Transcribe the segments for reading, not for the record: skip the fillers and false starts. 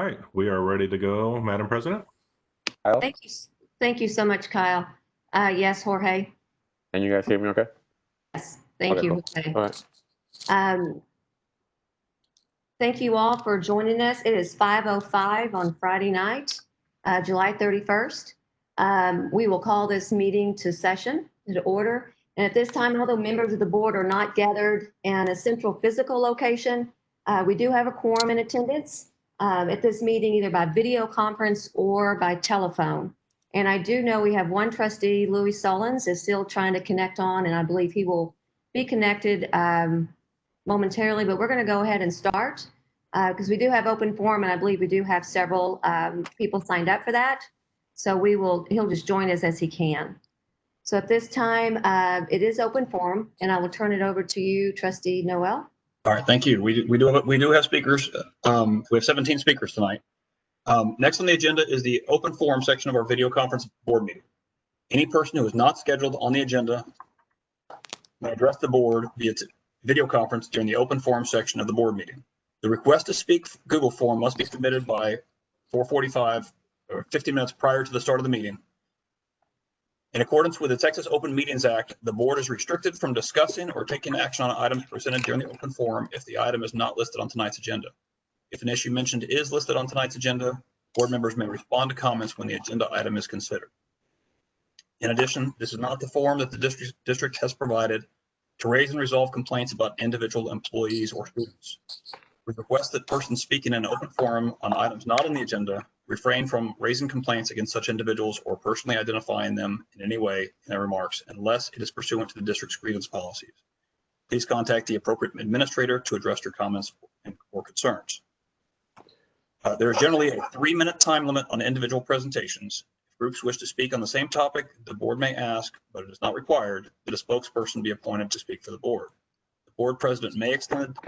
right, we are ready to go, Madam President. Kyle? Thank you so much, Kyle. Yes, Jorge. And you guys hear me okay? Yes, thank Okay, you. cool. Jorge. All right. Thank you all for joining us. It is 5:05 on Friday night, July 31st. We will call this meeting to session, to order. And at this time, although members of the board are not gathered in a central physical location, we do have a quorum in attendance at this meeting, either by video conference or by telephone. And I do know we have one trustee, Louis Sullins, is still trying to connect on, and I believe he will be connected momentarily, but we're going to go ahead and start because we do have open forum, and I believe we do have several people signed up for that. So he'll just join us as he can. So at this time, it is open forum, and I will turn it over to you, Trustee Noel. All right, thank you. We do have speakers. We have 17 speakers tonight. Next on the agenda is the open forum section of our video conference board meeting. Any person who is not scheduled on the agenda may address the board via video conference during the open forum section of the board meeting. The request to speak Google form must be submitted by 4:45 or 50 minutes prior to the start of the meeting. In accordance with the Texas Open Meetings Act, the board is restricted from discussing or taking action on items presented during the open forum if the item is not listed on tonight's agenda. If an issue mentioned is listed on tonight's agenda, board members may respond to comments when the agenda item is considered. In addition, this is not the forum that the district has provided to raise and resolve complaints about individual employees or students. We request that persons speaking in an open forum on items not on the agenda refrain from raising complaints against such individuals or personally identifying them in any way in their remarks unless it is pursuant to the district's grievance policies. Please contact the appropriate administrator to address your comments or concerns. There is generally a 3-minute time limit on individual presentations. If groups wish to speak on the same topic, the board may ask, but it is not required, that a spokesperson be appointed to speak for the board. The board president may extend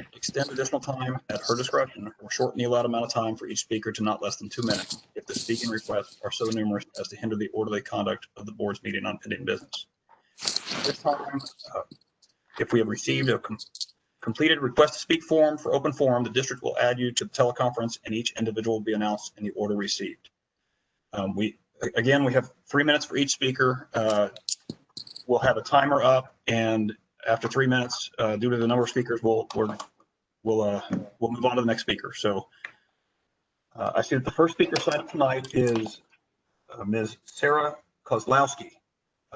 additional time at her discretion or shorten the allowed amount of time for each speaker to not less than 2 minutes if the speaking requests are so numerous as to hinder the orderly conduct of the board's meeting on pending business. At this time, if we have received a completed request to speak form for open forum, the district will add you to the teleconference and each individual will be announced in the order received. We have 3 minutes for each speaker. We'll have a timer up, and after 3 minutes, due to the number of speakers, we'll move on to the next speaker. So I see that the first speaker signed up tonight is Ms. Sarah Kozlowski.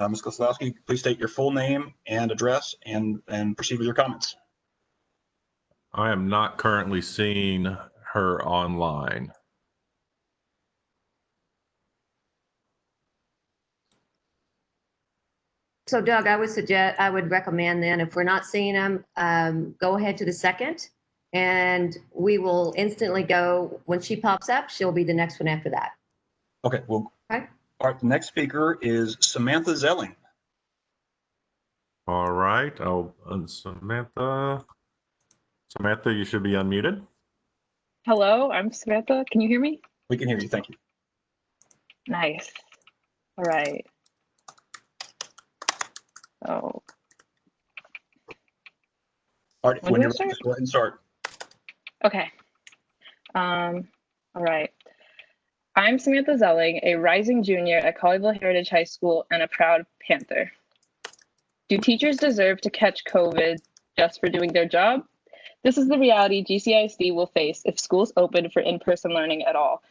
Ms. Kozlowski, please state your full name and address and proceed with your comments. I am not currently seeing her online. So Doug, I would recommend then, if we're not seeing them, go ahead to the second, and we will instantly go, when she pops up, she'll be the next one after that. Okay, well, okay. All right, the next speaker is Samantha Zelling. All right, Samantha, you should be unmuted. Hello, I'm Samantha. Can you hear me? We can hear you, thank you. Nice. All right. Oh. All right, when you're ready, just go ahead and start. Okay. All right. I'm Samantha Zelling, a rising junior at Colleyville Heritage High School and a proud Panther. Do teachers deserve to catch COVID just for doing their job? This is the reality GCISD will face if schools open for in-person learning at all.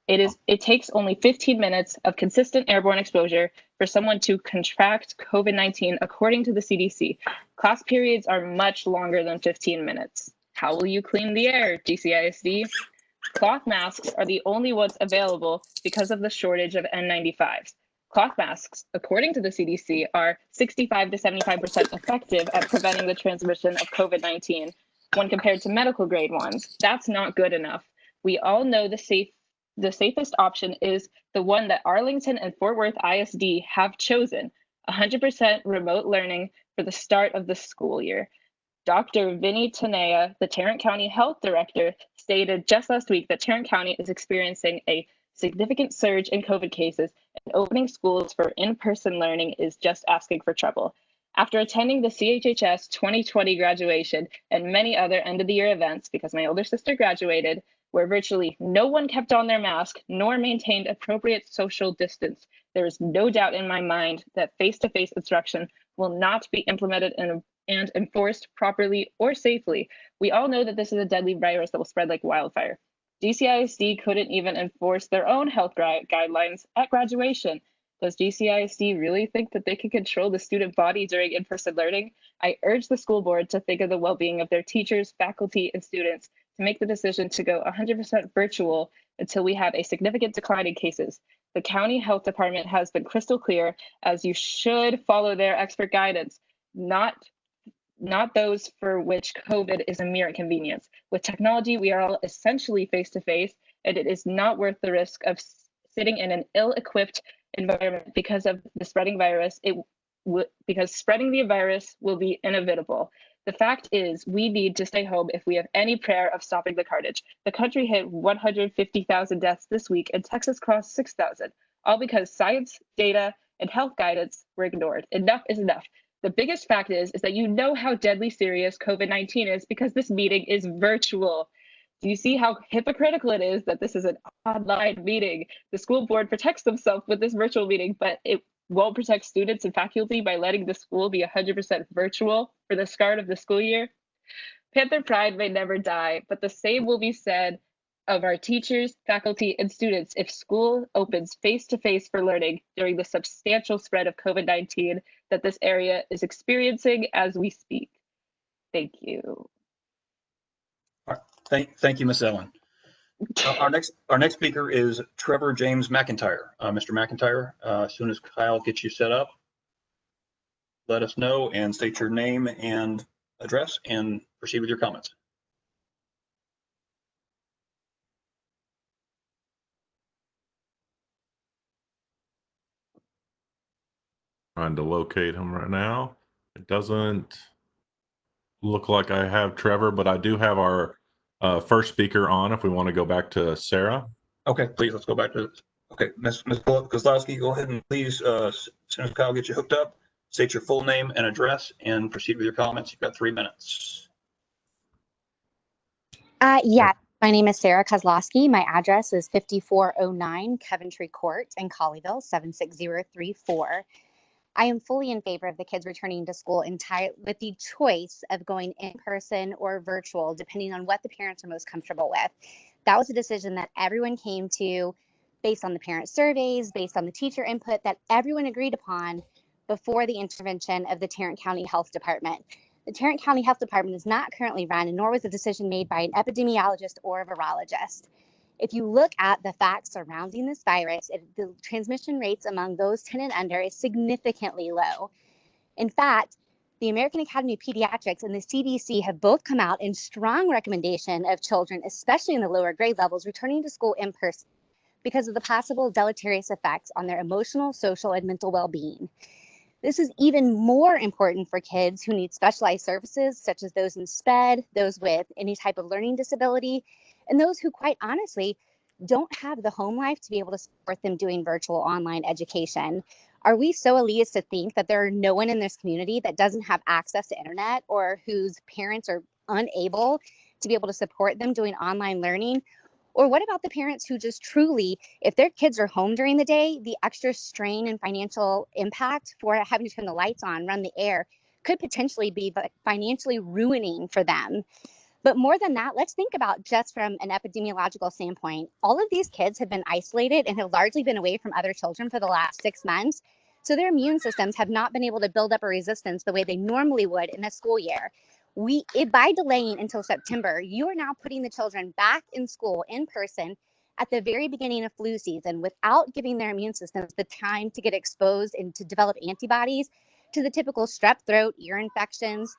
It takes only 15 minutes of consistent airborne exposure for someone to contract COVID-19 according to the CDC. Class periods are much longer than 15 minutes. How will you clean the air, GCISD? Cloth masks are the only ones available because of the shortage of N95s. Cloth masks, according to the CDC, are 65 to 75% effective at preventing the transmission of COVID-19 when compared to medical grade ones. That's not good enough. We all know the safest option is the one that Arlington and Fort Worth ISD have chosen, 100% remote learning for the start of the school year. Dr. Vinny Tanea, the Tarrant County Health Director, stated just last week that Tarrant County is experiencing a significant surge in COVID cases, and opening schools for in-person learning is just asking for trouble. After attending the CHHS 2020 graduation and many other end-of-the-year events, because my older sister graduated, where virtually no one kept on their mask nor maintained appropriate social distance, there is no doubt in my mind that face-to-face instruction will not be implemented and enforced properly or safely. We all know that this is a deadly virus that will spread like wildfire. GCISD couldn't even enforce their own health guidelines at graduation. Does GCISD really think that they can control the student body during in-person learning? I urge the school board to think of the well-being of their teachers, faculty, and students to make the decision to go 100% virtual until we have a significant decline in cases. The county health department has been crystal clear, as you should follow their expert guidance, not those for which COVID is a mere inconvenience. With technology, we are all essentially face-to-face, and it is not worth the risk of sitting in an ill-equipped environment because of the spreading virus. Because spreading the virus will be inevitable. The fact is, we need to stay home if we have any prayer of stopping the carnage. The country hit 150,000 deaths this week, and Texas crossed 6,000, all because science, data, and health guidance were ignored. Enough is enough. The biggest fact is that you know how deadly serious COVID-19 is because this meeting is virtual. Do you see how hypocritical it is that this is an online meeting? The school board protects themselves with this virtual meeting, but it won't protect students and faculty by letting the school be 100% virtual for the start of the school year. Panther pride may never die, but the same will be said of our teachers, faculty, and students if school opens face-to-face for learning during the substantial spread of COVID-19 that this area is experiencing as we speak. Thank you. All right. Thank you, Ms. Ellen. Our next speaker is Trevor James McIntyre. Mr. McIntyre, as soon as Kyle gets you set up, let us know and state your name and address and proceed with your comments. Trying to locate him right now. It doesn't look like I have Trevor, but I do have our first speaker on if we want to go back to Sarah. Okay, please, let's go back to this. Okay, Ms. Kozlowski, go ahead and please, as soon as Kyle gets you hooked up, state your full name and address and proceed with your comments. You've got 3 minutes. Yeah, my name is Sarah Kozlowski. My address is 5409 Coventry Court in Colleyville, 76034. I am fully in favor of the kids returning to school with the choice of going in person or virtual, depending on what the parents are most comfortable with. That was a decision that everyone came to based on the parent surveys, based on the teacher input that everyone agreed upon before the intervention of the Tarrant County Health Department. The Tarrant County Health Department is not currently run, and nor was the decision made by an epidemiologist or a virologist. If you look at the facts surrounding this virus, the transmission rates among those 10 and under is significantly low. In fact, the American Academy of Pediatrics and the CDC have both come out in strong recommendation of children, especially in the lower grade levels, returning to school in person because of the possible deleterious effects on their emotional, social, and mental well-being. This is even more important for kids who need specialized services, such as those in SPED, those with any type of learning disability, and those who, quite honestly, don't have the home life to be able to support them doing virtual online education. Are we so elitist to think that there are no one in this community that doesn't have access to internet or whose parents are unable to be able to support them doing online learning? Or what about the parents who just truly, if their kids are home during the day, the extra strain and financial impact for having to turn the lights on, run the air, could potentially be financially ruining for them? But more than that, let's think about just from an epidemiological standpoint. All of these kids have been isolated and have largely been away from other children for the last 6 months. So their immune systems have not been able to build up a resistance the way they normally would in a school year. By delaying until September, you are now putting the children back in school in person at the very beginning of flu season without giving their immune systems the time to get exposed and to develop antibodies to the typical strep throat, ear infections,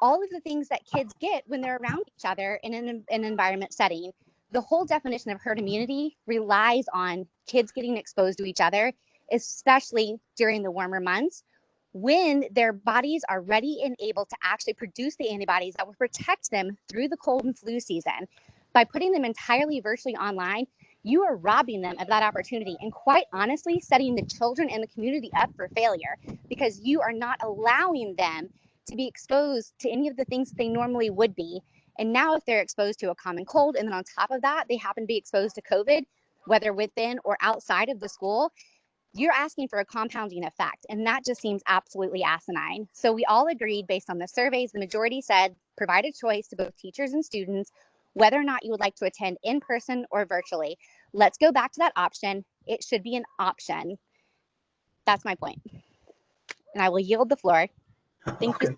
all of the things that kids get when they're around each other in an environment setting. The whole definition of herd immunity relies on kids getting exposed to each other, especially during the warmer months, when their bodies are ready and able to actually produce the antibodies that will protect them through the cold and flu season. By putting them entirely virtually online, you are robbing them of that opportunity and, quite honestly, setting the children and the community up for failure because you are not allowing them to be exposed to any of the things that they normally would be. And now if they're exposed to a common cold, and then on top of that, they happen to be exposed to COVID, whether within or outside of the school, you're asking for a compounding effect. And that just seems absolutely asinine. So we all agreed based on the surveys, the majority said provide a choice to both teachers and students, whether or not you would like to attend in person or virtually. Let's go back to that option. It should be an option. That's my point. And I will yield the floor. Thank Okay.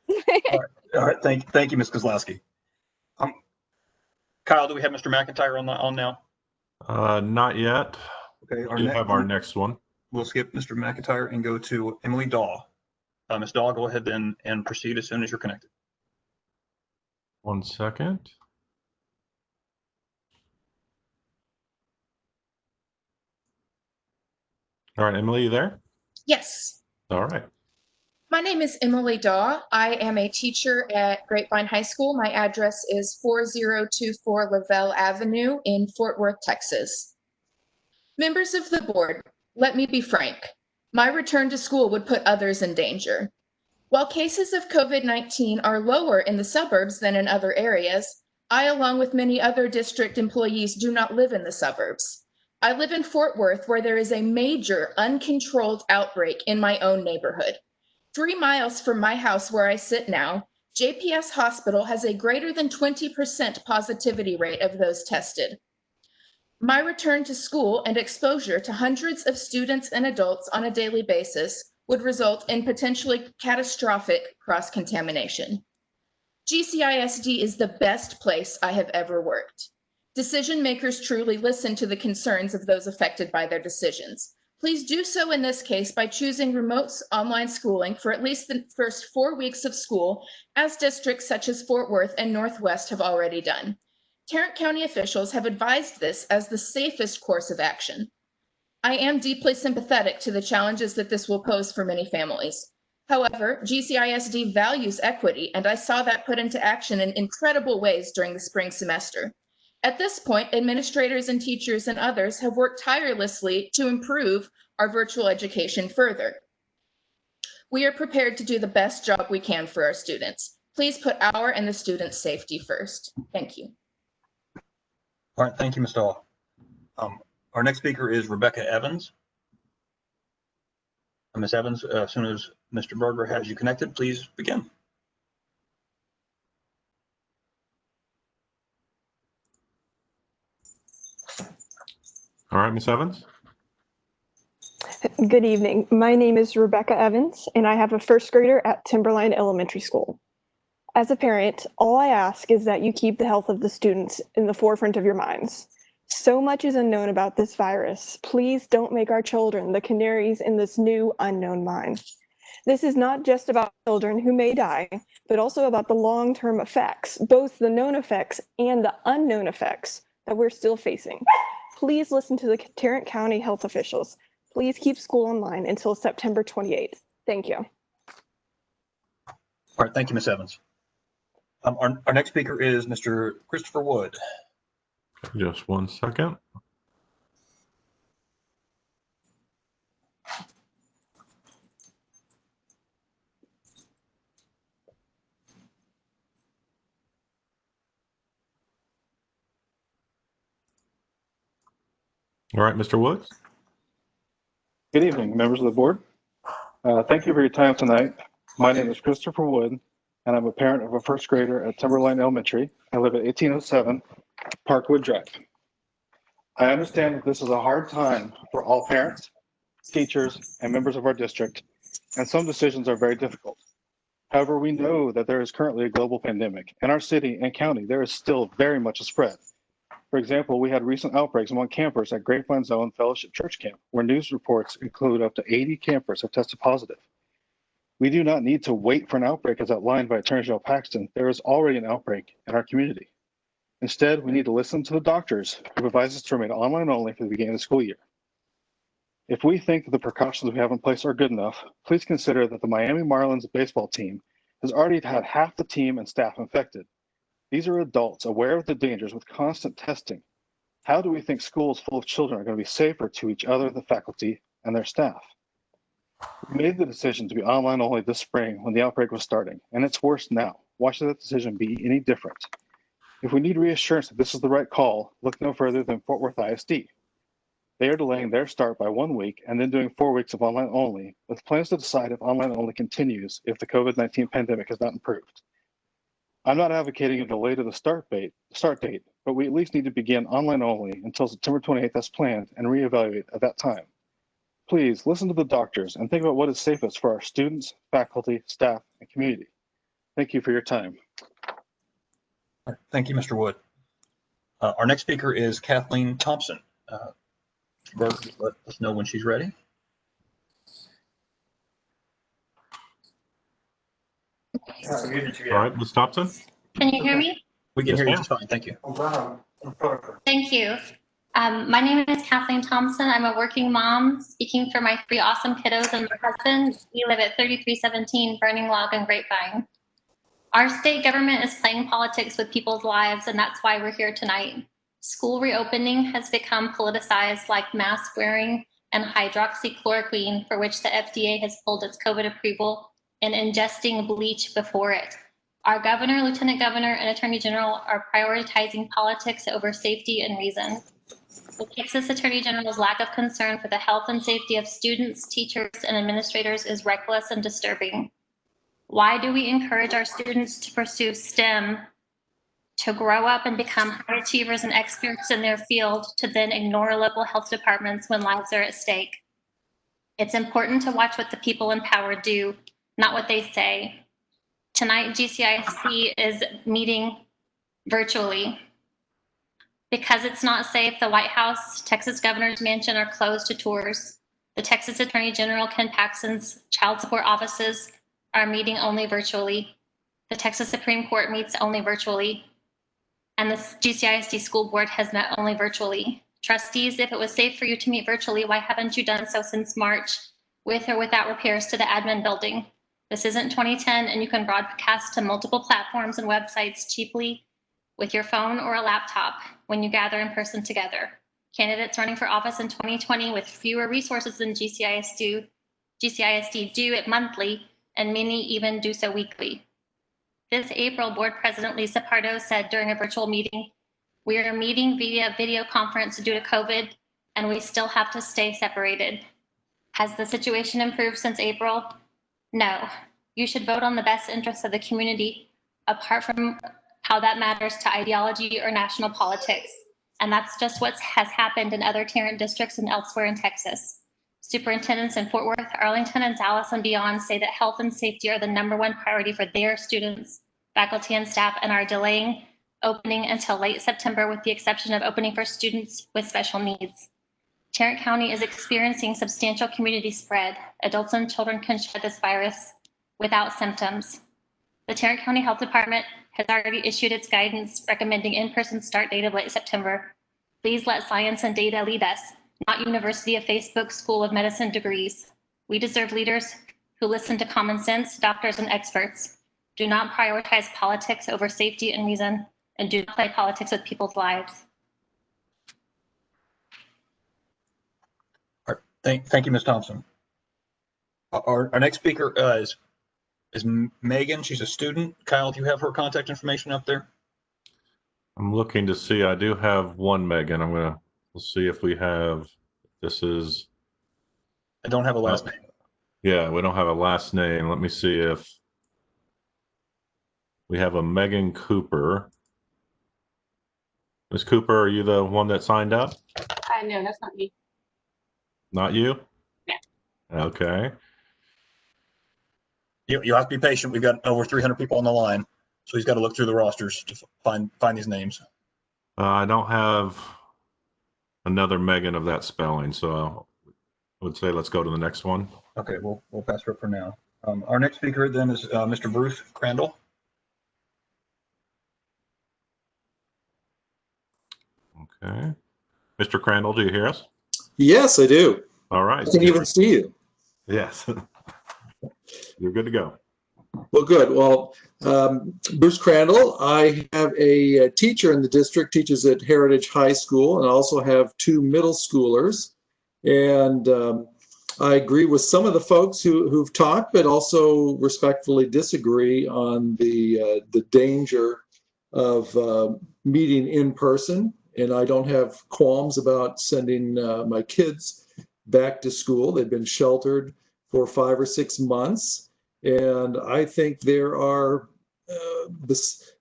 you. All right. Thank you, Ms. Kozlowski. Kyle, do we have Mr. McIntyre on now? Not yet. Okay. We do have our next one. We'll skip Mr. McIntyre and go to Emily Daw. Ms. Daw, go ahead then and proceed as soon as you're connected. 1 second. All right, Emily, you there? Yes. All right. My name is Emily Daw. I am a teacher at Grapevine High School. My address is 4024 Lavelle Avenue in Fort Worth, Texas. Members of the board, let me be frank. My return to school would put others in danger. While cases of COVID-19 are lower in the suburbs than in other areas, I, along with many other district employees, do not live in the suburbs. I live in Fort Worth, where there is a major uncontrolled outbreak in my own neighborhood. 3 miles from my house where I sit now, JPS Hospital has a greater than 20% positivity rate of those tested. My return to school and exposure to hundreds of students and adults on a daily basis would result in potentially catastrophic cross-contamination. GCISD is the best place I have ever worked. Decision makers truly listen to the concerns of those affected by their decisions. Please do so in this case by choosing remote online schooling for at least the first 4 weeks of school, as districts such as Fort Worth and Northwest have already done. Tarrant County officials have advised this as the safest course of action. I am deeply sympathetic to the challenges that this will pose for many families. However, GCISD values equity, and I saw that put into action in incredible ways during the spring semester. At this point, administrators and teachers and others have worked tirelessly to improve our virtual education further. We are prepared to do the best job we can for our students. Please put our and the students' safety first. Thank you. All right. Thank you, Ms. Daw. Our next speaker is Rebecca Evans. Ms. Evans, as soon as Mr. Berger has you connected, please begin. All right, Miss Evans. Good evening. My name is Rebecca Evans, and I have a first grader at Timberline Elementary School. As a parent, all I ask is that you keep the health of the students in the forefront of your minds. So much is unknown about this virus. Please don't make our children the canaries in this new unknown mine. This is not just about children who may die, but also about the long-term effects, both the known effects and the unknown effects that we're still facing. Please listen to the Tarrant County health officials. Please keep school online until September 28th. Thank you. All right. Thank you, Ms. Evans. Our next speaker is Mr. Christopher Wood. Just 1 second. All right, Mr. Woods. Good evening, members of the board. Thank you for your time tonight. My name is Christopher Wood, and I'm a parent of a first grader at Timberline Elementary. I live at 1807 Parkwood Drive. I understand that this is a hard time for all parents, teachers, and members of our district, and some decisions are very difficult. However, we know that there is currently a global pandemic. In our city and county, there is still very much a spread. For example, we had recent outbreaks among campers at Grapevine's own Fellowship Church Camp, where news reports include up to 80 campers have tested positive. We do not need to wait for an outbreak as outlined by Attorney General Paxton. There is already an outbreak in our community. Instead, we need to listen to the doctors who advise us to remain online only for the beginning of the school year. If we think that the precautions we have in place are good enough, please consider that the Miami Marlins baseball team has already had half the team and staff infected. These are adults aware of the dangers with constant testing. How do we think schools full of children are going to be safer to each other, the faculty, and their staff? We made the decision to be online only this spring when the outbreak was starting, and it's worse now. Why should that decision be any different? If we need reassurance that this is the right call, look no further than Fort Worth ISD. They are delaying their start by 1 week and then doing 4 weeks of online only, with plans to decide if online only continues if the COVID-19 pandemic has not improved. I'm not advocating a delay to the start date, but we at least need to begin online only until September 28th as planned and reevaluate at that time. Please listen to the doctors and think about what is safest for our students, faculty, staff, and community. Thank you for your time. Thank you, Mr. Wood. Our next speaker is Kathleen Thompson. Bert, let us know when she's ready. All right, Ms. Thompson? Can you hear me? We can Yes, hear you ma'am. just fine. Thank you. Thank you. My name is Kathleen Thompson. I'm a working mom speaking for my 3 awesome kiddos and my husband. We live at 3317 Burning Log and Grapevine. Our state government is playing politics with people's lives, and that's why we're here tonight. School reopening has become politicized, like mask wearing and hydroxychloroquine, for which the FDA has pulled its COVID approval, and ingesting bleach before it. Our governor, lieutenant governor, and attorney general are prioritizing politics over safety and reason. The Texas Attorney General's lack of concern for the health and safety of students, teachers, and administrators is reckless and disturbing. Why do we encourage our students to pursue STEM, to grow up and become high achievers and experts in their field, to then ignore local health departments when lives are at stake? It's important to watch what the people in power do, not what they say. Tonight, GCISD is meeting virtually. Because it's not safe, the White House, Texas Governor's Mansion are closed to tours. The Texas Attorney General Ken Paxton's child support offices are meeting only virtually. The Texas Supreme Court meets only virtually. And the GCISD School Board has met only virtually. Trustees, if it was safe for you to meet virtually, why haven't you done so since March, with or without repairs to the admin building? This isn't 2010, and you can broadcast to multiple platforms and websites cheaply with your phone or a laptop when you gather in person together. Candidates running for office in 2020 with fewer resources than GCISD do it monthly, and many even do so weekly. This April, Board President Lisa Pardo said during a virtual meeting, "We are meeting via video conference due to COVID, and we still have to stay separated." Has the situation improved since April? No. You should vote on the best interests of the community, apart from how that matters to ideology or national politics. And that's just what has happened in other Tarrant districts and elsewhere in Texas. Superintendents in Fort Worth, Arlington, and Dallas and beyond say that health and safety are the #1 priority for their students, faculty, and staff, and are delaying opening until late September, with the exception of opening for students with special needs. Tarrant County is experiencing substantial community spread. Adults and children can shed this virus without symptoms. The Tarrant County Health Department has already issued its guidance recommending in-person start date of late September. Please let science and data lead us, not University of Facebook School of Medicine degrees. We deserve leaders who listen to common sense, doctors, and experts. Do not prioritize politics over safety and reason, and do not play politics with people's lives. All right. Thank you, Ms. Thompson. Our next speaker is Megan. She's a student. Kyle, do you have her contact information up there? I'm looking to see. I do have one Megan. We'll see if we have. This is. I don't have a last name. Yeah, we don't have a last name. Let me see if we have a Megan Cooper. Ms. Cooper, are you the one that signed up? No, that's not me. Not you? No. Okay. You have to be patient. We've got over 300 people on the line, so he's got to look through the rosters to find these names. I don't have another Megan of that spelling, so I would say let's go to the next one. Okay, we'll pass her up for now. Our next speaker then is Mr. Bruce Crandall. Okay. Mr. Crandall, do you hear us? Yes, I do. All right. I can even see you. Yes. You're good to go. Well, good. Well, Bruce Crandall, I have a teacher in the district, teaches at Heritage High School, and I also have 2 middle schoolers. And I agree with some of the folks who've talked, but also respectfully disagree on the danger of meeting in person, and I don't have qualms about sending my kids back to school. They've been sheltered for 5 or 6 months, and I think there are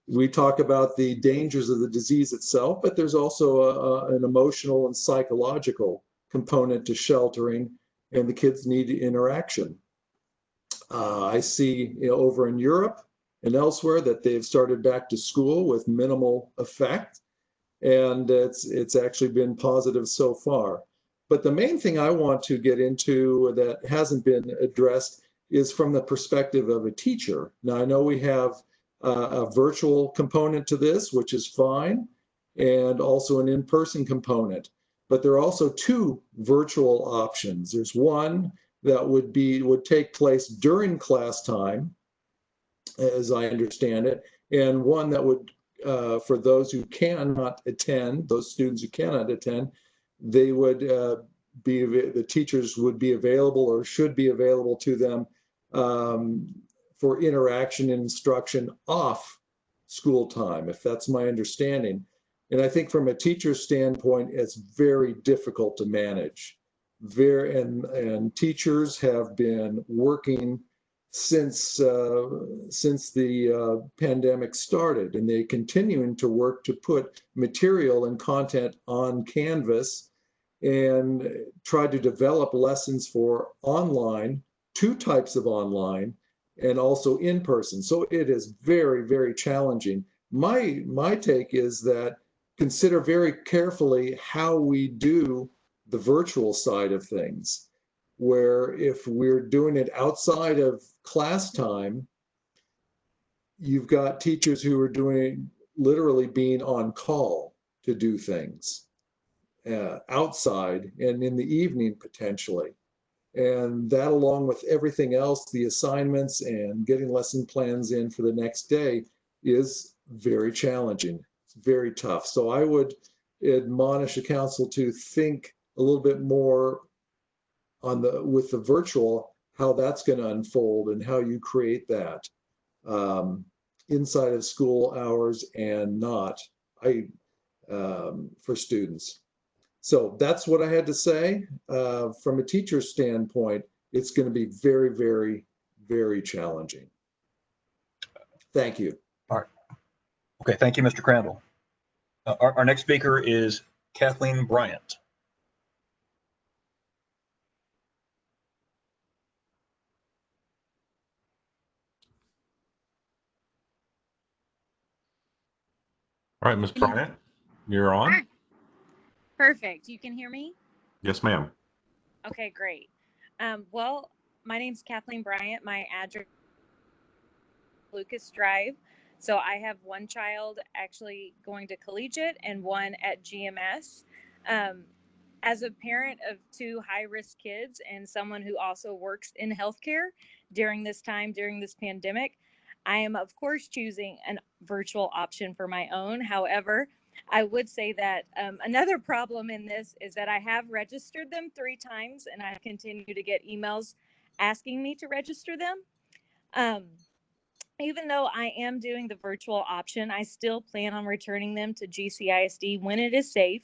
we talk about the dangers of the disease itself, but there's also an emotional and psychological component to sheltering, and the kids need interaction. I see, over in Europe and elsewhere that they've started back to school with minimal effect, and it's actually been positive so far. But the main thing I want to get into that hasn't been addressed is from the perspective of a teacher. Now, I know we have a virtual component to this, which is fine, and also an in-person component. But there are also two virtual options. There's one that would take place during class time, as I understand it, and one that would, for those who cannot attend, those students who cannot attend, they would the teachers would be available or should be available to them for interaction and instruction off school time, if that's my understanding. And I think from a teacher's standpoint, it's very difficult to manage. And teachers have been working since the pandemic started, and they're continuing to work to put material and content on Canvas and try to develop lessons for online, two types of online, and also in person. So it is very, very challenging. My take is that consider very carefully how we do the virtual side of things, where if we're doing it outside of class time, you've got teachers who are doing literally being on call to do things outside and in the evening potentially. And that, along with everything else, the assignments and getting lesson plans in for the next day, is very challenging. It's very tough. So I would admonish the council to think a little bit more on with the virtual, how that's going to unfold and how you create that inside of school hours and not for students. So that's what I had to say. From a teacher's standpoint, it's going to be very, very, very challenging. Thank you. All right. Okay, thank you, Mr. Crandall. Our next speaker is Kathleen Bryant. All right, Ms. Bryant, you're on. Hi. Perfect. You can hear me? Yes, ma'am. Okay, great. Well, my name's Kathleen Bryant. My address is Lucas Drive. So I have one child actually going to collegiate and one at GMS. As a parent of two high-risk kids and someone who also works in healthcare during this time, during this pandemic, I am, of course, choosing a virtual option for my own. However, I would say that another problem in this is that I have registered them 3 times and I continue to get emails asking me to register them. Even though I am doing the virtual option, I still plan on returning them to GCISD when it is safe.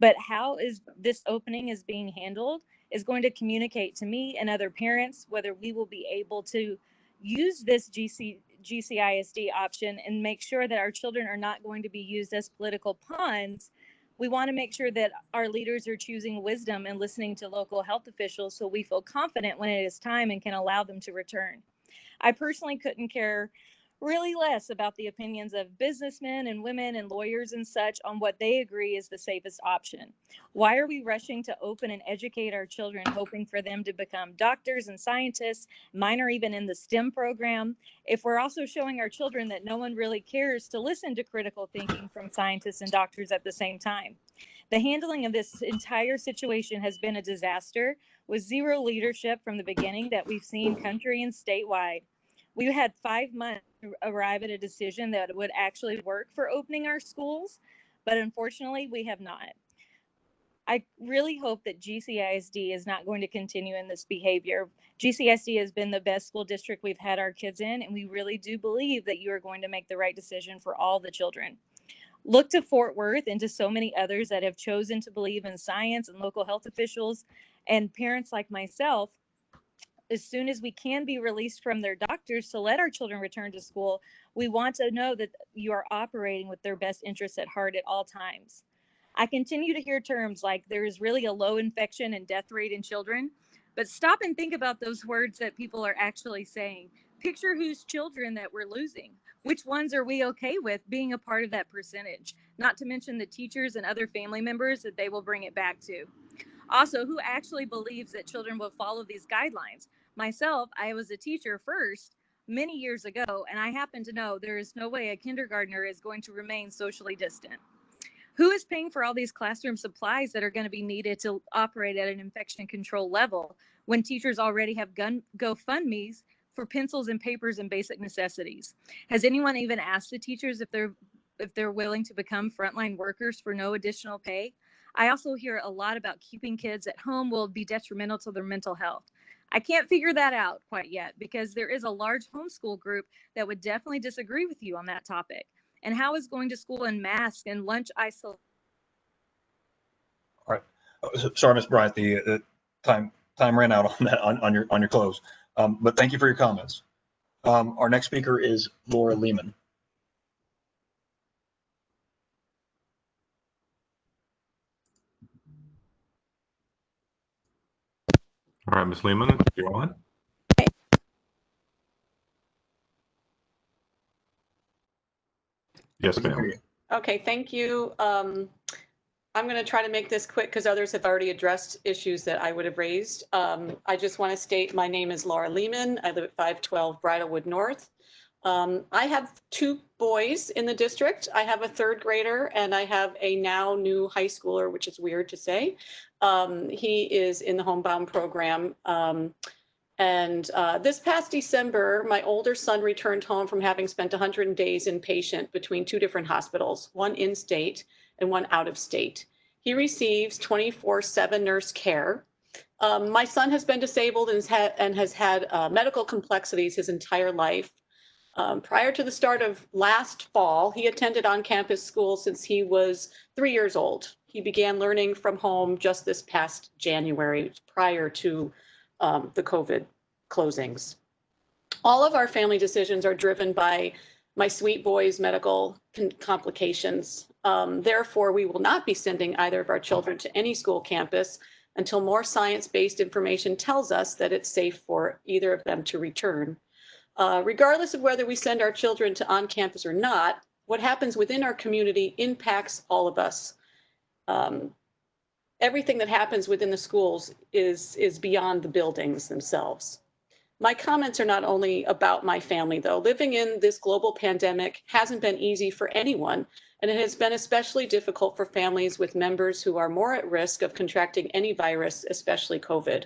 But how is this opening is being handled is going to communicate to me and other parents whether we will be able to use this GCISD option and make sure that our children are not going to be used as political pawns. We want to make sure that our leaders are choosing wisdom and listening to local health officials so we feel confident when it is time and can allow them to return. I personally couldn't care really less about the opinions of businessmen and women and lawyers and such on what they agree is the safest option. Why are we rushing to open and educate our children, hoping for them to become doctors and scientists, mine or even in the STEM program, if we're also showing our children that no one really cares to listen to critical thinking from scientists and doctors at the same time? The handling of this entire situation has been a disaster with zero leadership from the beginning that we've seen country and statewide. We had 5 months to arrive at a decision that would actually work for opening our schools, but unfortunately we have not. I really hope that GCISD is not going to continue in this behavior. GCISD has been the best school district we've had our kids in, and we really do believe that you are going to make the right decision for all the children. Look to Fort Worth and to so many others that have chosen to believe in science and local health officials and parents like myself. As soon as we can be released from their doctors to let our children return to school, we want to know that you are operating with their best interests at heart at all times. I continue to hear terms like there is really a low infection and death rate in children, but stop and think about those words that people are actually saying. Picture whose children that we're losing. Which ones are we okay with being a part of that percentage? Not to mention the teachers and other family members that they will bring it back to. Also, who actually believes that children will follow these guidelines? Myself, I was a teacher first many years ago, and I happen to know there is no way a kindergartner is going to remain socially distant. Who is paying for all these classroom supplies that are going to be needed to operate at an infection control level when teachers already have GoFundMes for pencils and papers and basic necessities? Has anyone even asked the teachers if they're willing to become frontline workers for no additional pay? I also hear a lot about keeping kids at home will be detrimental to their mental health. I can't figure that out quite yet because there is a large homeschool group that would definitely disagree with you on that topic. And how is going to school in masks and lunch isolation? All right. Sorry, Ms. Bryant, the time ran out on that on your close. But thank you for your comments. Our next speaker is Laura Lehman. All right, Ms. Lehman, you're on. Yes, ma'am. Okay, thank you. I'm going to try to make this quick because others have already addressed issues that I would have raised. I just want to state my name is Laura Lehman. I live at 512 Bridlewood North. I have two boys in the district. I have a third grader and I have a now new high schooler, which is weird to say. He is in the homebound program. This past December, my older son returned home from having spent 100 days inpatient between two different hospitals, one in state and one out of state. He receives 24/7 nurse care. My son has been disabled and has had medical complexities his entire life. Prior to the start of last fall, he attended on-campus school since he was 3 years old. He began learning from home just this past January, prior to the COVID closings. All of our family decisions are driven by my sweet boy's medical complications. Therefore, we will not be sending either of our children to any school campus until more science-based information tells us that it's safe for either of them to return. Regardless of whether we send our children to on-campus or not, what happens within our community impacts all of us. Everything that happens within the schools is beyond the buildings themselves. My comments are not only about my family, though. Living in this global pandemic hasn't been easy for anyone, and it has been especially difficult for families with members who are more at risk of contracting any virus, especially COVID.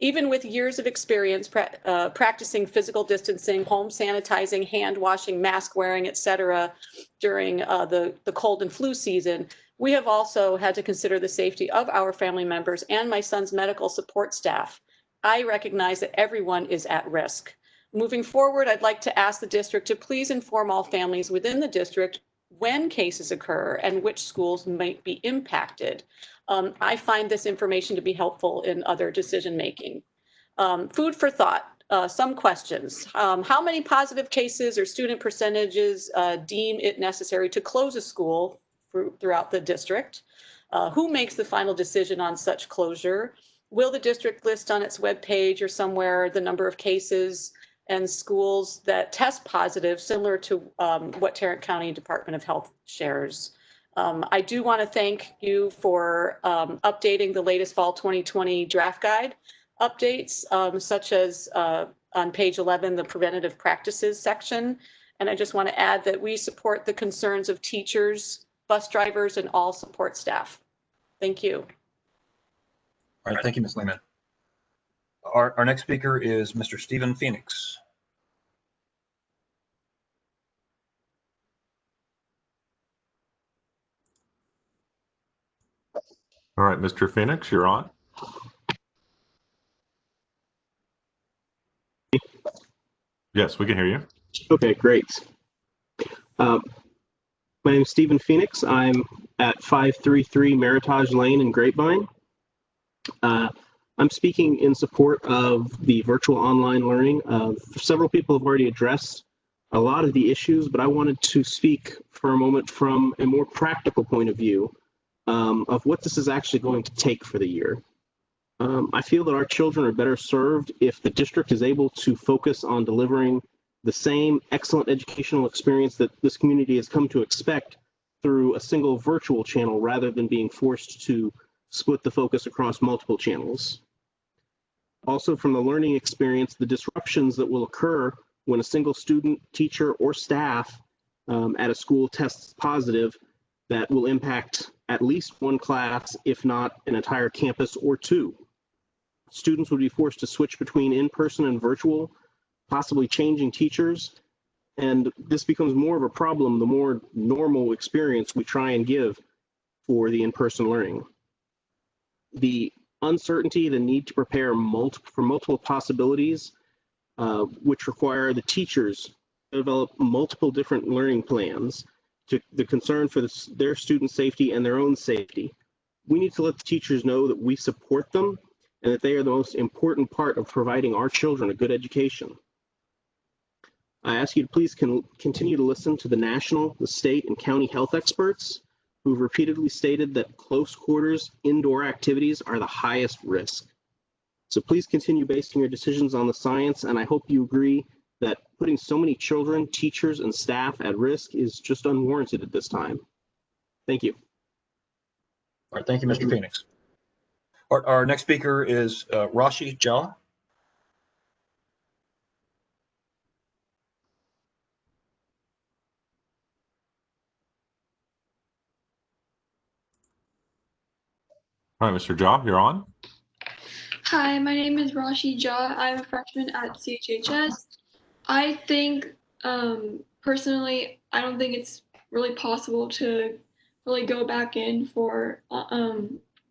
Even with years of experience practicing physical distancing, home sanitizing, hand washing, mask wearing, etc., during the cold and flu season, we have also had to consider the safety of our family members and my son's medical support staff. I recognize that everyone is at risk. Moving forward, I'd like to ask the district to please inform all families within the district when cases occur and which schools might be impacted. I find this information to be helpful in other decision making. Food for thought. Some questions. How many positive cases or student percentages deem it necessary to close a school throughout the district? Who makes the final decision on such closure? Will the district list on its webpage or somewhere the number of cases and schools that test positive, similar to what Tarrant County Department of Health shares? I do want to thank you for updating the latest fall 2020 draft guide updates, such as on page 11, the preventative practices section. And I just want to add that we support the concerns of teachers, bus drivers, and all support staff. Thank you. All right, thank you, Ms. Lehman. Our next speaker is Mr. Stephen Phoenix. All right, Mr. Phoenix, you're on. Yes, we can hear you. Okay, great. My name is Stephen Phoenix. I'm at 533 Meritage Lane in Grapevine. I'm speaking in support of the virtual online learning. Several people have already addressed a lot of the issues, but I wanted to speak for a moment from a more practical point of view of what this is actually going to take for the year. I feel that our children are better served if the district is able to focus on delivering the same excellent educational experience that this community has come to expect through a single virtual channel rather than being forced to split the focus across multiple channels. Also, from the learning experience, the disruptions that will occur when a single student, teacher, or staff at a school tests positive, that will impact at least one class, if not an entire campus or two. Students would be forced to switch between in-person and virtual, possibly changing teachers, and this becomes more of a problem the more normal experience we try and give for the in-person learning. The uncertainty, the need to prepare for multiple possibilities, which require the teachers to develop multiple different learning plans, to the concern for their student safety and their own safety. We need to let the teachers know that we support them and that they are the most important part of providing our children a good education. I ask you to please continue to listen to the national, the state, and county health experts who've repeatedly stated that close quarters indoor activities are the highest risk. So please continue basing your decisions on the science, and I hope you agree that putting so many children, teachers, and staff at risk is just unwarranted at this time. Thank you. All right, thank you, Mr. Phoenix. Our next speaker is Rashi Jha. All right, Mr. Jha, you're on. Hi, my name is Rashi Jha. I'm a freshman at CHHS. I think, personally, I don't think it's really possible to really go back in for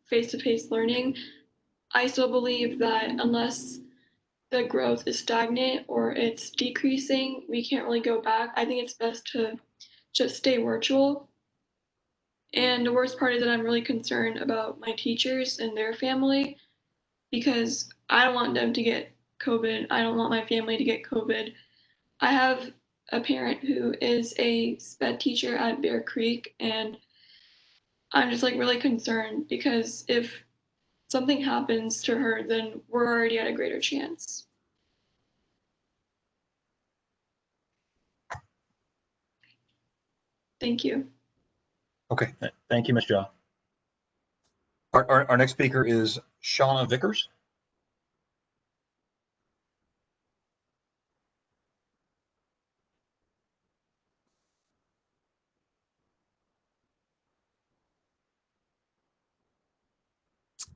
face-to-face learning. I still believe that unless the growth is stagnant or it's decreasing, we can't really go back. I think it's best to just stay virtual. And the worst part is that I'm really concerned about my teachers and their family, because I don't want them to get COVID. I don't want my family to get COVID. I have a parent who is a SPED teacher at Bear Creek, and I'm just like really concerned because if something happens to her, then we're already at a greater chance. Thank you. Okay, thank you, Ms. Jha. Our next speaker is Shauna Vickers.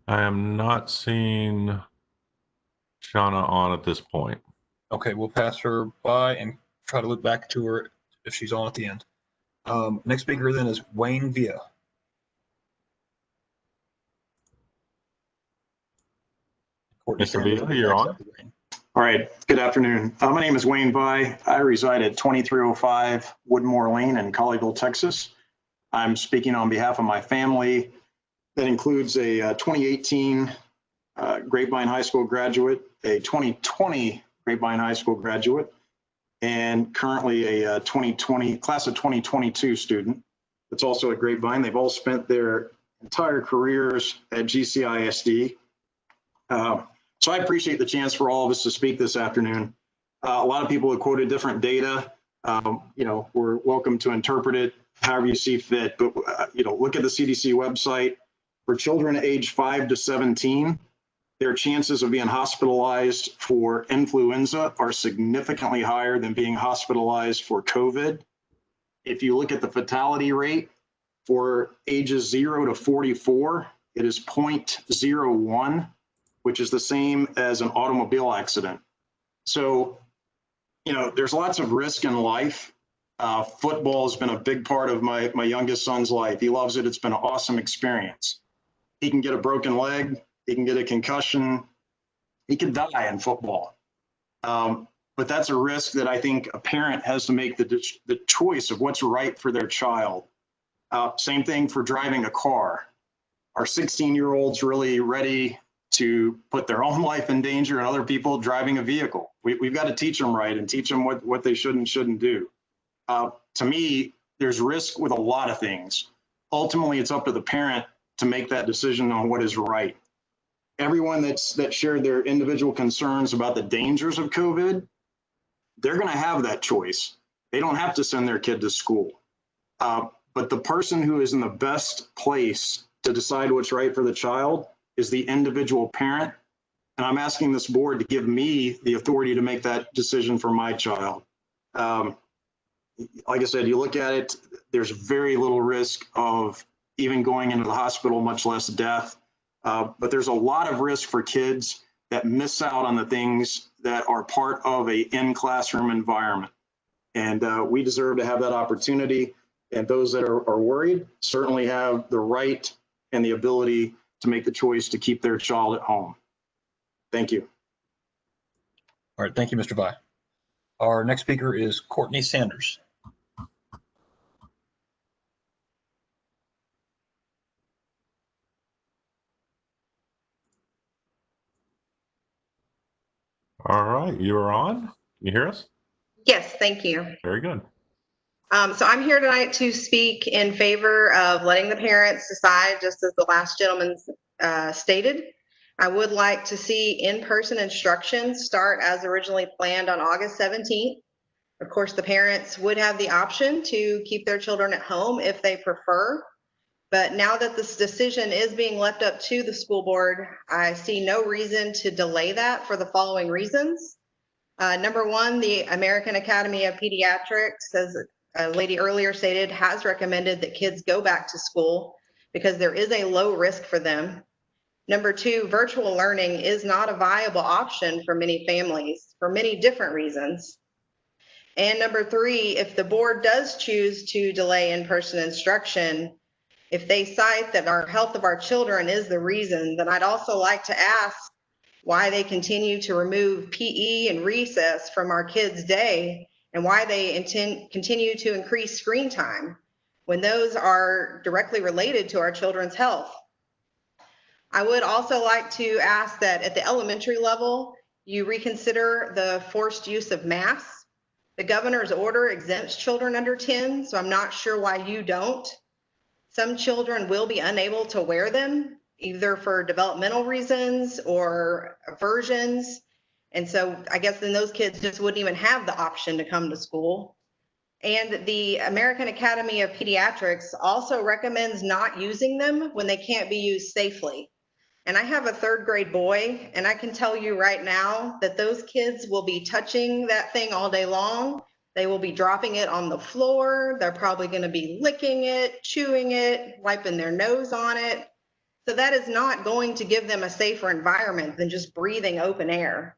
I am not seeing Shauna on at this point. Okay, we'll pass her by and try to look back to her if she's on at the end. Next speaker then is Wayne Villa. Mr. Villa, you're on. All right, good afternoon. My name is Wayne Vai. I reside at 2305 Woodmore Lane in Colleyville, Texas. I'm speaking on behalf of my family. That includes a 2018 Grapevine High School graduate, a 2020 Grapevine High School graduate, and currently a 2020 class of 2022 student. That's also at Grapevine. They've all spent their entire careers at GCISD. So I appreciate the chance for all of us to speak this afternoon. A lot of people have quoted different data. We're welcome to interpret it however you see fit, but look at the CDC website. For children aged 5 to 17, their chances of being hospitalized for influenza are significantly higher than being hospitalized for COVID. If you look at the fatality rate for ages 0 to 44, it is 0.01, which is the same as an automobile accident. So, there's lots of risk in life. Football has been a big part of my youngest son's life. He loves it. It's been an awesome experience. He can get a broken leg. He can get a concussion. He could die in football. But but that's a risk that I think a parent has to make the choice of what's right for their child. Same thing for driving a car. Are 16-year-olds really ready to put their own life in danger and other people driving a vehicle? We've got to teach them right and teach them what they should and shouldn't do. To me, there's risk with a lot of things. Ultimately, it's up to the parent to make that decision on what is right. Everyone that shared their individual concerns about the dangers of COVID, they're going to have that choice. They don't have to send their kid to school. But the person who is in the best place to decide what's right for the child is the individual parent. And I'm asking this board to give me the authority to make that decision for my child. Like I said, you look at it, there's very little risk of even going into the hospital, much less death. But there's a lot of risk for kids that miss out on the things that are part of a in-classroom environment. And we deserve to have that opportunity. And those that are worried certainly have the right and the ability to make the choice to keep their child at home. Thank you. All right, thank you, Mr. Vi. Our next speaker is Courtney Sanders. All right, you are on. Can you hear us? Yes, thank you. Very good. So I'm here tonight to speak in favor of letting the parents decide, just as the last gentleman stated. I would like to see in-person instruction start as originally planned on August 17th. Of course, the parents would have the option to keep their children at home if they prefer. But now that this decision is being left up to the school board, I see no reason to delay that for the following reasons. Number one, the American Academy of Pediatrics, as a lady earlier stated, has recommended that kids go back to school because there is a low risk for them. Number two, virtual learning is not a viable option for many families for many different reasons. And number three, if the board does choose to delay in-person instruction, if they cite that our health of our children is the reason, then I'd also like to ask why they continue to remove PE and recess from our kids' day and why they continue to increase screen time when those are directly related to our children's health. I would also like to ask that at the elementary level, you reconsider the forced use of masks. The governor's order exempts children under 10, so I'm not sure why you don't. Some children will be unable to wear them, either for developmental reasons or aversions. And so I guess then those kids just wouldn't even have the option to come to school. And the American Academy of Pediatrics also recommends not using them when they can't be used safely. And I have a 3rd grade boy, and I can tell you right now that those kids will be touching that thing all day long. They will be dropping it on the floor. They're probably going to be licking it, chewing it, wiping their nose on it. So that is not going to give them a safer environment than just breathing open air.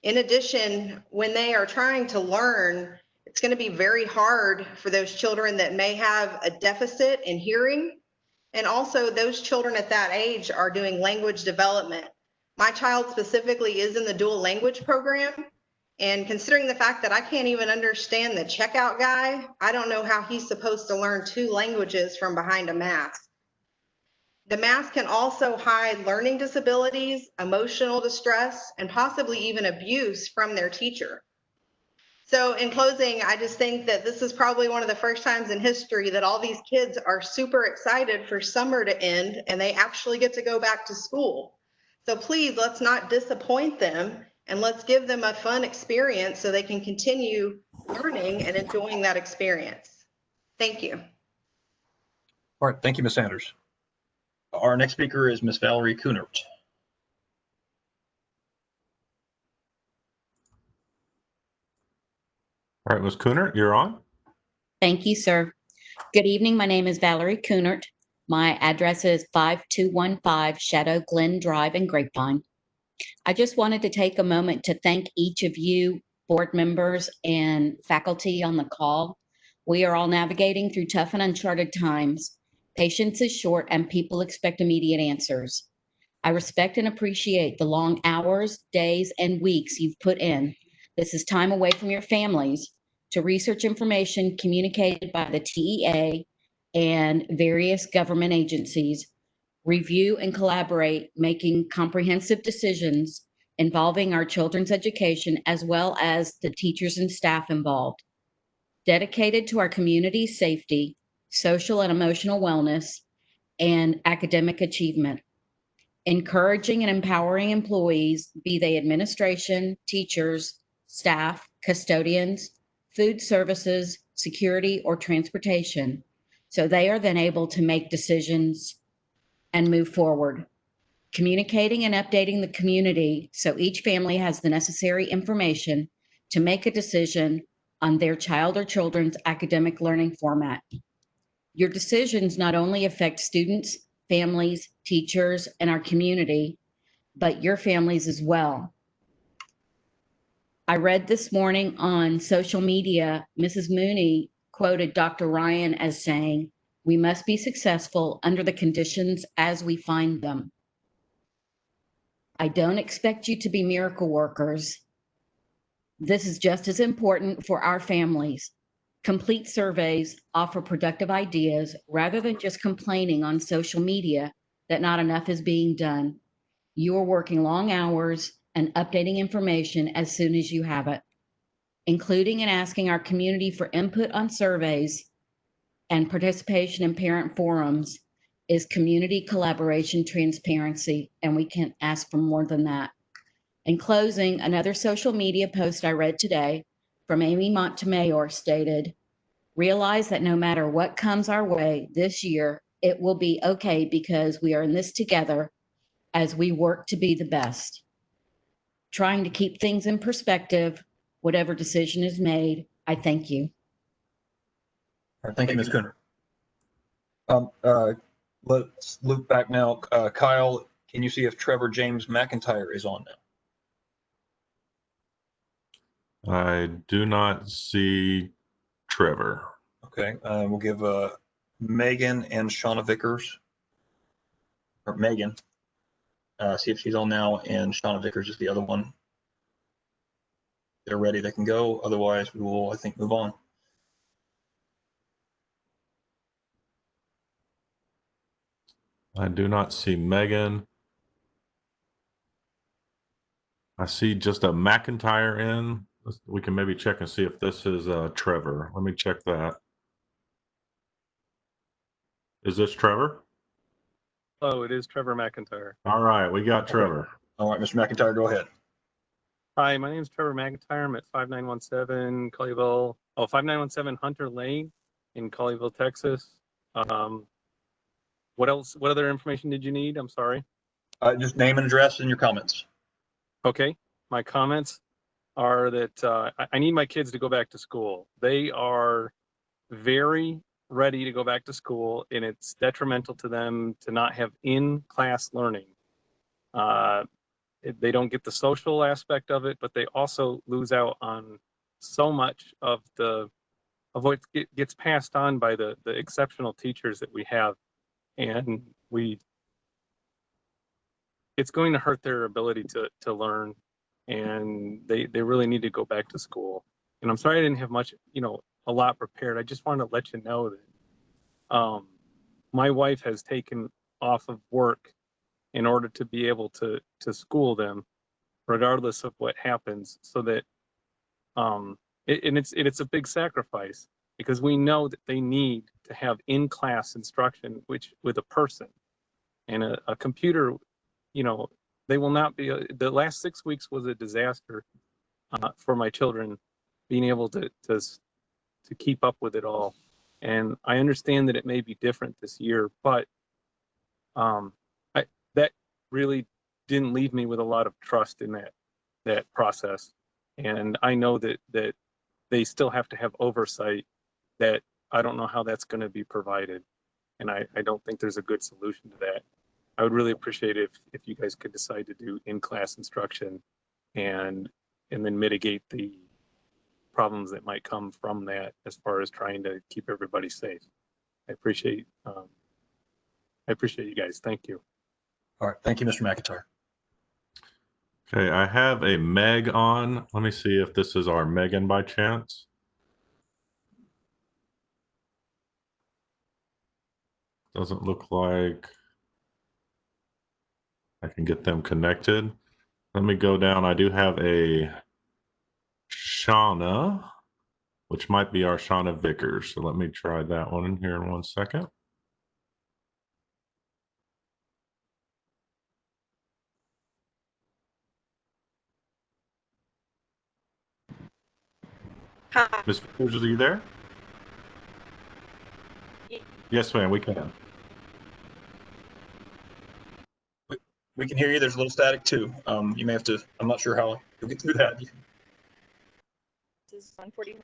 In addition, when they are trying to learn, it's going to be very hard for those children that may have a deficit in hearing. And also those children at that age are doing language development. My child specifically is in the dual language program. And considering the fact that I can't even understand the checkout guy, I don't know how he's supposed to learn 2 languages from behind a mask. The mask can also hide learning disabilities, emotional distress, and possibly even abuse from their teacher. So in closing, I just think that this is probably one of the first times in history that all these kids are super excited for summer to end and they actually get to go back to school. So please, let's not disappoint them and let's give them a fun experience so they can continue learning and enjoying that experience. Thank you. All right, thank you, Ms. Sanders. Our next speaker is Ms. Valerie Kunert. All right, Ms. Kunert, you're on. Thank you, sir. Good evening. My name is Valerie Kunert. My address is 5215 Shadow Glen Drive in Grapevine. I just wanted to take a moment to thank each of you, board members and faculty on the call. We are all navigating through tough and uncharted times. Patience is short and people expect immediate answers. I respect and appreciate the long hours, days, and weeks you've put in. This is time away from your families to research information communicated by the TEA and various government agencies, review and collaborate, making comprehensive decisions involving our children's education as well as the teachers and staff involved. Dedicated to our community's safety, social and emotional wellness, and academic achievement. Encouraging and empowering employees, be they administration, teachers, staff, custodians, food services, security, or transportation, so they are then able to make decisions and move forward. Communicating and updating the community so each family has the necessary information to make a decision on their child or children's academic learning format. Your decisions not only affect students, families, teachers, and our community, but your families as well. I read this morning on social media, Mrs. Mooney quoted Dr. Ryan as saying, "We must be successful under the conditions as we find them." I don't expect you to be miracle workers. This is just as important for our families. Complete surveys offer productive ideas rather than just complaining on social media that not enough is being done. You are working long hours and updating information as soon as you have it. Including and asking our community for input on surveys and participation in parent forums is community collaboration transparency, and we can't ask for more than that. In closing, another social media post I read today from Amy Montemayor stated, "Realize that no matter what comes our way this year, it will be okay because we are in this together as we work to be the best." Trying to keep things in perspective, whatever decision is made, I thank you. All right, thank you, Ms. Cooner. Let's loop back now. Kyle, can you see if Trevor James McIntyre is on now? I do not see Trevor. Okay, we'll give Megan and Shauna Vickers, or Megan, see if she's on now, and Shauna Vickers is the other one. They're ready, they can go. Otherwise, we will, I think, move on. I do not see Megan. I see just a McIntyre in. We can maybe check and see if this is Trevor. Let me check that. Is this Trevor? Oh, it is Trevor McIntyre. All right, we got Trevor. All right, Mr. McIntyre, go ahead. Hi, my name is Trevor McIntyre. I'm at 5917 5917 Hunter Lane in Colleyville, Texas. What else? What other information did you need? I'm sorry. Just name and address and your comments. Okay, my comments are that I need my kids to go back to school. They are very ready to go back to school, and it's detrimental to them to not have in-class learning. They don't get the social aspect of it, but they also lose out on so much of what gets passed on by the exceptional teachers that we have, and it's going to hurt their ability to learn, and they really need to go back to school. And I'm sorry I didn't have much, a lot prepared. I just wanted to let you know that my wife has taken off of work in order to be able to school them, regardless of what happens, so that it's a big sacrifice, because we know that they need to have in-class instruction, which with a person and a computer. They will not be. The last 6 weeks was a disaster for my children, being able to keep up with it all. And I understand that it may be different this year, but that really didn't leave me with a lot of trust in that process. And I know that they still have to have oversight. That I don't know how that's going to be provided, and I don't think there's a good solution to that. I would really appreciate it if you guys could decide to do in-class instruction and then mitigate the problems that might come from that, as far as trying to keep everybody safe. I appreciate you guys. Thank you. All right, thank you, Mr. McIntyre. Okay, I have a Meg on. Let me see if this is our Megan by chance. Doesn't look like I can get them connected. Let me go down. I do have a Shauna, which might be our Shauna Vickers. So let me try that one in here in 1 second. Hi. Ms. Vickers, are you there? Yes, ma'am, we can. We can hear you. There's a little static too. You may have to, I'm not sure how you'll get through that. This is 140.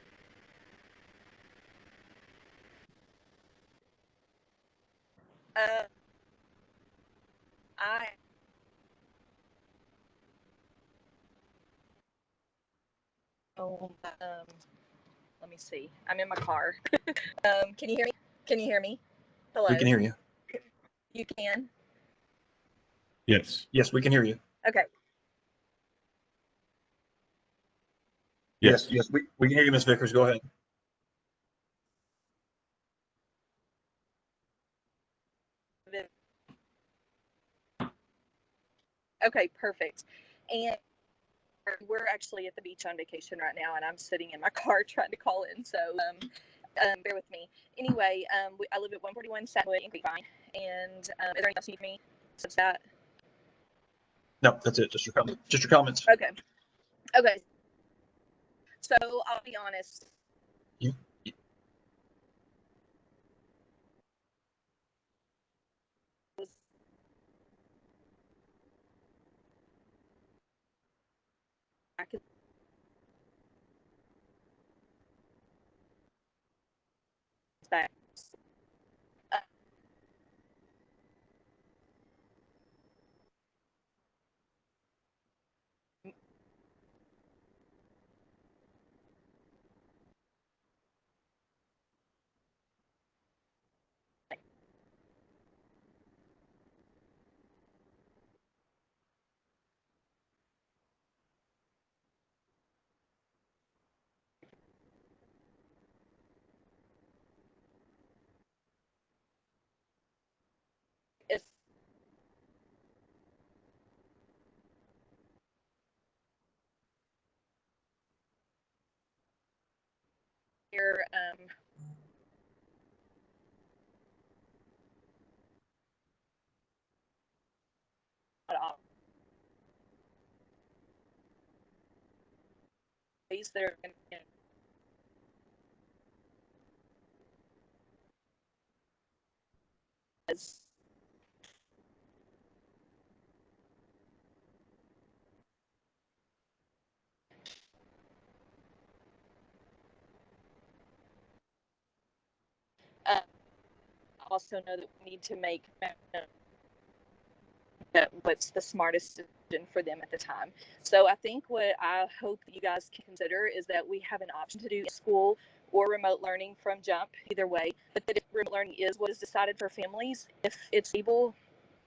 I let me see. I'm in my car. Can you hear me? Can you hear me? Hello. We can hear you. You can? Yes. Yes, we can hear you. Okay. Yes. Yes, we can hear you, Ms. Vickers. Go ahead. Okay, perfect. And we're actually at the beach on vacation right now, and I'm sitting in my car trying to call in. So bear with me. Anyway, I live at 141 Satwood in Grapevine. And is there anything else you need from me? Such that? No, that's it. Just your comments. Just your comments. Okay. Okay. So I'll be honest. I could that. If you're these that are as also know that we need to make what's the smartest decision for them at the time. So I think what I hope that you guys can consider is that we have an option to do school or remote learning from jump, either way, but that if remote learning is what is decided for families, if it's able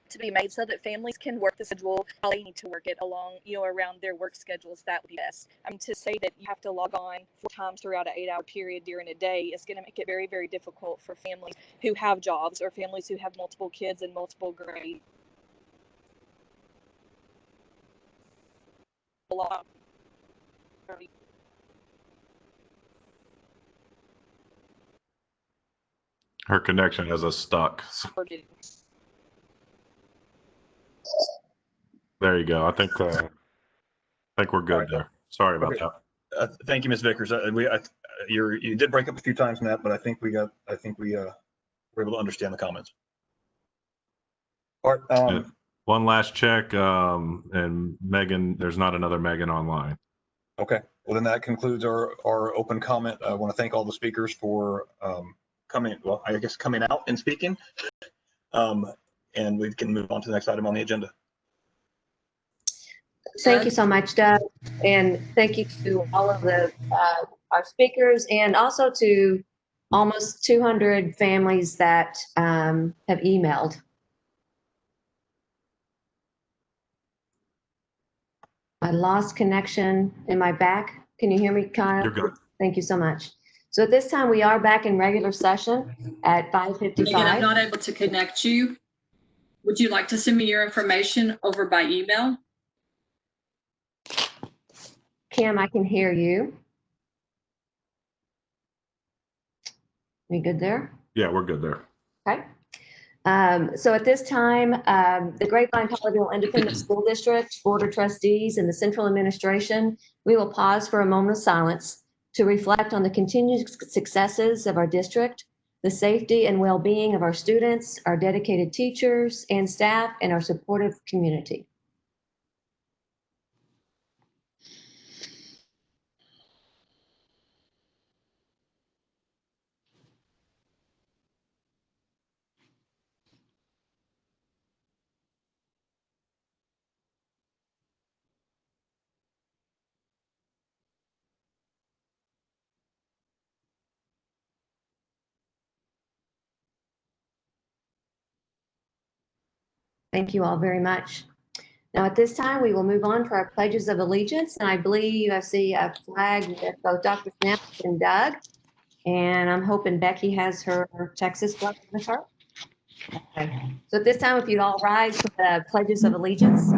to be made so that families can work the schedule how they need to work it along, around their work schedules, that would be best. To say that you have to log on 4 times throughout an 8-hour period during a day is going to make it very, very difficult for families who have jobs or families who have multiple kids and multiple grades. A lot. Her connection is a stuck. There you go. I think we're good Right. there. Sorry about Okay. that. Thank you, Ms. Vickers. You did break up a few times, Matt, but I think we were able to understand the comments. All right. One last check, and Megan, there's not another Megan online. Okay. Well, then that concludes our open comment. I want to thank all the speakers for coming out and speaking. And we can move on to the next item on the agenda. Thank you so much, Doug. And thank you to all of our speakers, and also to almost 200 families that have emailed. I lost connection. Am I back? Can you hear me, Kyle? You're good. Thank you so much. So at this time, we are back in regular session at Megan, I'm 5:55. not able to connect you. Would you like to send me your information over by email? Kim, I can hear you. We good there? Yeah, we're good there. Okay. So at this time, the Grapevine Colleyville Independent School District, Board of Trustees, and the Central Administration, we will pause for a moment of silence to reflect on the continued successes of our district, the safety and well-being of our students, our dedicated teachers and staff, and our supportive community. Thank you all very much. Now, at this time, we will move on to our pledges of allegiance, and I believe I see a flag with both Dr. Snap and Doug, and I'm hoping Becky has her Texas flag with her. Okay. So at this time, if you'd all rise for the pledges of allegiance.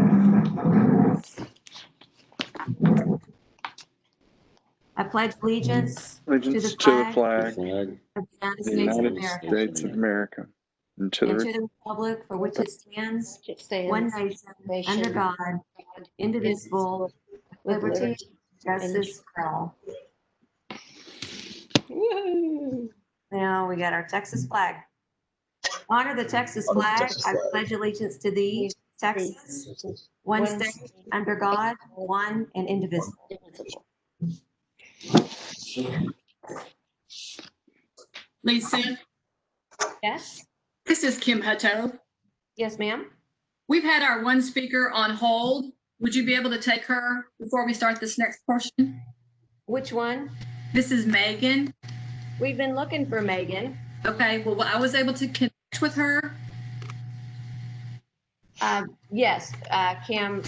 I pledge allegiance to Allegiance the to the flag flag of the United the States of United America States of America and to and the to the republic for which it stands, one nation, under God, indivisible, with liberty, justice for all. Now we got our Texas flag. Honor the Texas flag. I pledge allegiance to thee, Texas, one state, under God, one and indivisible. Lisa? Yes? This is Kim Hutto. Yes, ma'am. We've had our one speaker on hold. Would you be able to take her before we start this next portion? Which one? This is Megan. We've been looking for Megan. Okay, well, I was able to connect with her. Yes, Kim.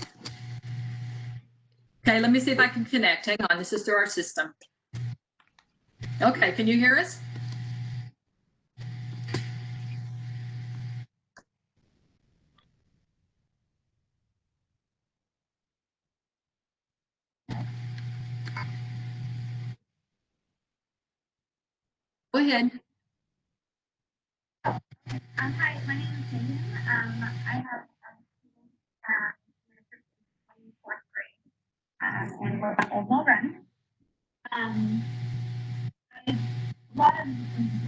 Okay, let me see if I can connect. Hang on, this is through our system. Okay, can you hear us? Go ahead. Hi, my name is Megan. I have fourth grade, and we're on Old Mill Run. A lot of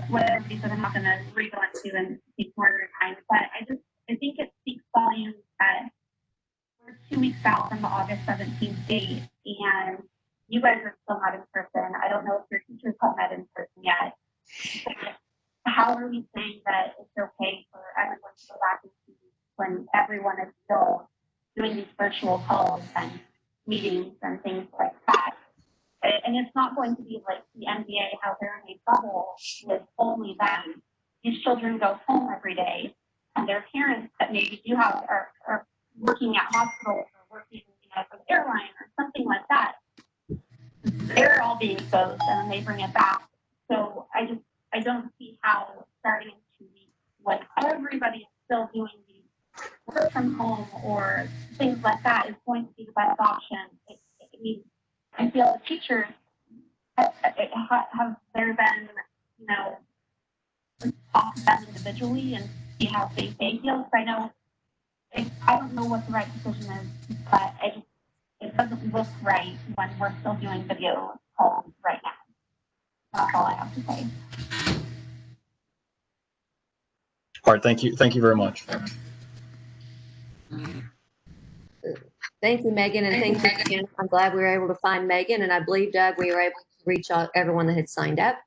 what everybody said, I'm not going to re-go into and take more of your time, but I think it speaks volumes that we're 2 weeks out from the August 17th date, and you guys are still not in person. I don't know if your teachers have met in person yet. How are we saying that it's okay for everyone to go back and see when everyone is still doing these virtual calls and meetings and things like that? And it's not going to be like the NBA, how they're in a bubble with only them. These children go home every day, and their parents that maybe do have are working at hospitals or working, for the airline or something like that. They're all being exposed, and then they bring it back. So I don't see how starting in 2 weeks when everybody is still doing these work from home or things like that is going to be the best option. I feel the teachers have there been, talk to them individually and see how they feel. Because I don't know what the right decision is, but it doesn't look right when we're still doing video calls right now. That's all I have to say. All right, thank you very much. Thank you, Megan, and thank you, Kim. I'm glad we were able to find Megan, and I believe, Doug, we were able to reach out everyone that had signed up.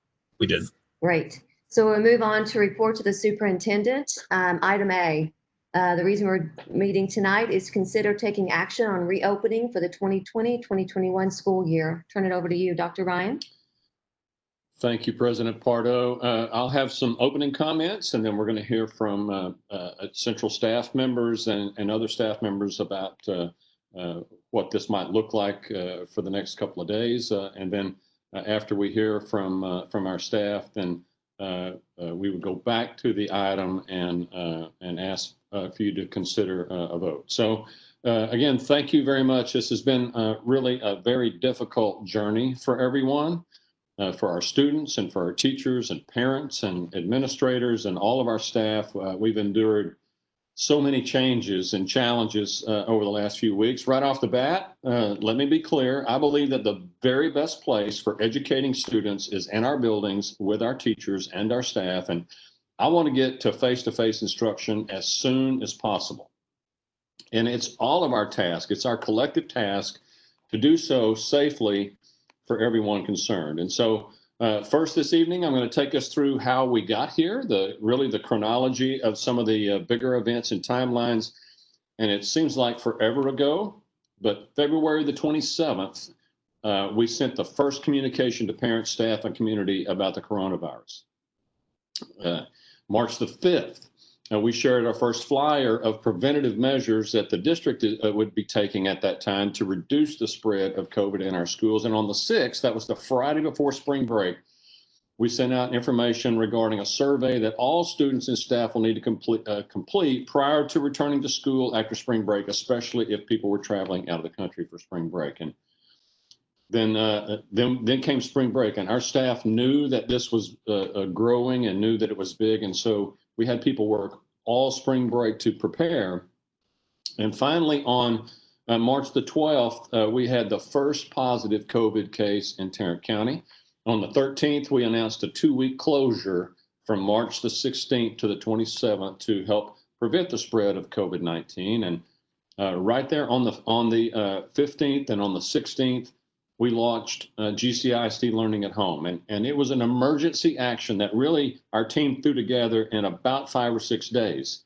We did. Great. So we'll move on to report to the superintendent. Item A, the reason we're meeting tonight is consider taking action on reopening for the 2020-2021 school year. Turn it over to you, Dr. Ryan. Thank you, President Pardo. I'll have some opening comments, and then we're going to hear from central staff members and other staff members about what this might look like for the next couple of days. And then after we hear from our staff, then we would go back to the item and ask for you to consider a vote. So again, thank you very much. This has been really a very difficult journey for everyone, for our students and for our teachers and parents and administrators and all of our staff. We've endured so many changes and challenges over the last few weeks. Right off the bat, let me be clear. I believe that the very best place for educating students is in our buildings with our teachers and our staff. And I want to get to face-to-face instruction as soon as possible. And it's all of our task. It's our collective task to do so safely for everyone concerned. And so first this evening, I'm going to take us through how we got here, really the chronology of some of the bigger events and timelines. And it seems like forever ago, but February the 27th, we sent the first communication to parents, staff, and community about the coronavirus. March the 5th, we shared our first flyer of preventative measures that the district would be taking at that time to reduce the spread of COVID in our schools. And on the 6th, that was the Friday before spring break, we sent out information regarding a survey that all students and staff will need to complete prior to returning to school after spring break, especially if people were traveling out of the country for spring break. And then came spring break, and our staff knew that this was growing and knew that it was big. And so we had people work all spring break to prepare. And finally, on March the 12th, we had the first positive COVID case in Tarrant County. On the 13th, we announced a 2-week closure from March the 16th to the 27th to help prevent the spread of COVID-19. And right there on the 15th and on the 16th, we launched GCISD Learning at Home. And it was an emergency action that really our team threw together in about 5 or 6 days.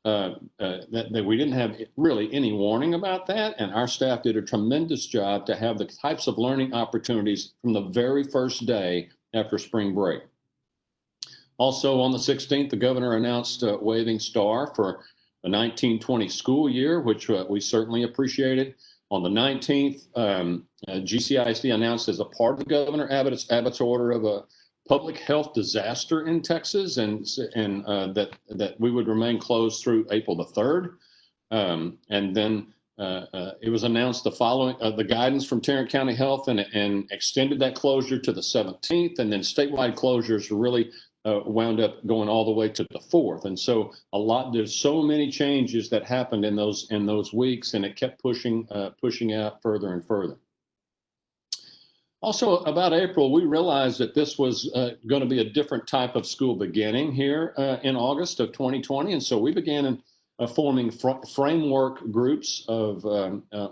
That we didn't have really any warning about that. And our staff did a tremendous job to have the types of learning opportunities from the very first day after spring break. Also on the 16th, the governor announced waiving STAR for the 1920 school year, which we certainly appreciated. On the 19th, GCISD announced as a part of the Governor Abbott's order of a public health disaster in Texas, and that we would remain closed through April the 3rd. And then it was announced the following, the guidance from Tarrant County Health and extended that closure to the 17th, and then statewide closures really wound up going all the way to the 4th. And so there's so many changes that happened in those weeks, and it kept pushing out further and further. Also, about April, we realized that this was going to be a different type of school beginning here in August of 2020. And so we began forming framework groups of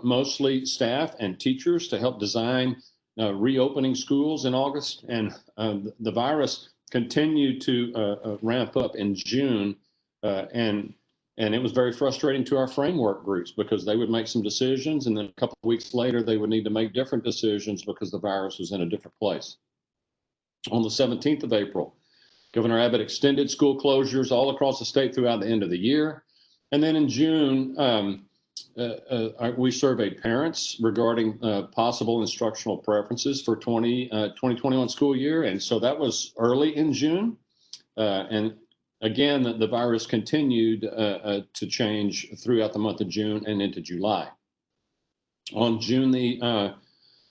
mostly staff and teachers to help design reopening schools in August. And the virus continued to ramp up in June. And it was very frustrating to our framework groups because they would make some decisions, and then a couple of weeks later, they would need to make different decisions because the virus was in a different place. On the 17th of April, Governor Abbott extended school closures all across the state throughout the end of the year. And then in June, we surveyed parents regarding possible instructional preferences for 2021 school year. And so that was early in June. And again, the virus continued to change throughout the month of June and into July. On June the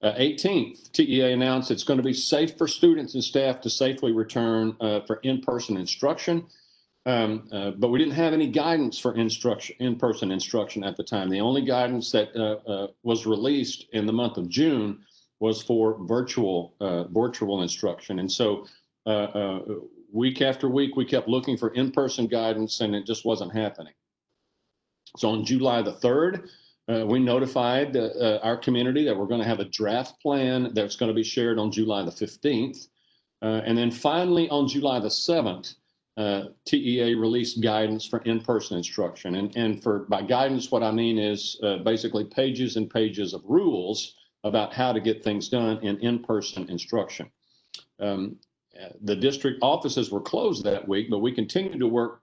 18th, TEA announced it's going to be safe for students and staff to safely return for in-person instruction. But we didn't have any guidance for in-person instruction at the time. The only guidance that was released in the month of June was for virtual instruction. And so week after week, we kept looking for in-person guidance, and it just wasn't happening. So on July the 3rd, we notified our community that we're going to have a draft plan that's going to be shared on July the 15th. And then finally, on July the 7th, TEA released guidance for in-person instruction. And by guidance, what I mean is basically pages and pages of rules about how to get things done in in-person instruction. The district offices were closed that week, but we continued to work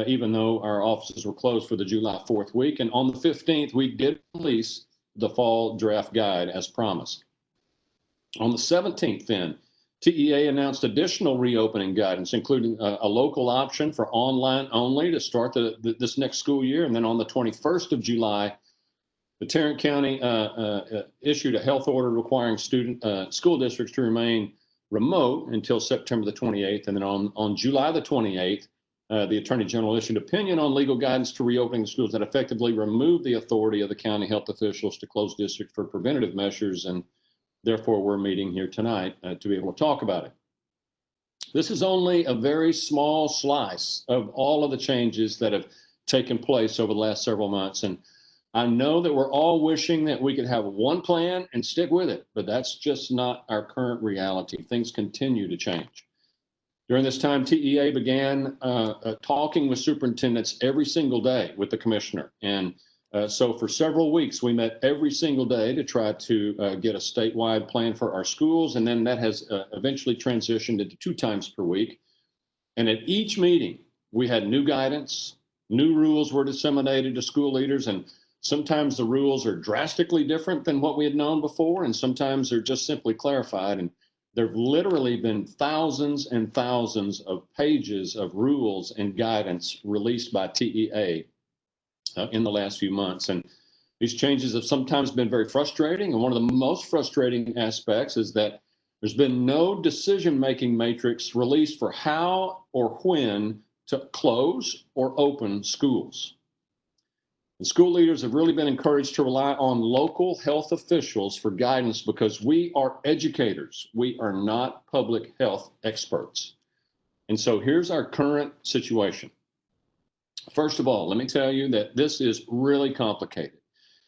even though our offices were closed for the July 4th week. And on the 15th, we did release the fall draft guide as promised. On the 17th then, TEA announced additional reopening guidance, including a local option for online only to start this next school year. And then on the 21st of July, the Tarrant County issued a health order requiring school districts to remain remote until September the 28th. And then on July the 28th, the Attorney General issued opinion on legal guidance to reopening the schools that effectively removed the authority of the county health officials to close districts for preventative measures. And therefore, we're meeting here tonight to be able to talk about it. This is only a very small slice of all of the changes that have taken place over the last several months. And I know that we're all wishing that we could have one plan and stick with it, but that's just not our current reality. Things continue to change. During this time, TEA began talking with superintendents every single day with the commissioner. And so for several weeks, we met every single day to try to get a statewide plan for our schools. And then that has eventually transitioned into 2 times per week. And at each meeting, we had new guidance, new rules were disseminated to school leaders, and sometimes the rules are drastically different than what we had known before, and sometimes they're just simply clarified. And there have literally been thousands and thousands of pages of rules and guidance released by TEA in the last few months. And these changes have sometimes been very frustrating. And one of the most frustrating aspects is that there's been no decision-making matrix released for how or when to close or open schools. And school leaders have really been encouraged to rely on local health officials for guidance because we are educators. We are not public health experts. And so here's our current situation. First of all, let me tell you that this is really complicated.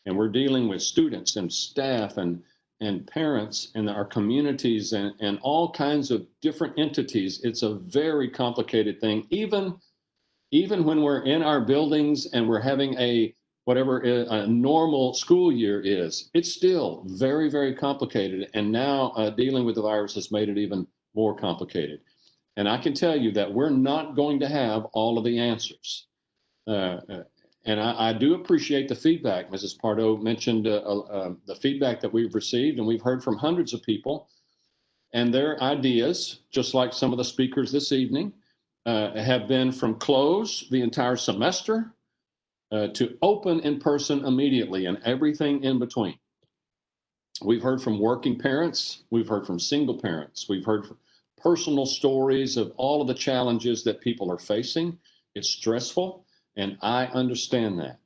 And we're dealing with students and staff and parents and our communities and all kinds of different entities. It's a very complicated thing. Even when we're in our buildings and we're having whatever a normal school year is, it's still very, very complicated. And now dealing with the virus has made it even more complicated. And I can tell you that we're not going to have all of the answers. And I do appreciate the feedback. Mrs. Pardo mentioned the feedback that we've received, and we've heard from hundreds of people and their ideas, just like some of the speakers this evening, have been from close the entire semester to open in person immediately and everything in between. We've heard from working parents. We've heard from single parents. We've heard personal stories of all of the challenges that people are facing. It's stressful, and I understand that.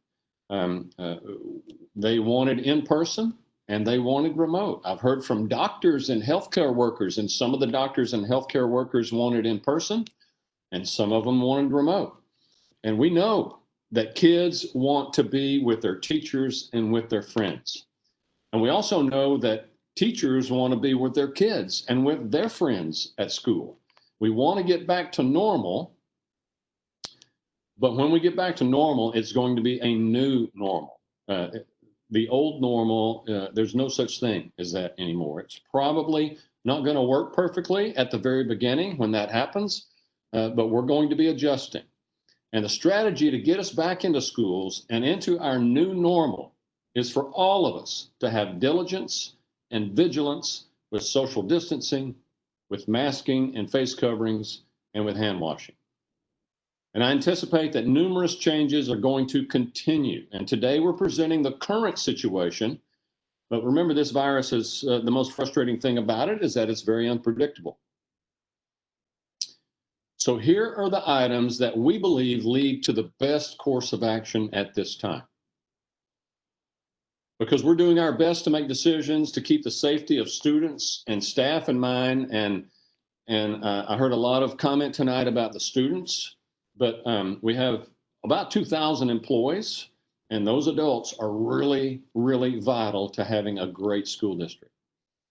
They wanted in person and they wanted remote. I've heard from doctors and healthcare workers, and some of the doctors and healthcare workers wanted in person and some of them wanted remote. And we know that kids want to be with their teachers and with their friends. And we also know that teachers want to be with their kids and with their friends at school. We want to get back to normal, but when we get back to normal, it's going to be a new normal. The old normal, there's no such thing as that anymore. It's probably not going to work perfectly at the very beginning when that happens, but we're going to be adjusting. And the strategy to get us back into schools and into our new normal is for all of us to have diligence and vigilance with social distancing, with masking and face coverings, and with hand washing. And I anticipate that numerous changes are going to continue. And today we're presenting the current situation. But remember, this virus is the most frustrating thing about it is that it's very unpredictable. So here are the items that we believe lead to the best course of action at this time. Because we're doing our best to make decisions to keep the safety of students and staff in mind. And I heard a lot of comment tonight about the students, but we have about 2,000 employees, and those adults are really, really vital to having a great school district.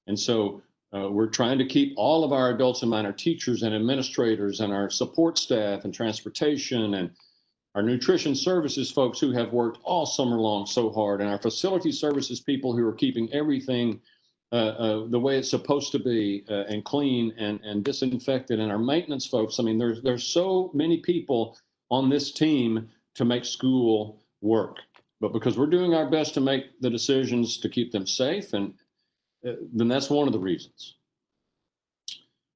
And so we're trying to keep all of our adults in mind, our teachers and administrators and our support staff and transportation and our nutrition services folks who have worked all summer long so hard, and our facility services people who are keeping everything the way it's supposed to be and clean and disinfected, and our maintenance folks. I mean, there's so many people on this team to make school work. but because we're doing our best to make the decisions to keep them safe, and then that's one of the reasons.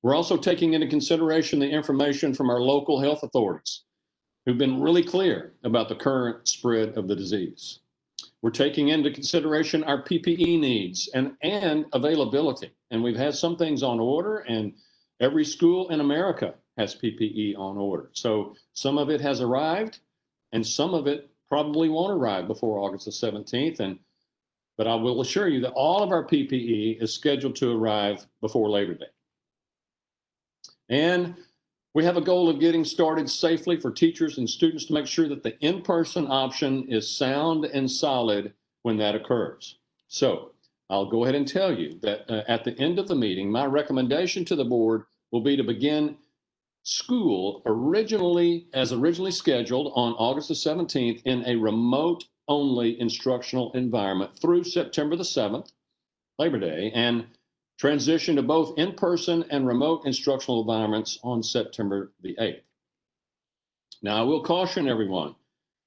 We're also taking into consideration the information from our local health authorities, who've been really clear about the current spread of the disease. We're taking into consideration our PPE needs and availability. And we've had some things on order, and every school in America has PPE on order. So some of it has arrived, and some of it probably won't arrive before August the 17th. But I will assure you that all of our PPE is scheduled to arrive before Labor Day. And we have a goal of getting started safely for teachers and students to make sure that the in-person option is sound and solid when that occurs. So I'll go ahead and tell you that at the end of the meeting, my recommendation to the board will be to begin school originally scheduled on August the 17th in a remote-only instructional environment through September the 7th, Labor Day, and transition to both in-person and remote instructional environments on September the 8th. Now, I will caution everyone,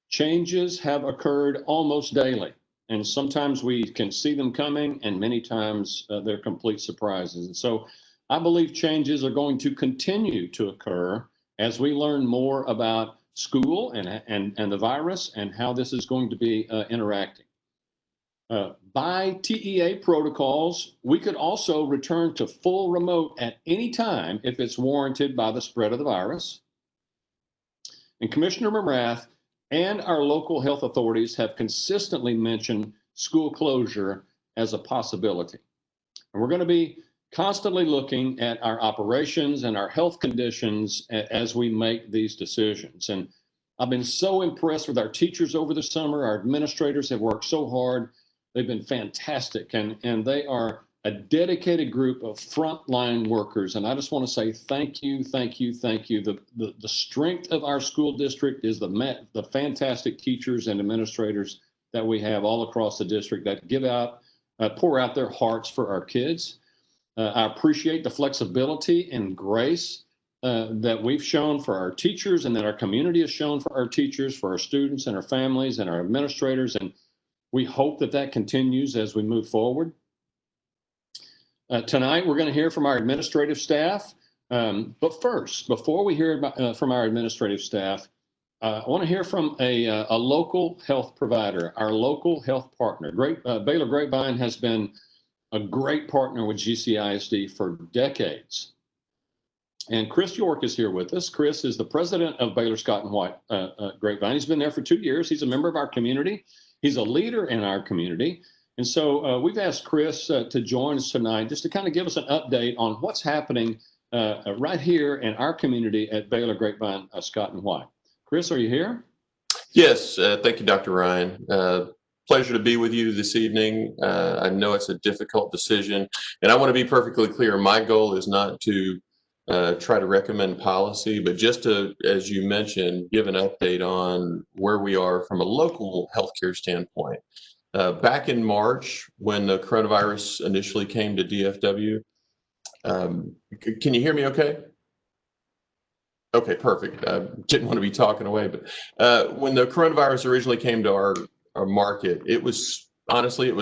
changes have occurred almost daily, and sometimes we can see them coming, and many times they're complete surprises. And so I believe changes are going to continue to occur as we learn more about school and the virus and how this is going to be interacting. By TEA protocols, we could also return to full remote at any time if it's warranted by the spread of the virus. And Commissioner McGrath and our local health authorities have consistently mentioned school closure as a possibility. And we're going to be constantly looking at our operations and our health conditions as we make these decisions. And I've been so impressed with our teachers over the summer. Our administrators have worked so hard. They've been fantastic, and they are a dedicated group of frontline workers. And I just want to say thank you, thank you, thank you. The strength of our school district is the fantastic teachers and administrators that we have all across the district that pour out their hearts for our kids. I appreciate the flexibility and grace that we've shown for our teachers and that our community has shown for our teachers, for our students and our families and our administrators. And we hope that that continues as we move forward. Tonight, we're going to hear from our administrative staff. But first, before we hear from our administrative staff, I want to hear from a local health provider, our local health partner. Baylor Grapevine has been a great partner with GCISD for decades. And Chris York is here with us. Chris is the president of Baylor Scott and White Grapevine. He's been there for 2 years. He's a member of our community. He's a leader in our community. And so we've asked Chris to join us tonight just to kind of give us an update on what's happening right here in our community at Baylor Grapevine Scott and White. Chris, are you here? Yes, thank you, Dr. Ryan. Pleasure to be with you this evening. I know it's a difficult decision, and I want to be perfectly clear. My goal is not to try to recommend policy, but just to, as you mentioned, give an update on where we are from a local healthcare standpoint. Back in March, when the coronavirus initially came to DFW, can you hear me okay? Okay, perfect. Didn't want to be talking away, but when the coronavirus originally came to our market, it was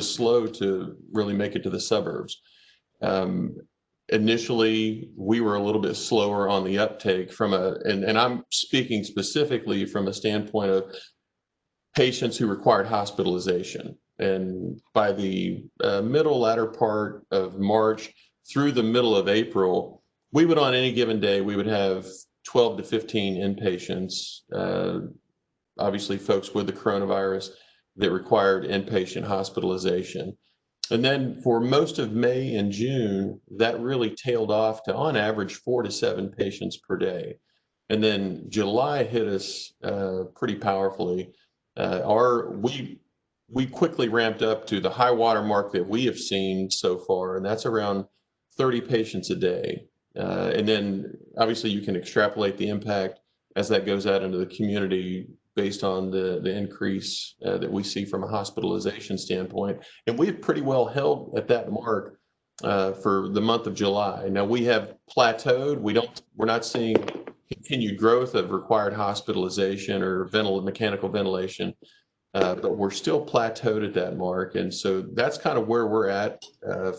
slow to really make it to the suburbs. Initially, we were a little bit slower on the uptake and I'm speaking specifically from a standpoint of patients who required hospitalization. And by the latter part of March through the middle of April, we would on any given day, we would have 12 to 15 inpatients, obviously folks with the coronavirus that required inpatient hospitalization. And then for most of May and June, that really tailed off to on average 4 to 7 patients per day. And then July hit us pretty powerfully. We quickly ramped up to the high water mark that we have seen so far, and that's around 30 patients a day. And then obviously you can extrapolate the impact as that goes out into the community based on the increase that we see from a hospitalization standpoint. And we've pretty well held at that mark for the month of July. Now we have plateaued. We're not seeing continued growth of required hospitalization or mechanical ventilation. but we're still plateaued at that mark. And so that's kind of where we're at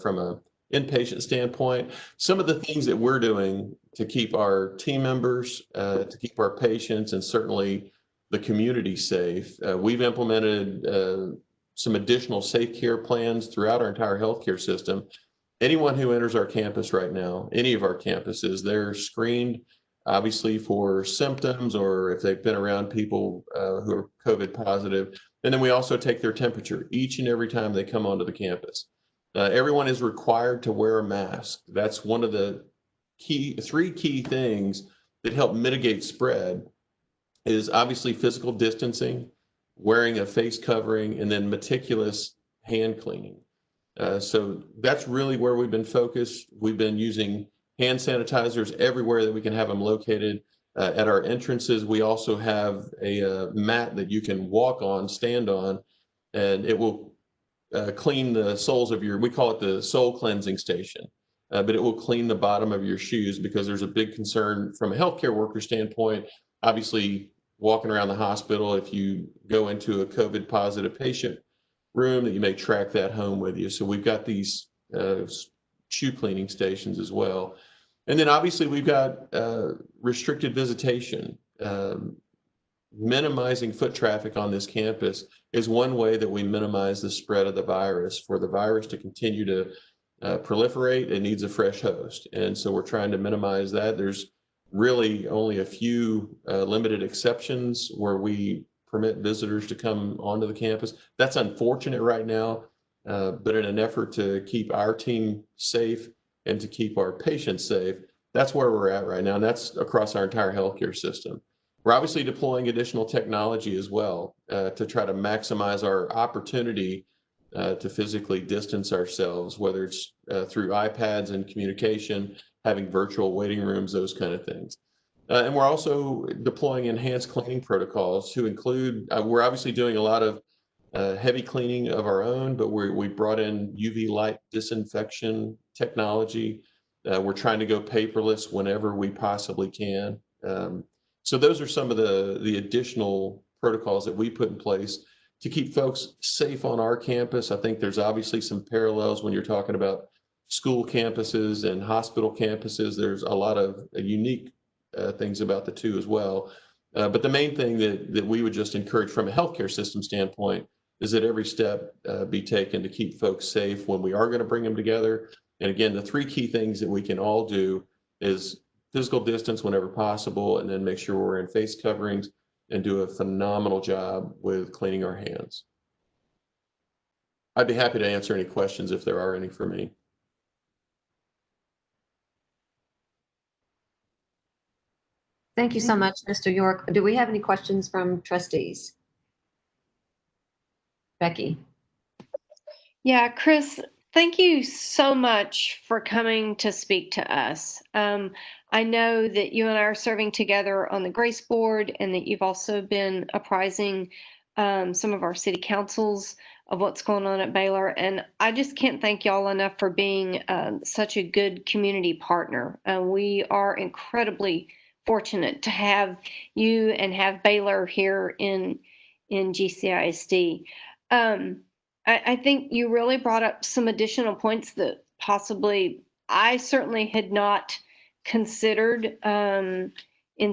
from a inpatient standpoint. Some of the things that we're doing to keep our team members, to keep our patients, and certainly the community safe, we've implemented some additional safe care plans throughout our entire healthcare system. Anyone who enters our campus right now, any of our campuses, they're screened obviously for symptoms or if they've been around people who are COVID positive. And then we also take their temperature each and every time they come onto the campus. Everyone is required to wear a mask. That's one of the three key things that help mitigate spread is obviously physical distancing, wearing a face covering, and then meticulous hand cleaning. So that's really where we've been focused. We've been using hand sanitizers everywhere that we can have them located. At our entrances, we also have a mat that you can walk on, stand on, and it will clean the soles of we call it the sole cleansing station, but it will clean the bottom of your shoes because there's a big concern from a healthcare worker standpoint. Obviously, walking around the hospital, if you go into a COVID positive patient room, that you may track that home with you. So we've got these shoe cleaning stations as well. And then obviously we've got restricted visitation. Minimizing foot traffic on this campus is one way that we minimize the spread of the virus. For the virus to continue to proliferate, it needs a fresh host. And so we're trying to minimize that. There's really only a few limited exceptions where we permit visitors to come onto the campus. That's unfortunate right now, but in an effort to keep our team safe and to keep our patients safe, that's where we're at right now. And that's across our entire healthcare system. We're obviously deploying additional technology as well to try to maximize our opportunity to physically distance ourselves, whether it's through iPads and communication, having virtual waiting rooms, those kind of things. And we're also deploying enhanced cleaning protocols to include, we're obviously doing a lot of heavy cleaning of our own, but we brought in UV light disinfection technology. We're trying to go paperless whenever we possibly can. So those are some of the additional protocols that we put in place to keep folks safe on our campus. I think there's obviously some parallels when you're talking about school campuses and hospital campuses. There's a lot of unique things about the two as well. But the main thing that we would just encourage from a healthcare system standpoint is that every step be taken to keep folks safe when we are going to bring them together. And again, the three key things that we can all do is physical distance whenever possible, and then make sure we're in face coverings and do a phenomenal job with cleaning our hands. I'd be happy to answer any questions if there are any for me. Thank you so much, Mr. York. Do we have any questions from trustees? Becky. Yeah, Chris, thank you so much for coming to speak to us. I know that you and I are serving together on the Grace Board and that you've also been apprising some of our city councils of what's going on at Baylor. And I just can't thank y'all enough for being such a good community partner. We are incredibly fortunate to have you and have Baylor here in GCISD. I think you really brought up some additional points that possibly I certainly had not considered in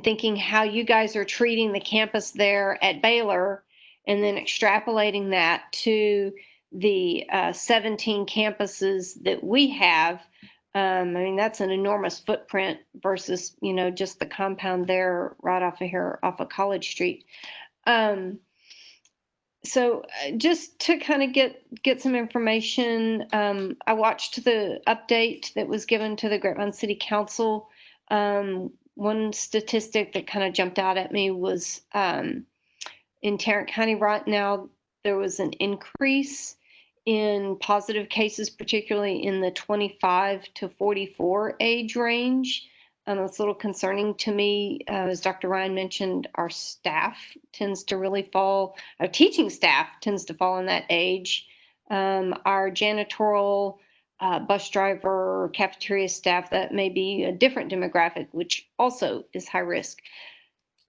thinking how you guys are treating the campus there at Baylor and then extrapolating that to the 17 campuses that we have. I mean, that's an enormous footprint versus, you know, just the compound there right off of here, off of College Street. So just to kind of get some information, I watched the update that was given to the Grapevine City Council. One statistic that kind of jumped out at me was in Tarrant County right now, there was an increase in positive cases, particularly in the 25 to 44 age range. It's a little concerning to me. As Dr. Ryan mentioned, our staff tends to really fall, our teaching staff tends to fall in that age. Our janitorial, bus driver, cafeteria staff, that may be a different demographic, which also is high risk.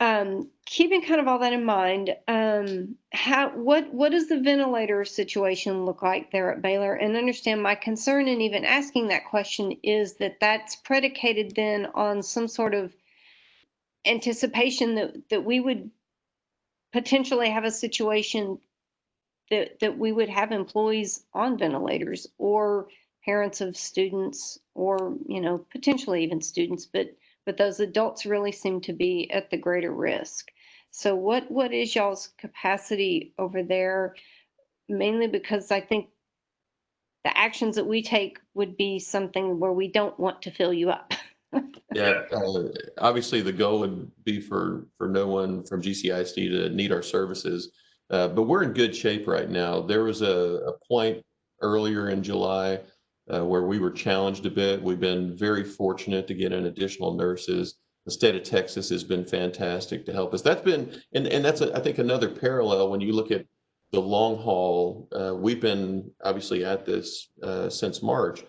Keeping kind of all that in mind, what does the ventilator situation look like there at Baylor? And understand my concern in even asking that question is that that's predicated then on some sort of anticipation that we would potentially have a situation that we would have employees on ventilators or parents of students or, potentially even students, but those adults really seem to be at the greater risk. So what is y'all's capacity over there? Mainly because I think the actions that we take would be something where we don't want to fill you up. Yeah, obviously the goal would be for no one from GCISD to need our services, but we're in good shape right now. There was a point earlier in July where we were challenged a bit. We've been very fortunate to get in additional nurses. The state of Texas has been fantastic to help us. That's been, and that's I think another parallel when you look at the long haul. We've been obviously at this since March.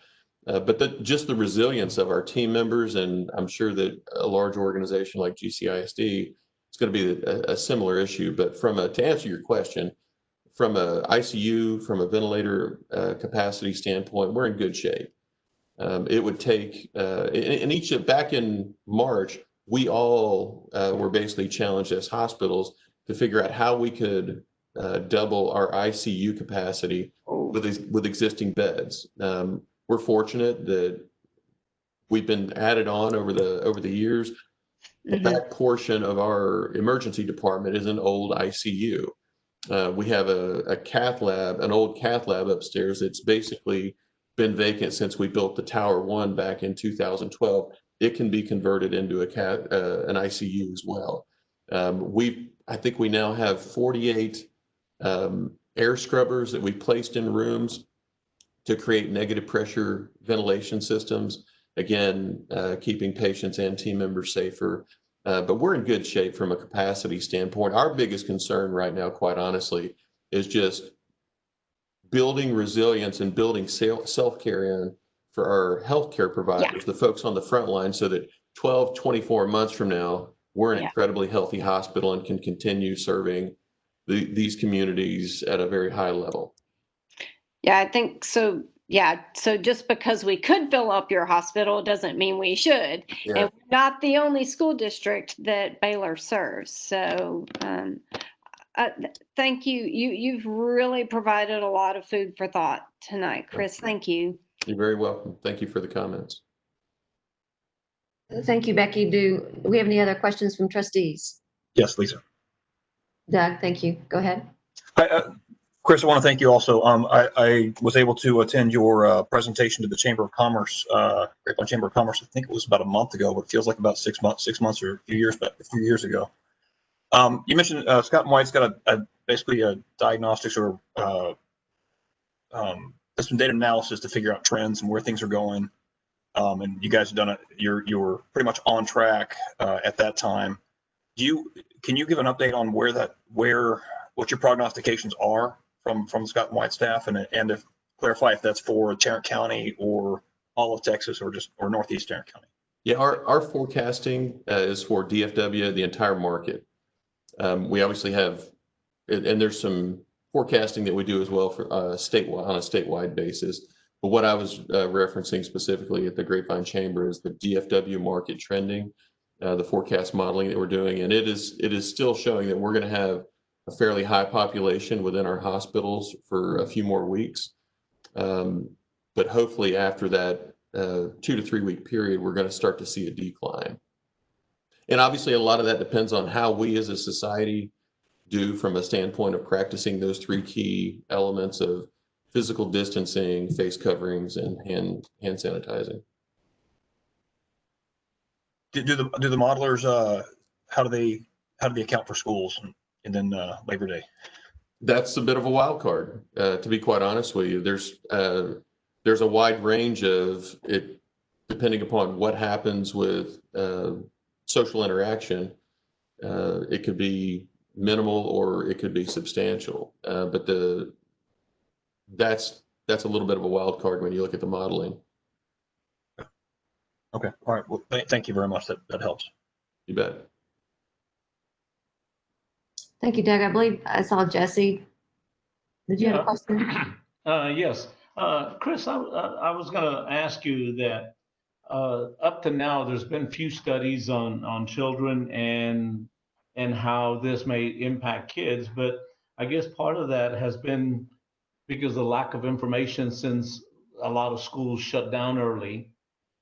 But just the resilience of our team members, and I'm sure that a large organization like GCISD, it's going to be a similar issue. But to answer your question, from a ICU, from a ventilator capacity standpoint, we're in good shape. It would take, back in March, we all were basically challenged as hospitals to figure out how we could double our ICU capacity with existing beds. We're fortunate that we've been added on over the years. The back portion of our emergency department is an old ICU. We have a cath lab, an old cath lab upstairs that's basically been vacant since we built the Tower 1 back in 2012. It can be converted into an ICU as well. I think we now have 48 air scrubbers that we placed in rooms to create negative pressure ventilation systems, again, keeping patients and team members safer. But we're in good shape from a capacity standpoint. Our biggest concern right now, quite honestly, is just building resilience and building self-care in for our healthcare providers, the folks on the front line, so that 12, 24 months from now, we're an incredibly healthy hospital and can continue serving these communities at a very high level. Yeah, I think so. Yeah. So just because we could fill up your hospital doesn't mean we should. Yeah. And we're not the only school district that Baylor serves. So thank you. You've really provided a lot of food for thought tonight, Chris. Thank you. You're very welcome. Thank you for the comments. Thank you, Becky. Do we have any other questions from trustees? Yes, Lisa. Doug, thank you. Go ahead. Chris, I want to thank you also. I was able to attend your presentation to the Chamber of Commerce, Grapevine Chamber of Commerce. I think it was about a month ago, but it feels like about 6 months or a few years ago. You mentioned Scott and White's got basically a diagnostics or some data analysis to figure out trends and where things are going. And you guys have done it. You were pretty much on track at that time. Can you give an update on what your prognostications are from Scott and White staff, and clarify if that's for Tarrant County or all of Texas or Northeast Tarrant County? Yeah, our forecasting is for DFW, the entire market. We obviously have, and there's some forecasting that we do as well for on a statewide basis. But what I was referencing specifically at the Grapevine Chamber is the DFW market trending, the forecast modeling that we're doing, and it is still showing that we're going to have a fairly high population within our hospitals for a few more weeks. But hopefully after that 2 to 3 week period, we're going to start to see a decline. And obviously a lot of that depends on how we as a society do from a standpoint of practicing those 3 key elements of physical distancing, face coverings, and hand sanitizing. Do the modelers how do they account for schools and then Labor Day? That's a bit of a wild card, to be quite honest with you. There's a wide range of it, depending upon what happens with social interaction. It could be minimal or it could be substantial, but that's a little bit of a wild card when you look at the modeling. Okay. All right. Well, thank you very much. That helps. You bet. Thank you, Doug. I believe I saw Jesse. Did you have a question? Yes. Chris, I was going to ask you that up to now, there's been few studies on children and how this may impact kids, but I guess part of that has been because of lack of information since a lot of schools shut down early.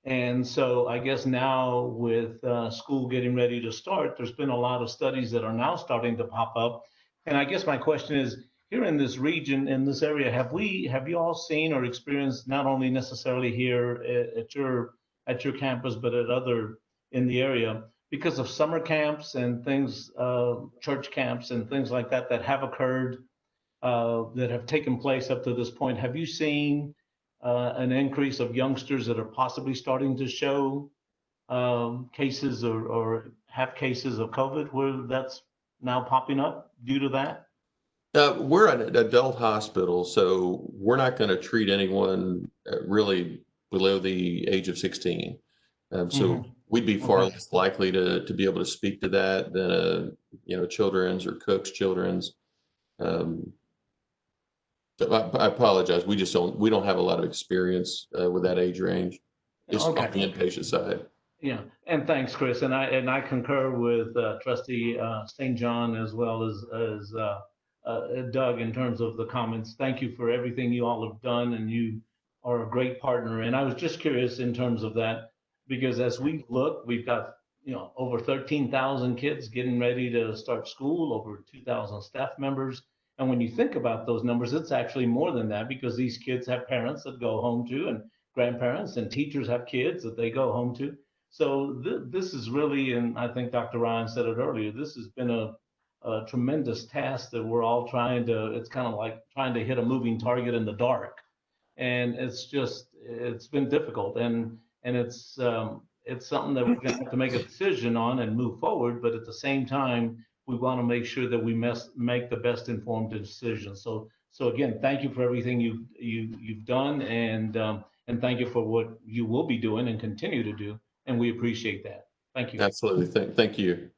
And so I guess now with school getting ready to start, there's been a lot of studies that are now starting to pop up. And I guess my question is, here in this region, in this area, have you all seen or experienced, not only necessarily here at your campus, but at other in the area, because of summer camps and things, church camps and things like that that have occurred, that have taken place up to this point? Have you seen an increase of youngsters that are possibly starting to show cases or have cases of COVID where that's now popping up due to that? We're an adult hospital, so we're not going to treat anyone really below the age of 16. So we'd be far less likely to be able to speak to that than children's or Cook's children's. So I apologize. We don't have a lot of experience with that age range. It's on the inpatient side. Yeah, and thanks, Chris. And I concur with Trustee St. John as well as Doug in terms of the comments. Thank you for everything you all have done, and you are a great partner. And I was just curious in terms of that, because as we look, we've got over 13,000 kids getting ready to start school, over 2,000 staff members. And when you think about those numbers, it's actually more than that, because these kids have parents that go home to, and grandparents and teachers have kids that they go home to. So this is really, and I think Dr. Ryan said it earlier, this has been a tremendous task that we're all it's kind of like trying to hit a moving target in the dark. And it's been difficult, and it's something that we're going to have to make a decision on and move forward. But at the same time, we want to make sure that we make the best informed decision. So again, thank you for everything you've done, and thank you for what you will be doing and continue to do. And we appreciate that. Thank you. Absolutely. Thank you.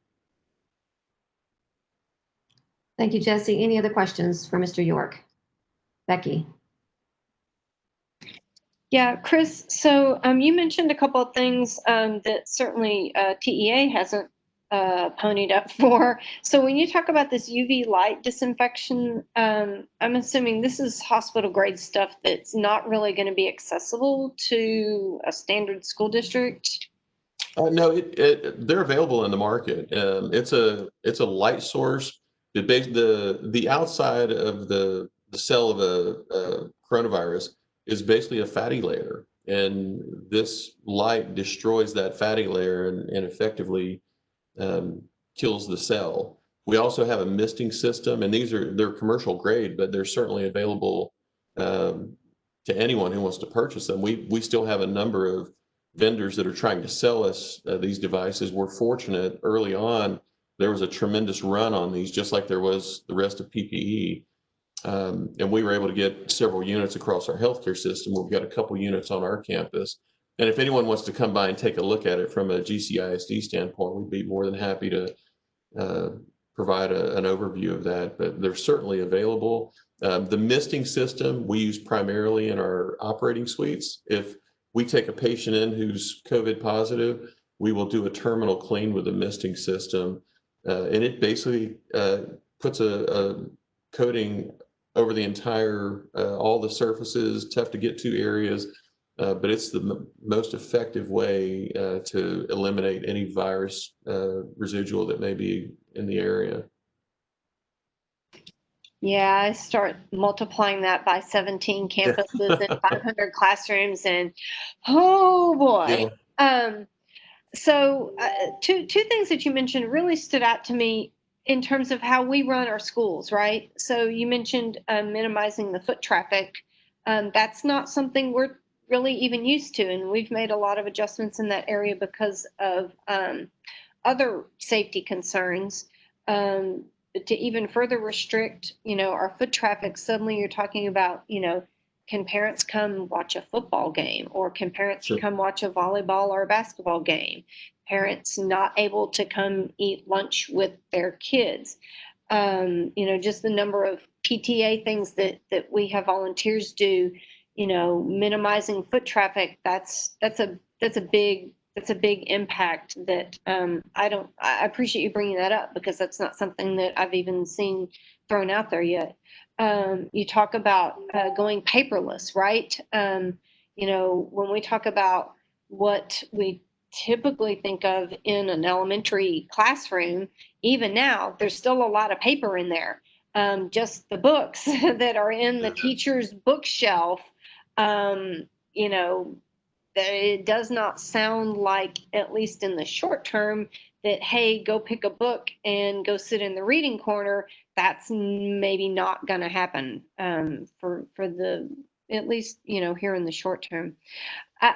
Thank you, Jesse. Any other questions for Mr. York? Becky? Yeah, Chris, so you mentioned a couple of things that certainly TEA hasn't ponied up for. So when you talk about this UV light disinfection, I'm assuming this is hospital grade stuff that's not really going to be accessible to a standard school district? No, they're available in the market. It's a light source. The outside of the cell of a coronavirus is basically a fatty layer, and this light destroys that fatty layer and effectively kills the cell. We also have a misting system, and they're commercial grade, but they're certainly available to anyone who wants to purchase them. We still have a number of vendors that are trying to sell us these devices. We're fortunate early on, there was a tremendous run on these, just like there was the rest of PPE. And we were able to get several units across our healthcare system. We've got a couple units on our campus. And if anyone wants to come by and take a look at it from a GCISD standpoint, we'd be more than happy to provide an overview of that. But they're certainly available. The misting system we use primarily in our operating suites. If we take a patient in who's COVID positive, we will do a terminal clean with a misting system. And it basically puts a coating over the entire, all the surfaces, tough to get to areas, but it's the most effective way to eliminate any virus residual that may be in the area. Yeah, I start multiplying that by 17 campuses and 500 classrooms, and oh boy. Yeah. So two things that you mentioned really stood out to me in terms of how we run our schools, right? So you mentioned minimizing the foot traffic. That's not something we're really even used to, and we've made a lot of adjustments in that area because of other safety concerns. To even further restrict, our foot traffic, suddenly you're talking about, can parents come watch a football game, or can parents come watch a volleyball or a basketball game? Parents not able to come eat lunch with their kids. just the number of PTA things that we have volunteers do, minimizing foot traffic, that's a big impact that I appreciate you bringing that up, because that's not something that I've even seen thrown out there yet. You talk about going paperless, right? When we talk about what we typically think of in an elementary classroom, even now, there's still a lot of paper in there. Just the books that are in the teacher's bookshelf, it does not sound like, at least in the short term, that, hey, go pick a book and go sit in the reading corner. That's maybe not going to happen for the, at least, here in the short term.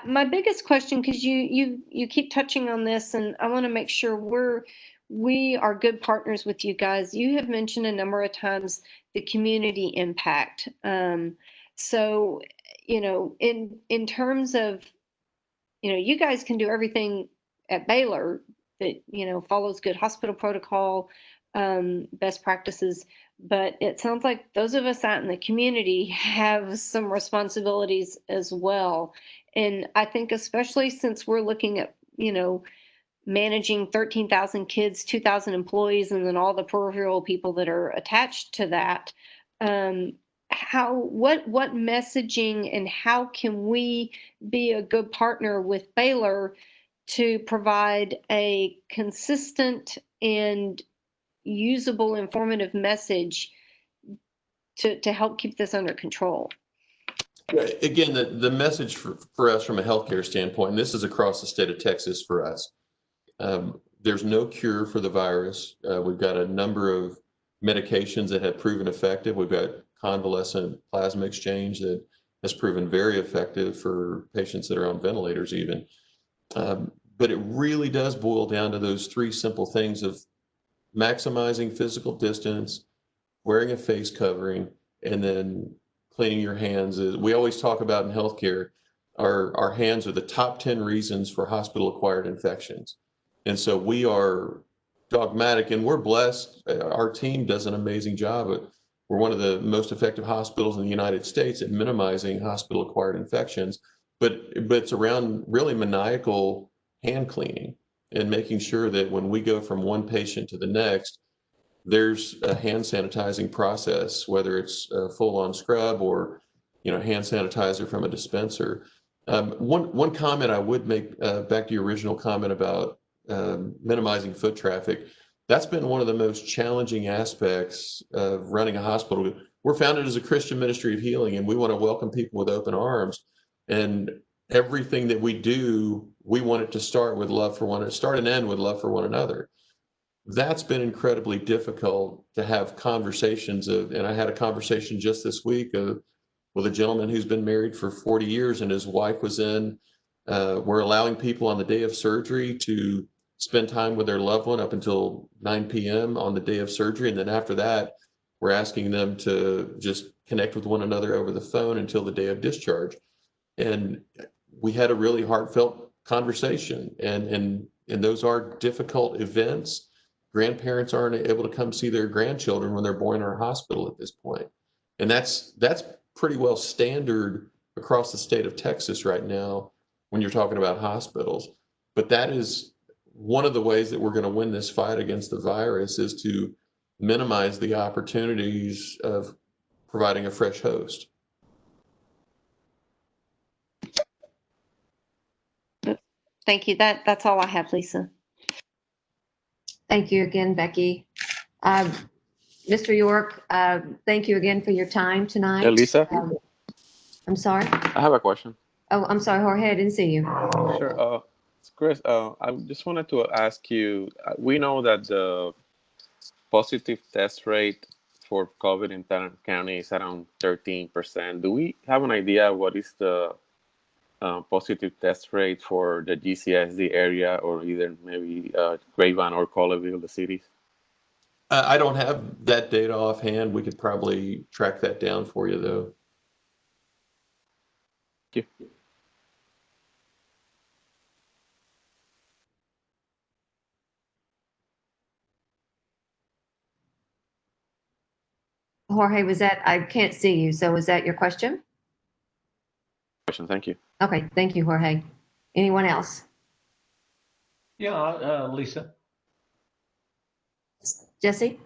My biggest question, because you keep touching on this, and I want to make sure we are good partners with you guys. You have mentioned a number of times the community impact. So, in terms of, you guys can do everything at Baylor that, follows good hospital protocol, best practices. But it sounds like those of us out in the community have some responsibilities as well. And I think especially since we're looking at, managing 13,000 kids, 2,000 employees, and then all the peripheral people that are attached to that, what messaging and how can we be a good partner with Baylor to provide a consistent and usable, informative message to help keep this under control? Again, the message for us from a healthcare standpoint, and this is across the state of Texas for us, there's no cure for the virus. We've got a number of medications that have proven effective. We've got convalescent plasma exchange that has proven very effective for patients that are on ventilators even. But it really does boil down to those three simple things of maximizing physical distance, wearing a face covering, and then cleaning your hands. We always talk about in healthcare, our hands are the top 10 reasons for hospital-acquired infections. And so we are dogmatic, and we're blessed. Our team does an amazing job. We're one of the most effective hospitals in the United States at minimizing hospital-acquired infections, but it's around really maniacal hand cleaning and making sure that when we go from one patient to the next, there's a hand sanitizing process, whether it's a full-on scrub or hand sanitizer from a dispenser. One comment I would make back to your original comment about minimizing foot traffic. That's been one of the most challenging aspects of running a hospital. We're founded as a Christian ministry of healing, and we want to welcome people with open arms. And everything that we do, we want it to start with love for one, start and end with love for one another. That's been incredibly difficult to have conversations of, and I had a conversation just this week with a gentleman who's been married for 40 years and his wife was in. We're allowing people on the day of surgery to spend time with their loved one up until 9 p.m. on the day of surgery. And then after that, we're asking them to just connect with one another over the phone until the day of discharge. And we had a really heartfelt conversation. And those are difficult events. Grandparents aren't able to come see their grandchildren when they're born in our hospital at this point. And that's pretty well standard across the state of Texas right now when you're talking about hospitals. But that is one of the ways that we're going to win this fight against the virus, is to minimize the opportunities of providing a fresh host. Thank you. That's all I have, Lisa. Thank you again, Becky. Mr. York, thank you again for your time tonight. Lisa? I'm sorry? I have a question. Oh, I'm sorry, Jorge, I didn't see you. Sure. Chris, I just wanted to ask you, we know that the positive test rate for COVID in Tarrant County is around 13%. Do we have an idea what is the positive test rate for the GCISD area, or either maybe Grapevine or Colleyville, the cities? I don't have that data offhand. We could probably track that down for you, though. Thank you. Jorge, was that, I can't see you, so was that your question? Thank you. Okay, thank you, Jorge. Anyone else? Yeah, Lisa. Jesse?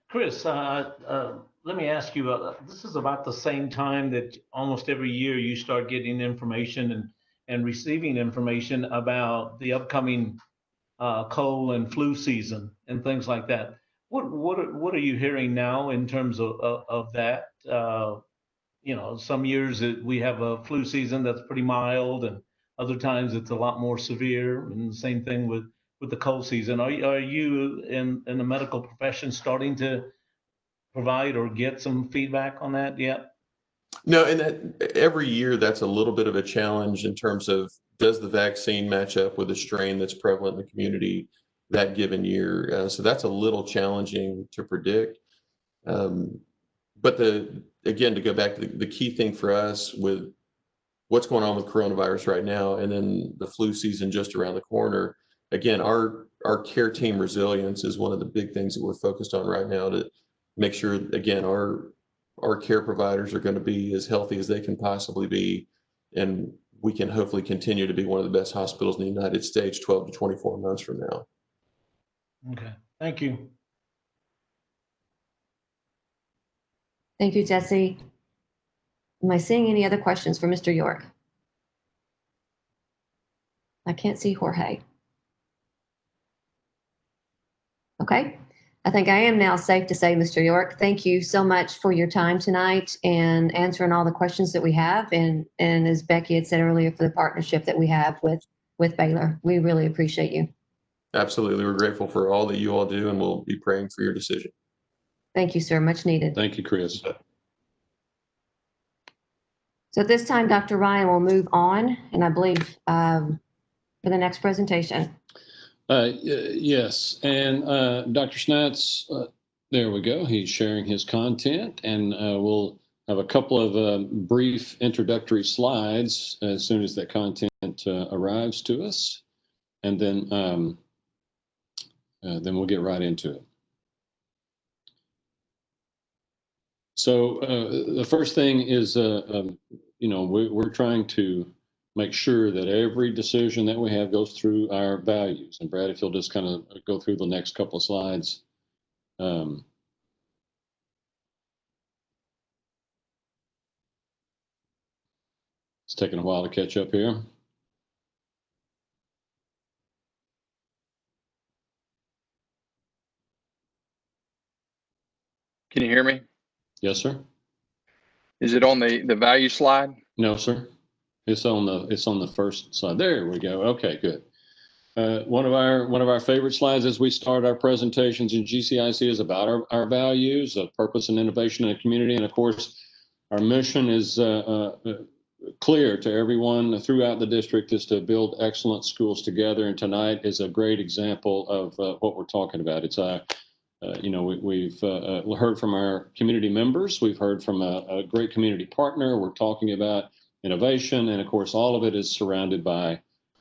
Chris, let me ask you, this is about the same time that almost every year you start getting information and receiving information about the upcoming cold and flu season and things like that. What are you hearing now in terms of that? Some years we have a flu season that's pretty mild, and other times it's a lot more severe. And the same thing with the cold season. Are you in the medical profession starting to provide or get some feedback on that yet? No, and that every year that's a little bit of a challenge in terms of, does the vaccine match up with a strain that's prevalent in the community that given year? So that's a little challenging to predict. But again, to go back to the key thing for us with what's going on with coronavirus right now, and then the flu season just around the corner, again, our care team resilience is one of the big things that we're focused on right now, to make sure, again, our care providers are going to be as healthy as they can possibly be, and we can hopefully continue to be one of the best hospitals in the United States 12 to 24 months from now. Okay, thank you. Thank you, Jesse. Am I seeing any other questions for Mr. York? I can't see Jorge. Okay, I think I am now safe to say, Mr. York, thank you so much for your time tonight and answering all the questions that we have. And as Becky had said earlier, for the partnership that we have with Baylor, we really appreciate you. Absolutely. We're grateful for all that you all do, and we'll be praying for your decision. Thank you, sir. Much needed. Thank you, Chris. So at this time, Dr. Ryan will move on, and I believe for the next presentation. Yes, and Dr. Snatz, there we go. He's sharing his content, and we'll have a couple of brief introductory slides as soon as that content arrives to us, and then we'll get right into it. So the first thing is, we're trying to make sure that every decision that we have goes through our values. And Brad, if you'll just kind of go through the next couple of slides. It's taking a while to catch up here. Can you hear me? Yes, sir. Is it on the value slide? No, sir. It's on the first slide. There we go. Okay, good. One of our favorite slides as we start our presentations in GCISD is about our values of purpose and innovation in the community. And of course, our mission is clear to everyone throughout the district, is to build excellent schools together. And tonight is a great example of what we're talking about. It's we've heard from our community members. We've heard from a great community partner. We're talking about innovation. And of course, all of it is surrounded by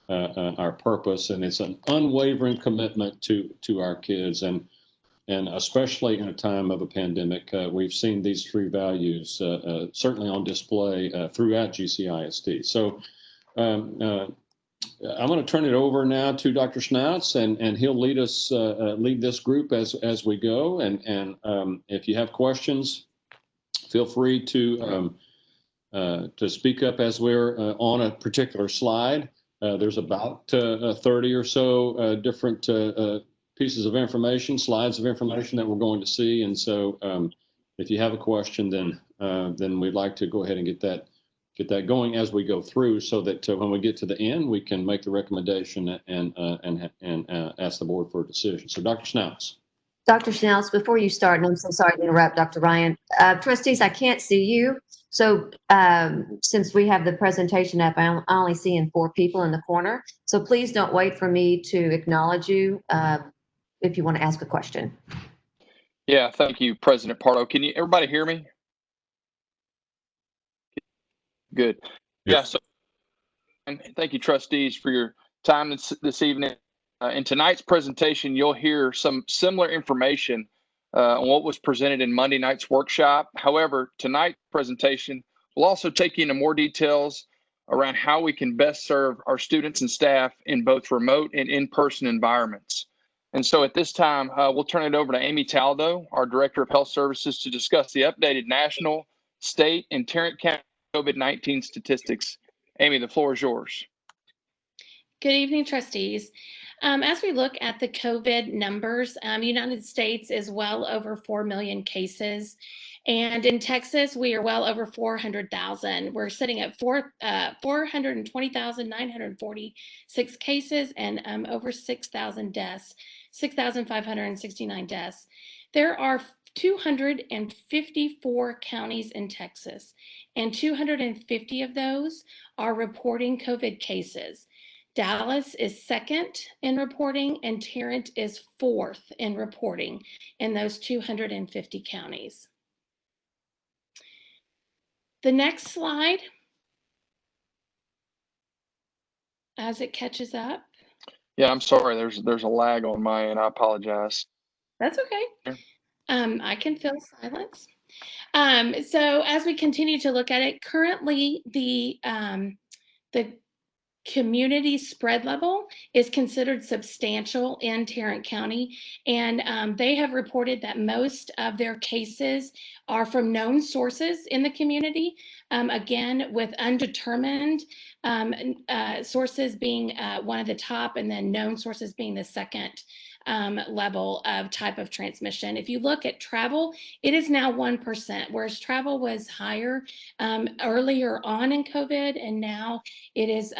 our purpose. And it's an unwavering commitment to our kids. And especially in a time of a pandemic, we've seen these three values certainly on display throughout GCISD. So I'm going to turn it over now to Dr. Schnautz, and he'll lead this group as we go. And if you have questions, feel free to speak up as we're on a particular slide. There's about 30 or so different pieces of information, slides of information that we're going to see. And so if you have a question, then we'd like to go ahead and get that going as we go through, so that when we get to the end, we can make the recommendation and ask the board for a decision. So Dr. Schnautz. Dr. Schnautz, before you start, and I'm so sorry to interrupt, Dr. Ryan. Trustees, I can't see you. So since we have the presentation up, I only see in 4 people in the corner. So please don't wait for me to acknowledge you if you want to ask a question. Yeah, thank you, President Pardo. Can everybody hear me? Good. Yeah, so and thank you, trustees, for your time this evening. In tonight's presentation, you'll hear some similar information on what was presented in Monday night's workshop. However, tonight's presentation will also take you into more details around how we can best serve our students and staff in both remote and in-person environments. And so at this time, we'll turn it over to Amy Taldo, our Director of Health Services, to discuss the updated national, state, and Tarrant County COVID-19 statistics. Amy, the floor is yours. Good evening, trustees. As we look at the COVID numbers, United States is well over 4 million cases. And in Texas, we are well over 400,000. We're sitting at 420,946 cases and over 6,000 deaths, 6,569 deaths. There are 254 counties in Texas, and 250 of those are reporting COVID cases. Dallas is second in reporting, and Tarrant is fourth in reporting in those 250 counties. The next slide, as it catches up. Yeah, I'm sorry. There's a lag on my end. I apologize. That's okay. I can fill silence. So as we continue to look at it, currently the community spread level is considered substantial in Tarrant County, and they have reported that most of their cases are from known sources in the community, again with undetermined sources being one of the top, and then known sources being the second level of type of transmission. If you look at travel, it is now 1%, whereas travel was higher earlier on in COVID, and now it is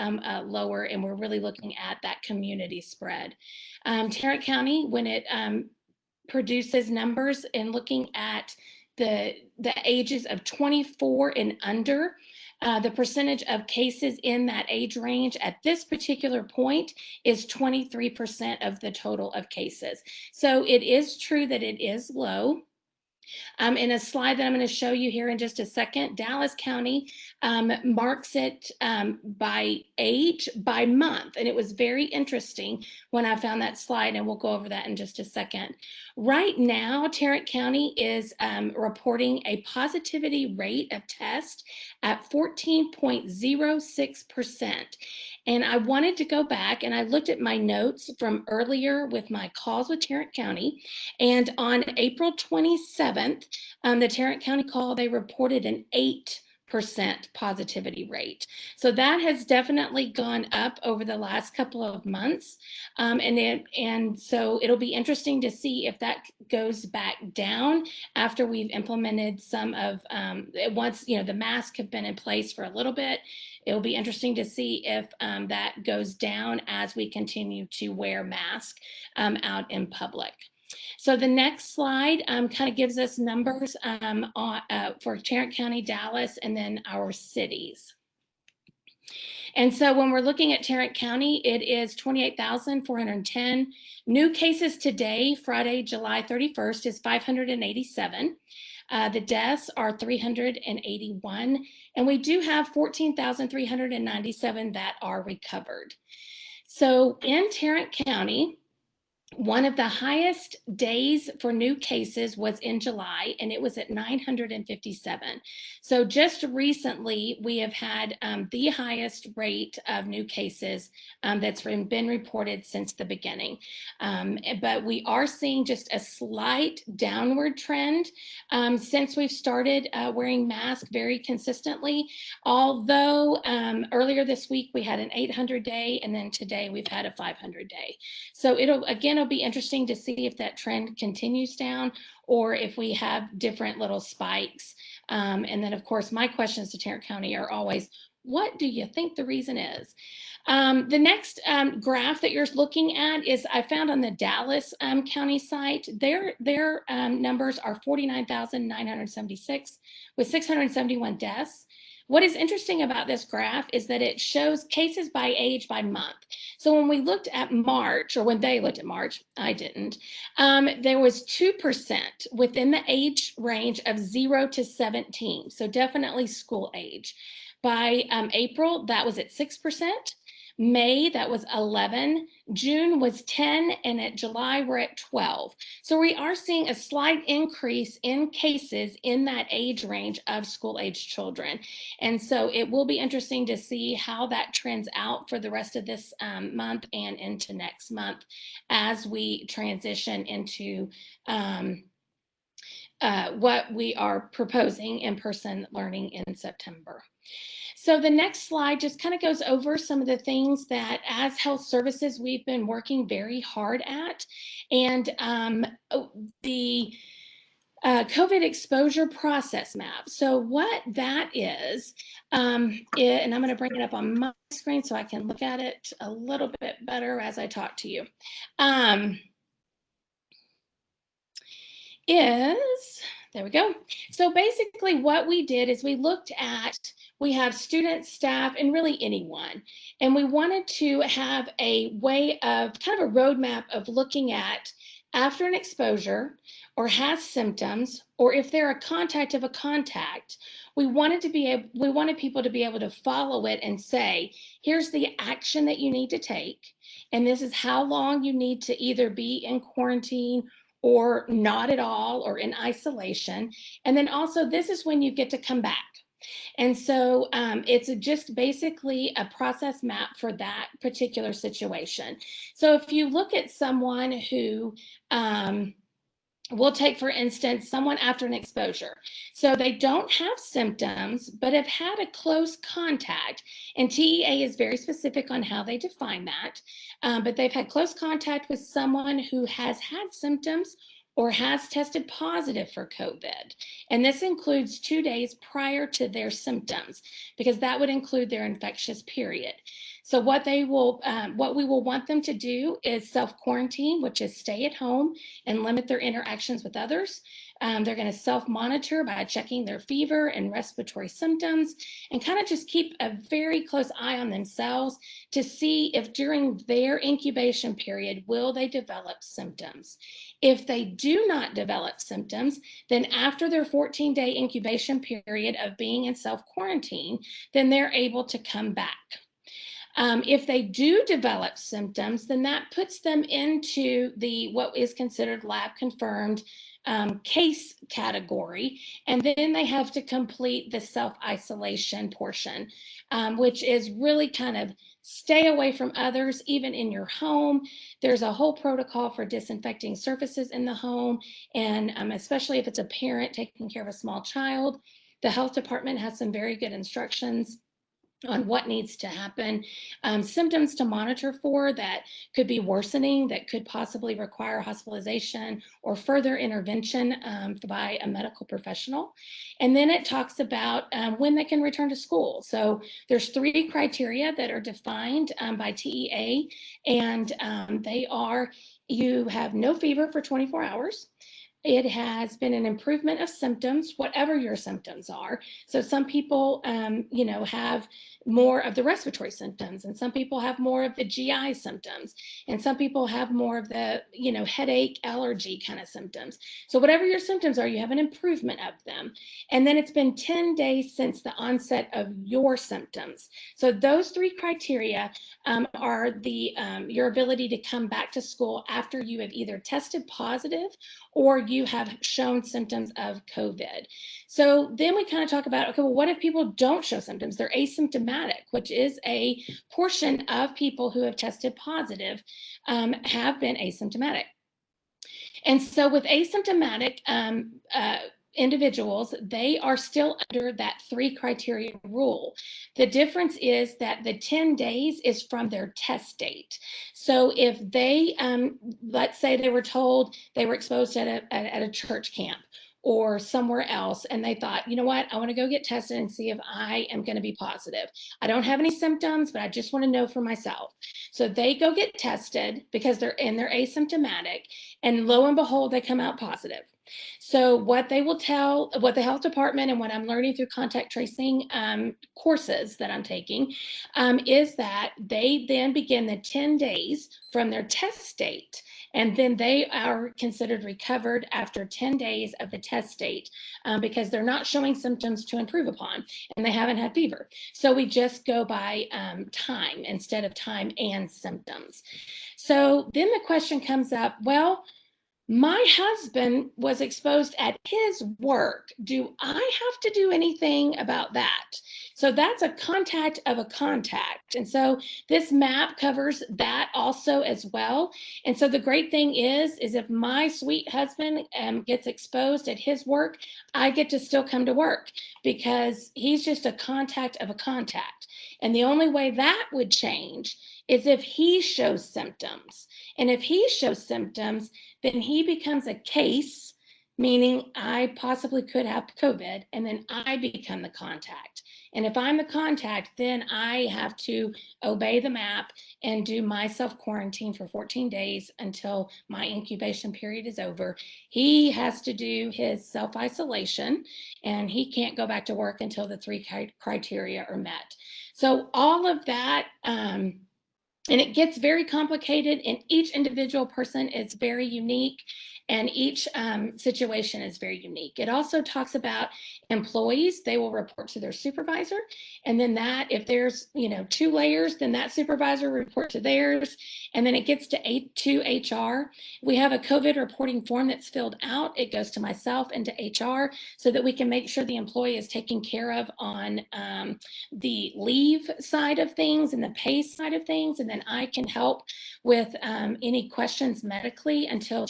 lower, and we're really looking at that community spread. Tarrant County, when it produces numbers and looking at the ages of 24 and under, the percentage of cases in that age range at this particular point is 23% of the total of cases. So it is true that it is low. In a slide that I'm going to show you here in just a second, Dallas County marks it by age, by month. And it was very interesting when I found that slide, and we'll go over that in just a second. Right now, Tarrant County is reporting a positivity rate of test at 14.06%. And I wanted to go back and I looked at my notes from earlier with my calls with Tarrant County. And on April 27th, the Tarrant County call, they reported an 8% positivity rate. So that has definitely gone up over the last couple of months. And so it'll be interesting to see if that goes back down after we've implemented some of, once, the masks have been in place for a little bit. It'll be interesting to see if that goes down as we continue to wear masks out in public. So the next slide kind of gives us numbers for Tarrant County, Dallas, and then our cities. And so when we're looking at Tarrant County, it is 28,410. New cases today, Friday, July 31st, is 587. The deaths are 381, and we do have 14,397 that are recovered. So in Tarrant County, one of the highest days for new cases was in July, and it was at 957. So just recently, we have had the highest rate of new cases that's been reported since the beginning. But we are seeing just a slight downward trend since we've started wearing masks very consistently. Although earlier this week, we had an 800 day, and then today we've had a 500 day. So it'll be interesting to see if that trend continues down or if we have different little spikes. And then, of course, my questions to Tarrant County are always, what do you think the reason is? The next graph that you're looking at is I found on the Dallas County site. Their numbers are 49,976 with 671 deaths. What is interesting about this graph is that it shows cases by age by month. So when we looked at March, or when they looked at March, I didn't, there was 2% within the age range of 0 to 17. So definitely school age. By April, that was at 6%. May, that was 11. June was 10, and at July, we're at 12. So we are seeing a slight increase in cases in that age range of school-age children. And so it will be interesting to see how that trends out for the rest of this month and into next month as we transition into what we are proposing in-person learning in September. So the next slide just kind of goes over some of the things that as health services we've been working very hard at. And the COVID exposure process map. So what that is, and I'm going to bring it up on my screen so I can look at it a little bit better as I talk to you. There we go. So basically what we did is we looked at, we have students, staff, and really anyone. And we wanted to have a way of kind of a roadmap of looking at after an exposure or has symptoms, or if they're a contact of a contact, we wanted people to be able to follow it and say, here's the action that you need to take. And this is how long you need to either be in quarantine or not at all, or in isolation. And then also, this is when you get to come back. And so it's just basically a process map for that particular situation. So if you look at someone who, we'll take, for instance, someone after an exposure. So they don't have symptoms, but have had a close contact. And TEA is very specific on how they define that. But they've had close contact with someone who has had symptoms or has tested positive for COVID. And this includes 2 days prior to their symptoms, because that would include their infectious period. So what we will want them to do is self-quarantine, which is stay at home and limit their interactions with others. They're going to self-monitor by checking their fever and respiratory symptoms, and kind of just keep a very close eye on themselves to see if during their incubation period, will they develop symptoms. If they do not develop symptoms, then after their 14-day incubation period of being in self-quarantine, then they're able to come back. If they do develop symptoms, then that puts them into what is considered lab confirmed case category. And then they have to complete the self-isolation portion, which is really kind of stay away from others, even in your home. There's a whole protocol for disinfecting surfaces in the home. And especially if it's a parent taking care of a small child, the health department has some very good instructions on what needs to happen, symptoms to monitor for that could be worsening, that could possibly require hospitalization or further intervention by a medical professional. And then it talks about when they can return to school. So there's 3 criteria that are defined by TEA, and they are: you have no fever for 24 hours. It has been an improvement of symptoms, whatever your symptoms are. So some people, have more of the respiratory symptoms, and some people have more of the GI symptoms, and some people have more of the, headache, allergy kind of symptoms. So whatever your symptoms are, you have an improvement of them. And then it's been 10 days since the onset of your symptoms. So those 3 criteria are your ability to come back to school after you have either tested positive or you have shown symptoms of COVID. So then we kind of talk about, okay, well, what if people don't show symptoms? They're asymptomatic, which is a portion of people who have tested positive have been asymptomatic. And so with asymptomatic individuals, they are still under that 3 criteria rule. The difference is that the 10 days is from their test date. So if they, let's say they were told they were exposed at a church camp or somewhere else, and they thought, you know what, I want to go get tested and see if I am going to be positive. I don't have any symptoms, but I just want to know for myself. So they go get tested because they're asymptomatic, and lo and behold, they come out positive. So what they will tell, what the health department and what I'm learning through contact tracing courses that I'm taking is that they then begin the 10 days from their test date. And then they are considered recovered after 10 days of the test date because they're not showing symptoms to improve upon and they haven't had fever. So we just go by time instead of time and symptoms. So then the question comes up, well, my husband was exposed at his work. Do I have to do anything about that? So that's a contact of a contact. And so this map covers that also as well. And so the great thing is if my sweet husband gets exposed at his work, I get to still come to work because he's just a contact of a contact. And the only way that would change is if he shows symptoms. And if he shows symptoms, then he becomes a case, meaning I possibly could have COVID, and then I become the contact. And if I'm the contact, then I have to obey the map and do my self-quarantine for 14 days until my incubation period is over. He has to do his self-isolation, and he can't go back to work until the 3 criteria are met. So all of that, and it gets very complicated, and each individual person is very unique, and each situation is very unique. It also talks about employees. They will report to their supervisor, and then that, if there's 2 layers, then that supervisor will report to theirs, and then it gets to HR. We have a COVID reporting form that's filled out. It goes to myself and to HR so that we can make sure the employee is taken care of on the leave side of things and the pay side of things, and then I can help with any questions medically until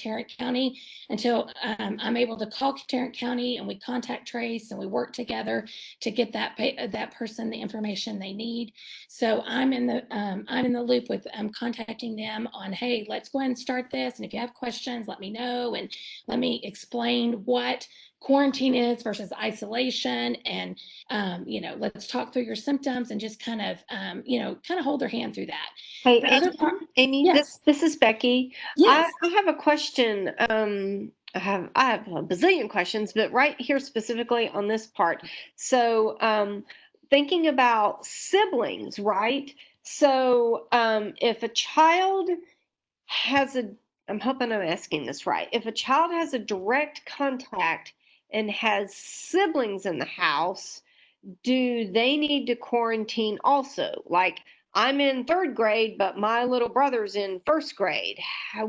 I'm able to call Tarrant County, and we contact trace and we work together to get that person the information they need. So I'm in the loop with contacting them on, hey, let's go ahead and start this, and if you have questions, let me know, and let me explain what quarantine is versus isolation, and let's talk through your symptoms and just kind of hold their hand through that. Hey, The other part, Amy, yes. this is Becky. Yes. I have a question. I have a bazillion questions, but right here specifically on this part. So thinking about siblings, right? So if a child has I'm hoping I'm asking this right. If a child has a direct contact and has siblings in the house, do they need to quarantine also? Like, I'm in 3rd grade, but my little brother's in 1st grade. How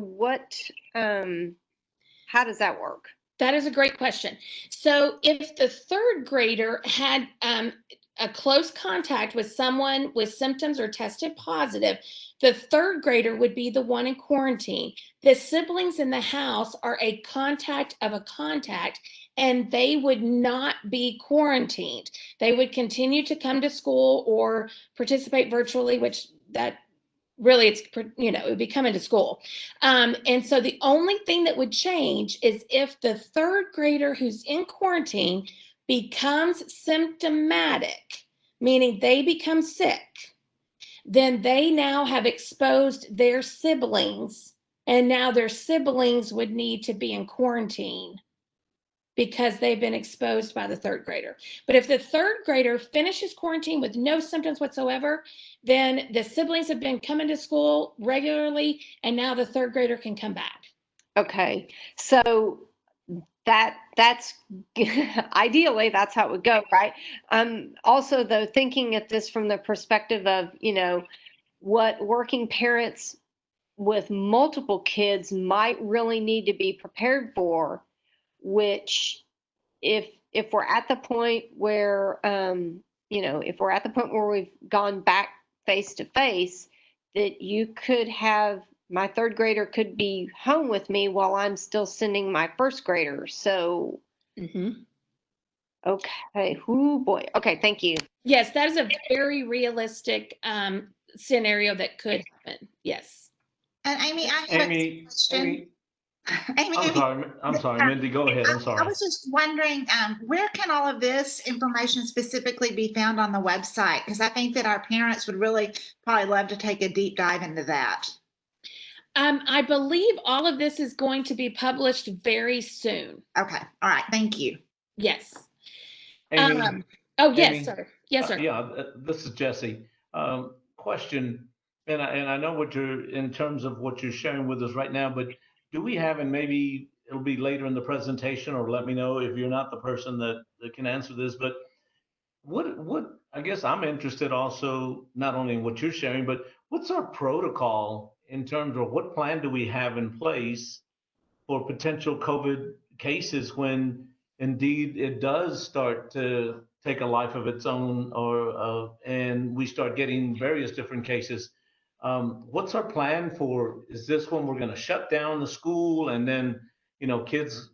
does that work? That is a great question. So if the 3rd grader had a close contact with someone with symptoms or tested positive, the 3rd grader would be the one in quarantine. The siblings in the house are a contact of a contact, and they would not be quarantined. They would continue to come to school or participate virtually, which that really it would be coming to school. And so the only thing that would change is if the 3rd grader who's in quarantine becomes symptomatic, meaning they become sick, then they now have exposed their siblings, and now their siblings would need to be in quarantine because they've been exposed by the 3rd grader. But if the 3rd grader finishes quarantine with no symptoms whatsoever, then the siblings have been coming to school regularly, and now the 3rd grader can come back. Okay, so that's ideally that's how it would go, right? Also, though, thinking at this from the perspective of what working parents with multiple kids might really need to be prepared for, which if we're at the point where if we're at the point where we've gone back face to face, that you could have my 3rd grader could be home with me while I'm still sending my 1st grader. So okay, oh boy, okay, thank you. Yes, that is a very realistic scenario that could happen. Yes. And Amy, I have a question. Amy, I'm sorry, Mindy, go ahead. I'm sorry. I was just wondering, where can all of this information specifically be found on the website? Because I think that our parents would really probably love to take a deep dive into that. I believe all of this is going to be published very soon. Okay. All right. Thank you. Yes. Amy, yes, Amy, sir. Yes, sir. Yeah, this is Jesse. Question. And I know what you're, in terms of what you're sharing with us right now, but do we have, and maybe it'll be later in the presentation, or let me know if you're not the person that can answer this, but what I guess I'm interested also, not only in what you're sharing, but what's our protocol in terms of what plan do we have in place for potential COVID cases when indeed it does start to take a life of its own, or and we start getting various different cases. What's our plan for? Is this when we're going to shut down the school and then kids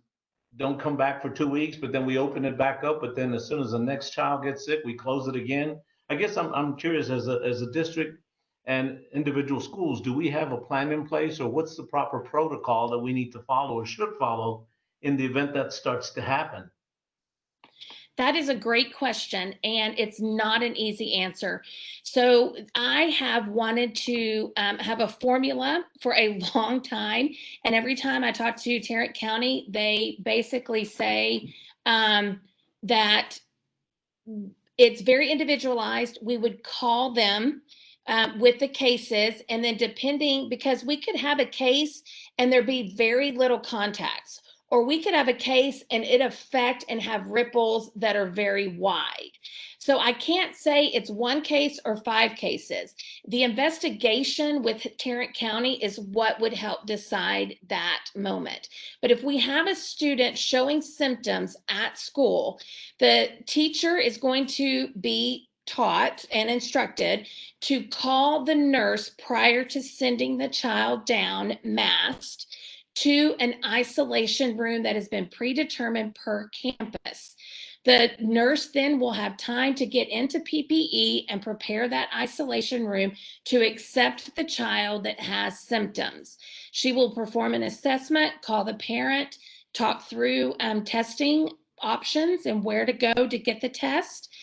don't come back for 2 weeks, but then we open it back up, but then as soon as the next child gets sick, we close it again? I guess I'm curious, as a district and individual schools, do we have a plan in place, or what's the proper protocol that we need to follow or should follow in the event that starts to happen? That is a great question, and it's not an easy answer. So I have wanted to have a formula for a long time, and every time I talk to Tarrant County, they basically say that it's very individualized. We would call them with the cases, and then depending, because we could have a case and there be very little contacts, or we could have a case and it affect and have ripples that are very wide. So I can't say it's one case or 5 cases. The investigation with Tarrant County is what would help decide that moment. But if we have a student showing symptoms at school, the teacher is going to be taught and instructed to call the nurse prior to sending the child down masked to an isolation room that has been predetermined per campus. The nurse then will have time to get into PPE and prepare that isolation room to accept the child that has symptoms. She will perform an assessment, call the parent, talk through testing options and where to go to get the test.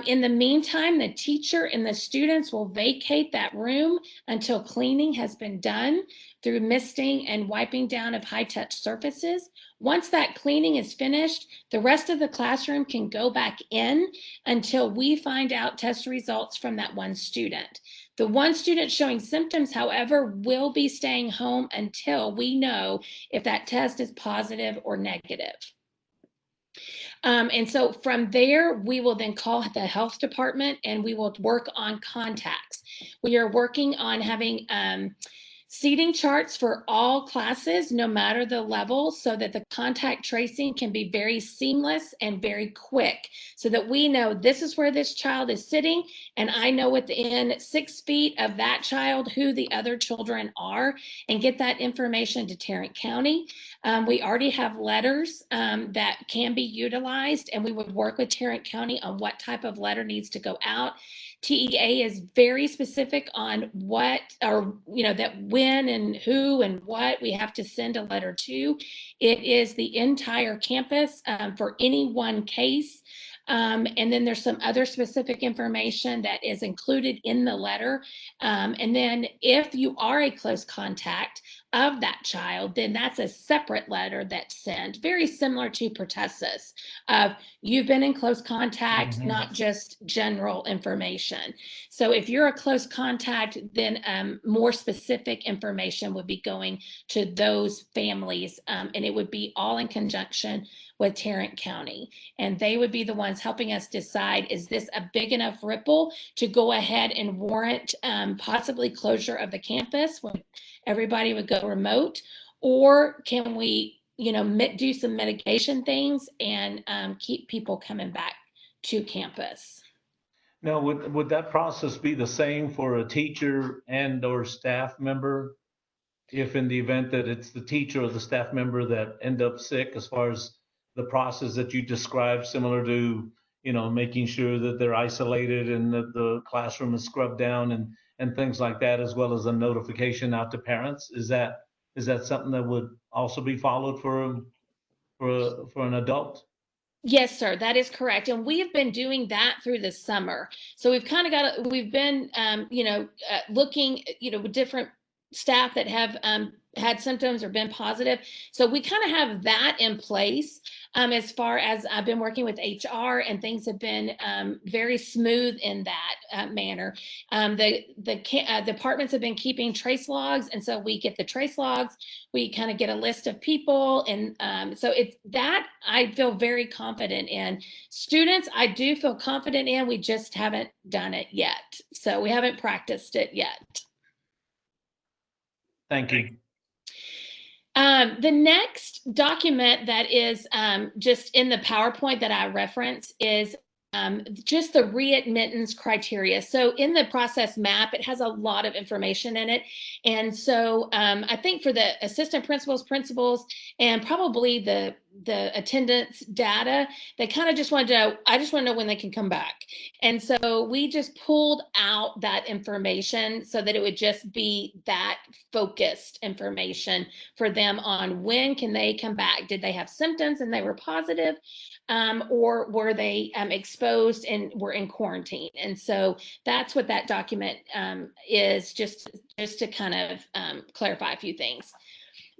In the meantime, the teacher and the students will vacate that room until cleaning has been done through misting and wiping down of high-touch surfaces. Once that cleaning is finished, the rest of the classroom can go back in until we find out test results from that one student. The one student showing symptoms, however, will be staying home until we know if that test is positive or negative. And so from there, we will then call the health department and we will work on contacts. We are working on having seating charts for all classes, no matter the level, so that the contact tracing can be very seamless and very quick, so that we know this is where this child is sitting, and I know within 6 feet of that child who the other children are, and get that information to Tarrant County. We already have letters that can be utilized, and we would work with Tarrant County on what type of letter needs to go out. TEA is very specific on what, or that when and who and what we have to send a letter to. It is the entire campus for any one case. And then there's some other specific information that is included in the letter. And then if you are a close contact of that child, then that's a separate letter that's sent, very similar to pertussis of you've been in close contact, not just general information. So if you're a close contact, then more specific information would be going to those families, and it would be all in conjunction with Tarrant County. And they would be the ones helping us decide, is this a big enough ripple to go ahead and warrant possibly closure of the campus when everybody would go remote, or can we do some mitigation things and keep people coming back to campus? Now, would that process be the same for a teacher and or staff member, if in the event that it's the teacher or the staff member that end up sick, as far as the process that you described, similar to making sure that they're isolated and that the classroom is scrubbed down and things like that, as well as a notification out to parents? Is that something that would also be followed for an adult? Yes, sir, that is correct. And we have been doing that through the summer. So we've kind of we've been, looking, with different staff that have had symptoms or been positive. So we kind of have that in place. As far as I've been working with HR, and things have been very smooth in that. manner. The departments have been keeping trace logs, and so we get the trace logs. We kind of get a list of people, and so it's that I feel very confident in. Students, I do feel confident in. We just haven't done it yet, so we haven't practiced it yet. Thank you. The next document that is just in the PowerPoint that I reference is just the readmittance criteria. So in the process map, it has a lot of information in it. And so I think for the assistant principals, and probably the attendance data, they kind of just want to know, I just want to know when they can come back. And so we just pulled out that information so that it would just be that focused information for them on when can they come back. Did they have symptoms and they were positive? Or were they exposed and were in quarantine? And so that's what that document is, just to kind of clarify a few things.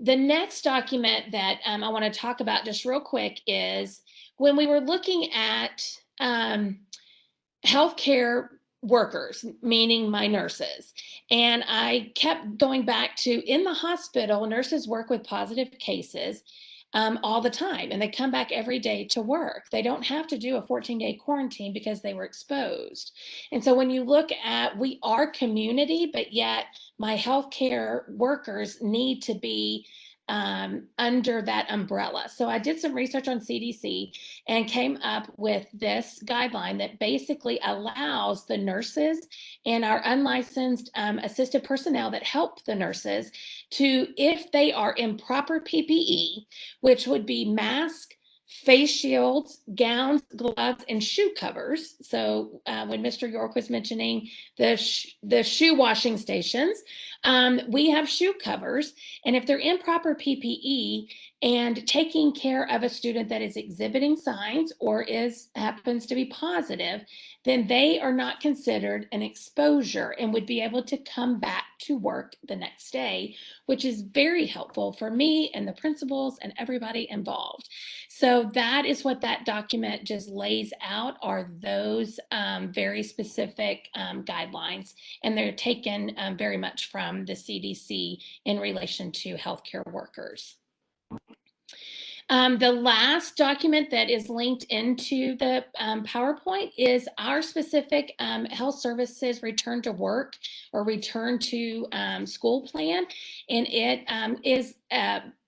The next document that I want to talk about just real quick is when we were looking at healthcare workers, meaning my nurses. And I kept going back to, in the hospital, nurses work with positive cases all the time, and they come back every day to work. They don't have to do a 14-day quarantine because they were exposed. And so when you look at, we are community, but yet my healthcare workers need to be under that umbrella. So I did some research on CDC and came up with this guideline that basically allows the nurses and our unlicensed assisted personnel that help the nurses to, if they are in proper PPE, which would be mask, face shields, gowns, gloves, and shoe covers. So when Mr. York was mentioning the shoe washing stations, we have shoe covers. And if they're in proper PPE and taking care of a student that is exhibiting signs or happens to be positive, then they are not considered an exposure and would be able to come back to work the next day, which is very helpful for me and the principals and everybody involved. So that is what that document just lays out, are those very specific guidelines, and they're taken very much from the CDC in relation to healthcare workers. The last document that is linked into the PowerPoint is our specific health services return to work or return to school plan. And it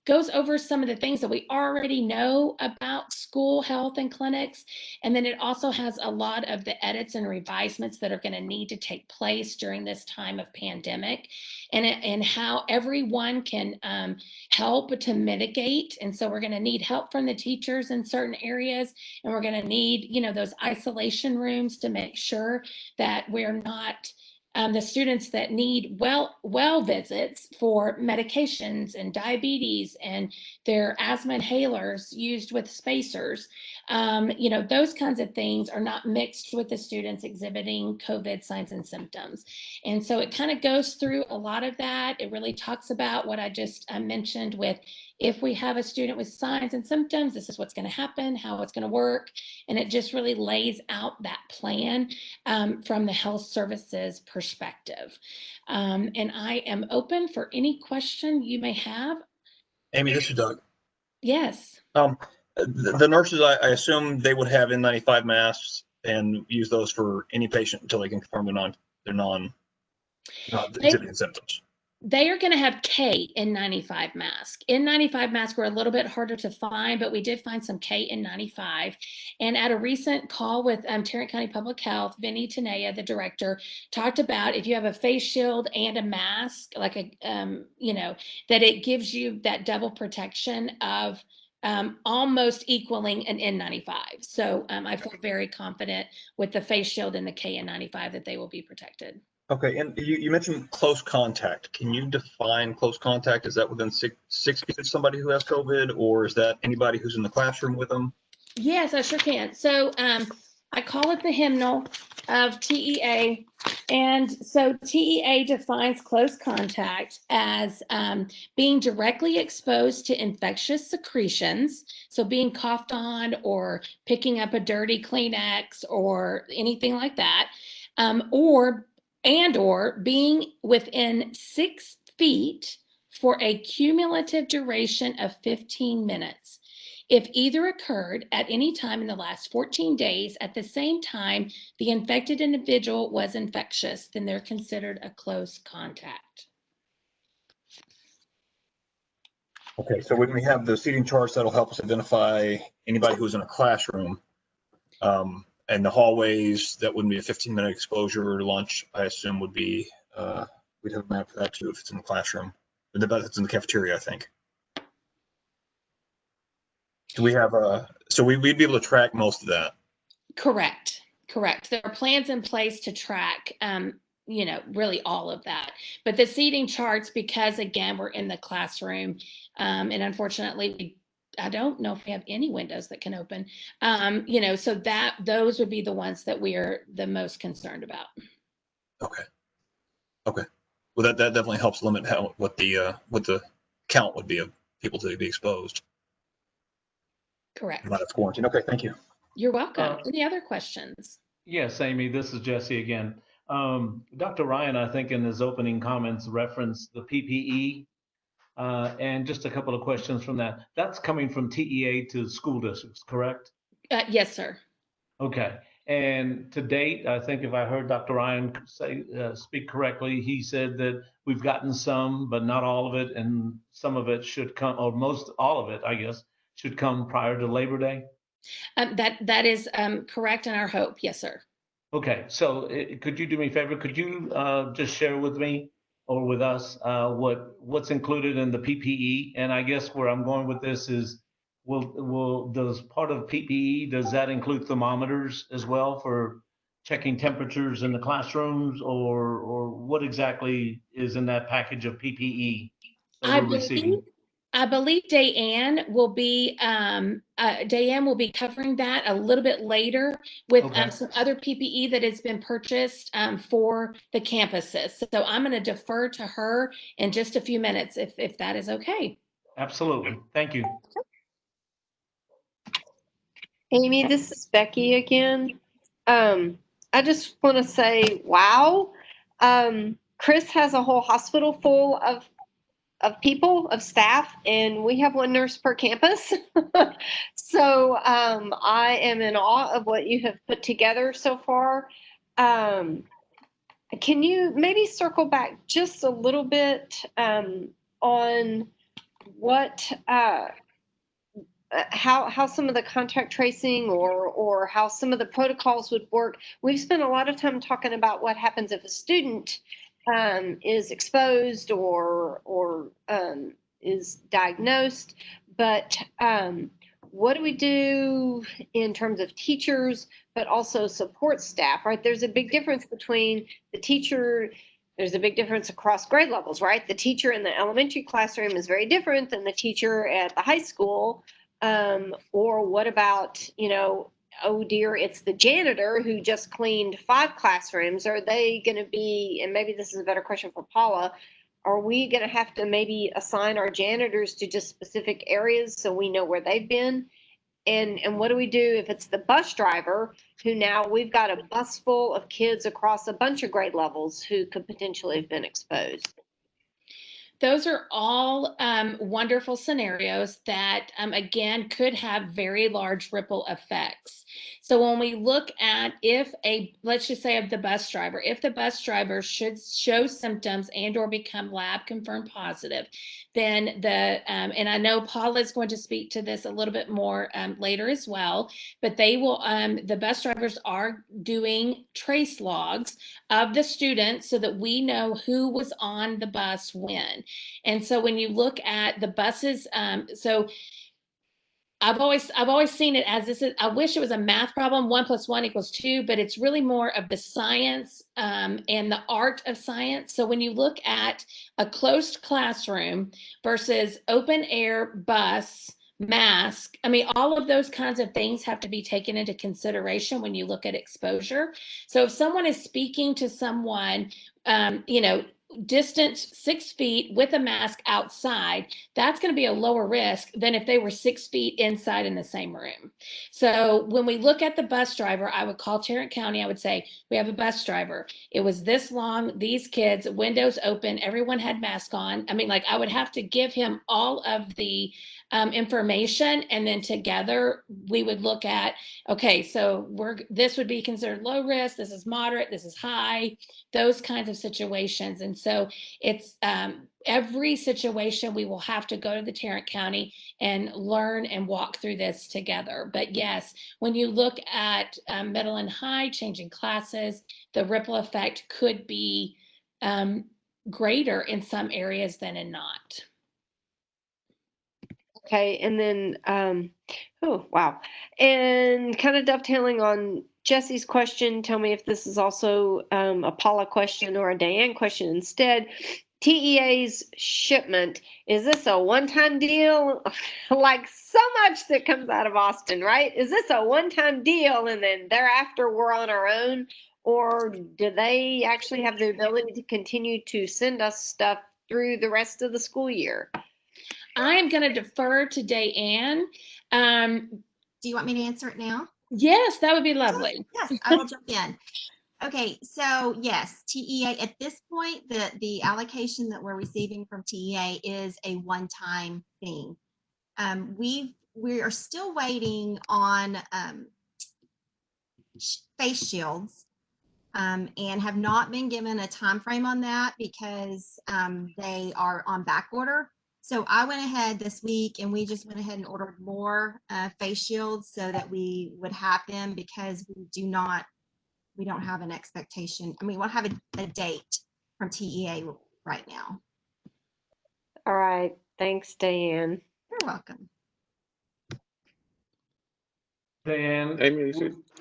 goes over some of the things that we already know about school health and clinics. And then it also has a lot of the edits and revisements that are going to need to take place during this time of pandemic, and how everyone can help to mitigate. And so we're going to need help from the teachers in certain areas, and we're going to need, those isolation rooms to make sure that we're not the students that need well visits for medications and diabetes and their asthma inhalers used with spacers. Those kinds of things are not mixed with the students exhibiting COVID signs and symptoms. And so it kind of goes through a lot of that. It really talks about what I just mentioned with, if we have a student with signs and symptoms, this is what's going to happen, how it's going to work. And it just really lays out that plan from the health services perspective. And I am open for any question you may have. Amy, this is Doug. Yes. The nurses, I assume they would have N95 masks and use those for any patient until they can confirm they're not exhibiting symptoms. They are going to have N95 mask. N95 masks were a little bit harder to find, but we did find some N95. And at a recent call with Tarrant County Public Health, Vinny Tanea, the director, talked about if you have a face shield and a mask, like that it gives you that double protection of almost equaling an N95. So I feel very confident with the face shield and the KN95 that they will be protected. Okay, and you mentioned close contact. Can you define close contact? Is that within 6 feet of somebody who has COVID, or is that anybody who's in the classroom with them? Yes, I sure can. So I call it the hymnal of TEA. And so TEA defines close contact as being directly exposed to infectious secretions. So being coughed on or picking up a dirty Kleenex or anything like that. or being within 6 feet for a cumulative duration of 15 minutes. If either occurred at any time in the last 14 days at the same time the infected individual was infectious, then they're considered a close contact. Okay, so when we have the seating charts, that'll help us identify anybody who's in a classroom. And the hallways, that wouldn't be a 15-minute exposure. Lunch, I assume, would be, we'd have a map for that too if it's in the classroom. But it's in the cafeteria, I think. Do we have so we'd be able to track most of that? Correct. There are plans in place to track, really all of that. But the seating charts, because again, we're in the classroom, and unfortunately, I don't know if we have any windows that can open, so those would be the ones that we are the most concerned about. Okay. Well, that definitely helps limit what the count would be of people to be exposed. Correct. Not at quarantine. Okay, thank you. You're welcome. Any other questions? Yes, Amy, this is Jesse again. Dr. Ryan, I think in his opening comments referenced the PPE, and just a couple of questions from that. That's coming from TEA to school districts, correct? Yes, sir. Okay. And to date, I think if I heard Dr. Ryan speak correctly, he said that we've gotten some, but not all of it, and some of it should come, or all of it, I guess, should come prior to Labor Day. That is correct in our hope. Yes, sir. Okay, so could you do me a favor? Could you just share with me or with us what's included in the PPE? And I guess where I'm going with this is, does part of PPE, does that include thermometers as well for checking temperatures in the classrooms, or what exactly is in that package of PPE that we're receiving? I believe Dayanne will be covering that a little bit later with some other PPE that has been purchased for the campuses. So I'm going to defer to her in just a few minutes if that is okay. Absolutely. Thank you. Amy, this is Becky again. I just want to say, wow. Chris has a whole hospital full of people, of staff, and we have one nurse per campus. So I am in awe of what you have put together so far. Can you maybe circle back just a little bit on what how some of the contact tracing or how some of the protocols would work? We've spent a lot of time talking about what happens if a student is exposed or is diagnosed, but what do we do in terms of teachers, but also support staff, right? There's a big difference between the teacher. There's a big difference across grade levels, right? The teacher in the elementary classroom is very different than the teacher at the high school. Or what about, oh dear, it's the janitor who just cleaned 5 classrooms. Are they going to be, and maybe this is a better question for Paula, are we going to have to maybe assign our janitors to just specific areas so we know where they've been? And what do we do if it's the bus driver who now we've got a bus full of kids across a bunch of grade levels who could potentially have been exposed? Those are all wonderful scenarios that, again, could have very large ripple effects. So when we look at let's just say of the bus driver, if the bus driver should show symptoms and or become lab confirmed positive, then and I know Paula is going to speak to this a little bit more later as well, but they will, the bus drivers are doing trace logs of the students so that we know who was on the bus when. And so when you look at the buses, so I've always seen it as I wish it was a math problem, 1 + 1 = 2, but it's really more of the science and the art of science. So when you look at a closed classroom versus open air bus, mask, all of those kinds of things have to be taken into consideration when you look at exposure. So if someone is speaking to someone, distance 6 feet with a mask outside, that's going to be a lower risk than if they were 6 feet inside in the same room. So when we look at the bus driver, I would call Tarrant County. I would say, we have a bus driver. It was this long, these kids, windows open, everyone had masks on. I mean, like, I would have to give him all of the information, and then together we would look at, okay, so this would be considered low risk, this is moderate, this is high, those kinds of situations. And so it's every situation we will have to go to the Tarrant County and learn and walk through this together. But yes, when you look at middle and high changing classes, the ripple effect could be greater in some areas than in not. Okay, and then, oh, wow. And kind of dovetailing on Jesse's question, tell me if this is also a Paula question or a Diane question instead. TEA's shipment, is this a one-time deal? Like so much that comes out of Austin, right? Is this a one-time deal and then thereafter we're on our own? Or do they actually have the ability to continue to send us stuff through the rest of the school year? I am going to defer to Diane. Do you want me to answer it now? Yes, that would be lovely. Yes, I will jump in. Okay, so yes, TEA at this point, the allocation that we're receiving from TEA is a one-time thing. We are still waiting on face shields, and have not been given a time frame on that because they are on back order. So I went ahead this week and we just went ahead and ordered more face shields so that we would have them, because we don't have an expectation. I mean, we'll have a date from TEA right now. All right. Thanks, Diane. You're welcome. Diane, Amy,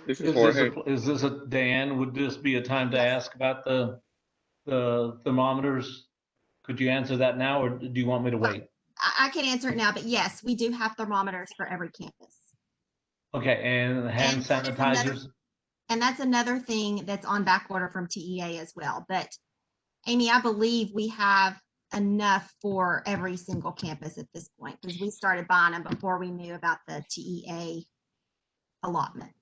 this is Jorge. is this a Diane? Would this be a time to ask about the thermometers? Could you answer that now, or do you want me to wait? I can answer it now, but yes, we do have thermometers for every campus. Okay, and hand sanitizers. And that's another thing that's on back order from TEA as well. But Amy, I believe we have enough for every single campus at this point, because we started buying them before we knew about the TEA allotment.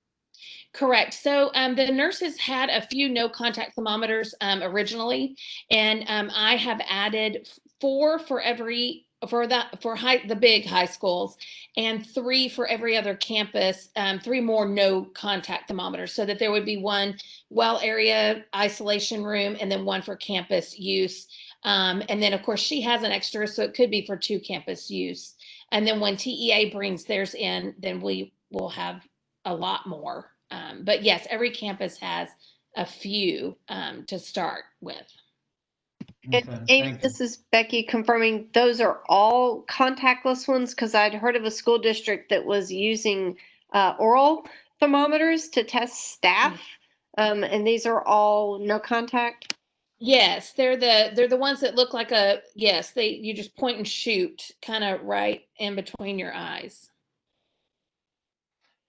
Correct. So the nurses had a few no contact thermometers originally, and I have added 4 for every the big high schools, and 3 for every other campus, 3 more no contact thermometers, so that there would be 1 well area isolation room and then 1 for campus use. And then of course she has an extra, so it could be for 2 campus use. And then when TEA brings theirs in, then we will have a lot more. But yes, every campus has a few to start with. And Amy, this is Becky confirming those are all contactless ones, because I'd heard of a school district that was using oral thermometers to test staff, and these are all no contact. Yes, they're the ones that look like you just point and shoot kind of right in between your eyes.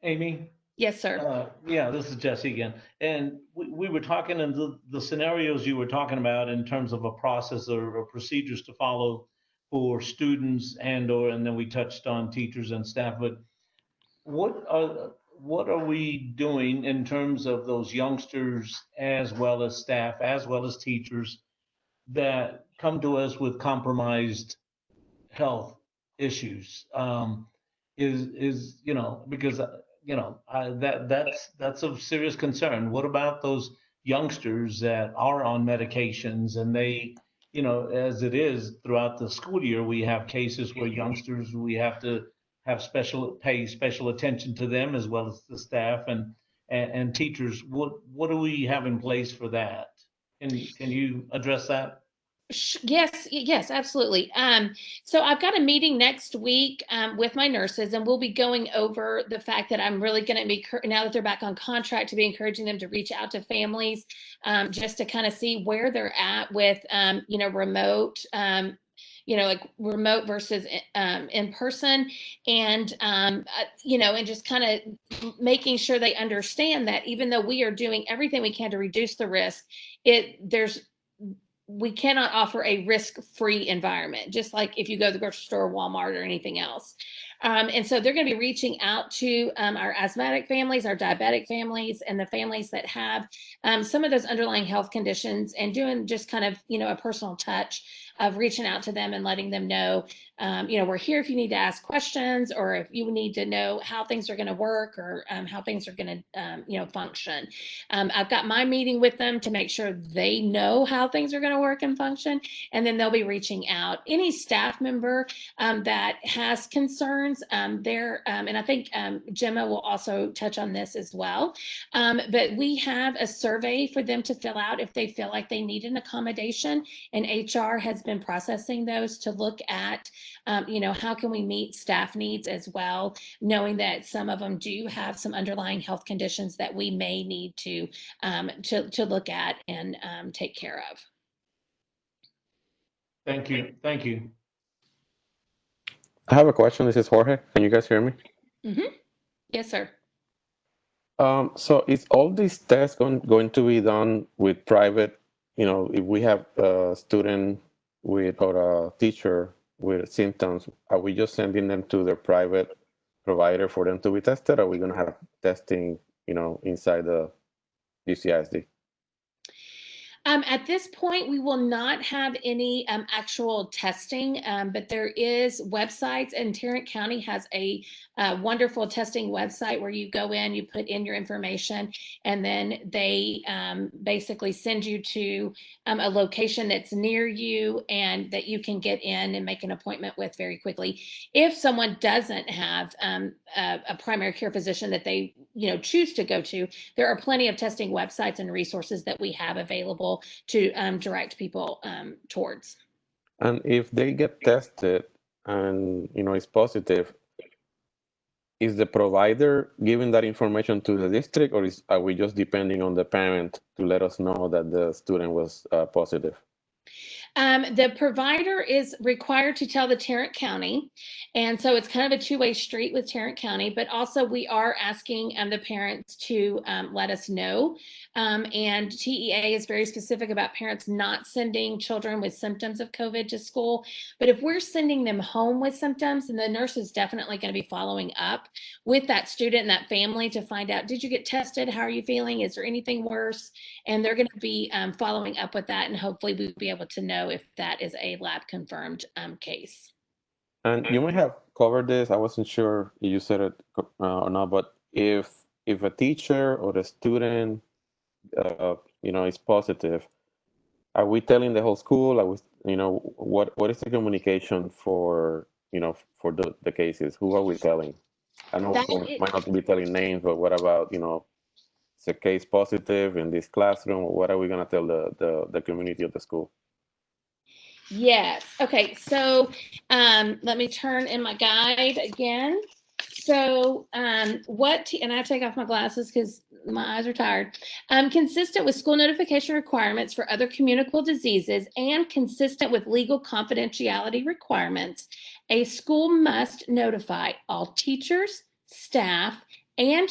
Amy? Yes, sir. Yeah, this is Jesse again. And we were talking in the scenarios you were talking about in terms of a process or procedures to follow for students and then we touched on teachers and staff. But what are we doing in terms of those youngsters as well as staff, as well as teachers that come to us with compromised health issues? Because that's of serious concern. What about those youngsters that are on medications and they, as it is throughout the school year, we have cases where youngsters, we have to pay special attention to them, as well as the staff and teachers. What do we have in place for that? Can you address that? Yes, absolutely. So I've got a meeting next week with my nurses, and we'll be going over the fact that I'm really going to be, now that they're back on contract, to be encouraging them to reach out to families, just to kind of see where they're at with, remote, like remote versus in person, and and just kind of making sure they understand that even though we are doing everything we can to reduce the risk, we cannot offer a risk-free environment, just like if you go to the grocery store, Walmart, or anything else. And so they're going to be reaching out to our asthmatic families, our diabetic families, and the families that have some of those underlying health conditions, and doing just kind of, a personal touch of reaching out to them and letting them know, we're here if you need to ask questions, or if you need to know how things are going to work, or how things are going to, function. I've got my meeting with them to make sure they know how things are going to work and function, and then they'll be reaching out. Any staff member that has concerns, and I think Gemma will also touch on this as well, but we have a survey for them to fill out if they feel like they need an accommodation, and HR has been processing those to look at, how can we meet staff needs as well, knowing that some of them do have some underlying health conditions that we may need to look at and take care of. Thank you. Thank you. I have a question. This is Jorge. Can you guys hear me? Mm-hmm. Yes, sir. So is all these tests going to be done with private, if we have a student with or a teacher with symptoms, are we just sending them to their private provider for them to be tested? Or are we going to have testing, inside the GCISD? At this point, we will not have any actual testing, but there is websites, and Tarrant County has a wonderful testing website where you go in, you put in your information, and then they basically send you to a location that's near you and that you can get in and make an appointment with very quickly. If someone doesn't have a primary care physician that they choose to go to, there are plenty of testing websites and resources that we have available to direct people towards. And if they get tested and it's positive, is the provider giving that information to the district, or are we just depending on the parent to let us know that the student was positive? The provider is required to tell the Tarrant County, and so it's kind of a two-way street with Tarrant County, but also we are asking the parents to let us know, and TEA is very specific about parents not sending children with symptoms of COVID to school, but if we're sending them home with symptoms, then the nurse is definitely going to be following up with that student and that family to find out, did you get tested? How are you feeling? Is there anything worse? And they're going to be following up with that, and hopefully we'll be able to know if that is a lab confirmed case. And you may have covered this. I wasn't sure if you said it or not, but if a teacher or a student, is positive, are we telling the whole school? Are we, what is the communication for, for the cases? Who are we telling? I know we might not be telling names, but what about, it's a case positive in this classroom? What are we going to tell the community of the school? Yes. Okay. So let me turn in my guide again. So and I have to take off my glasses because my eyes are tired. Consistent with school notification requirements for other communicable diseases and consistent with legal confidentiality requirements, a school must notify all teachers, staff, and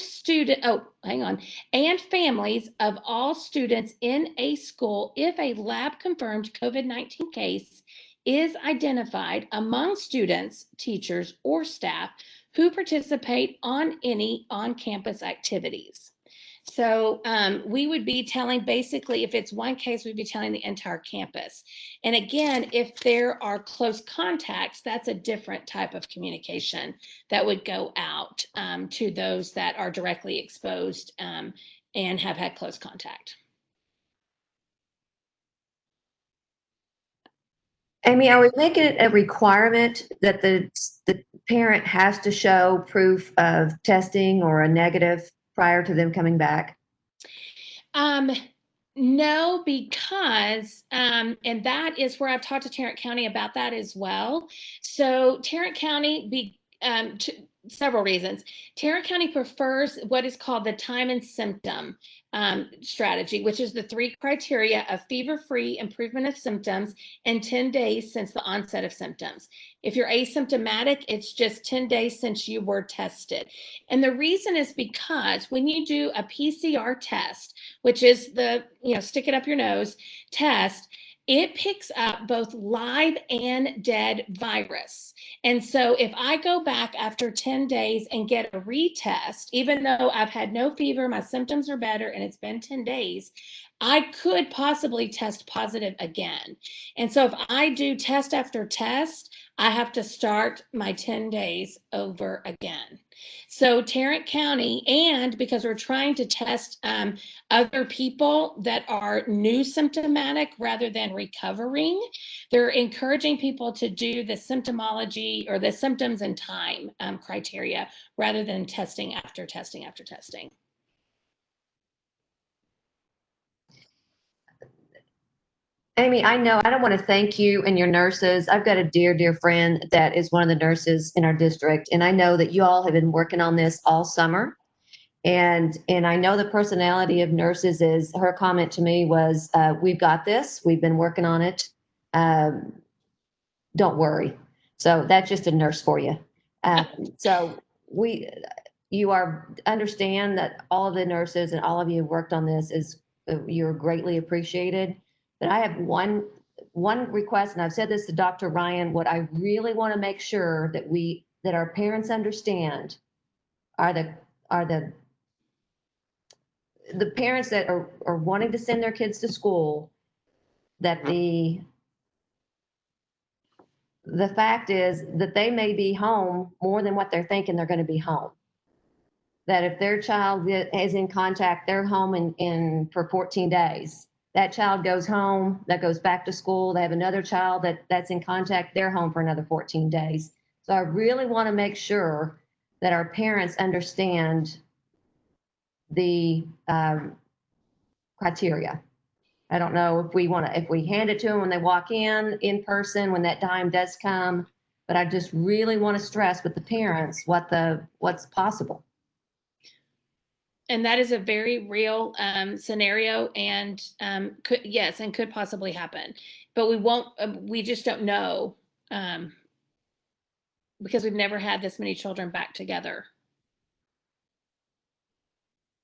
and families of all students in a school if a lab confirmed COVID-19 case is identified among students, teachers, or staff who participate on any on-campus activities. So we would be telling, basically, if it's one case, we'd be telling the entire campus. And again, if there are close contacts, that's a different type of communication that would go out to those that are directly exposed and have had close contact. Amy, are we making it a requirement that the parent has to show proof of testing or a negative prior to them coming back? No, because, and that is where I've talked to Tarrant County about that as well. So Tarrant County, several reasons. Tarrant County prefers what is called the time and symptom strategy, which is the 3 criteria of fever-free, improvement of symptoms, and 10 days since the onset of symptoms. If you're asymptomatic, it's just 10 days since you were tested. And the reason is because when you do a PCR test, which is the, stick it up your nose test, it picks up both live and dead virus. And so if I go back after 10 days and get a retest, even though I've had no fever, my symptoms are better, and it's been 10 days, I could possibly test positive again. And so if I do test after test, I have to start my 10 days over again. So Tarrant County, and because we're trying to test other people that are new symptomatic rather than recovering, they're encouraging people to do the symptomology or the symptoms and time criteria rather than testing after testing after testing. Amy, I know I don't want to thank you and your nurses. I've got a dear, dear friend that is one of the nurses in our district, and I know that you all have been working on this all summer. And I know the personality of nurses is, her comment to me was, we've got this, we've been working on it. Don't worry. So that's just a nurse for you. So you understand that all of the nurses and all of you have worked on this you're greatly appreciated. But I have one request, and I've said this to Dr. Ryan, what I really want to make sure that our parents understand are the parents that are wanting to send their kids to school, that the fact is that they may be home more than what they're thinking they're going to be home. That if their child is in contact, they're home for 14 days. That child goes home, that goes back to school. They have another child that's in contact, they're home for another 14 days. So I really want to make sure that our parents understand the criteria. I don't know if we hand it to them when they walk in person, when that time does come, but I just really want to stress with the parents what's possible. And that is a very real scenario, and could possibly happen, but we just don't know because we've never had this many children back together.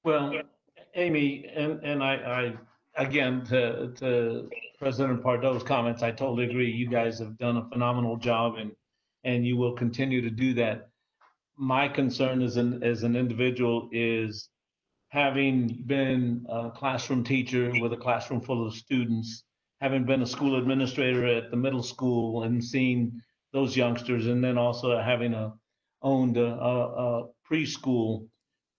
Well, Amy, and I again, to President Pardo's comments, I totally agree. You guys have done a phenomenal job, and you will continue to do that. My concern as an individual is, having been a classroom teacher with a classroom full of students, having been a school administrator at the middle school and seeing those youngsters, and then also having owned a preschool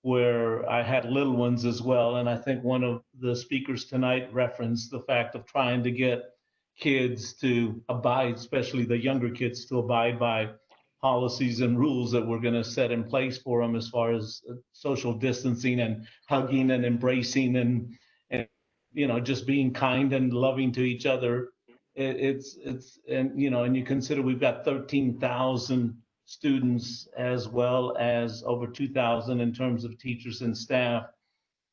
where I had little ones as well. And I think one of the speakers tonight referenced the fact of trying to get kids to abide, especially the younger kids, to abide by policies and rules that we're going to set in place for them as far as social distancing and hugging and embracing and just being kind and loving to each other. And you consider we've got 13,000 students as well as over 2,000 in terms of teachers and staff.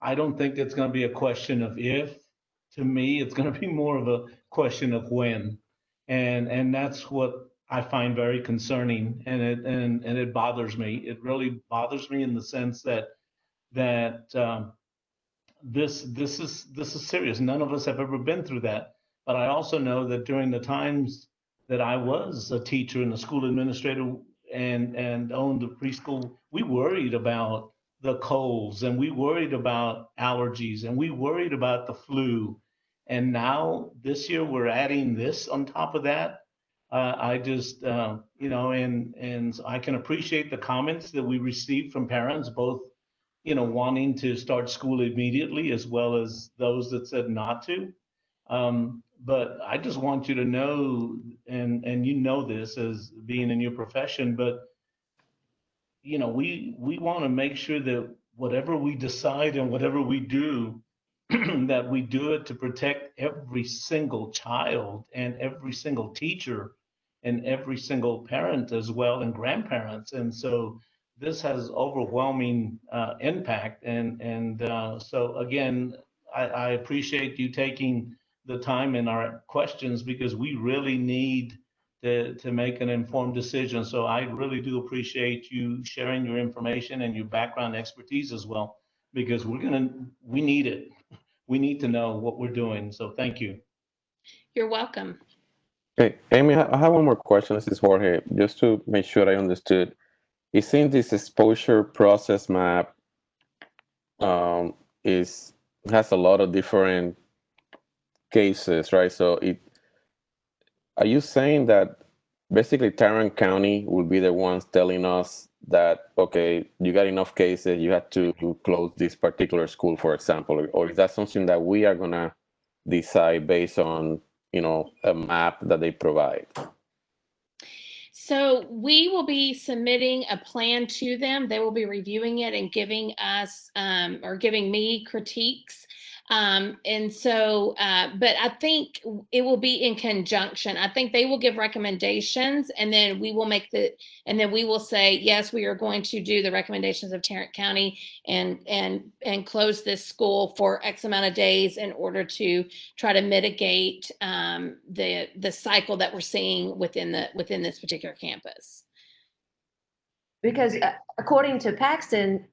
I don't think it's going to be a question of if. To me, it's going to be more of a question of when, and that's what I find very concerning, and it bothers me. It really bothers me in the sense that this is serious. None of us have ever been through that. But I also know that during the times that I was a teacher and a school administrator and owned a preschool, we worried about the colds, and we worried about allergies, and we worried about the flu. And now this year we're adding this on top of that. I just, and I can appreciate the comments that we received from parents, both, wanting to start school immediately, as well as those that said not to. But I just want you to know, and you know this as being in your profession, but we want to make sure that whatever we decide and whatever we do, that we do it to protect every single child and every single teacher and every single parent as well, and grandparents. And so this has overwhelming impact. And so again, I appreciate you taking the time in our questions, because we really need to make an informed decision. So I really do appreciate you sharing your information and your background expertise as well, because we need it. We need to know what we're doing. So thank you. You're welcome. Okay, Amy, I have one more question. This is Jorge, just to make sure I understood. It seems this exposure process map is has a lot of different cases, right? So are you saying that basically Tarrant County will be the ones telling us that, okay, you got enough cases, you have to close this particular school, for example, or is that something that we are gonna decide based on, a map that they provide? So we will be submitting a plan to them. They will be reviewing it and giving us or giving me critiques. And so, but I think it will be in conjunction. I think they will give recommendations and then we will and then we will say, yes, we are going to do the recommendations of Tarrant County and close this school for X amount of days in order to try to mitigate the cycle that we're seeing within this particular campus. Because according to Paxton,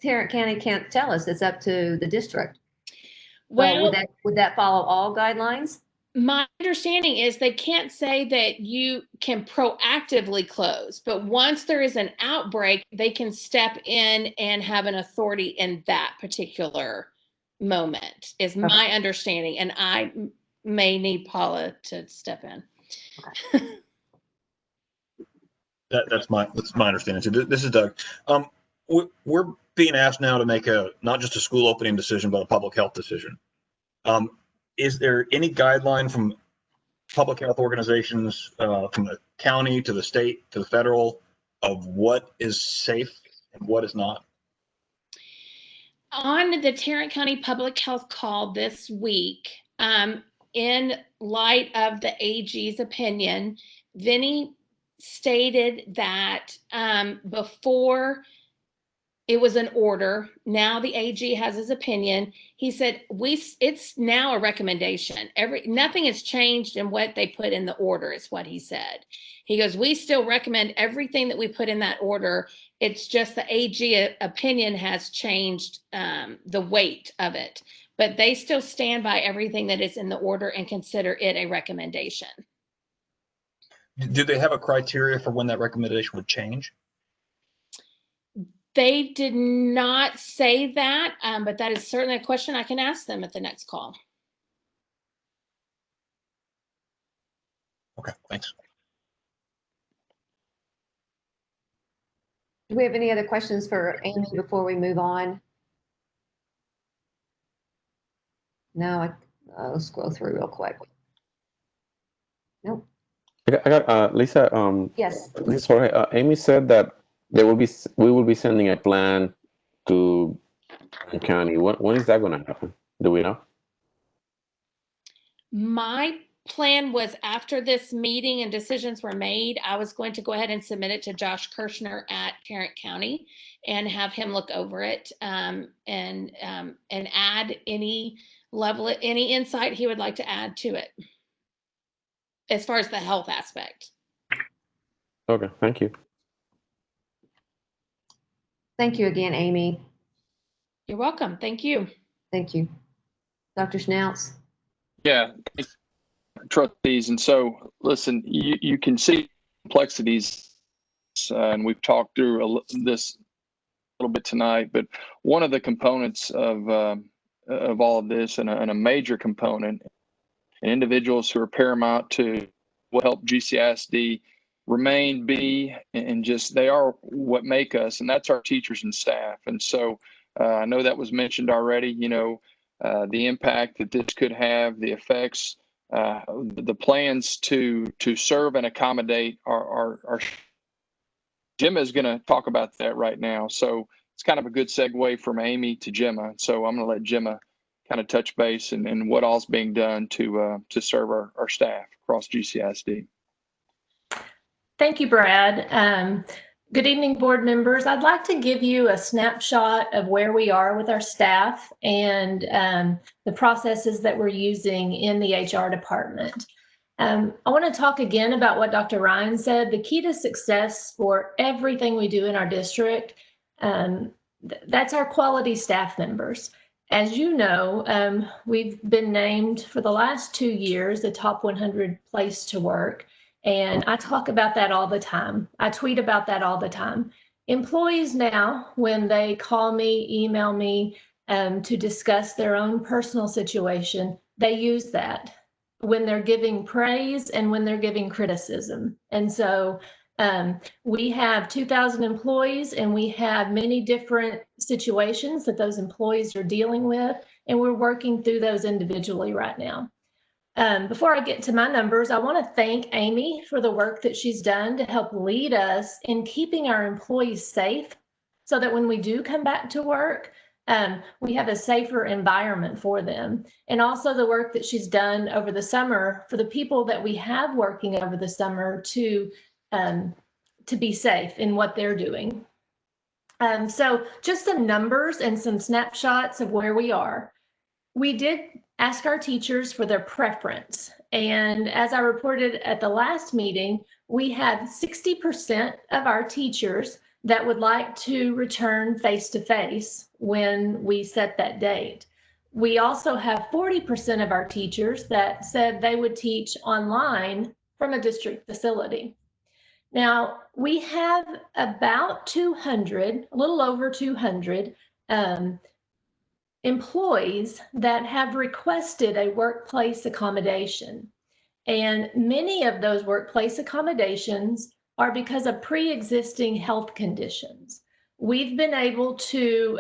Tarrant County can't tell us. It's up to the district. Well, would that follow all guidelines? My understanding is they can't say that you can proactively close, but once there is an outbreak, they can step in and have an authority in that particular moment, is my understanding. And I may need Paula to step in. That's my understanding too. This is Doug. We're being asked now to make not just a school opening decision, but a public health decision. Is there any guideline from public health organizations, from the county to the state to the federal, of what is safe and what is not? On the Tarrant County Public Health call this week, in light of the AG's opinion, Vinny stated that before it was an order, now the AG has his opinion. He said it's now a recommendation. Nothing has changed in what they put in the order, is what he said. He goes, we still recommend everything that we put in that order. It's just the AG opinion has changed the weight of it, but they still stand by everything that is in the order and consider it a recommendation. Do they have a criteria for when that recommendation would change? They did not say that, but that is certainly a question I can ask them at the next call. Okay, thanks. Do we have any other questions for Amy before we move on? No, I'll scroll through real quick. Nope. I got Lisa. Yes. This is Jorge. Amy said that we will be sending a plan to the county. When is that going to happen? Do we know? My plan was after this meeting and decisions were made, I was going to go ahead and submit it to Josh Kirshner at Tarrant County and have him look over it and add any insight he would like to add to it as far as the health aspect. Okay, thank you. Thank you again, Amy. You're welcome. Thank you. Thank you. Dr. Schnauz. Yeah, trustees. And so, listen, you can see complexities, and we've talked through this a little bit tonight. But one of the components of all of this, and a major component, and individuals who are paramount to what help GCISD remain, be, and just they are what make us, and that's our teachers and staff. And so, I know that was mentioned already. The impact that this could have, the effects, the plans to serve and accommodate our Gemma is going to talk about that right now. So it's kind of a good segue from Amy to Gemma. So I'm going to let Gemma kind of touch base and what all's being done to serve our staff across GCISD. Thank you, Brad. Good evening, board members. I'd like to give you a snapshot of where we are with our staff and the processes that we're using in the HR department. I want to talk again about what Dr. Ryan said. The key to success for everything we do in our district, that's our quality staff members. As you know, we've been named for the last 2 years the top 100 place to work. And I talk about that all the time. I tweet about that all the time. Employees now, when they call me, email me to discuss their own personal situation, they use that when they're giving praise and when they're giving criticism. And so we have 2,000 employees and we have many different situations that those employees are dealing with, and we're working through those individually right now. Before I get to my numbers, I want to thank Amy for the work that she's done to help lead us in keeping our employees safe so that when we do come back to work, we have a safer environment for them. And also the work that she's done over the summer for the people that we have working over the summer to be safe in what they're doing. So just some numbers and some snapshots of where we are. We did ask our teachers for their preference. And as I reported at the last meeting, we had 60% of our teachers that would like to return face-to-face when we set that date. We also have 40% of our teachers that said they would teach online from a district facility. Now, we have about 200, a little over 200 employees that have requested a workplace accommodation. And many of those workplace accommodations are because of pre-existing health conditions. We've been able to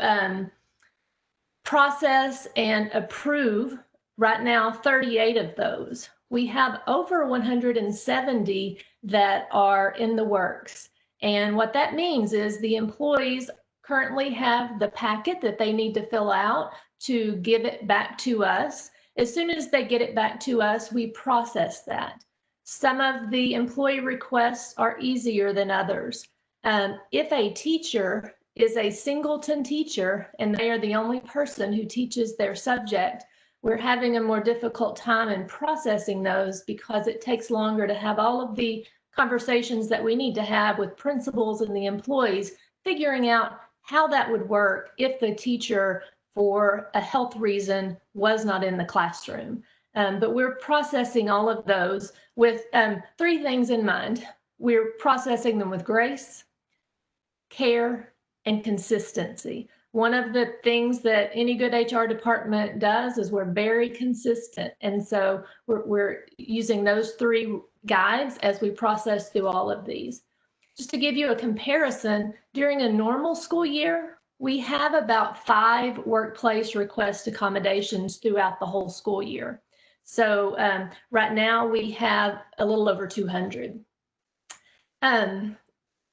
process and approve right now 38 of those. We have over 170 that are in the works. And what that means is the employees currently have the packet that they need to fill out to give it back to us. As soon as they get it back to us, we process that. Some of the employee requests are easier than others. If a teacher is a singleton teacher and they are the only person who teaches their subject, we're having a more difficult time in processing those because it takes longer to have all of the conversations that we need to have with principals and the employees, figuring out how that would work if the teacher, for a health reason, was not in the classroom. But we're processing all of those with 3 things in mind. We're processing them with grace, care, and consistency. One of the things that any good HR department does is we're very consistent. And so we're using those 3 guides as we process through all of these. Just to give you a comparison, during a normal school year, we have about 5 workplace request accommodations throughout the whole school year. So right now we have a little over 200.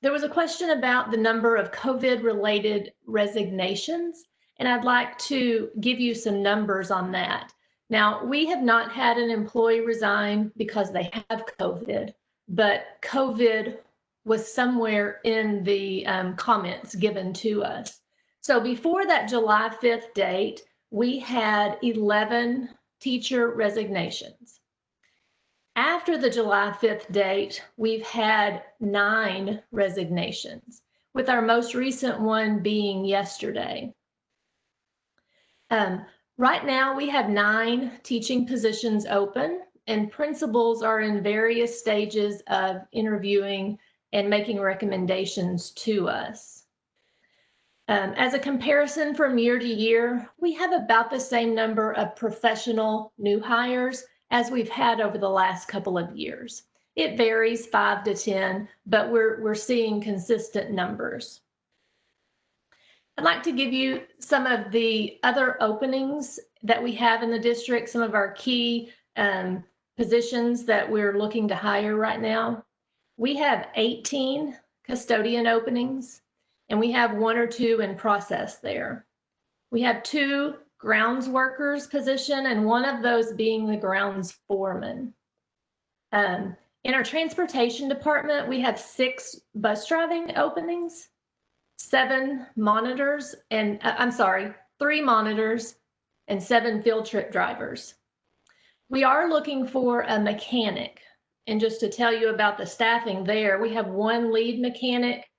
There was a question about the number of COVID-related resignations, and I'd like to give you some numbers on that. Now, we have not had an employee resign because they have COVID, but COVID was somewhere in the comments given to us. So before that July 5th date, we had 11 teacher resignations. After the July 5th date, we've had 9 resignations, with our most recent one being yesterday. Right now, we have 9 teaching positions open, and principals are in various stages of interviewing and making recommendations to us. As a comparison from year to year, we have about the same number of professional new hires as we've had over the last couple of years. It varies 5 to 10, but we're seeing consistent numbers. I'd like to give you some of the other openings that we have in the district, some of our key positions that we're looking to hire right now. We have 18 custodian openings, and we have 1 or 2 in process there. We have 2 grounds workers position, and one of those being the grounds foreman. In our transportation department, we have 6 bus driving openings, 7 monitors, and 3 monitors and 7 field trip drivers. We are looking for a mechanic. And just to tell you about the staffing there, we have 1 lead mechanic,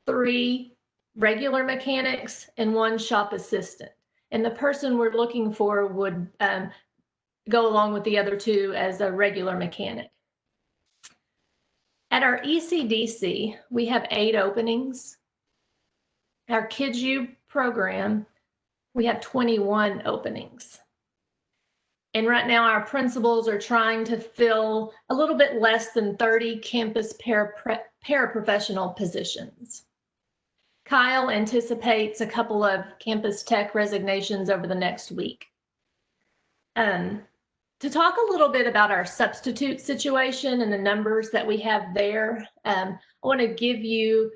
3 regular mechanics, and 1 shop assistant. And the person we're looking for would go along with the other two as a regular mechanic. At our ECDC, we have 8 openings. Our Kids U program, we have 21 openings. And right now our principals are trying to fill a little bit less than 30 campus paraprofessional positions. Kyle anticipates a couple of campus tech resignations over the next week. To talk a little bit about our substitute situation and the numbers that we have there, I want to give you,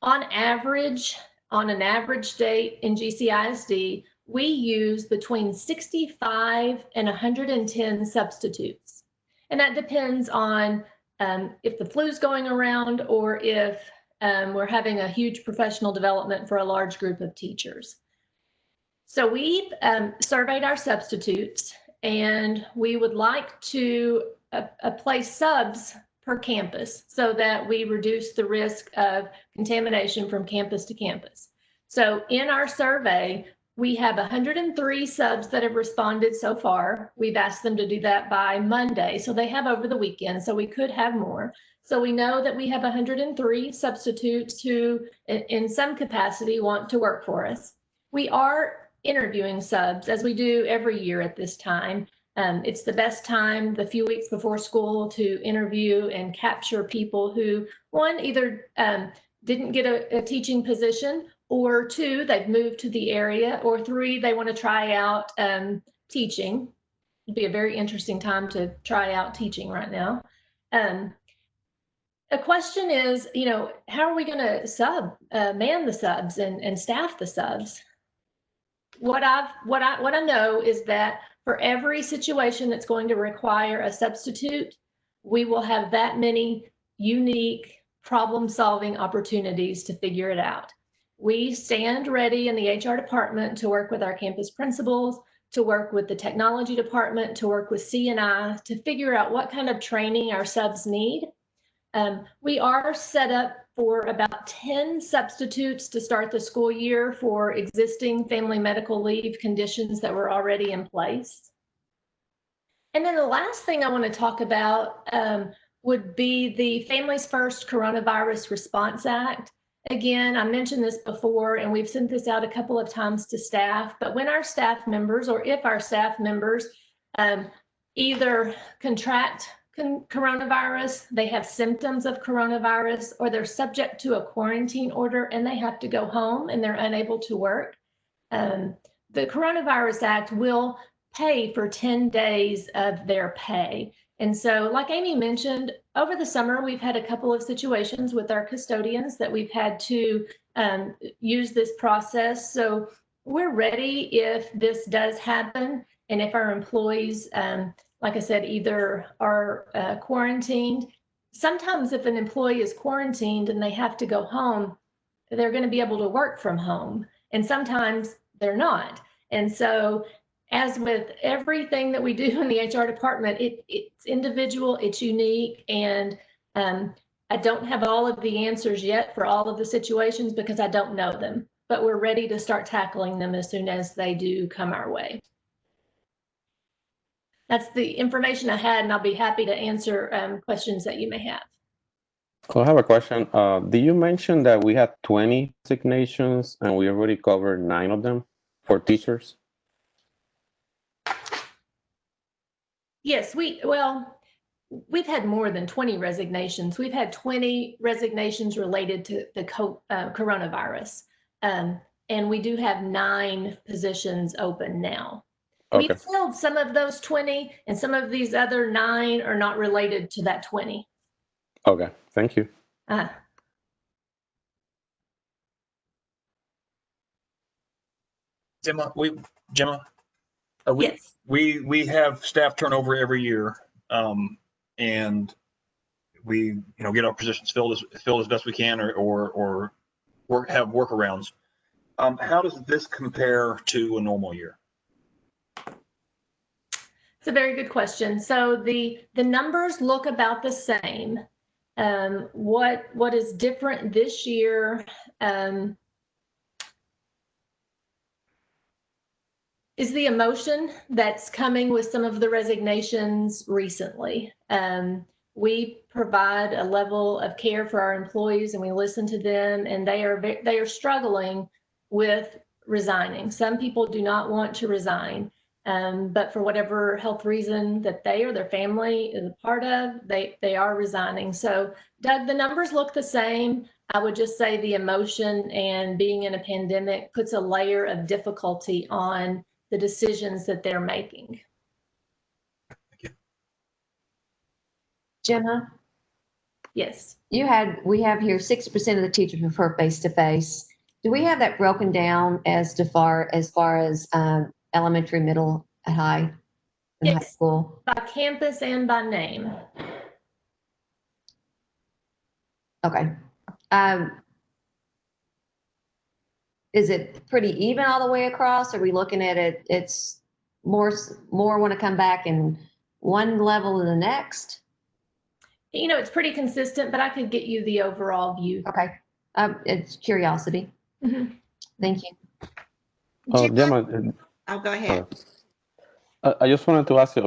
on average, on an average day in GCISD, we use between 65 and 110 substitutes. And that depends on if the flu's going around or if we're having a huge professional development for a large group of teachers. So we've surveyed our substitutes, and we would like to place subs per campus so that we reduce the risk of contamination from campus to campus. So in our survey, we have 103 subs that have responded so far. We've asked them to do that by Monday, so they have over the weekend, so we could have more. So we know that we have 103 substitutes who, in some capacity, want to work for us. We are interviewing subs, as we do every year at this time. It's the best time, the few weeks before school, to interview and capture people who, one, either didn't get a teaching position, or 2, they've moved to the area, or 3, they want to try out teaching. It'd be a very interesting time to try out teaching right now. The question is, how are we going to man the subs and staff the subs? What I know is that for every situation that's going to require a substitute, we will have that many unique problem-solving opportunities to figure it out. We stand ready in the HR department to work with our campus principals, to work with the technology department, to work with C&I to figure out what kind of training our subs need. We are set up for about 10 substitutes to start the school year for existing family medical leave conditions that were already in place. And then the last thing I want to talk about would be the Families First Coronavirus Response Act. Again, I mentioned this before, and we've sent this out a couple of times to staff, but when our staff members, or if our staff members either contract coronavirus, they have symptoms of coronavirus, or they're subject to a quarantine order and they have to go home and they're unable to work, the Coronavirus Act will pay for 10 days of their pay. And so, like Amy mentioned, over the summer, we've had a couple of situations with our custodians that we've had to use this process. So we're ready if this does happen, and if our employees, like I said, either are quarantined. Sometimes if an employee is quarantined and they have to go home, they're going to be able to work from home. And sometimes they're not. And so, as with everything that we do in the HR department, it's individual, it's unique, and I don't have all of the answers yet for all of the situations because I don't know them, but we're ready to start tackling them as soon as they do come our way. That's the information I had, and I'll be happy to answer questions that you may have. So I have a question. Did you mention that we had 20 resignations and we already covered 9 of them for teachers? Yes, we've had more than 20 resignations. We've had 20 resignations related to the coronavirus. And we do have 9 positions open now. Okay. We've filled some of those 20, and some of these other 9 are not related to that 20. Okay, thank you. Gemma, yes. We have staff turnover every year, and we get our positions filled as best we can, or have workarounds. How does this compare to a normal year? It's a very good question. So the numbers look about the same. What is different this year? is the emotion that's coming with some of the resignations recently. We provide a level of care for our employees and we listen to them, and they are struggling with resigning. Some people do not want to resign, but for whatever health reason that they or their family is a part of, they are resigning. So Doug, the numbers look the same. I would just say the emotion and being in a pandemic puts a layer of difficulty on the decisions that they're making. Gemma? Yes. We have here 60% of the teachers prefer face-to-face. Do we have that broken down as far as elementary, middle, high, and high school? By campus and by name. Okay. Is it pretty even all the way across? Are we looking at it? It's more want to come back in one level than the next? You know, it's pretty consistent, but I could get you the overall view. Okay. It's curiosity. Mm-hmm. Thank you. Oh, Gemma, Oh, go ahead. I just wanted to ask you,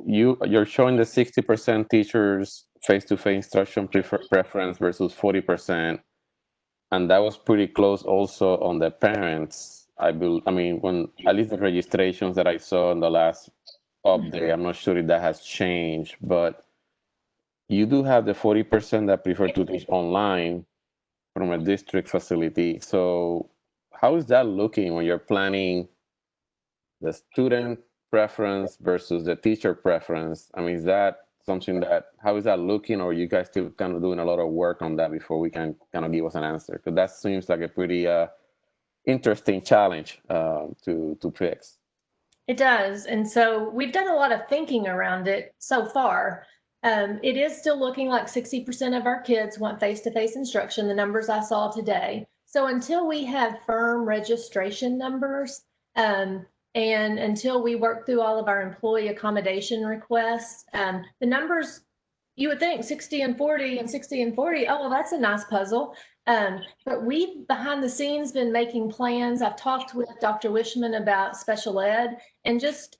you're showing the 60% teachers face-to-face instruction preference versus 40%. And that was pretty close also on the parents. I mean, when at least the registrations that I saw in the last update, I'm not sure if that has changed, but you do have the 40% that prefer to teach online from a district facility. So how is that looking when you're planning the student preference versus the teacher preference? I mean, is that something how is that looking, or are you guys still kind of doing a lot of work on that before we can kind of give us an answer? Because that seems like a pretty interesting challenge to fix. It does. And so we've done a lot of thinking around it so far. It is still looking like 60% of our kids want face-to-face instruction, the numbers I saw today. So until we have firm registration numbers, and until we work through all of our employee accommodation requests, the numbers, you would think 60 and 40 and 60 and 40, oh, well, that's a nice puzzle. But we've behind the scenes been making plans. I've talked with Dr. Wishman about special ed, and just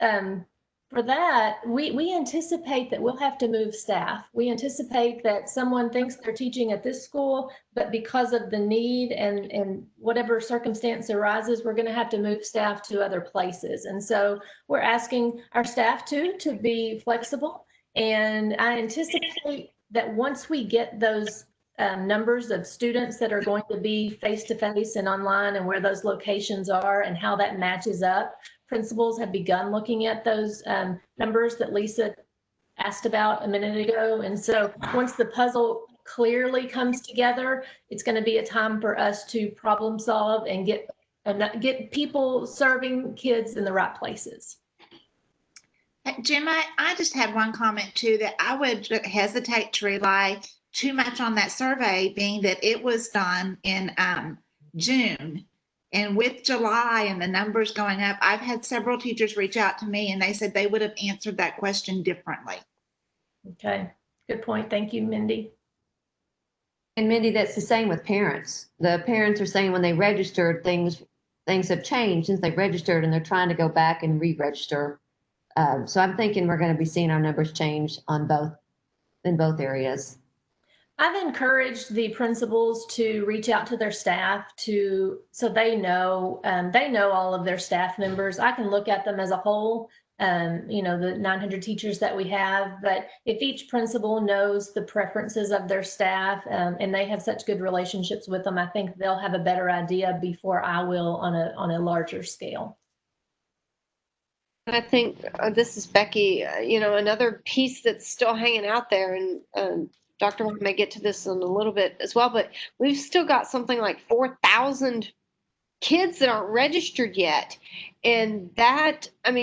for that, we anticipate that we'll have to move staff. We anticipate that someone thinks they're teaching at this school, but because of the need and whatever circumstance arises, we're going to have to move staff to other places. And so we're asking our staff to be flexible. And I anticipate that once we get those numbers of students that are going to be face-to-face and online and where those locations are and how that matches up, principals have begun looking at those numbers that Lisa asked about a minute ago. And so once the puzzle clearly comes together, it's going to be a time for us to problem solve and get people serving kids in the right places. Jim, I just had one comment too, that I would hesitate to rely too much on that survey, being that it was done in June. And with July and the numbers going up, I've had several teachers reach out to me and they said they would have answered that question differently. Okay, good point. Thank you, Mindy. And Mindy, that's the same with parents. The parents are saying when they registered, things have changed since they registered, and they're trying to go back and re-register. So I'm thinking we're going to be seeing our numbers change in both areas. I've encouraged the principals to reach out to their staff so they know all of their staff members. I can look at them as a whole, the 900 teachers that we have, but if each principal knows the preferences of their staff and they have such good relationships with them, I think they'll have a better idea before I will on a larger scale. I think this is Becky, another piece that's still hanging out there, and Dr. Moore may get to this in a little bit as well, but we've still got something like 4,000 kids that aren't registered yet. And that, I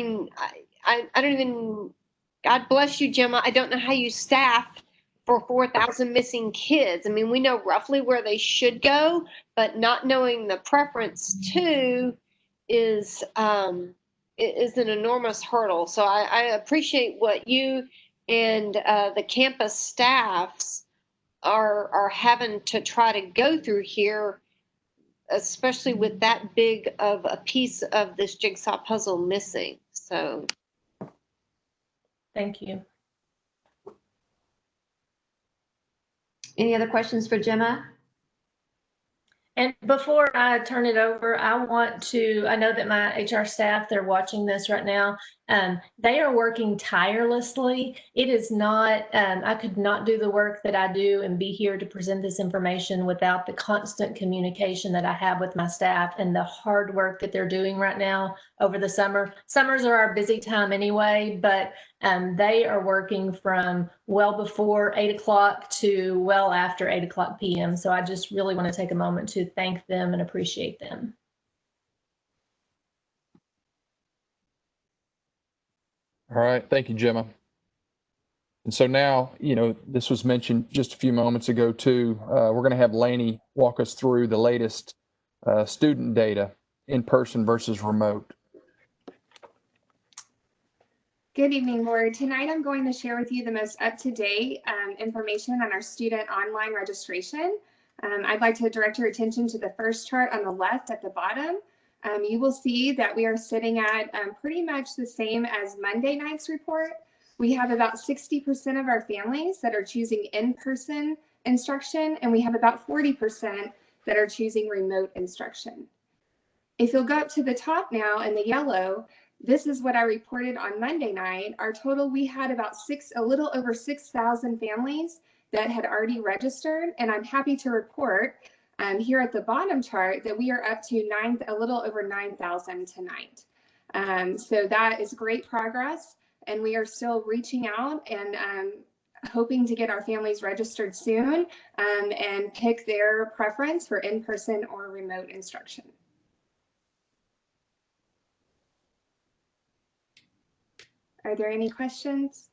don't even, God bless you, Gemma, I don't know how you staff for 4,000 missing kids. I mean, we know roughly where they should go, but not knowing the preference too is an enormous hurdle. So I appreciate what you and the campus staffs are having to try to go through here. especially with that big of a piece of this jigsaw puzzle missing. So Thank you. Any other questions for Gemma? And before I turn it over, I know that my HR staff, they're watching this right now. They are working tirelessly. It is not, I could not do the work that I do and be here to present this information without the constant communication that I have with my staff and the hard work that they're doing right now over the summer. Summers are our busy time anyway, but they are working from well before 8 o'clock to well after 8 o'clock p.m. So I just really want to take a moment to thank them and appreciate them. All right. Thank you, Gemma. And so now, this was mentioned just a few moments ago too. We're going to have Lainey walk us through the latest student data in person versus remote. Good evening, board. Tonight I'm going to share with you the most up-to-date information on our student online registration. I'd like to direct your attention to the first chart on the left at the bottom. You will see that we are sitting at pretty much the same as Monday night's report. We have about 60% of our families that are choosing in-person instruction, and we have about 40% that are choosing remote instruction. If you'll go up to the top now in the yellow, this is what I reported on Monday night. Our total, we had about a little over 6,000 families that had already registered. And I'm happy to report here at the bottom chart that we are up to a little over 9,000 tonight. So that is great progress. And we are still reaching out and hoping to get our families registered soon and pick their preference for in-person or remote instruction. Are there any questions?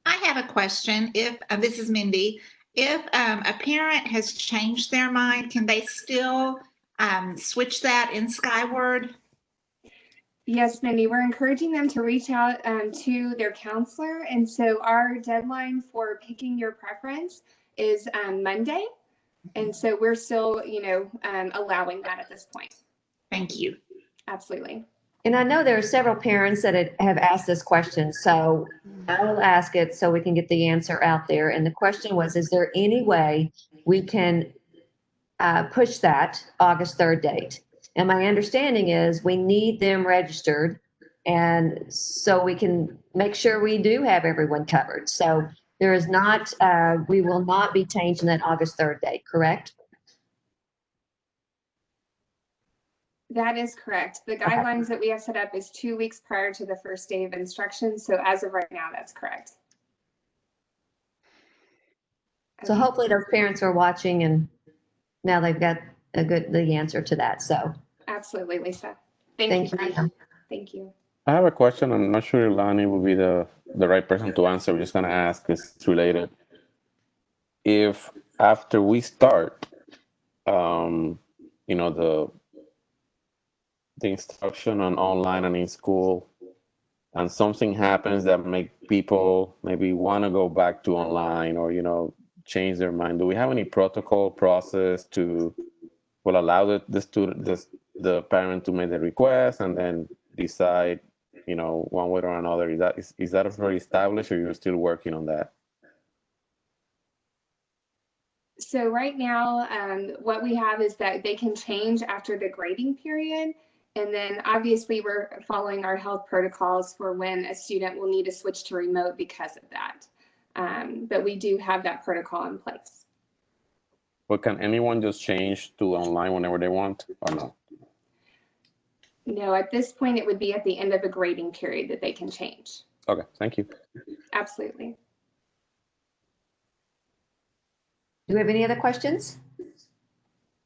I have a question. If this is Mindy, if a parent has changed their mind, can they still switch that in Skyward? Yes, Mindy, we're encouraging them to reach out to their counselor. And so our deadline for picking your preference is Monday. And so we're still, allowing that at this point. Thank you. Absolutely. And I know there are several parents that have asked this question, so I will ask it so we can get the answer out there. And the question was, is there any way we can push that August 3rd date? And my understanding is we need them registered, and so we can make sure we do have everyone covered. So there is not, we will not be changing that August 3rd date, correct? That is correct. The guidelines that we have set up is 2 weeks prior to the first day of instruction. So as of right now, that's correct. So hopefully those parents are watching and now they've got the answer to that. So absolutely, Lisa. Thank you. Lisa. Thank you. I have a question. I'm not sure Lani will be the right person to answer. We're just going to ask. It's related. If after we start, the instruction on online and in school, and something happens that make people maybe want to go back to online or change their mind, do we have any protocol process to allow the parent to make the request and then decide one way or another? Is that already established, or you're still working on that? So right now, what we have is that they can change after the grading period. And then obviously we're following our health protocols for when a student will need to switch to remote because of that. But we do have that protocol in place. But can anyone just change to online whenever they want, or no? No, at this point, it would be at the end of a grading period that they can change. Okay, thank you. Absolutely. Do we have any other questions?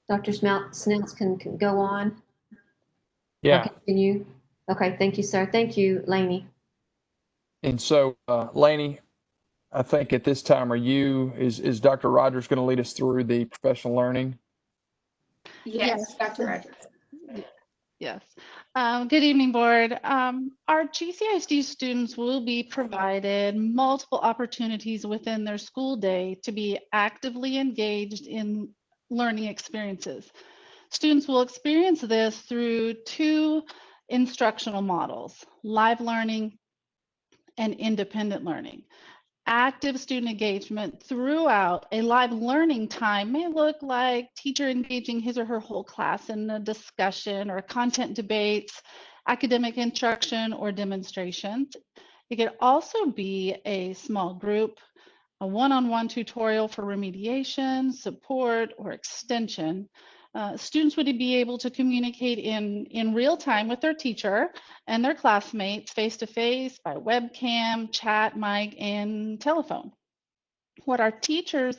Dr. Snells can go on. Yeah. Continue. Okay, thank you, sir. Thank you, Lainey. And so, Lainey, I think at this time, is Dr. Rogers going to lead us through the professional learning? Yes, Dr. Rogers. Yes. Good evening, board. Our GCISD students will be provided multiple opportunities within their school day to be actively engaged in learning experiences. Students will experience this through two instructional models, live learning and independent learning. Active student engagement throughout a live learning time may look like teacher engaging his or her whole class in a discussion or content debates, academic instruction, or demonstrations. It could also be a small group, a one-on-one tutorial for remediation, support, or extension. Students would be able to communicate in real time with their teacher and their classmates face-to-face by webcam, chat, mic, and telephone. What our teachers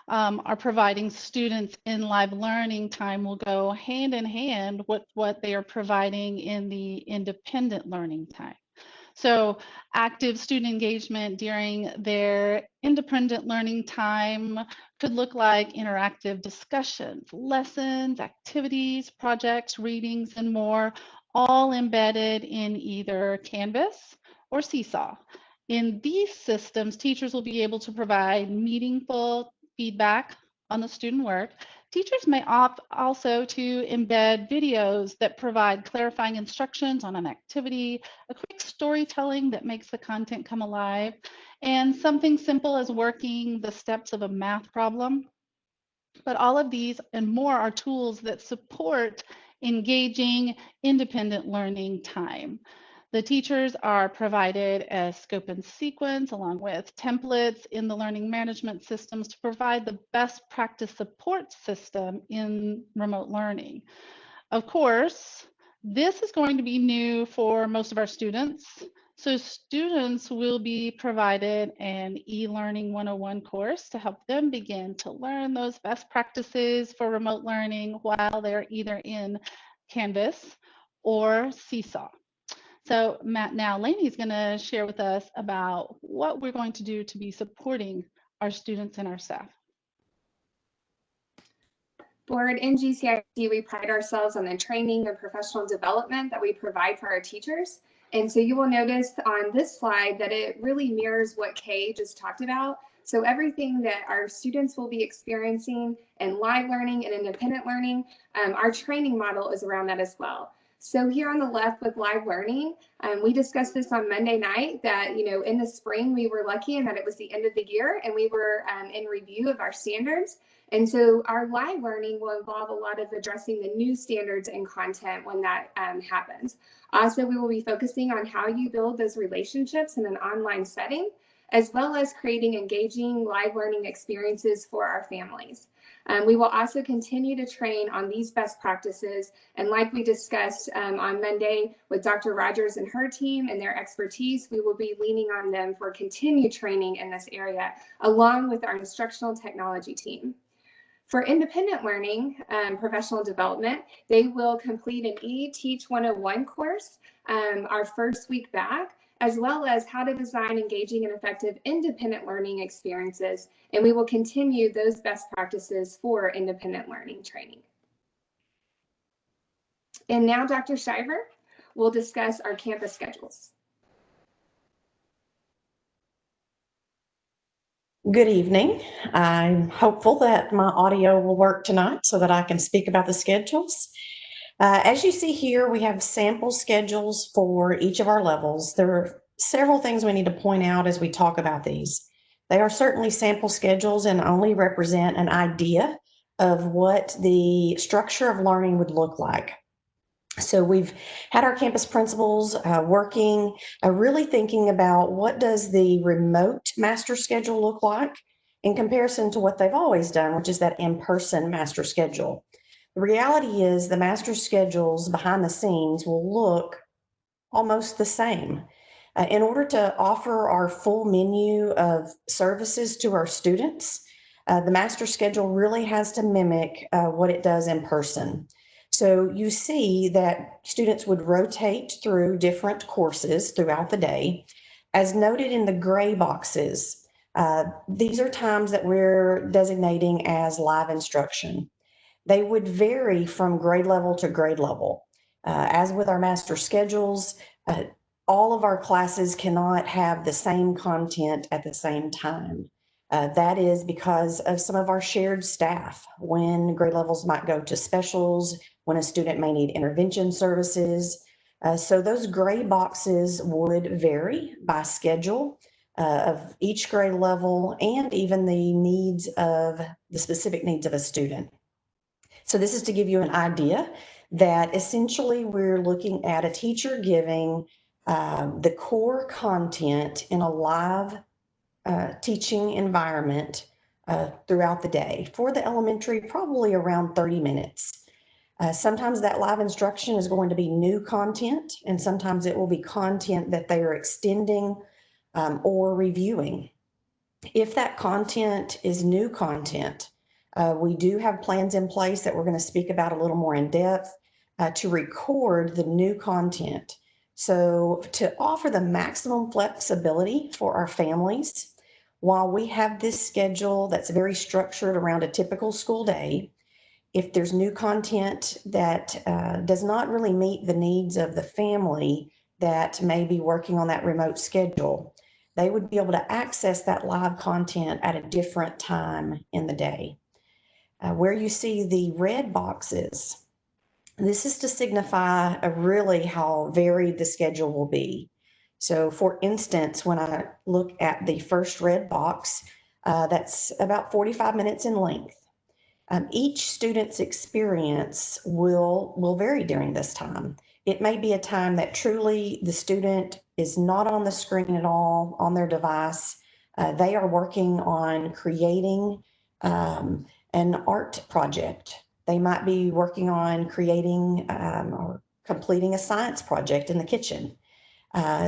are providing students in live learning time will go hand in hand with what they are providing in the independent learning time. So active student engagement during their independent learning time could look like interactive discussions, lessons, activities, projects, readings, and more, all embedded in either Canvas or Seesaw. In these systems, teachers will be able to provide meaningful feedback on the student work. Teachers may opt also to embed videos that provide clarifying instructions on an activity, a quick storytelling that makes the content come alive, and something simple as working the steps of a math problem. But all of these and more are tools that support engaging independent learning time. The teachers are provided a scope and sequence along with templates in the learning management systems to provide the best practice support system in remote learning. Of course, this is going to be new for most of our students. So students will be provided an e-learning 101 course to help them begin to learn those best practices for remote learning while they're either in Canvas or Seesaw. So Matt, now Lainey's going to share with us about what we're going to do to be supporting our students and our staff. Board in GCISD, we pride ourselves on the training and professional development that we provide for our teachers. And so you will notice on this slide that it really mirrors what Kay just talked about. So everything that our students will be experiencing in live learning and independent learning, our training model is around that as well. So here on the left with live learning, we discussed this on Monday night that, in the spring, we were lucky in that it was the end of the year and we were in review of our standards. And so our live learning will involve a lot of addressing the new standards and content when that happens. Also, we will be focusing on how you build those relationships in an online setting, as well as creating engaging live learning experiences for our families. We will also continue to train on these best practices. And like we discussed on Monday with Dr. Rogers and her team and their expertise, we will be leaning on them for continued training in this area, along with our instructional technology team. For independent learning, professional development, they will complete an eTeach 101 course our first week back, as well as how to design engaging and effective independent learning experiences. And we will continue those best practices for independent learning training. And now Dr. Shiver will discuss our campus schedules. Good evening. I'm hopeful that my audio will work tonight so that I can speak about the schedules. As you see here, we have sample schedules for each of our levels. There are several things we need to point out as we talk about these. They are certainly sample schedules and only represent an idea of what the structure of learning would look like. So we've had our campus principals working, really thinking about what does the remote master schedule look like in comparison to what they've always done, which is that in-person master schedule. The reality is the master schedules behind the scenes will look almost the same. In order to offer our full menu of services to our students, the master schedule really has to mimic what it does in person. So you see that students would rotate through different courses throughout the day. As noted in the gray boxes, these are times that we're designating as live instruction. They would vary from grade level to grade level. As with our master schedules, all of our classes cannot have the same content at the same time. That is because of some of our shared staff, when grade levels might go to specials, when a student may need intervention services. So those gray boxes would vary by schedule of each grade level and even the specific needs of a student. So this is to give you an idea that essentially we're looking at a teacher giving the core content in a live teaching environment throughout the day. For the elementary, probably around 30 minutes. Sometimes that live instruction is going to be new content, and sometimes it will be content that they are extending or reviewing. If that content is new content, we do have plans in place that we're going to speak about a little more in depth to record the new content. So to offer the maximum flexibility for our families, while we have this schedule that's very structured around a typical school day, if there's new content that does not really meet the needs of the family that may be working on that remote schedule, they would be able to access that live content at a different time in the day. Where you see the red boxes, this is to signify really how varied the schedule will be. So for instance, when I look at the first red box, that's about 45 minutes in length. Each student's experience will vary during this time. It may be a time that truly the student is not on the screen at all on their device. They are working on creating an art project. They might be working on creating or completing a science project in the kitchen.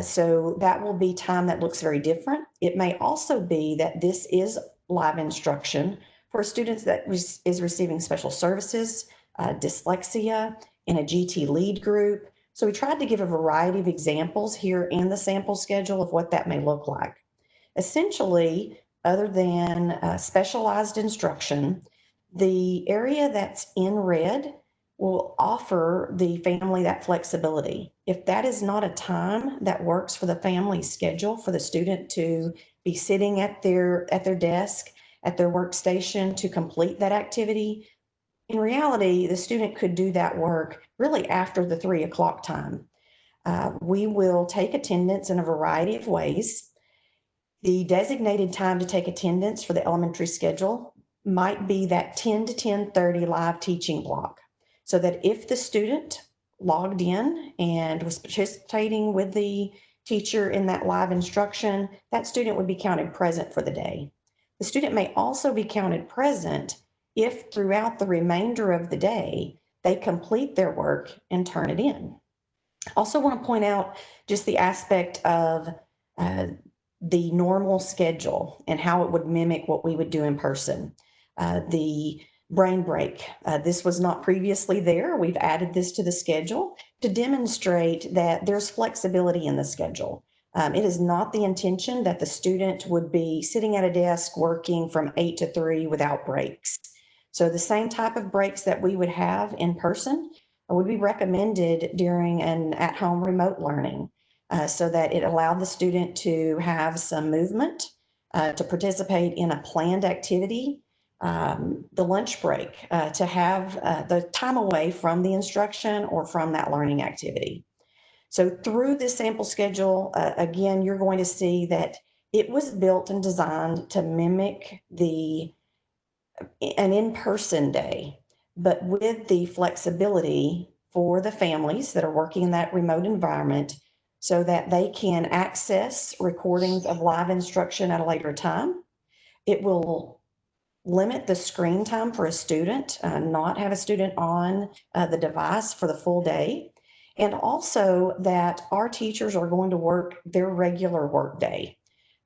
So that will be time that looks very different. It may also be that this is live instruction for students that is receiving special services, dyslexia, in a GT lead group. So we tried to give a variety of examples here in the sample schedule of what that may look like. Essentially, other than specialized instruction, the area that's in red will offer the family that flexibility. If that is not a time that works for the family schedule for the student to be sitting at their desk, at their workstation to complete that activity, in reality, the student could do that work really after the 3 o'clock time. We will take attendance in a variety of ways. The designated time to take attendance for the elementary schedule might be that 10 to 10:30 live teaching block, so that if the student logged in and was participating with the teacher in that live instruction, that student would be counted present for the day. The student may also be counted present if throughout the remainder of the day, they complete their work and turn it in. Also want to point out just the aspect of the normal schedule and how it would mimic what we would do in person. The brain break, this was not previously there. We've added this to the schedule to demonstrate that there's flexibility in the schedule. It is not the intention that the student would be sitting at a desk working from 8 to 3 without breaks. So the same type of breaks that we would have in person would be recommended during an at-home remote learning, so that it allowed the student to have some movement, to participate in a planned activity, the lunch break, to have the time away from the instruction or from that learning activity. So through this sample schedule, again, you're going to see that it was built and designed to mimic an in-person day, but with the flexibility for the families that are working in that remote environment so that they can access recordings of live instruction at a later time. It will limit the screen time for a student, not have a student on the device for the full day. And also that our teachers are going to work their regular work day.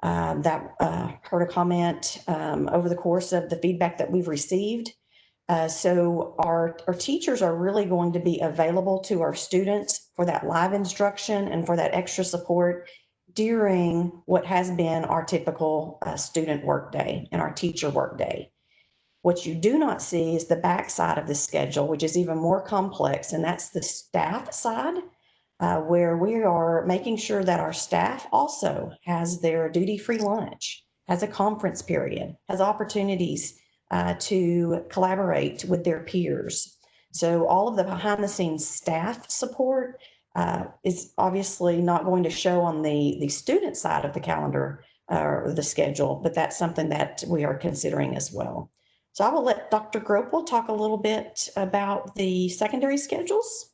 Heard a comment over the course of the feedback that we've received. So our teachers are really going to be available to our students for that live instruction and for that extra support during what has been our typical student work day and our teacher work day. What you do not see is the backside of the schedule, which is even more complex, and that's the staff side, where we are making sure that our staff also has their duty-free lunch. has a conference period, has opportunities to collaborate with their peers. So all of the behind the scenes staff support is obviously not going to show on the student side of the calendar or the schedule, but that's something that we are considering as well. So I will let Dr. Gropel talk a little bit about the secondary schedules.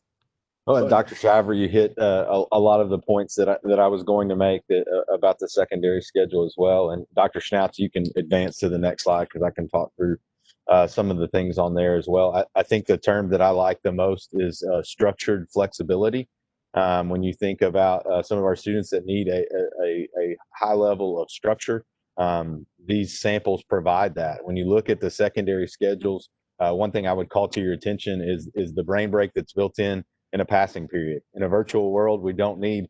Well, and Dr. Shiver, you hit a lot of the points that I was going to make about the secondary schedule as well. And Dr. Schnauz, you can advance to the next slide because I can talk through some of the things on there as well. I think the term that I like the most is structured flexibility. When you think about some of our students that need a high level of structure, these samples provide that. When you look at the secondary schedules, one thing I would call to your attention is the brain break that's built in a passing period. In a virtual world, we don't need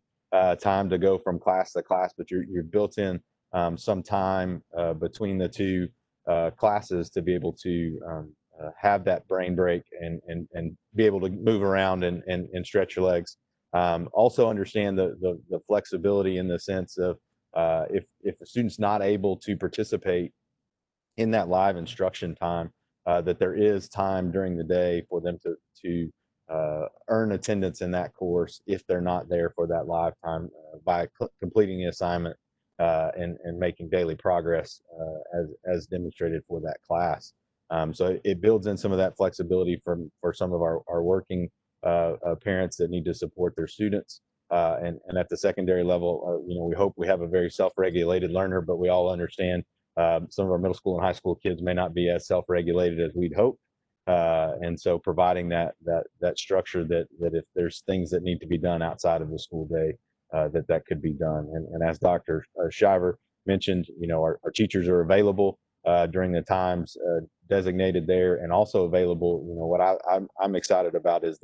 time to go from class to class, but you're built in some time between the two classes to be able to have that brain break and be able to move around and stretch your legs. Also understand the flexibility in the sense of if a student's not able to participate in that live instruction time, that there is time during the day for them to earn attendance in that course if they're not there for that live time by completing the assignment and making daily progress as demonstrated for that class. So it builds in some of that flexibility for some of our working parents that need to support their students. And at the secondary level, we hope we have a very self-regulated learner, but we all understand some of our middle school and high school kids may not be as self-regulated as we'd hope. And so providing that structure that if there's things that need to be done outside of the school day, that could be done. And as Dr. Shiver mentioned, our teachers are available during the times designated there, and also available. What I'm excited about is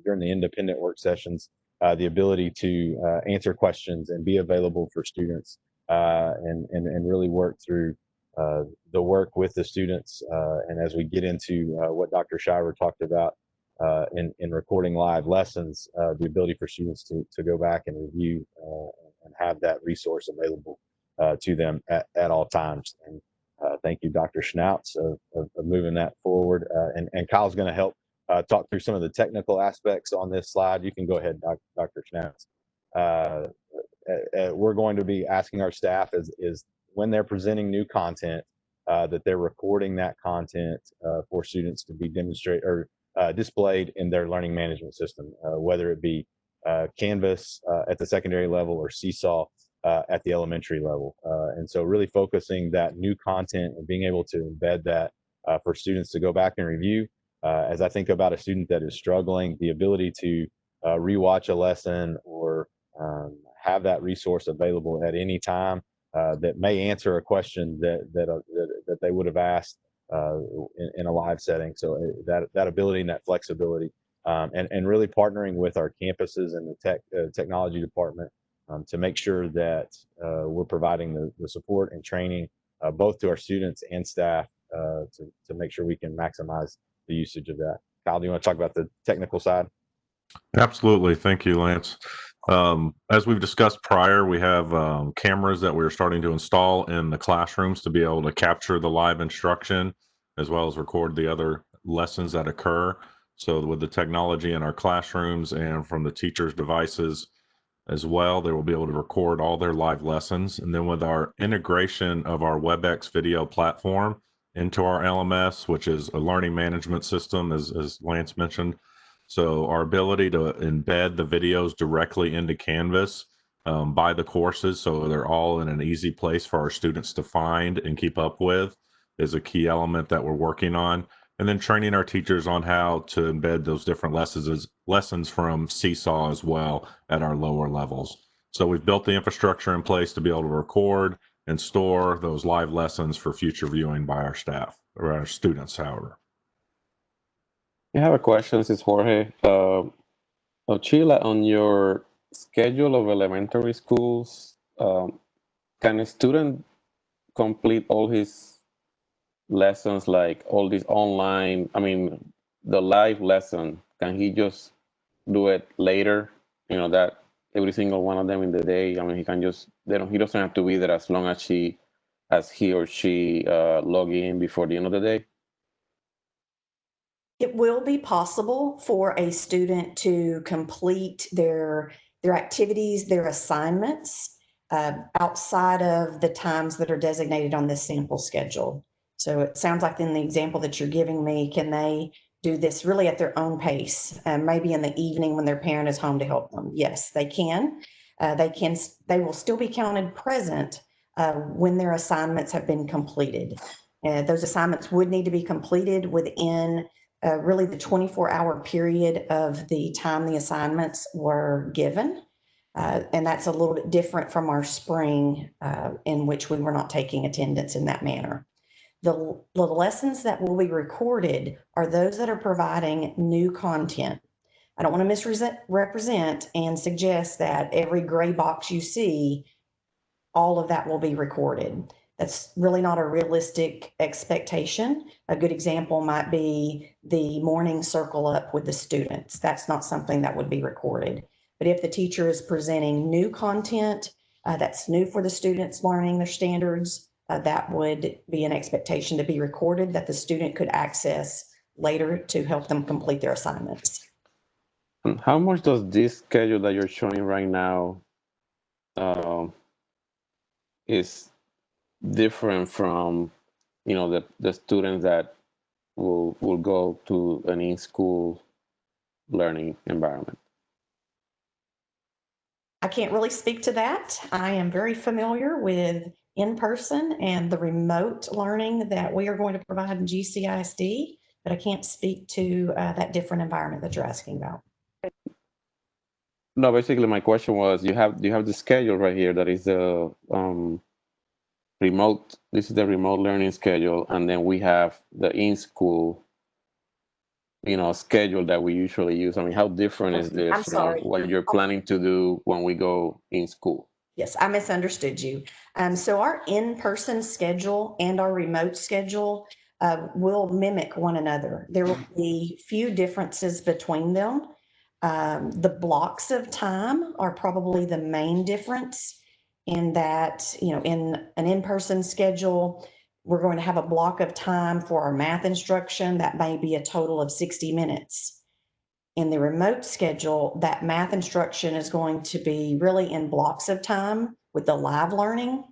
during the independent work sessions, the ability to answer questions and be available for students and really work through the work with the students. And as we get into what Dr. Shiver talked about in recording live lessons, the ability for students to go back and review and have that resource available to them at all times. And thank you, Dr. Schnauz, of moving that forward. And Kyle's going to help talk through some of the technical aspects on this slide. You can go ahead, Dr. Schnauz. We're going to be asking our staff is when they're presenting new content, that they're recording that content for students to be demonstrated or displayed in their learning management system, whether it be Canvas at the secondary level or Seesaw at the elementary level. And so really focusing that new content and being able to embed that for students to go back and review. As I think about a student that is struggling, the ability to rewatch a lesson or have that resource available at any time that may answer a question that they would have asked in a live setting. So that ability and that flexibility, and really partnering with our campuses and the technology department to make sure that we're providing the support and training both to our students and staff to make sure we can maximize the usage of that. Kyle, do you want to talk about the technical side? Absolutely. Thank you, Lance. As we've discussed prior, we have cameras that we're starting to install in the classrooms to be able to capture the live instruction as well as record the other lessons that occur. So with the technology in our classrooms and from the teachers' devices as well, they will be able to record all their live lessons. And then with our integration of our WebEx video platform into our LMS, which is a learning management system, as Lance mentioned, so our ability to embed the videos directly into Canvas by the courses, so they're all in an easy place for our students to find and keep up with, is a key element that we're working on. And then training our teachers on how to embed those different lessons from Seesaw as well at our lower levels. So we've built the infrastructure in place to be able to record and store those live lessons for future viewing by our staff or our students, however. I have a question. This is Jorge. Sheila, on your schedule of elementary schools, can a student complete all his lessons, like all these online, the live lesson, can he just do it later? That every single one of them in the day, he can just, he doesn't have to be there as long as he as he or she log in before the end of the day? It will be possible for a student to complete their activities, their assignments outside of the times that are designated on this sample schedule. So it sounds like in the example that you're giving me, can they do this really at their own pace? Maybe in the evening when their parent is home to help them. Yes, they can. They will still be counted present when their assignments have been completed. Those assignments would need to be completed within really the 24-hour period of the time the assignments were given. And that's a little bit different from our spring in which we were not taking attendance in that manner. The lessons that will be recorded are those that are providing new content. I don't want to misrepresent and suggest that every gray box you see, all of that will be recorded. That's really not a realistic expectation. A good example might be the morning circle up with the students. That's not something that would be recorded. But if the teacher is presenting new content that's new for the students learning their standards, that would be an expectation to be recorded that the student could access later to help them complete their assignments. And how much does this schedule that you're showing right now is different from, the students that will go to an in-school learning environment? I can't really speak to that. I am very familiar with in-person and the remote learning that we are going to provide in GCISD, but I can't speak to that different environment that you're asking about. No, basically my question was, you have the schedule right here that is the remote. This is the remote learning schedule, and then we have the in-school schedule that we usually use. I mean, how different is this I'm from sorry. what you're planning to do when we go in school? Yes, I misunderstood you. So our in-person schedule and our remote schedule will mimic one another. There will be few differences between them. The blocks of time are probably the main difference in that, in an in-person schedule, we're going to have a block of time for our math instruction that may be a total of 60 minutes. In the remote schedule, that math instruction is going to be really in blocks of time with the live learning,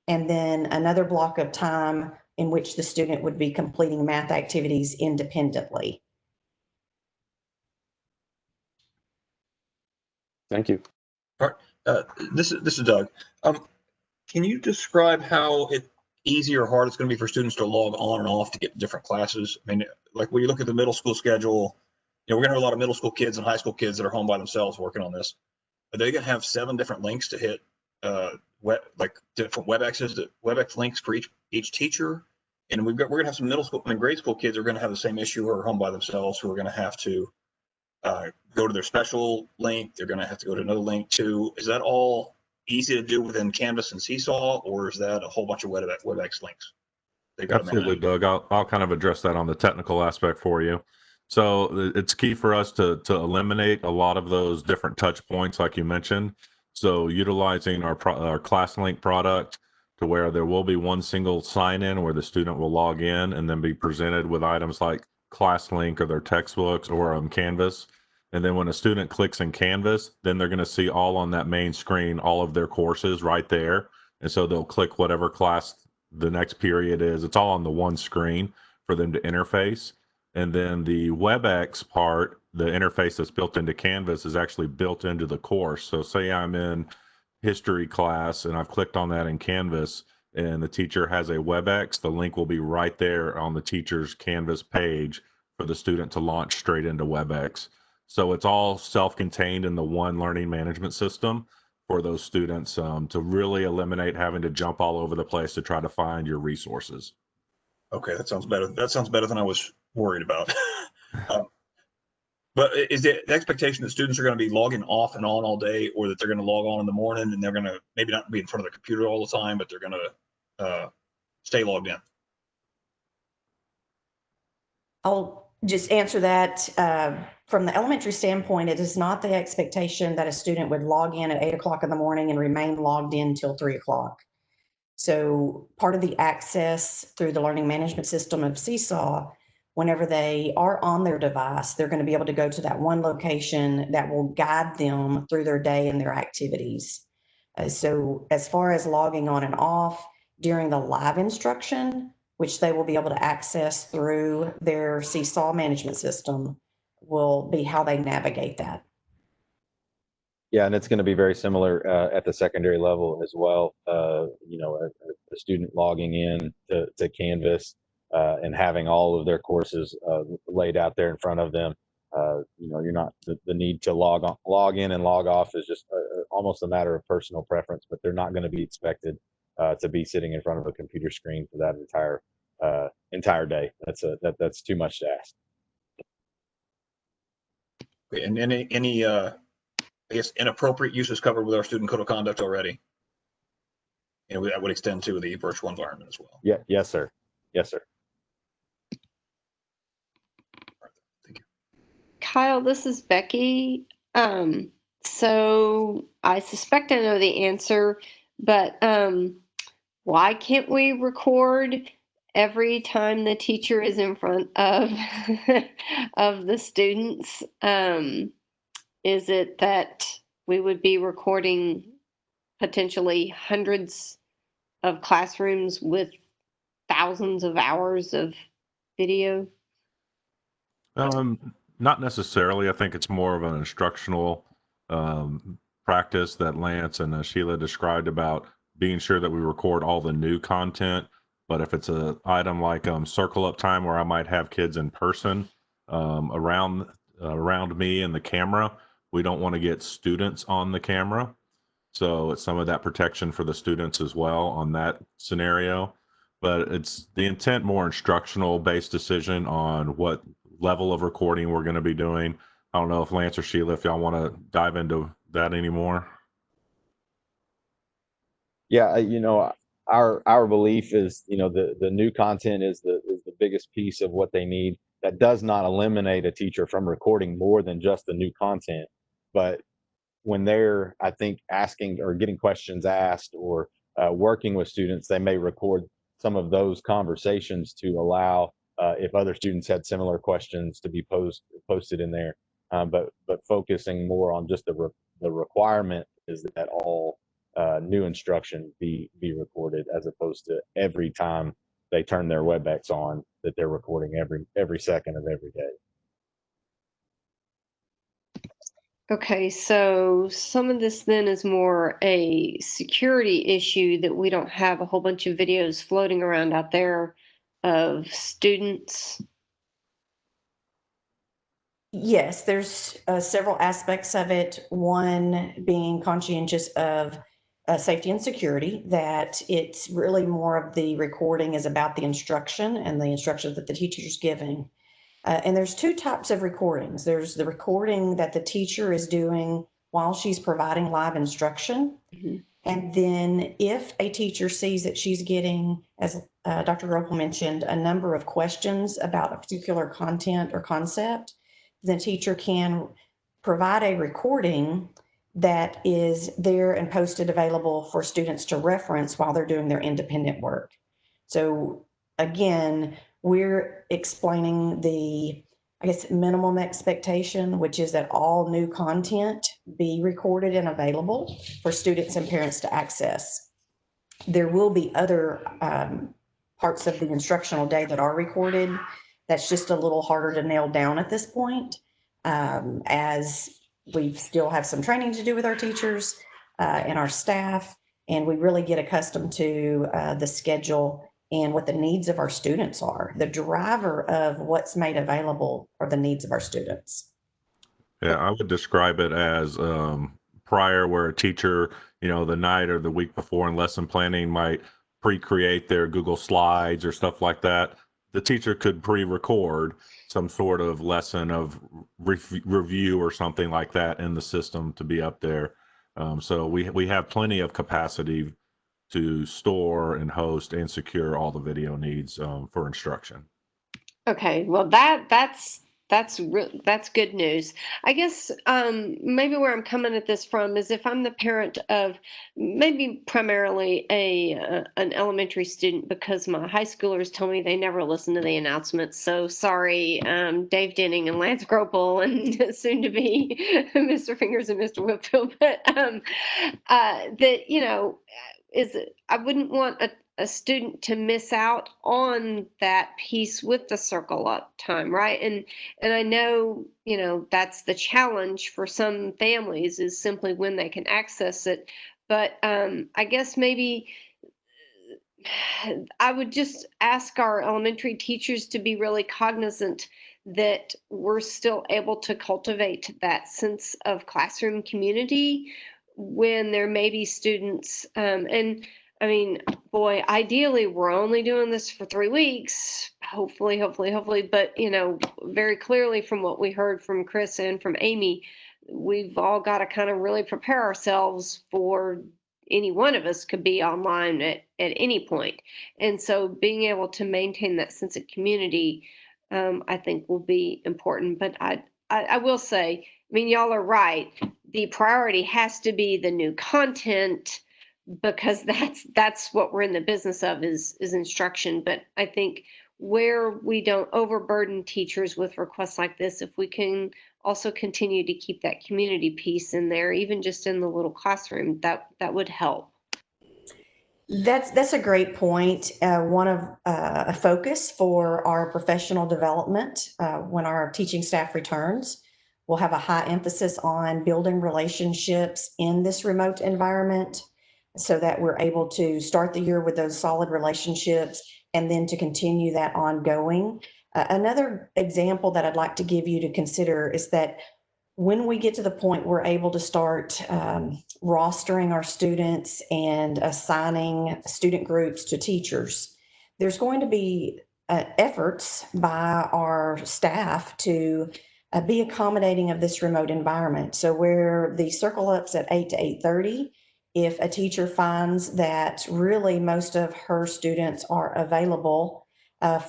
and then another block of time in which the student would be completing math activities independently. Thank you. All right. This is Doug. Can you describe how easy or hard it's going to be for students to log on and off to get different classes? I mean, like when you look at the middle school schedule, we're going to have a lot of middle school kids and high school kids that are home by themselves working on this. Are they going to have 7 different links to hit, different WebEx links for each teacher? And we're going to have some middle school and grade school kids who are going to have the same issue who are home by themselves, who are going to have to go to their special link. They're going to have to go to another link too. Is that all easy to do within Canvas and Seesaw, or is that a whole bunch of WebEx links? Absolutely, Doug. I'll kind of address that on the technical aspect for you. So it's key for us to eliminate a lot of those different touch points, like you mentioned. So utilizing our ClassLink product to where there will be one single sign-in where the student will log in and then be presented with items like ClassLink or their textbooks or Canvas. And then when a student clicks in Canvas, then they're going to see all on that main screen, all of their courses right there. And so they'll click whatever class the next period is. It's all on the one screen for them to interface. And then the WebEx part, the interface that's built into Canvas is actually built into the course. So say I'm in history class and I've clicked on that in Canvas and the teacher has a WebEx, the link will be right there on the teacher's Canvas page for the student to launch straight into WebEx. So it's all self-contained in the one learning management system for those students to really eliminate having to jump all over the place to try to find your resources. Okay, that sounds better. That sounds better than I was worried about. But is the expectation that students are going to be logging off and on all day, or that they're going to log on in the morning and they're going to maybe not be in front of the computer all the time, but they're going to stay logged in? I'll just answer that. From the elementary standpoint, it is not the expectation that a student would log in at 8 o'clock in the morning and remain logged in till 3 o'clock. So part of the access through the learning management system of Seesaw, whenever they are on their device, they're going to be able to go to that one location that will guide them through their day and their activities. So as far as logging on and off during the live instruction, which they will be able to access through their Seesaw management system, will be how they navigate that. Yeah, and it's going to be very similar at the secondary level as well. You know, a student logging in to Canvas and having all of their courses laid out there in front of them. You know, you're not the need to log in and log off is just almost a matter of personal preference, but they're not going to be expected to be sitting in front of a computer screen for that entire day. That's too much to ask. And any I guess inappropriate use is covered with our student code of conduct already. And that would extend to the virtual environment as well. Yeah, yes, sir. Yes, sir. Kyle, this is Becky. So I suspect I know the answer, but why can't we record every time the teacher is in front of of the students? Is it that we would be recording potentially hundreds of classrooms with thousands of hours of video? Not necessarily. I think it's more of an instructional practice that Lance and Sheila described about being sure that we record all the new content. But if it's an item like circle up time where I might have kids in person around me and the camera, we don't want to get students on the camera. So it's some of that protection for the students as well on that scenario. But it's the intent more instructional based decision on what level of recording we're going to be doing. I don't know if Lance or Sheila, if y'all want to dive into that anymore. Yeah, you know, our belief is, you know, the new content is the biggest piece of what they need. That does not eliminate a teacher from recording more than just the new content, but when they're, I think, asking or getting questions asked or working with students, they may record some of those conversations to allow if other students had similar questions to be posted in there. But focusing more on just the requirement is that all new instruction be recorded, as opposed to every time they turn their WebEx on that they're recording every second of every day. Okay, so some of this then is more a security issue that we don't have a whole bunch of videos floating around out there of students. Yes, there's several aspects of it. One being conscientious of safety and security, that it's really more of the recording is about the instruction and the instructions that the teacher's giving. And there's two types of recordings. There's the recording that the teacher is doing while she's providing live instruction. Mm-hmm. And then if a teacher sees that she's getting, as Dr. Gropel mentioned, a number of questions about a particular content or concept, the teacher can provide a recording that is there and posted available for students to reference while they're doing their independent work. So again, we're explaining the, I guess, minimum expectation, which is that all new content be recorded and available for students and parents to access. There will be other parts of the instructional day that are recorded. That's just a little harder to nail down at this point, as we still have some training to do with our teachers and our staff, and we really get accustomed to the schedule and what the needs of our students are. The driver of what's made available are the needs of our students. Yeah, I would describe it as prior, where a teacher, you know, the night or the week before in lesson planning might pre-create their Google Slides or stuff like that. The teacher could pre-record some sort of lesson of review or something like that in the system to be up there. So we have plenty of capacity to store and host and secure all the video needs for instruction. Okay, well that's That's that's good news. I guess maybe where I'm coming at this from is if I'm the parent of maybe primarily an elementary student, because my high schoolers tell me they never listen to the announcements. So sorry, Dave Denning and Lance Gropel and soon to be Mr. Fingers and Mr. Whitfield, but that is I wouldn't want a student to miss out on that piece with the circle up time, right? And I know, that's the challenge for some families is simply when they can access it. But I guess maybe I would just ask our elementary teachers to be really cognizant that we're still able to cultivate that sense of classroom community when there may be students. And I mean, boy, ideally, we're only doing this for 3 weeks. Hopefully. But, very clearly from what we heard from Chris and from Amy, we've all got to kind of really prepare ourselves for any one of us could be online at any point. And so being able to maintain that sense of community, I think will be important. But I will say, I mean, y'all are right. The priority has to be the new content because that's what we're in the business of is instruction. But I think where we don't overburden teachers with requests like this, if we can also continue to keep that community piece in there, even just in the little classroom, that would help. That's a great point. One of a focus for our professional development when our teaching staff returns, we'll have a high emphasis on building relationships in this remote environment so that we're able to start the year with those solid relationships and then to continue that ongoing. Another example that I'd like to give you to consider is that when we get to the point we're able to start rostering our students and assigning student groups to teachers, there's going to be efforts by our staff to be accommodating of this remote environment. So where the circle up's at 8 to 8:30, if a teacher finds that really most of her students are available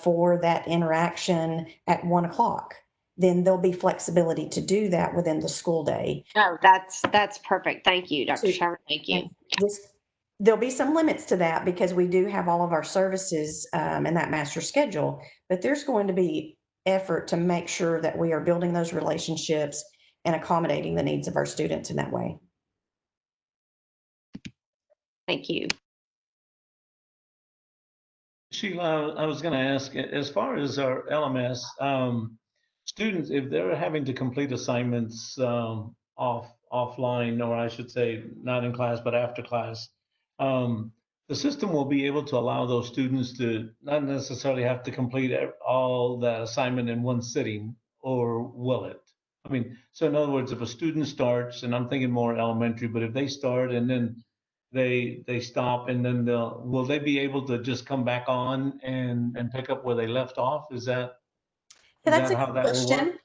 for that interaction at 1 o'clock, then there'll be flexibility to do that within the school day. Oh, that's perfect. Thank you, Dr. Shaver. Thank you. There'll be some limits to that because we do have all of our services in that master schedule, but there's going to be effort to make sure that we are building those relationships and accommodating the needs of our students in that way. Thank you. Sheila, I was going to ask, as far as our LMS, students, if they're having to complete assignments offline, or I should say not in class, but after class, the system will be able to allow those students to not necessarily have to complete all that assignment in one sitting, or will it? I mean, so in other words, if a student starts, and I'm thinking more elementary, but if they start and then they stop and then will they be able to just come back on and pick up where they left off? Is that That's a how good that will work? question.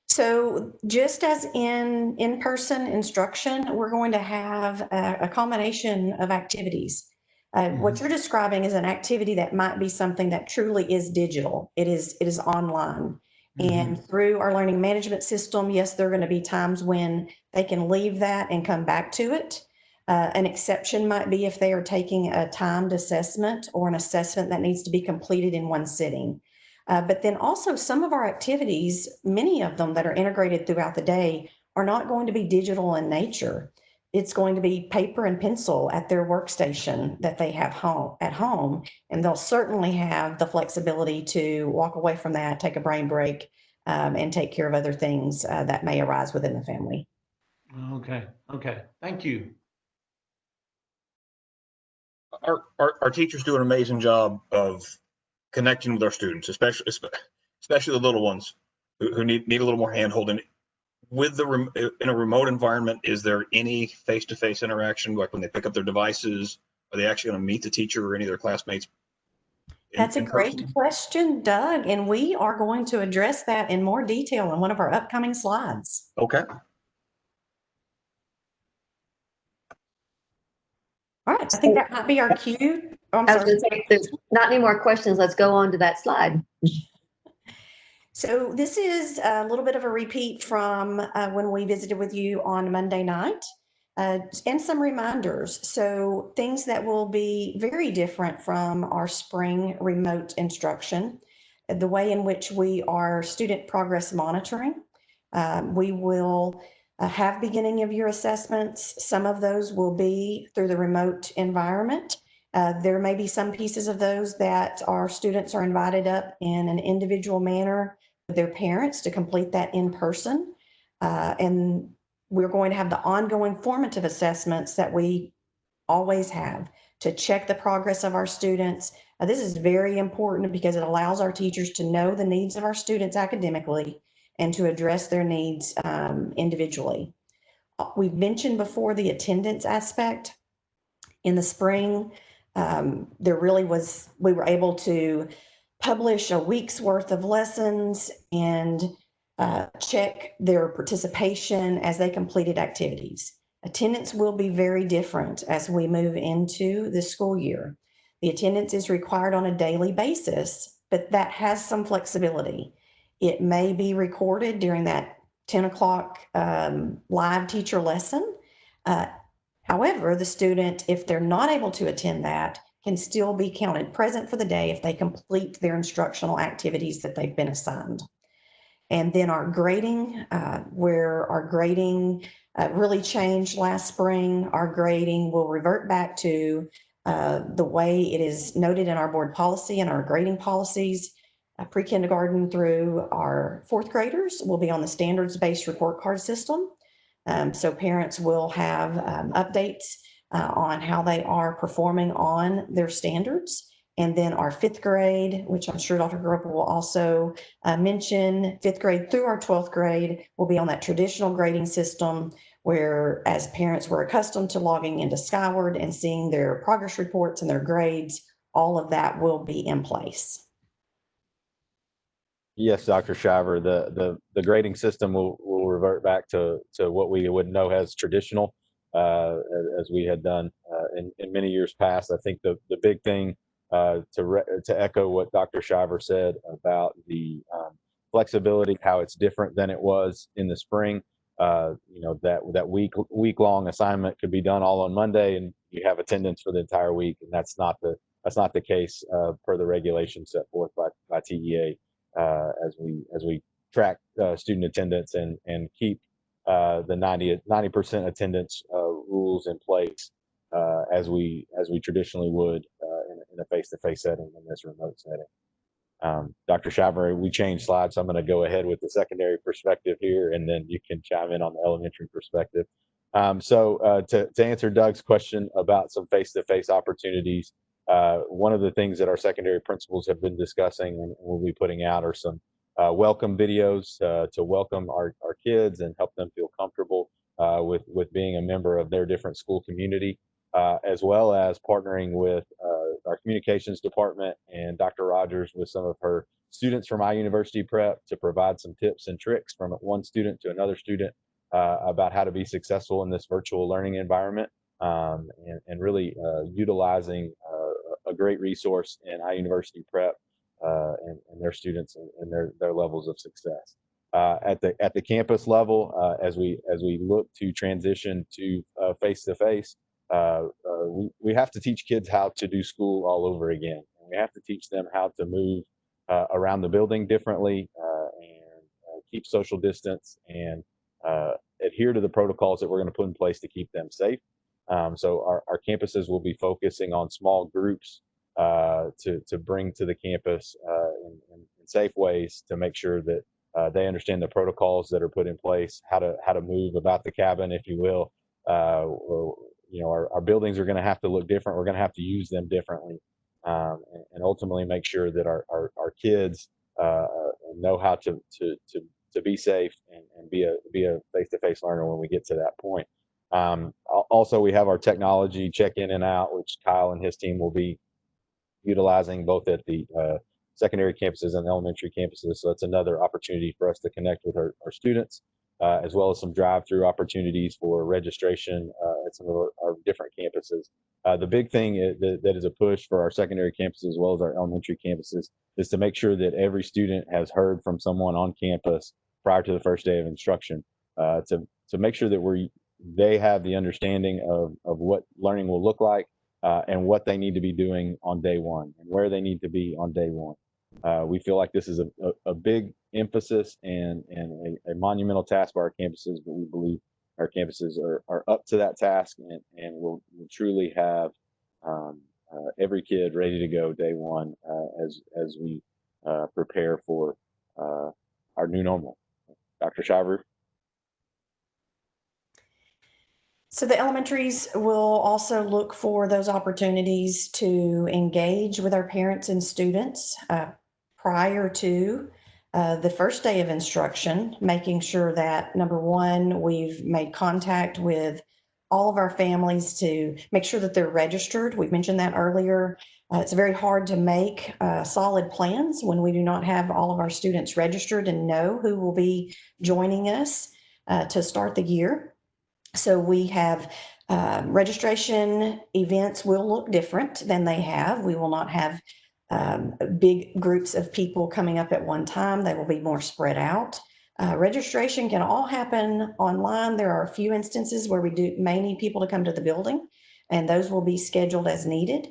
So just as in-person instruction, we're going to have a combination of activities. What you're describing is an activity that might be something that truly is digital. It is online. And through our learning management system, yes, there are going to be times when they can leave that and come back to it. An exception might be if they are taking a timed assessment or an assessment that needs to be completed in one sitting. But then also some of our activities, many of them that are integrated throughout the day, are not going to be digital in nature. It's going to be paper and pencil at their workstation that they have at home, and they'll certainly have the flexibility to walk away from that, take a brain break, and take care of other things that may arise within the family. Okay. Thank you. Our teachers do an amazing job of connecting with our students, especially the little ones who need a little more hand holding. In a remote environment, is there any face-to-face interaction, like when they pick up their devices? Are they actually going to meet the teacher or any of their classmates? That's a great question, Doug, and we are going to address that in more detail in one of our upcoming slides. Okay. All right, I think that might be our cue. Oh, I'm I was sorry. going to say, if there's not any more questions, let's go on to that slide. So this is a little bit of a repeat from when we visited with you on Monday night, and some reminders. So things that will be very different from our spring remote instruction, the way in which we are student progress monitoring. We will have beginning of year assessments. Some of those will be through the remote environment. There may be some pieces of those that our students are invited up in an individual manner with their parents to complete that in person. And we're going to have the ongoing formative assessments that we always have to check the progress of our students. This is very important because it allows our teachers to know the needs of our students academically and to address their needs individually. We've mentioned before the attendance aspect. In the spring, we were able to publish a week's worth of lessons and check their participation as they completed activities. Attendance will be very different as we move into the school year. The attendance is required on a daily basis, but that has some flexibility. It may be recorded during that 10 o'clock live teacher lesson. However, the student, if they're not able to attend that, can still be counted present for the day if they complete their instructional activities that they've been assigned. And then our grading, where our grading really changed last spring, our grading will revert back to the way it is noted in our board policy and our grading policies. Pre-kindergarten through our fourth graders will be on the standards-based report card system. So parents will have updates on how they are performing on their standards. And then our fifth grade, which I'm sure Dr. Gruppe will also mention, fifth grade through our 12th grade will be on that traditional grading system where, as parents were accustomed to logging into Skyward and seeing their progress reports and their grades, all of that will be in place. Yes, Dr. Shiver, the grading system will revert back to what we would know as traditional, as we had done in many years past. I think the big thing to echo what Dr. Shiver said about the flexibility, how it's different than it was in the spring. That week long assignment could be done all on Monday, and you have attendance for the entire week, and that's not the case per the regulations set forth by TEA. As we track student attendance and keep the 90% attendance rules in place as we traditionally would in a face-to-face setting in this remote setting. Dr. Shiver, we changed slides, so I'm going to go ahead with the secondary perspective here, and then you can chime in on the elementary perspective. To answer Doug's question about some face-to-face opportunities, one of the things that our secondary principals have been discussing and we'll be putting out are some welcome videos to welcome our kids and help them feel comfortable with being a member of their different school community, as well as partnering with our communications department and Dr. Rogers with some of her students from iUniversity Prep to provide some tips and tricks from one student to another student about how to be successful in this virtual learning environment, and really utilizing a great resource in iUniversity Prep and their students and their levels of success. At the campus level, as we look to transition to face-to-face, we have to teach kids how to do school all over again. And we have to teach them how to move around the building differently and keep social distance and adhere to the protocols that we're going to put in place to keep them safe. So our campuses will be focusing on small groups to bring to the campus in safe ways to make sure that they understand the protocols that are put in place, how to move about the cabin, if you will. Our buildings are going to have to look different. We're going to have to use them differently, and ultimately make sure that our kids know how to be safe and be a face-to-face learner when we get to that point. Also, we have our technology check-in and out, which Kyle and his team will be utilizing both at the secondary campuses and elementary campuses. So that's another opportunity for us to connect with our students as well as some drive-through opportunities for registration at some of our different campuses. The big thing that is a push for our secondary campuses as well as our elementary campuses is to make sure that every student has heard from someone on campus prior to the first day of instruction, to make sure that they have the understanding of what learning will look like and what they need to be doing on day one and where they need to be on day one. We feel like this is a big emphasis and a monumental task for our campuses, but we believe our campuses are up to that task and will truly have every kid ready to go day one as we prepare for our new normal. Dr. Shiver. So the elementaries will also look for those opportunities to engage with our parents and students prior to the first day of instruction, making sure that, number one, we've made contact with all of our families to make sure that they're registered. We've mentioned that earlier. It's very hard to make solid plans when we do not have all of our students registered and know who will be joining us to start the year. So we have registration events will look different than they have. We will not have big groups of people coming up at one time. They will be more spread out. Registration can all happen online. There are a few instances where we may need people to come to the building, and those will be scheduled as needed.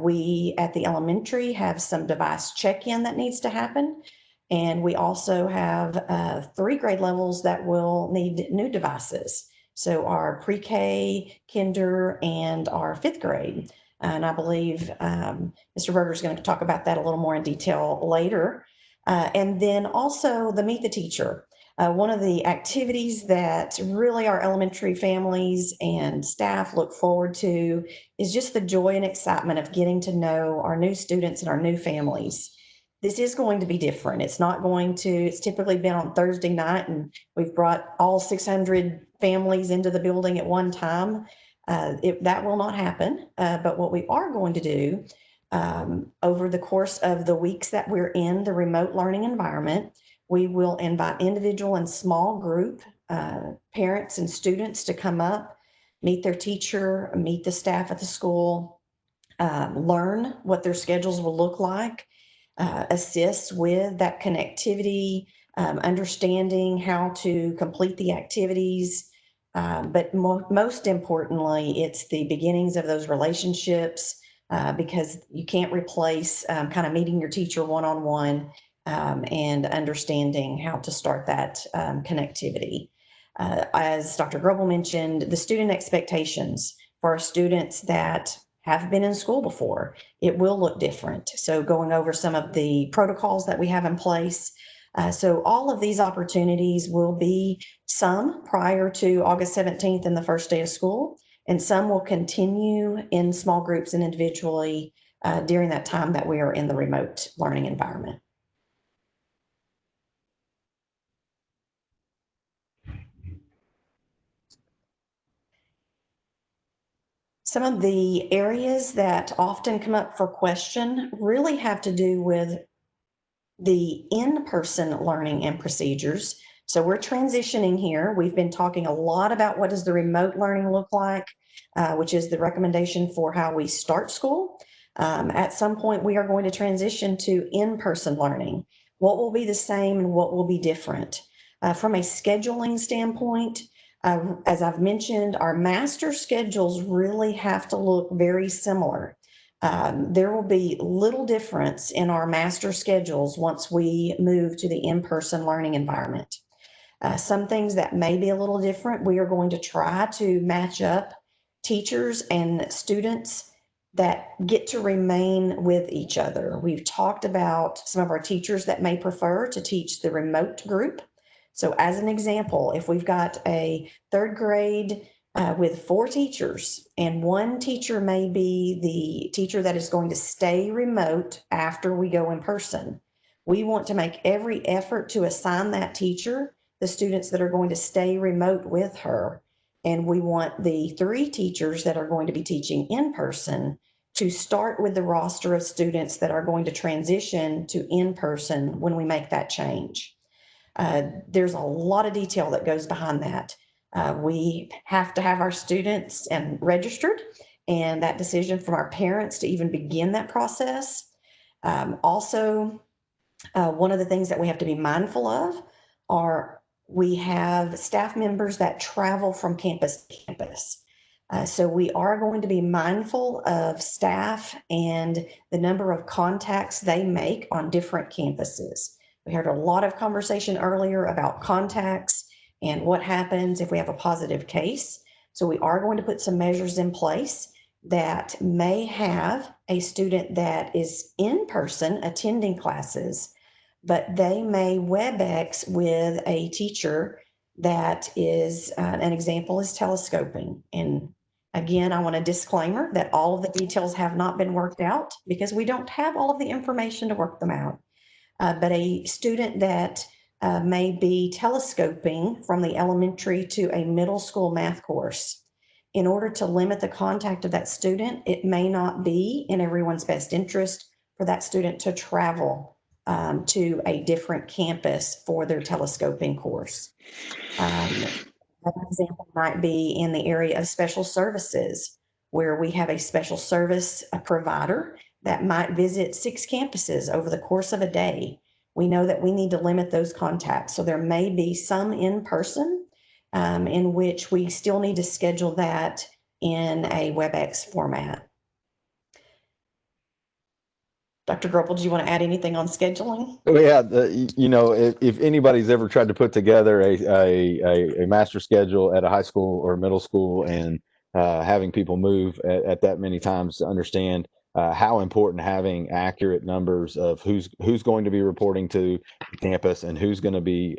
We at the elementary have some device check-in that needs to happen. And we also have 3 grade levels that will need new devices. So our pre-K, kinder, and our 5th grade. And I believe Mr. Berger is going to talk about that a little more in detail later. And then also the Meet the Teacher. One of the activities that really our elementary families and staff look forward to is just the joy and excitement of getting to know our new students and our new families. This is going to be different. It's typically been on Thursday night, and we've brought all 600 families into the building at one time. That will not happen. But what we are going to do over the course of the weeks that we're in the remote learning environment, we will invite individual and small group parents and students to come up, meet their teacher, meet the staff at the school, learn what their schedules will look like, assist with that connectivity, understanding how to complete the activities. But most importantly, it's the beginnings of those relationships because you can't replace kind of meeting your teacher one-on-one and understanding how to start that connectivity. As Dr. Grobel mentioned, the student expectations for our students that have been in school before, it will look different. So going over some of the protocols that we have in place. So all of these opportunities will be some prior to August 17th and the first day of school, and some will continue in small groups and individually during that time that we are in the remote learning environment. Some of the areas that often come up for question really have to do with the in-person learning and procedures. So we're transitioning here. We've been talking a lot about what does the remote learning look like, which is the recommendation for how we start school. At some point, we are going to transition to in-person learning. What will be the same and what will be different? From a scheduling standpoint, as I've mentioned, our master schedules really have to look very similar. There will be little difference in our master schedules once we move to the in-person learning environment. Some things that may be a little different, we are going to try to match up teachers and students that get to remain with each other. We've talked about some of our teachers that may prefer to teach the remote group. So as an example, if we've got a 3rd grade with 4 teachers, and one teacher may be the teacher that is going to stay remote after we go in person, we want to make every effort to assign that teacher the students that are going to stay remote with her. And we want the 3 teachers that are going to be teaching in person to start with the roster of students that are going to transition to in person when we make that change. There's a lot of detail that goes behind that. We have to have our students and registered, and that decision from our parents to even begin that process. Also, one of the things that we have to be mindful of are we have staff members that travel from campus to campus. So we are going to be mindful of staff and the number of contacts they make on different campuses. We heard a lot of conversation earlier about contacts and what happens if we have a positive case. So we are going to put some measures in place that may have a student that is in person attending classes, but they may WebEx with a teacher that is, an example is telescoping. And again, I want a disclaimer that all of the details have not been worked out because we don't have all of the information to work them out. But a student that may be telescoping from the elementary to a middle school math course, in order to limit the contact of that student, it may not be in everyone's best interest for that student to travel to a different campus for their telescoping course. An example might be in the area of special services, where we have a special service provider that might visit 6 campuses over the course of a day. We know that we need to limit those contacts. So there may be some in person in which we still need to schedule that in a WebEx format. Dr. Grubel, do you want to add anything on scheduling? Yeah, if anybody's ever tried to put together a master schedule at a high school or middle school and having people move at that many times to understand how important having accurate numbers of who's going to be reporting to campus and who's going to be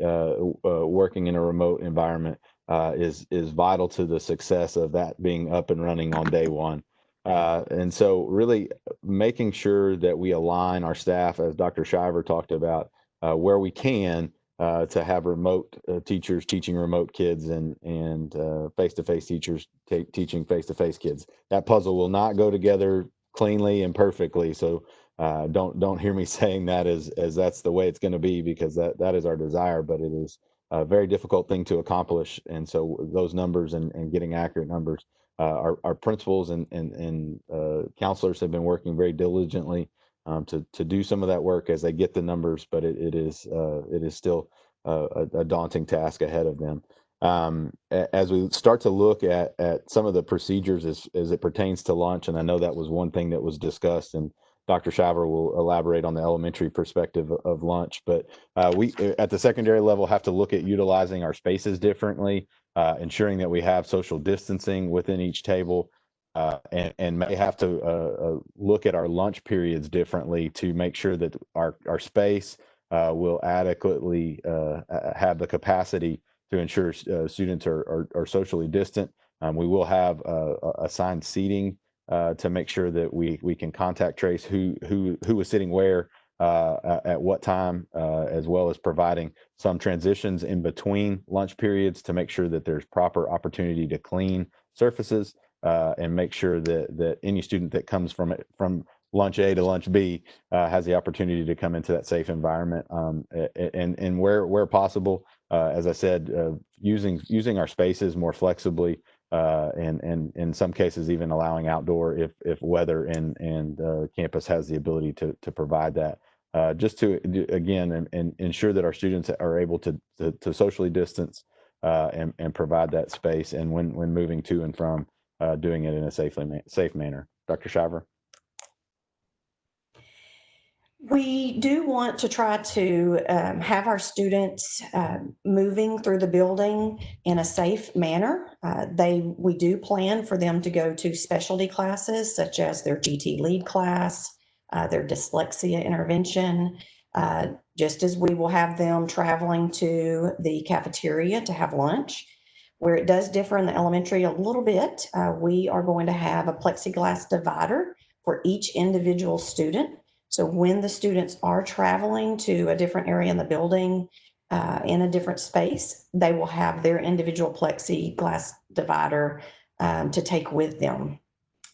working in a remote environment is vital to the success of that being up and running on day one. And so really making sure that we align our staff, as Dr. Shiver talked about, where we can to have remote teachers teaching remote kids and face-to-face teachers teaching face-to-face kids. That puzzle will not go together cleanly and perfectly. So don't hear me saying that as that's the way it's going to be, because that is our desire, but it is a very difficult thing to accomplish. And so those numbers and getting accurate numbers, our principals and counselors have been working very diligently to do some of that work as they get the numbers, but it is still a daunting task ahead of them. As we start to look at some of the procedures as it pertains to lunch, and I know that was one thing that was discussed, and Dr. Shiver will elaborate on the elementary perspective of lunch, but we at the secondary level have to look at utilizing our spaces differently, ensuring that we have social distancing within each table, and may have to look at our lunch periods differently to make sure that our space will adequately have the capacity to ensure students are socially distant. We will have assigned seating to make sure that we can contact trace who is sitting where at what time, as well as providing some transitions in between lunch periods to make sure that there's proper opportunity to clean surfaces and make sure that any student that comes from lunch A to lunch B has the opportunity to come into that safe environment, and where possible, as I said, using our spaces more flexibly, and in some cases even allowing outdoor if weather and campus has the ability to provide that, just to again and ensure that our students are able to socially distance and provide that space, and when moving to and from, doing it in a safe manner. Dr. Shiver. We do want to try to have our students moving through the building in a safe manner. We do plan for them to go to specialty classes such as their GT lead class, their dyslexia intervention, just as we will have them traveling to the cafeteria to have lunch. Where it does differ in the elementary a little bit, we are going to have a plexiglass divider for each individual student. So when the students are traveling to a different area in the building, in a different space, they will have their individual plexiglass divider to take with them,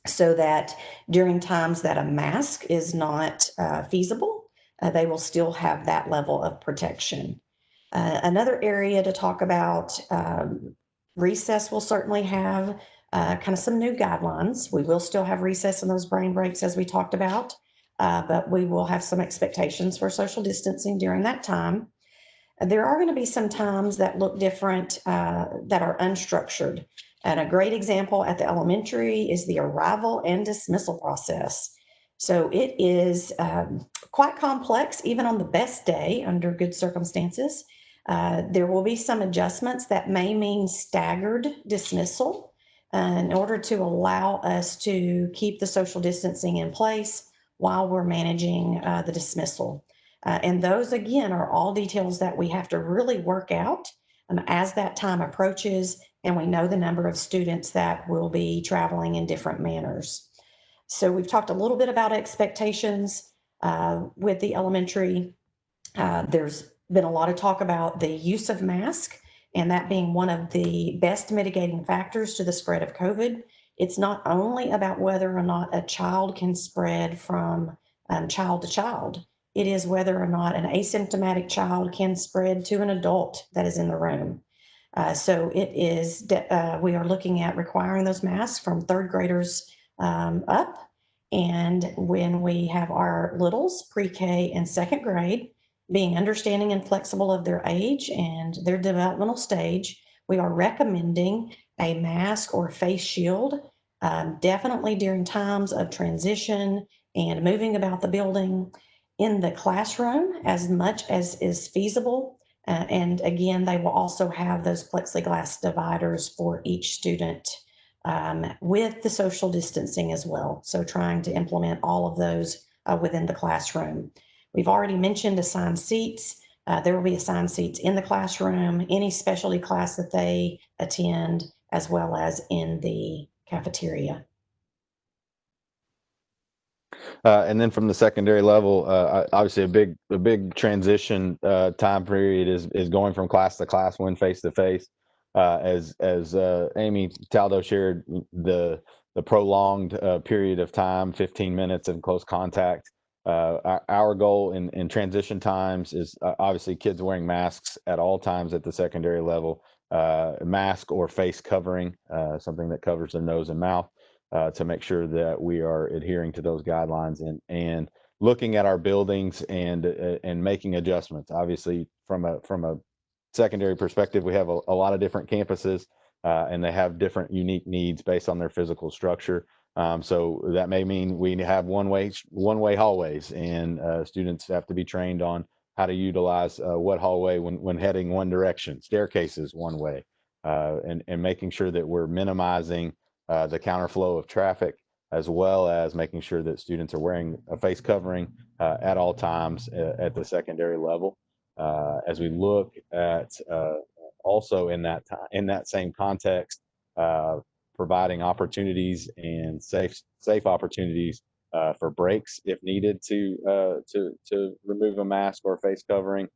so that during times that a mask is not feasible, they will still have that level of protection. Another area to talk about, recess will certainly have kind of some new guidelines. We will still have recess and those brain breaks as we talked about, but we will have some expectations for social distancing during that time. There are going to be some times that look different that are unstructured. And a great example at the elementary is the arrival and dismissal process. So it is quite complex, even on the best day under good circumstances. There will be some adjustments that may mean staggered dismissal in order to allow us to keep the social distancing in place while we're managing the dismissal. And those, again, are all details that we have to really work out as that time approaches and we know the number of students that will be traveling in different manners. So we've talked a little bit about expectations with the elementary. There's been a lot of talk about the use of masks and that being one of the best mitigating factors to the spread of COVID. It's not only about whether or not a child can spread from child to child. It is whether or not an asymptomatic child can spread to an adult that is in the room. So it is, we are looking at requiring those masks from third graders up. And when we have our littles, pre-K and second grade, being understanding and flexible of their age and their developmental stage, we are recommending a mask or face shield, definitely during times of transition and moving about the building. In the classroom as much as is feasible. And again, they will also have those plexiglass dividers for each student with the social distancing as well. So trying to implement all of those within the classroom. We've already mentioned assigned seats. There will be assigned seats in the classroom, any specialty class that they attend, as well as in the cafeteria. And then from the secondary level, obviously a big transition time period is going from class to class when face to face. As Amy Taldo shared, the prolonged period of time, 15 minutes in close contact. Our goal in transition times is obviously kids wearing masks at all times at the secondary level, mask or face covering, something that covers the nose and mouth. To make sure that we are adhering to those guidelines and looking at our buildings and making adjustments. Obviously, from a secondary perspective, we have a lot of different campuses and they have different unique needs based on their physical structure. So that may mean we have one-way hallways, and students have to be trained on how to utilize what hallway when heading one direction, staircases one way, and making sure that we're minimizing the counterflow of traffic, as well as making sure that students are wearing a face covering at all times at the secondary level. As we look at also in that same context, providing opportunities and safe opportunities for breaks if needed to remove a mask or face covering,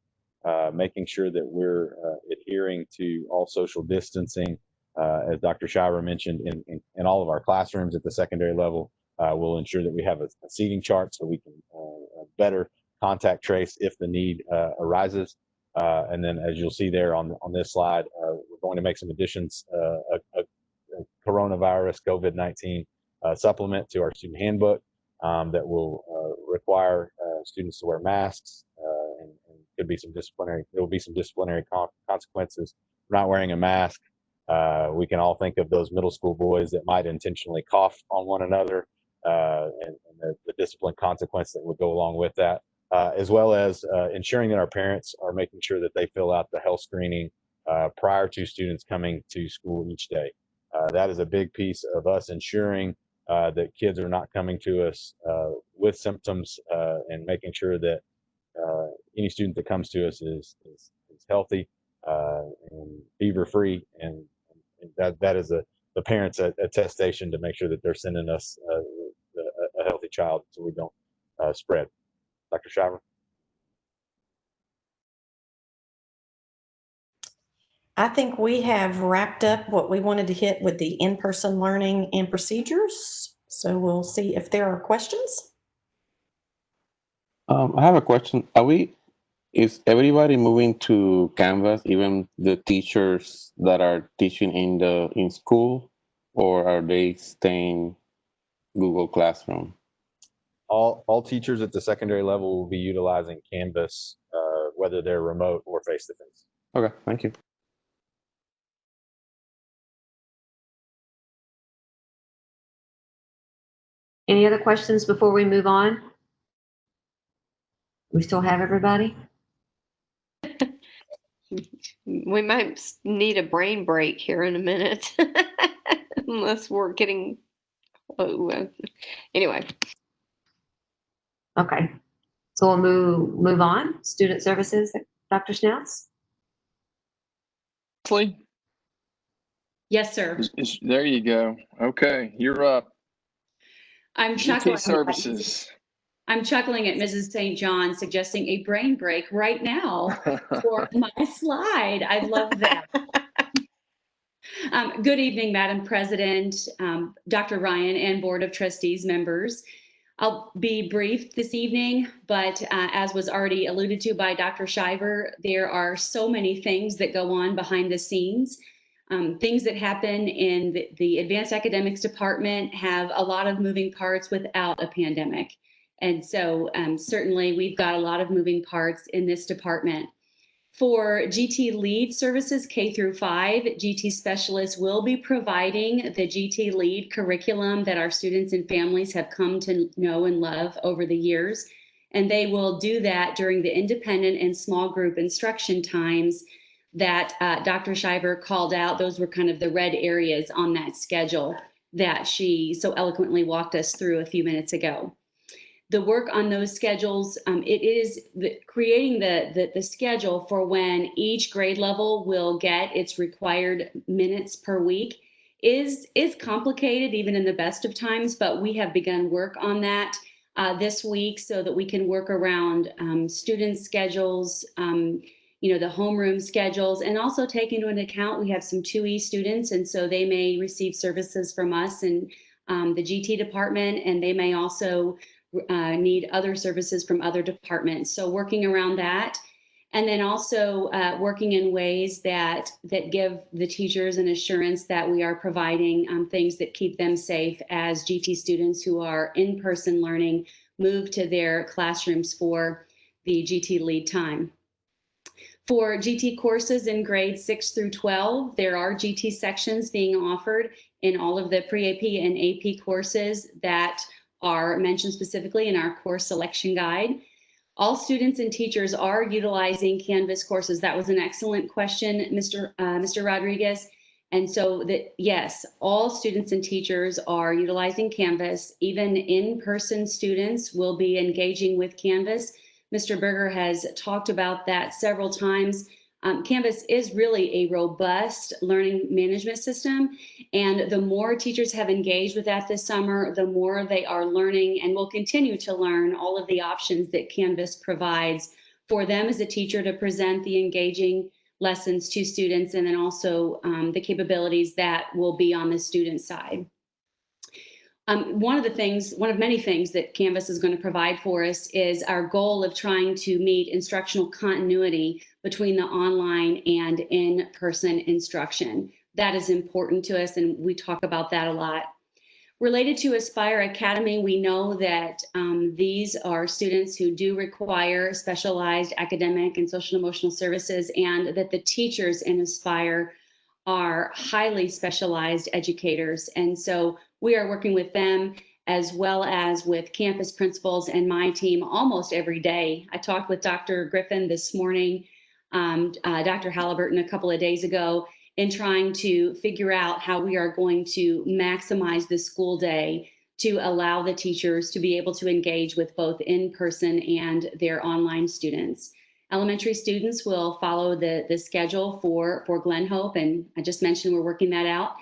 making sure that we're adhering to all social distancing. As Dr. Shiver mentioned, in all of our classrooms at the secondary level, we'll ensure that we have a seating chart so we can better contact trace if the need arises. And then, as you'll see there on this slide, we're going to make some additions, a coronavirus COVID-19 supplement to our student handbook that will require students to wear masks, and could be some disciplinary. There will be some disciplinary consequences for not wearing a mask. We can all think of those middle school boys that might intentionally cough on one another, and the discipline consequence that would go along with that, as well as ensuring that our parents are making sure that they fill out the health screening prior to students coming to school each day. That is a big piece of us ensuring that kids are not coming to us with symptoms, and making sure that any student that comes to us is healthy and fever free, and that is the parents' attestation to make sure that they're sending us a healthy child so we don't spread. Dr. Shiver? I think we have wrapped up what we wanted to hit with the in-person learning and procedures. So we'll see if there are questions. I have a question. Is everybody moving to Canvas, even the teachers that are teaching in school, or are they staying Google Classroom? All teachers at the secondary level will be utilizing Canvas, whether they're remote or face-to-face. Okay, thank you. Any other questions before we move on? We still have everybody? We might need a brain break here in a minute, unless we're getting, anyway. Okay, so we'll move on. Student services, Dr. Schnauz? Leslie? Yes, sir. There you go. Okay, you're up. I'm GT chuckling. services. I'm chuckling at Mrs. St. John suggesting a brain break right now for my slide. I love that. Good evening, Madam President, Dr. Ryan, and Board of Trustees members. I'll be brief this evening, but as was already alluded to by Dr. Shiver, there are so many things that go on behind the scenes. Things that happen in the advanced academics department have a lot of moving parts without a pandemic. And so certainly we've got a lot of moving parts in this department. For GT Lead services K through 5, GT specialists will be providing the GT Lead curriculum that our students and families have come to know and love over the years. And they will do that during the independent and small group instruction times that Dr. Shiver called out. Those were kind of the red areas on that schedule that she so eloquently walked us through a few minutes ago. The work on those schedules, it is creating the schedule for when each grade level will get its required minutes per week is complicated even in the best of times, but we have begun work on that this week so that we can work around student schedules, the homeroom schedules, and also take into account we have some 2E students, and so they may receive services from us and the GT department, and they may also need other services from other departments. So working around that, and then also working in ways that give the teachers an assurance that we are providing things that keep them safe as GT students who are in-person learning move to their classrooms for the GT lead time. For GT courses in grades 6 through 12, there are GT sections being offered in all of the pre-AP and AP courses that are mentioned specifically in our course selection guide. All students and teachers are utilizing Canvas courses. That was an excellent question, Mr. Rodriguez. And so that, yes, all students and teachers are utilizing Canvas. Even in-person students will be engaging with Canvas. Mr. Berger has talked about that several times. Canvas is really a robust learning management system, and the more teachers have engaged with that this summer, the more they are learning and will continue to learn all of the options that Canvas provides for them as a teacher to present the engaging lessons to students, and then also the capabilities that will be on the student side. One of many things that Canvas is going to provide for us is our goal of trying to meet instructional continuity between the online and in-person instruction. That is important to us, and we talk about that a lot. Related to Aspire Academy, we know that these are students who do require specialized academic and social and emotional services, and that the teachers in Aspire are highly specialized educators. And so we are working with them as well as with campus principals and my team almost every day. I talked with Dr. Griffin this morning, Dr. Halliburton a couple of days ago, in trying to figure out how we are going to maximize the school day to allow the teachers to be able to engage with both in-person and their online students. Elementary students will follow the schedule for Glen Hope, and I just mentioned we're working that out.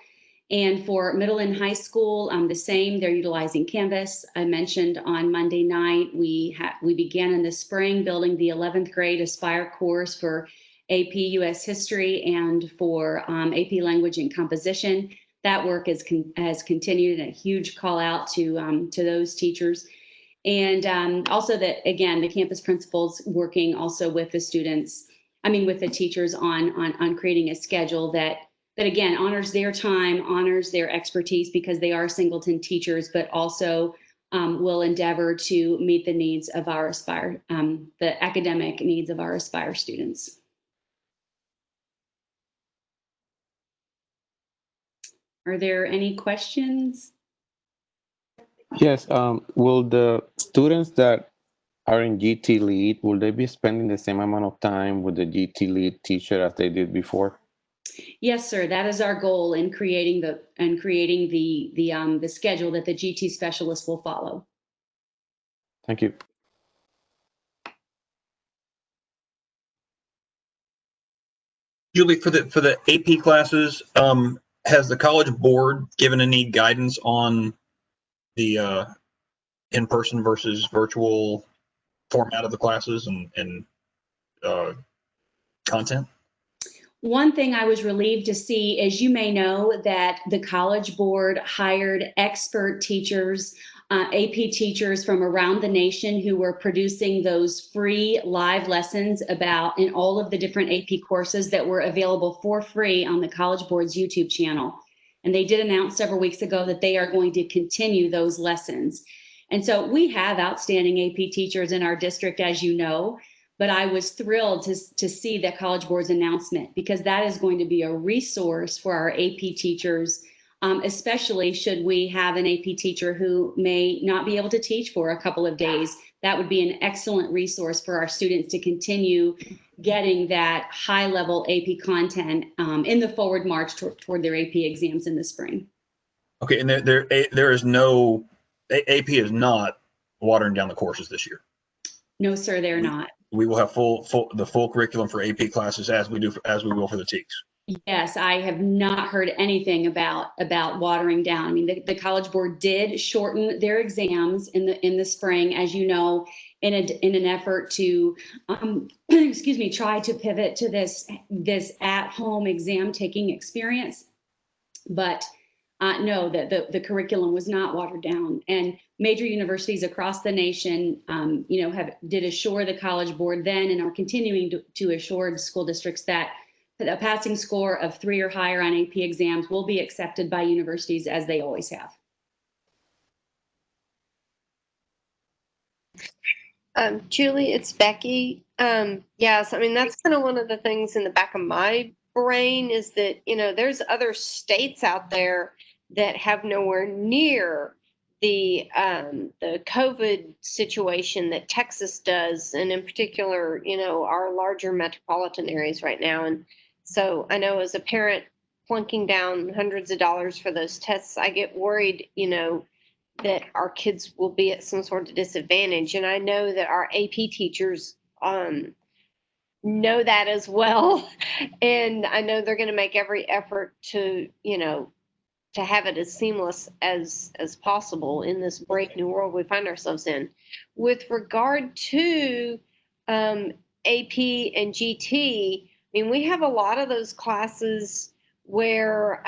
And for middle and high school, the same, they're utilizing Canvas. I mentioned on Monday night, we began in the spring building the 11th grade Aspire course for AP US History and for AP Language and Composition. That work has continued, and a huge call out to those teachers. And also that, again, the campus principals working also with the students, with the teachers on creating a schedule that again, honors their time, honors their expertise because they are singleton teachers, but also will endeavor to meet the needs of our the academic needs of our Aspire students. Are there any questions? Yes. Will the students that are in GT lead, will they be spending the same amount of time with the GT lead teacher as they did before? Yes, sir. That is our goal in creating the schedule that the GT specialist will follow. Thank you. Julie, for the AP classes, has the College Board given any guidance on the in-person versus virtual format of the classes and content? One thing I was relieved to see, as you may know, that the College Board hired expert teachers, AP teachers from around the nation who were producing those free live lessons in all of the different AP courses that were available for free on the College Board's YouTube channel. And they did announce several weeks ago that they are going to continue those lessons. And so we have outstanding AP teachers in our district, as you know. But I was thrilled to see the College Board's announcement because that is going to be a resource for our AP teachers, especially should we have an AP teacher who may not be able to teach for a couple of days. That would be an excellent resource for our students to continue getting that high-level AP content in the forward march toward their AP exams in the spring. Okay, and there is no, AP is not watering down the courses this year. No, sir, they're not. We will have the full curriculum for AP classes as we will for the TEKS. Yes, I have not heard anything about watering down. I mean, the College Board did shorten their exams in the spring, as you know, in an effort to excuse me, try to pivot to this at-home exam taking experience. But no, the curriculum was not watered down, and major universities across the nation, did assure the College Board then and are continuing to assure school districts that a passing score of 3 or higher on AP exams will be accepted by universities as they always have. Julie, it's Becky. Yes, I mean, that's kind of one of the things in the back of my brain is that, there's other states out there that have nowhere near the COVID situation that Texas does, and in particular, our larger metropolitan areas right now. And so I know as a parent plunking down hundreds of dollars for those tests, I get worried, that our kids will be at some sort of disadvantage. And I know that our AP teachers know that as well. And I know they're going to make every effort to, to have it as seamless as possible in this brave new world we find ourselves in. With regard to AP and GT, I mean, we have a lot of those classes where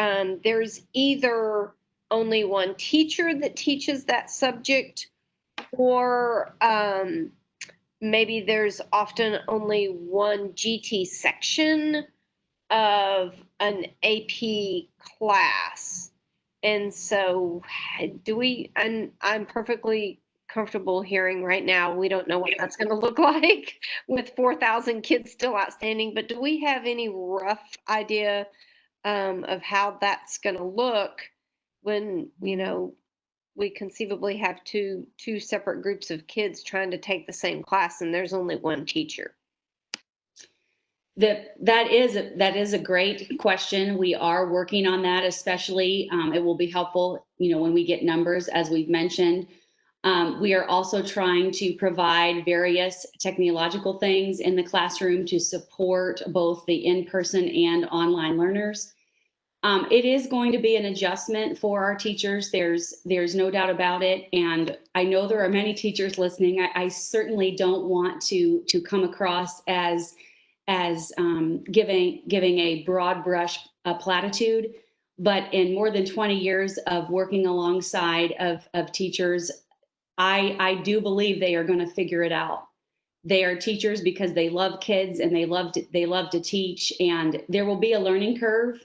there's either only one teacher that teaches that subject, or maybe there's often only one GT section of an AP class. And so and I'm perfectly comfortable hearing right now, we don't know what that's going to look like with 4,000 kids still outstanding, but do we have any rough idea of how that's going to look when, we conceivably have two separate groups of kids trying to take the same class and there's only one teacher? That is a great question. We are working on that, especially it will be helpful, when we get numbers, as we've mentioned. We are also trying to provide various technological things in the classroom to support both the in-person and online learners. It is going to be an adjustment for our teachers. There's no doubt about it. And I know there are many teachers listening. I certainly don't want to come across as giving a broad brush platitude, but in more than 20 years of working alongside of teachers, I do believe they are going to figure it out. They are teachers because they love kids and they love to teach, and there will be a learning curve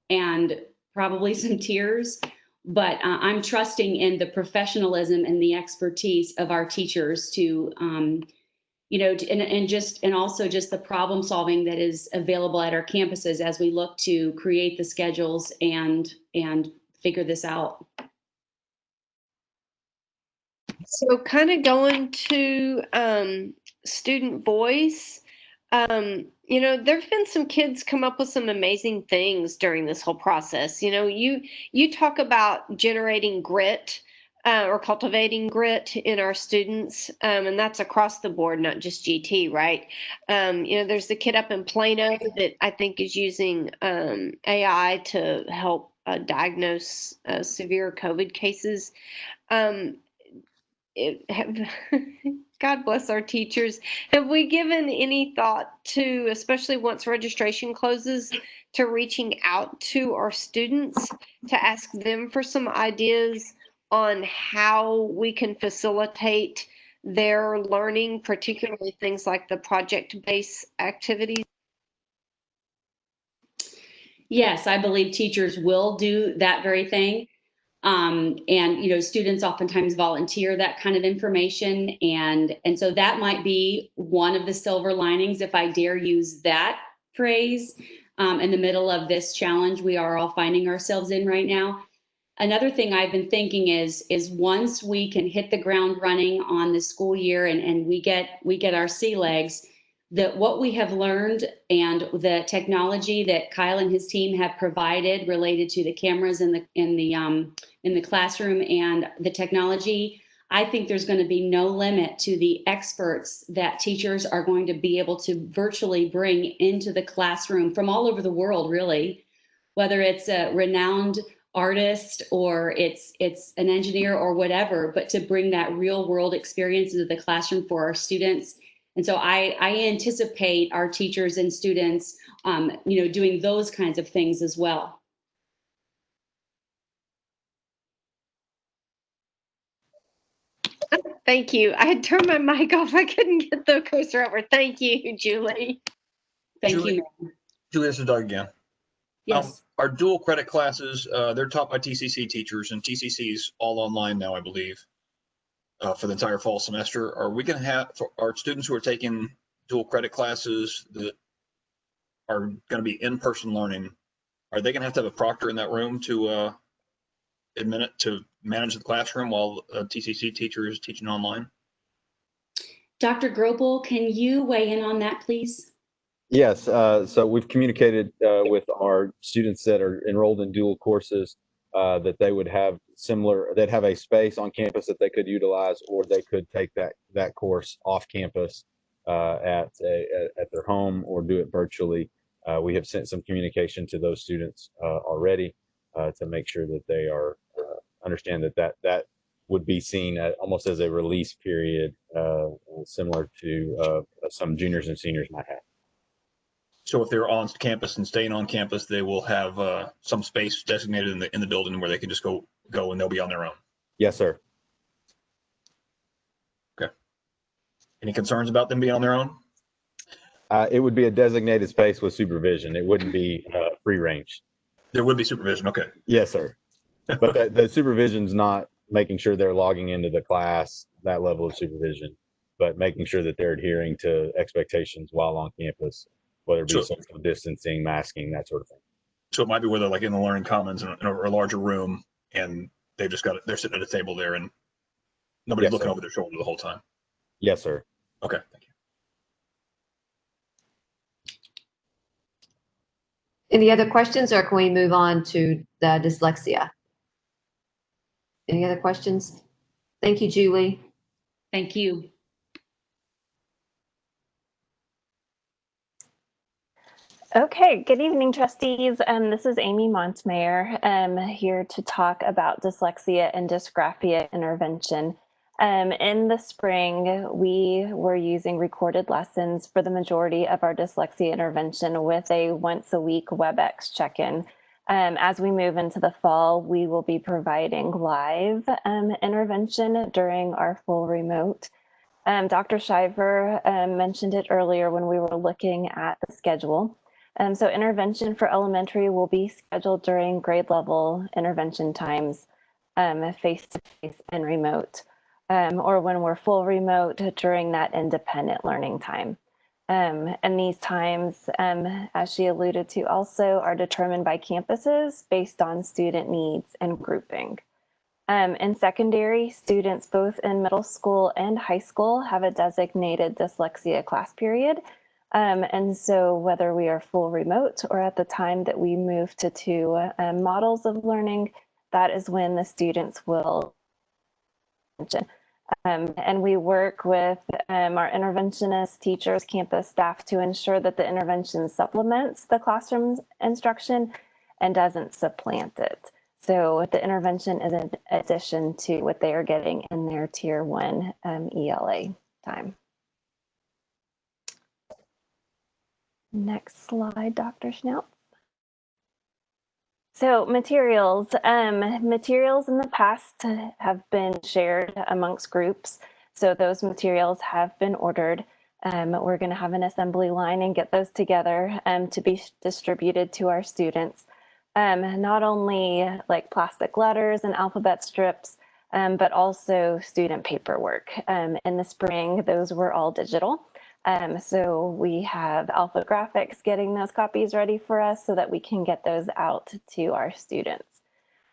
and probably some tears, but I'm trusting in the professionalism and the expertise of our teachers to and also just the problem solving that is available at our campuses as we look to create the schedules and figure this out. So kind of going to student voice, there've been some kids come up with some amazing things during this whole process. You talk about generating grit or cultivating grit in our students, and that's across the board, not just GT, right? There's the kid up in Plano that I think is using AI to help diagnose severe COVID cases. God bless our teachers. Have we given any thought to, especially once registration closes, to reaching out to our students to ask them for some ideas on how we can facilitate their learning, particularly things like the project-based activities? Yes, I believe teachers will do that very thing. And students oftentimes volunteer that kind of information. And so that might be one of the silver linings, if I dare use that phrase, in the middle of this challenge we are all finding ourselves in right now. Another thing I've been thinking is once we can hit the ground running on the school year and we get our sea legs, that what we have learned and the technology that Kyle and his team have provided related to the cameras in the classroom and the technology, I think there's going to be no limit to the experts that teachers are going to be able to virtually bring into the classroom from all over the world, really, whether it's a renowned artist or it's an engineer or whatever, but to bring that real world experience into the classroom for our students. And so I anticipate our teachers and students, doing those kinds of things as well. Thank you. I had turned my mic off. I couldn't get the cursor over. Thank you, Julie. Thank you. Julie, this is Doug again. Yes. Our dual credit classes, they're taught by TCC teachers, and TCC's all online now, I believe, for the entire fall semester. Are we going to have, for our students who are taking dual credit classes that are going to be in-person learning, are they going to have a proctor in that room to manage the classroom while a TCC teacher is teaching online? Dr. Grobel, can you weigh in on that, please? Yes, so we've communicated with our students that are enrolled in dual courses that they would have they'd have a space on campus that they could utilize, or they could take that course off campus at their home or do it virtually. We have sent some communication to those students already to make sure that they are understand that would be seen almost as a release period, similar to some juniors and seniors might have. So if they're on campus and staying on campus, they will have some space designated in the building where they can just go and they'll be on their own. Yes, sir. Okay. Any concerns about them being on their own? It would be a designated space with supervision. It wouldn't be free range. There would be supervision. Okay. Yes, sir. But the supervision's not making sure they're logging into the class, that level of supervision, but making sure that they're adhering to expectations while on campus, whether it be social distancing, masking, that sort of thing. So it might be where they're like in the learning commons in a larger room, and they've just they're sitting at a table there and nobody's looking over their shoulder the whole time. Yes, sir. Okay, thank you. Any other questions, or can we move on to the dyslexia? Any other questions? Thank you, Julie. Thank you. Okay, good evening, trustees. This is Amy Montmayor. I'm here to talk about dyslexia and dysgraphia intervention. In the spring, we were using recorded lessons for the majority of our dyslexia intervention with a once-a-week WebEx check-in. As we move into the fall, we will be providing live intervention during our full remote. Dr. Shiver mentioned it earlier when we were looking at the schedule. So intervention for elementary will be scheduled during grade level intervention times, face-to-face and remote, or when we're full remote during that independent learning time. And these times, as she alluded to also, are determined by campuses based on student needs and grouping. In secondary, students both in middle school and high school have a designated dyslexia class period. And so whether we are full remote or at the time that we move to two models of learning, that is when the students will and we work with our interventionists, teachers, campus staff to ensure that the intervention supplements the classroom instruction and doesn't supplant it. So the intervention is in addition to what they are getting in their Tier 1 ELA time. Next slide, Dr. Schnautz. So materials. Materials in the past have been shared amongst groups. So those materials have been ordered. We're going to have an assembly line and get those together to be distributed to our students. Not only like plastic letters and alphabet strips, but also student paperwork. In the spring, those were all digital. So we have Alpha Graphics getting those copies ready for us so that we can get those out to our students.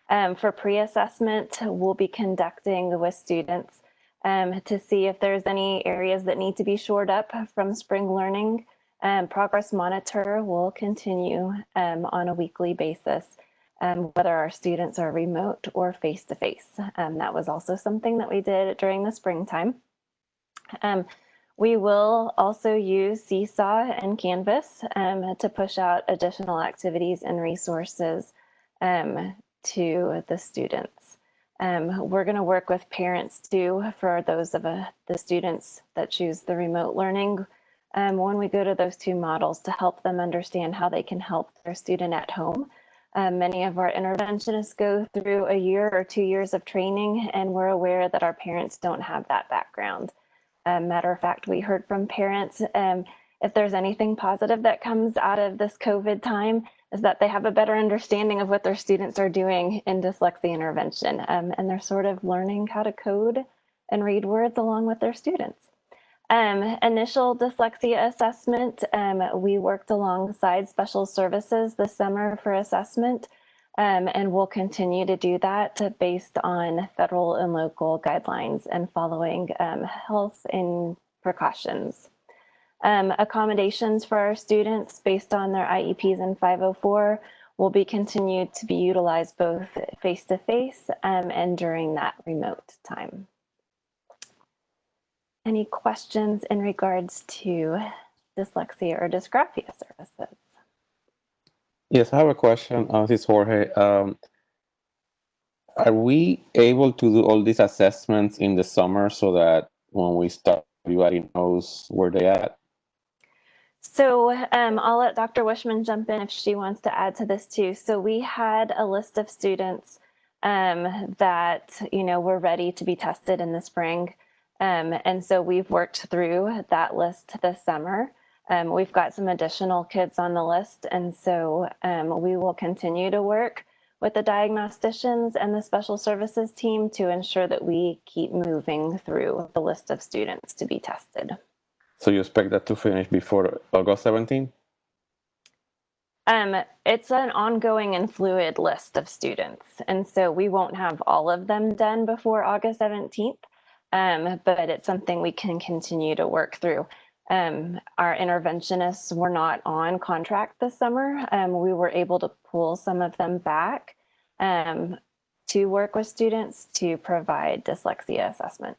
For pre-assessment, we'll be conducting with students to see if there's any areas that need to be shored up from spring learning. Progress monitor will continue on a weekly basis, whether our students are remote or face-to-face. That was also something that we did during the springtime. We will also use Seesaw and Canvas to push out additional activities and resources to the students. We're going to work with parents too for those of the students that choose the remote learning when we go to those two models to help them understand how they can help their student at home. Many of our interventionists go through a year or 2 years of training, and we're aware that our parents don't have that background. Matter of fact, we heard from parents, if there's anything positive that comes out of this COVID time, is that they have a better understanding of what their students are doing in dyslexia intervention. And they're sort of learning how to code and read words along with their students. Initial dyslexia assessment, we worked alongside special services this summer for assessment. And we'll continue to do that based on federal and local guidelines and following health and precautions. Accommodations for our students based on their IEPs and 504 will be continued to be utilized both face-to-face and during that remote time. Any questions in regards to dyslexia or dysgraphia services? Yes, I have a question. This is Jorge. Are we able to do all these assessments in the summer so that when we start, everybody knows where they're at? So I'll let Dr. Wishman jump in if she wants to add to this too. So we had a list of students that were ready to be tested in the spring. And so we've worked through that list this summer. We've got some additional kids on the list, and so we will continue to work with the diagnosticians and the special services team to ensure that we keep moving through the list of students to be tested. So you expect that to finish before August 17th? It's an ongoing and fluid list of students, and so we won't have all of them done before August 17th, but it's something we can continue to work through. Our interventionists were not on contract this summer. We were able to pull some of them back to work with students to provide dyslexia assessment.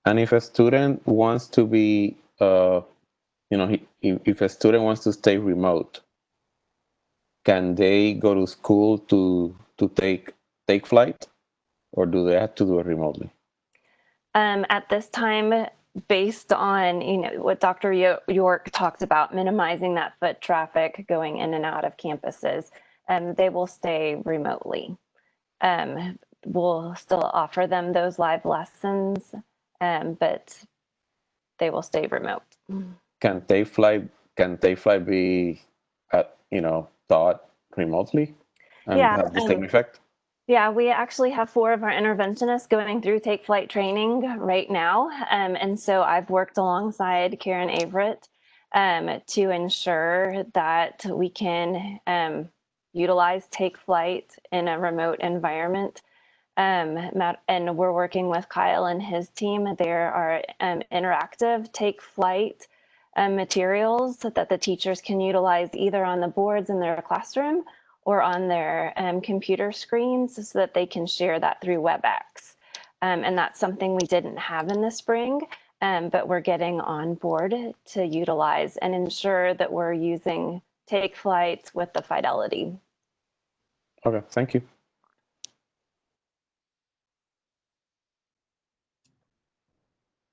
And if a student wants to be, if a student wants to stay remote, can they go to school to take flight, or do they have to do it remotely? At this time, based on what Dr. York talked about, minimizing that foot traffic going in and out of campuses, they will stay remotely. We'll still offer them those live lessons, but they will stay remote. Can Take Flight be taught remotely and Yeah. have the same effect? Yeah, we actually have 4 of our interventionists going through Take Flight training right now. And so I've worked alongside Karen Averett to ensure that we can utilize Take Flight in a remote environment. And we're working with Kyle and his team. There are interactive Take Flight materials that the teachers can utilize either on the boards in their classroom or on their computer screens so that they can share that through WebEx. And that's something we didn't have in the spring, but we're getting on board to utilize and ensure that we're using Take Flight with the fidelity. Okay, thank you.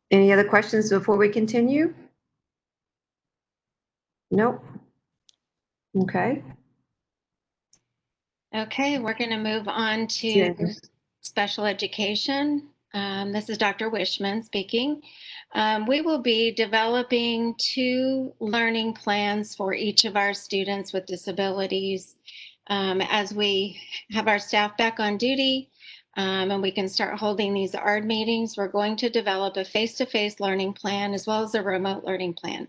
Any other questions before we continue? Nope. Okay. Okay, we're going to move on to Jen. special education. This is Dr. Wishman speaking. We will be developing 2 learning plans for each of our students with disabilities. As we have our staff back on duty and we can start holding these ARD meetings, we're going to develop a face-to-face learning plan as well as a remote learning plan.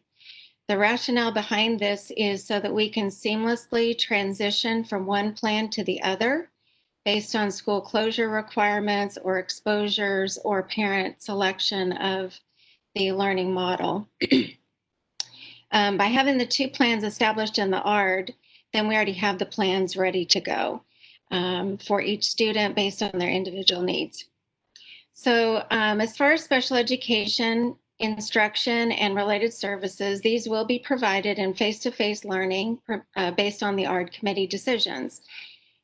The rationale behind this is so that we can seamlessly transition from one plan to the other based on school closure requirements or exposures or parent selection of the learning model. By having the 2 plans established in the ARD, then we already have the plans ready to go for each student based on their individual needs. So as far as special education, instruction, and related services, these will be provided in face-to-face learning based on the ARD committee decisions.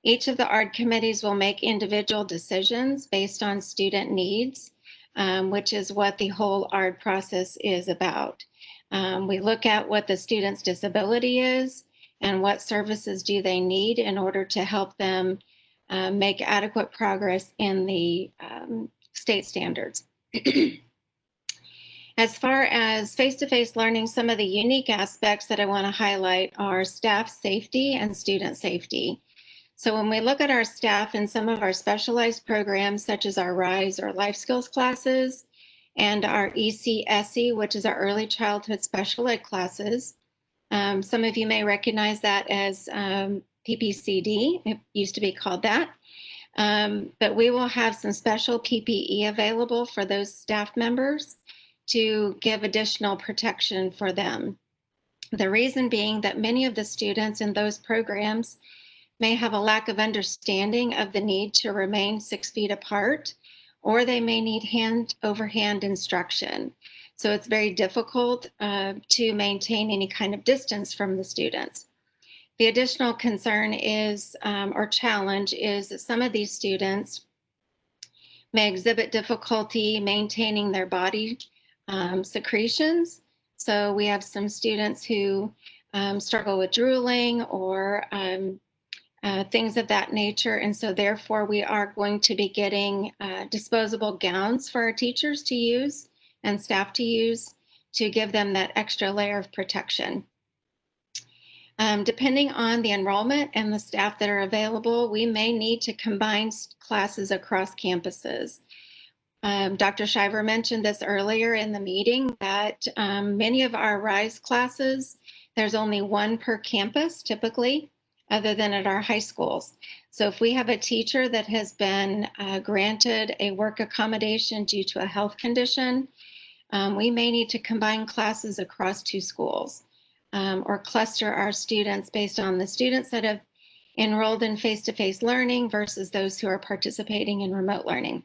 Each of the ARD committees will make individual decisions based on student needs, which is what the whole ARD process is about. We look at what the student's disability is and what services do they need in order to help them make adequate progress in the state standards. As far as face-to-face learning, some of the unique aspects that I want to highlight are staff safety and student safety. So when we look at our staff in some of our specialized programs, such as our RISE or life skills classes, and our ECSE, which is our early childhood special ed classes, some of you may recognize that as PPCD. It used to be called that. But we will have some special PPE available for those staff members to give additional protection for them. The reason being that many of the students in those programs may have a lack of understanding of the need to remain 6 feet apart, or they may need hand-over-hand instruction. So it's very difficult to maintain any kind of distance from the students. The additional concern is, or challenge is that some of these students may exhibit difficulty maintaining their body secretions. So we have some students who struggle with drooling or things of that nature. And so therefore we are going to be getting disposable gowns for our teachers to use and staff to use to give them that extra layer of protection. Depending on the enrollment and the staff that are available, we may need to combine classes across campuses. Dr. Shiver mentioned this earlier in the meeting that many of our RISE classes, there's only 1 per campus typically, other than at our high schools. So if we have a teacher that has been granted a work accommodation due to a health condition, we may need to combine classes across 2 schools or cluster our students based on the students that have enrolled in face-to-face learning versus those who are participating in remote learning.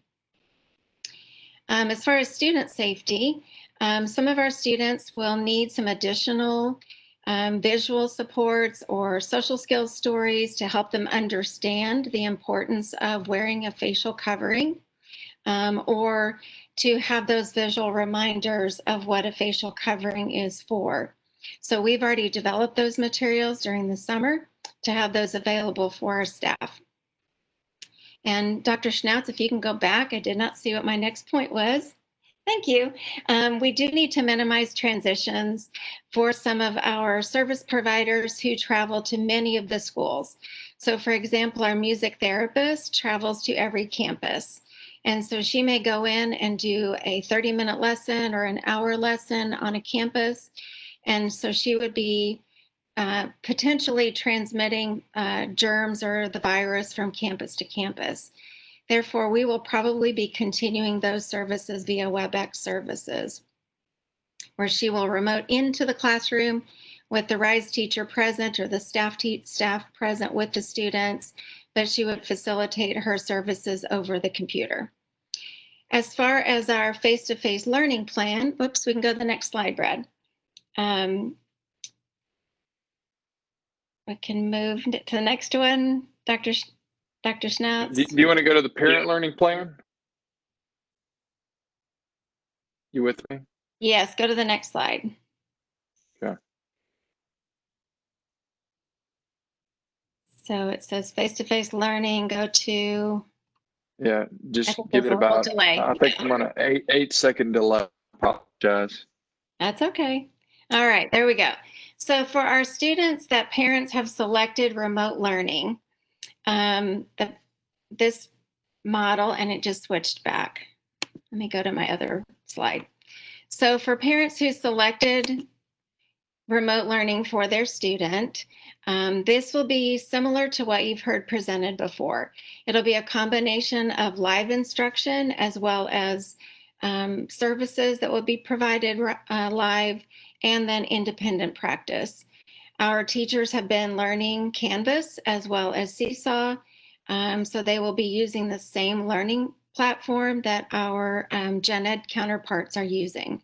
As far as student safety, some of our students will need some additional visual supports or social skills stories to help them understand the importance of wearing a facial covering or to have those visual reminders of what a facial covering is for. So we've already developed those materials during the summer to have those available for our staff. And Dr. Schnauz, if you can go back, I did not see what my next point was. Thank you. We do need to minimize transitions for some of our service providers who travel to many of the schools. So for example, our music therapist travels to every campus. And so she may go in and do a 30-minute lesson or an hour lesson on a campus. And so she would be potentially transmitting germs or the virus from campus to campus. Therefore, we will probably be continuing those services via WebEx services, where she will remote into the classroom with the RISE teacher present or the staff present with the students, but she would facilitate her services over the computer. As far as our face-to-face learning plan, whoops, we can go to the next slide, Brad. We can move to the next one, Dr. Schnauz. Do you want to go to the parent learning plan? You with me? Yes, go to the next slide. Okay. So it says face-to-face learning, go to. Yeah, just think give there's it a little about, delay. I think I'm on an 8-second delay. Apologize. That's okay. All right, there we go. So for our students that parents have selected remote learning, this model, and it just switched back. Let me go to my other slide. So for parents who selected remote learning for their student, this will be similar to what you've heard presented before. It'll be a combination of live instruction as well as services that will be provided live, and then independent practice. Our teachers have been learning Canvas as well as Seesaw, so they will be using the same learning platform that our gen ed counterparts are using.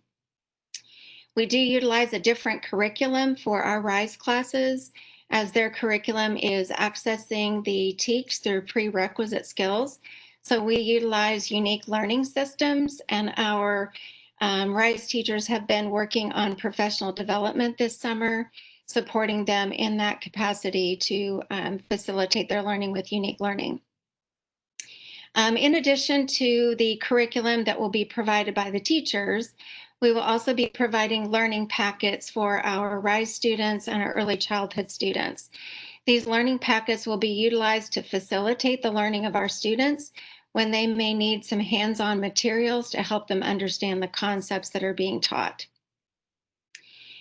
We do utilize a different curriculum for our RISE classes, as their curriculum is accessing the TEKS through prerequisite skills. So we utilize unique learning systems, and our RISE teachers have been working on professional development this summer, supporting them in that capacity to facilitate their learning with unique learning. In addition to the curriculum that will be provided by the teachers, we will also be providing learning packets for our RISE students and our early childhood students. These learning packets will be utilized to facilitate the learning of our students when they may need some hands-on materials to help them understand the concepts that are being taught.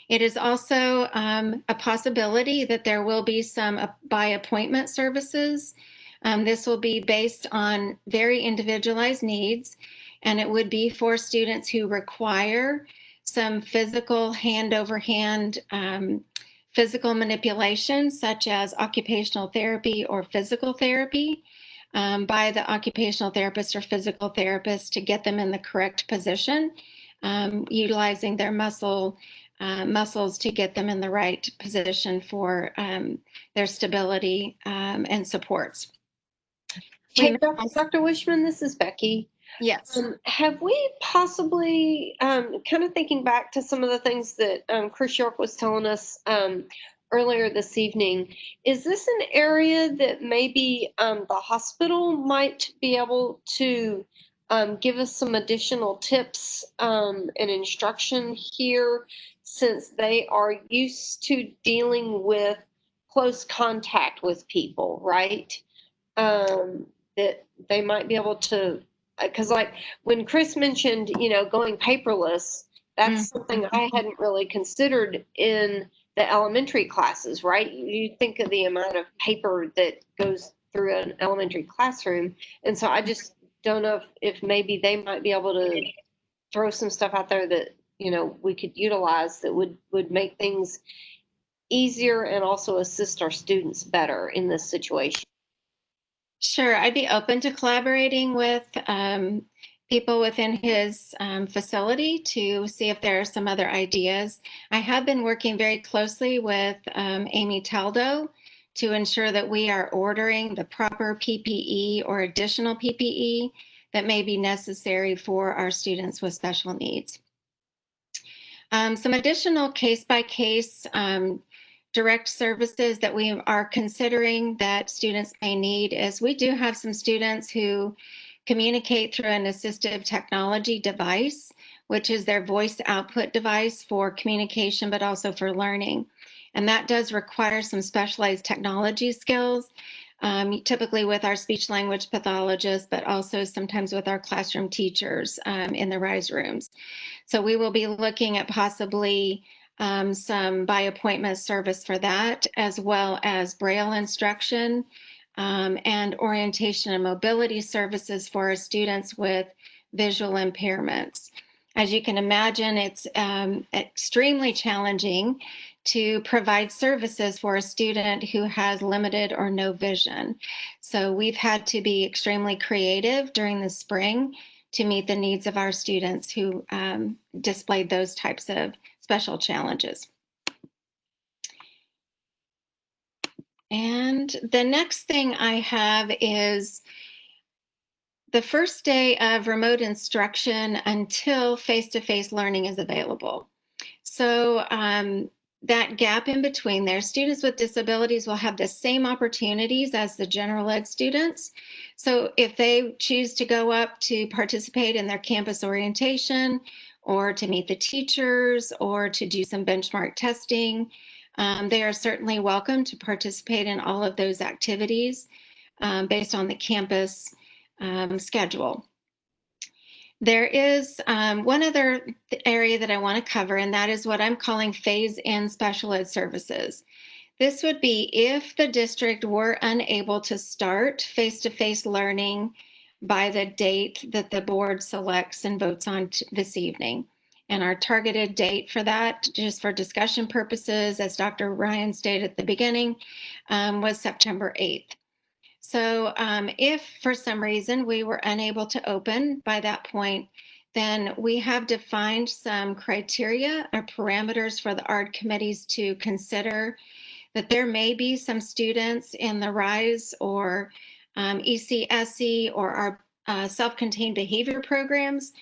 It is also a possibility that there will be some by appointment services. This will be based on very individualized needs, and it would be for students who require some physical hand-over-hand physical manipulation, such as occupational therapy or physical therapy by the occupational therapist or physical therapist to get them in the correct position, utilizing their muscles to get them in the right position for their stability and supports. Hey, Dr. Wishman, this is Becky. Yes. Have we possibly, kind of thinking back to some of the things that Chris York was telling us earlier this evening, is this an area that maybe the hospital might be able to give us some additional tips and instruction here, since they are used to dealing with close contact with people, right? That they might be able to, because like when Chris mentioned, going paperless, that's something I hadn't really considered in the elementary classes, right? You think of the amount of paper that goes through an elementary classroom. And so I just don't know if maybe they might be able to throw some stuff out there that, we could utilize that would make things easier and also assist our students better in this situation. Sure, I'd be open to collaborating with people within his facility to see if there are some other ideas. I have been working very closely with Amy Taldo to ensure that we are ordering the proper PPE or additional PPE that may be necessary for our students with special needs. Some additional case-by-case direct services that we are considering that students may need is we do have some students who communicate through an assistive technology device, which is their voice output device for communication, but also for learning. And that does require some specialized technology skills, typically with our speech language pathologists, but also sometimes with our classroom teachers in the RISE rooms. So we will be looking at possibly some by appointment service for that, as well as Braille instruction and orientation and mobility services for our students with visual impairments. As you can imagine, it's extremely challenging to provide services for a student who has limited or no vision. So we've had to be extremely creative during the spring to meet the needs of our students who displayed those types of special challenges. And the next thing I have is the first day of remote instruction until face-to-face learning is available. So that gap in between there, students with disabilities will have the same opportunities as the general ed students. So if they choose to go up to participate in their campus orientation or to meet the teachers or to do some benchmark testing, they are certainly welcome to participate in all of those activities based on the campus schedule. There is one other area that I want to cover, and that is what I'm calling phase-in special ed services. This would be if the district were unable to start face-to-face learning by the date that the board selects and votes on this evening. And our targeted date for that, just for discussion purposes, as Dr. Ryan stated at the beginning, was September 8th. So if for some reason we were unable to open by that point, then we have defined some criteria or parameters for the ARD committees to consider that there may be some students in the RISE or ECSE or our self-contained behavior programs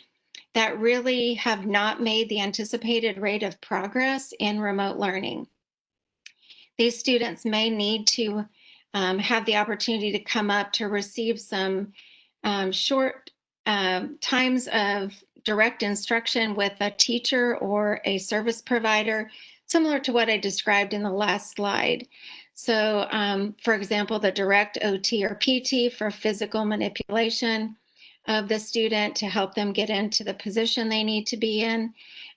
that really have not made the anticipated rate of progress in remote learning. These students may need to have the opportunity to come up to receive some short times of direct instruction with a teacher or a service provider, similar to what I described in the last slide. So, for example, the direct OT or PT for physical manipulation of the student to help them get into the position they need to be in,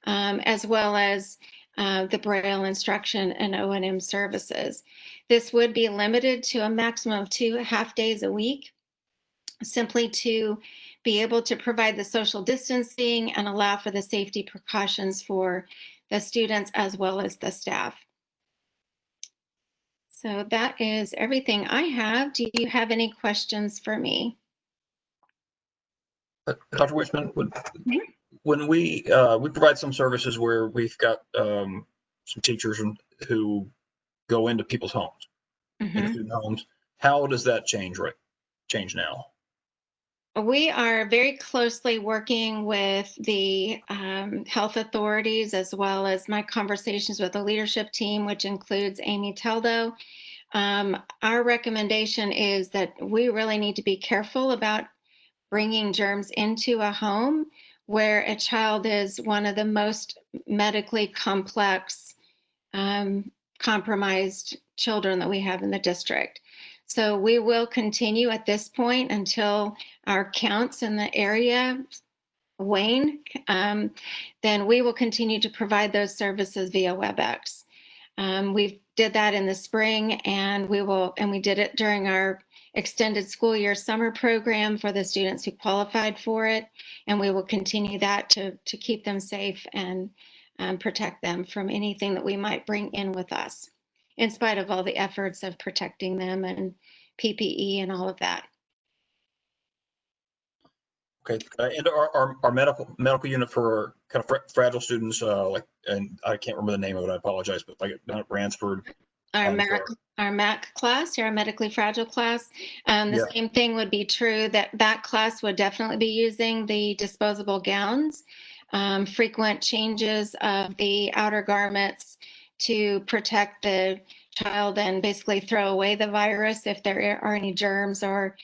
as well as the Braille instruction and O&M services. This would be limited to a maximum of 2 half days a week, simply to be able to provide the social distancing and allow for the safety precautions for the students as well as the staff. So that is everything I have. Do you have any questions for me? Dr. Wichman, when we provide some services where we've got some teachers who go into people's homes, into student homes, how does that change now? We are very closely working with the health authorities, as well as my conversations with the leadership team, which includes Amy Teldo. Our recommendation is that we really need to be careful about bringing germs into a home where a child is one of the most medically complex, compromised children that we have in the district. So we will continue at this point until our counts in the area wane. Then we will continue to provide those services via WebEx. We did that in the spring, and we did it during our extended school year summer program for the students who qualified for it, and we will continue that to keep them safe and protect them from anything that we might bring in with us, in spite of all the efforts of protecting them and PPE and all of that. Okay, and our medical unit for kind of fragile students, and I can't remember the name of it, I apologize, but like down at Bransford. Our MAC class, our medically fragile class, the same thing would be true, that class would definitely be using the disposable gowns, frequent changes of the outer garments to protect the child and basically throw away the virus if there are any germs or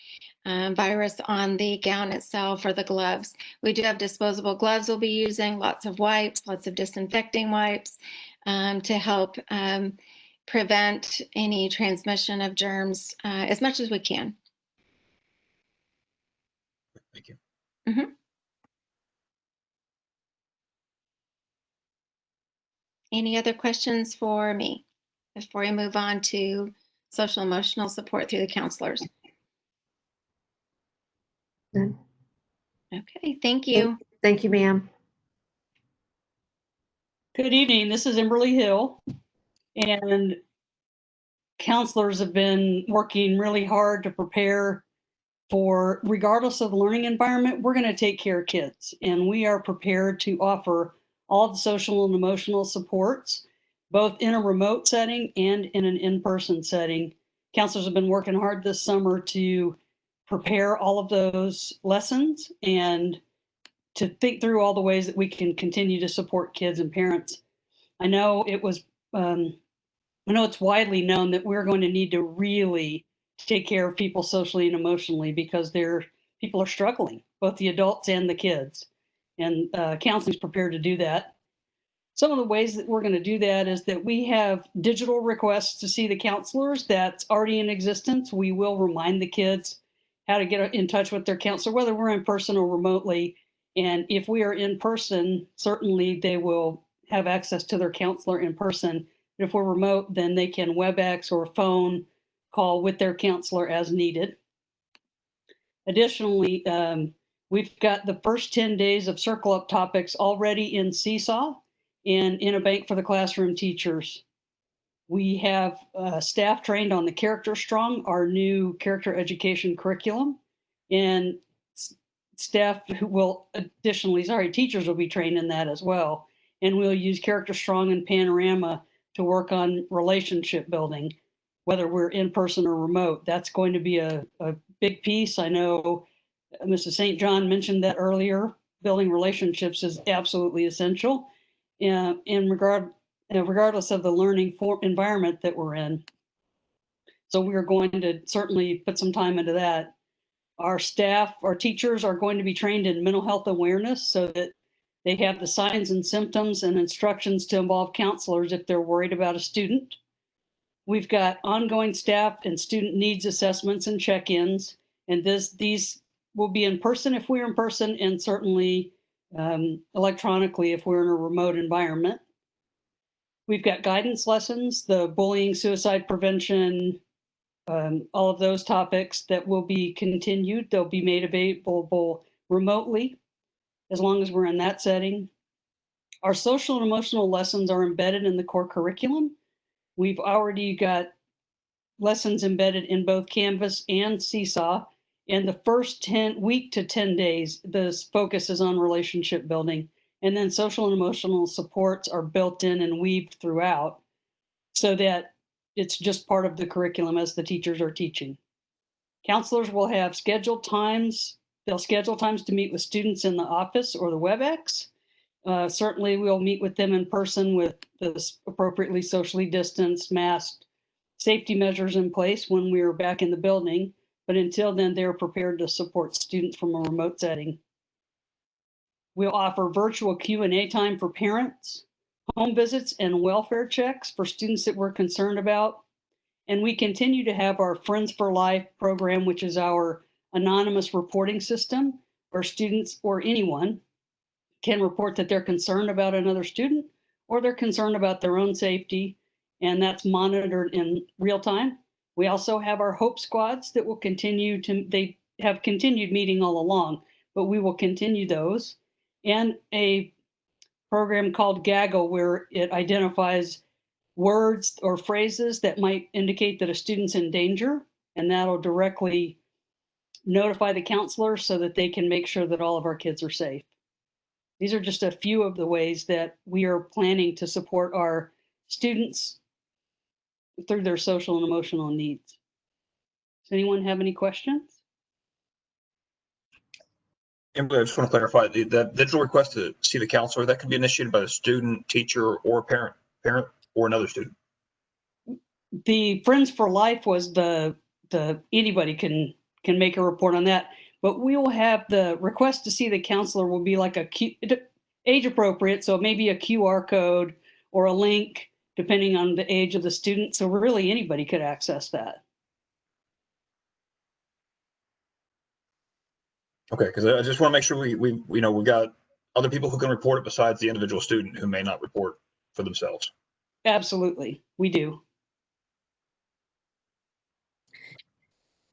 virus on the gown itself or the gloves. We do have disposable gloves we'll be using, lots of wipes, lots of disinfecting wipes to help prevent any transmission of germs as much as we can. Thank you. Mm-hmm. Any other questions for me before we move on to social emotional support through the counselors? None. Okay, thank you. Thank you, ma'am. Good evening. This is Emberly Hill, and counselors have been working really hard to prepare for, regardless of the learning environment, we're going to take care of kids, and we are prepared to offer all the social and emotional supports, both in a remote setting and in an in-person setting. Counselors have been working hard this summer to prepare all of those lessons and to think through all the ways that we can continue to support kids and parents. I know it was, I know it's widely known that we're going to need to really take care of people socially and emotionally because people are struggling, both the adults and the kids. And counseling is prepared to do that. Some of the ways that we're going to do that is that we have digital requests to see the counselors that's already in existence. We will remind the kids how to get in touch with their counselor, whether we're in person or remotely. And if we are in person, certainly they will have access to their counselor in person. If we're remote, then they can WebEx or phone call with their counselor as needed. Additionally, we've got the first 10 days of Circle Up topics already in Seesaw and in a bank for the classroom teachers. We have staff trained on the Character Strong, our new character education curriculum, and staff who will additionally, teachers will be trained in that as well. And we'll use Character Strong and Panorama to work on relationship building, whether we're in person or remote. That's going to be a big piece. I know Mrs. St. John mentioned that earlier. Building relationships is absolutely essential regardless of the learning environment that we're in. So we are going to certainly put some time into that. Our staff, our teachers are going to be trained in mental health awareness so that they have the signs and symptoms and instructions to involve counselors if they're worried about a student. We've got ongoing staff and student needs assessments and check-ins, and these will be in person if we're in person, and certainly electronically if we're in a remote environment. We've got guidance lessons, the bullying, suicide prevention, all of those topics that will be continued. They'll be made available remotely as long as we're in that setting. Our social and emotional lessons are embedded in the core curriculum. We've already got lessons embedded in both Canvas and Seesaw. And the first week to 10 days, the focus is on relationship building. And then social and emotional supports are built in and weaved throughout so that it's just part of the curriculum as the teachers are teaching. Counselors will have scheduled times. They'll schedule times to meet with students in the office or the WebEx. Certainly we'll meet with them in person with the appropriately socially distanced, masked safety measures in place when we're back in the building. But until then, they're prepared to support students from a remote setting. We'll offer virtual Q&A time for parents, home visits, and welfare checks for students that we're concerned about. And we continue to have our Friends for Life program, which is our anonymous reporting system where students or anyone can report that they're concerned about another student or they're concerned about their own safety, and that's monitored in real time. We also have our Hope Squads that will continue they have continued meeting all along, but we will continue those. And a program called Gaggle where it identifies words or phrases that might indicate that a student's in danger, and that'll directly notify the counselor so that they can make sure that all of our kids are safe. These are just a few of the ways that we are planning to support our students through their social and emotional needs. Does anyone have any questions? Emily, I just want to clarify the digital request to see the counselor that could be initiated by the student, teacher, or parent. or another student? The Friends for Life was the anybody can make a report on that, but we will have the request to see the counselor will be like age appropriate, so it may be a QR code or a link depending on the age of the student. So really anybody could access that. Okay, because I just want to make sure we know we got other people who can report it besides the individual student who may not report for themselves. Absolutely, we do.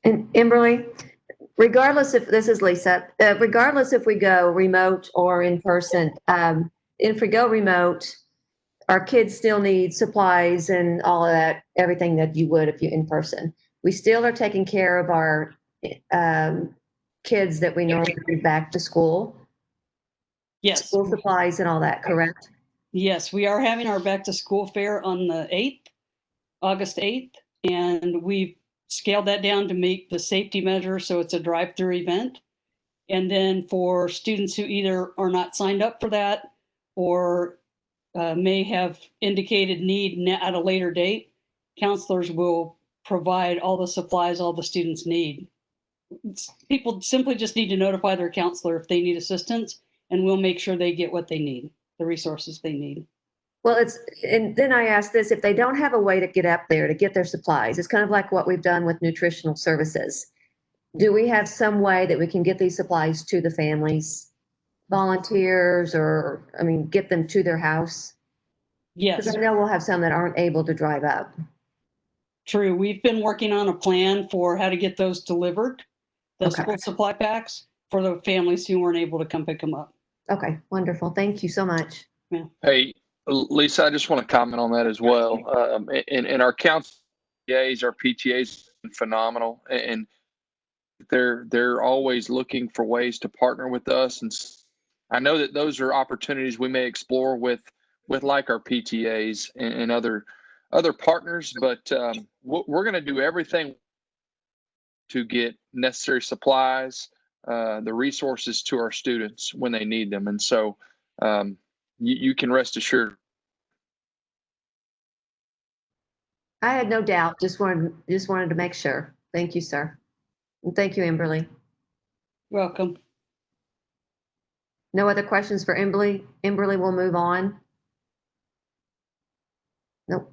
And Emberly, regardless if this is Lisa, regardless if we go remote or in person, if we go remote, our kids still need supplies and all of that, everything that you would if you're in person. We still are taking care of our kids that we normally bring back to school. Yes. School supplies and all that, correct? Yes, we are having our back to school fair on the 8th, August 8th, and we've scaled that down to make the safety measure so it's a drive-through event. And then for students who either are not signed up for that or may have indicated need at a later date, counselors will provide all the supplies all the students need. People simply just need to notify their counselor if they need assistance, and we'll make sure they get what they need, the resources they need. Well, and then I ask this, if they don't have a way to get up there to get their supplies, it's kind of like what we've done with nutritional services. Do we have some way that we can get these supplies to the families, volunteers, or, I mean, get them to their house? Yes. Because I know we'll have some that aren't able to drive up. True. We've been working on a plan for how to get those delivered, the school supply packs, for the families who weren't able to come pick them up. Okay, wonderful. Thank you so much. Yeah. Hey, Lisa, I just want to comment on that as well. In our council, our PTAs are phenomenal, and they're always looking for ways to partner with us. And I know that those are opportunities we may explore with like our PTAs and other partners, but we're going to do everything to get necessary supplies, the resources to our students when they need them. And so you can rest assured. I had no doubt. Just wanted to make sure. Thank you, sir. And thank you, Emberly. Welcome. No other questions for Emberly? Emberly will move on. Nope.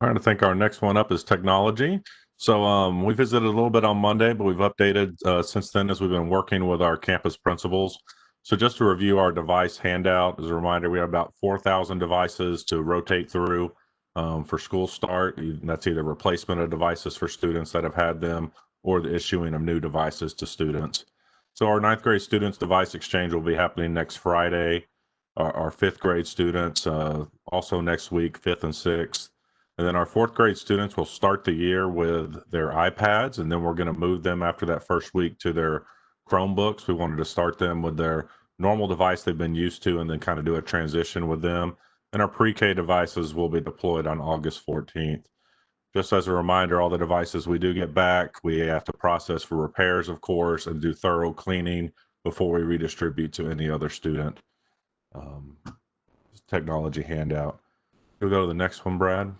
All right, I think our next one up is technology. So we visited a little bit on Monday, but we've updated since then as we've been working with our campus principals. So just to review our device handout, as a reminder, we have about 4,000 devices to rotate through for school start. That's either replacement of devices for students that have had them or the issuing of new devices to students. So our 9th grade students device exchange will be happening next Friday. Our 5th grade students also next week, 5th and 6th. And then our 4th grade students will start the year with their iPads, and then we're going to move them after that first week to their Chromebooks. We wanted to start them with their normal device they've been used to and then kind of do a transition with them. And our pre-K devices will be deployed on August 14th. Just as a reminder, all the devices we do get back, we have to process for repairs, of course, and do thorough cleaning before we redistribute to any other student. Technology handout. We'll go to the next one, Brad.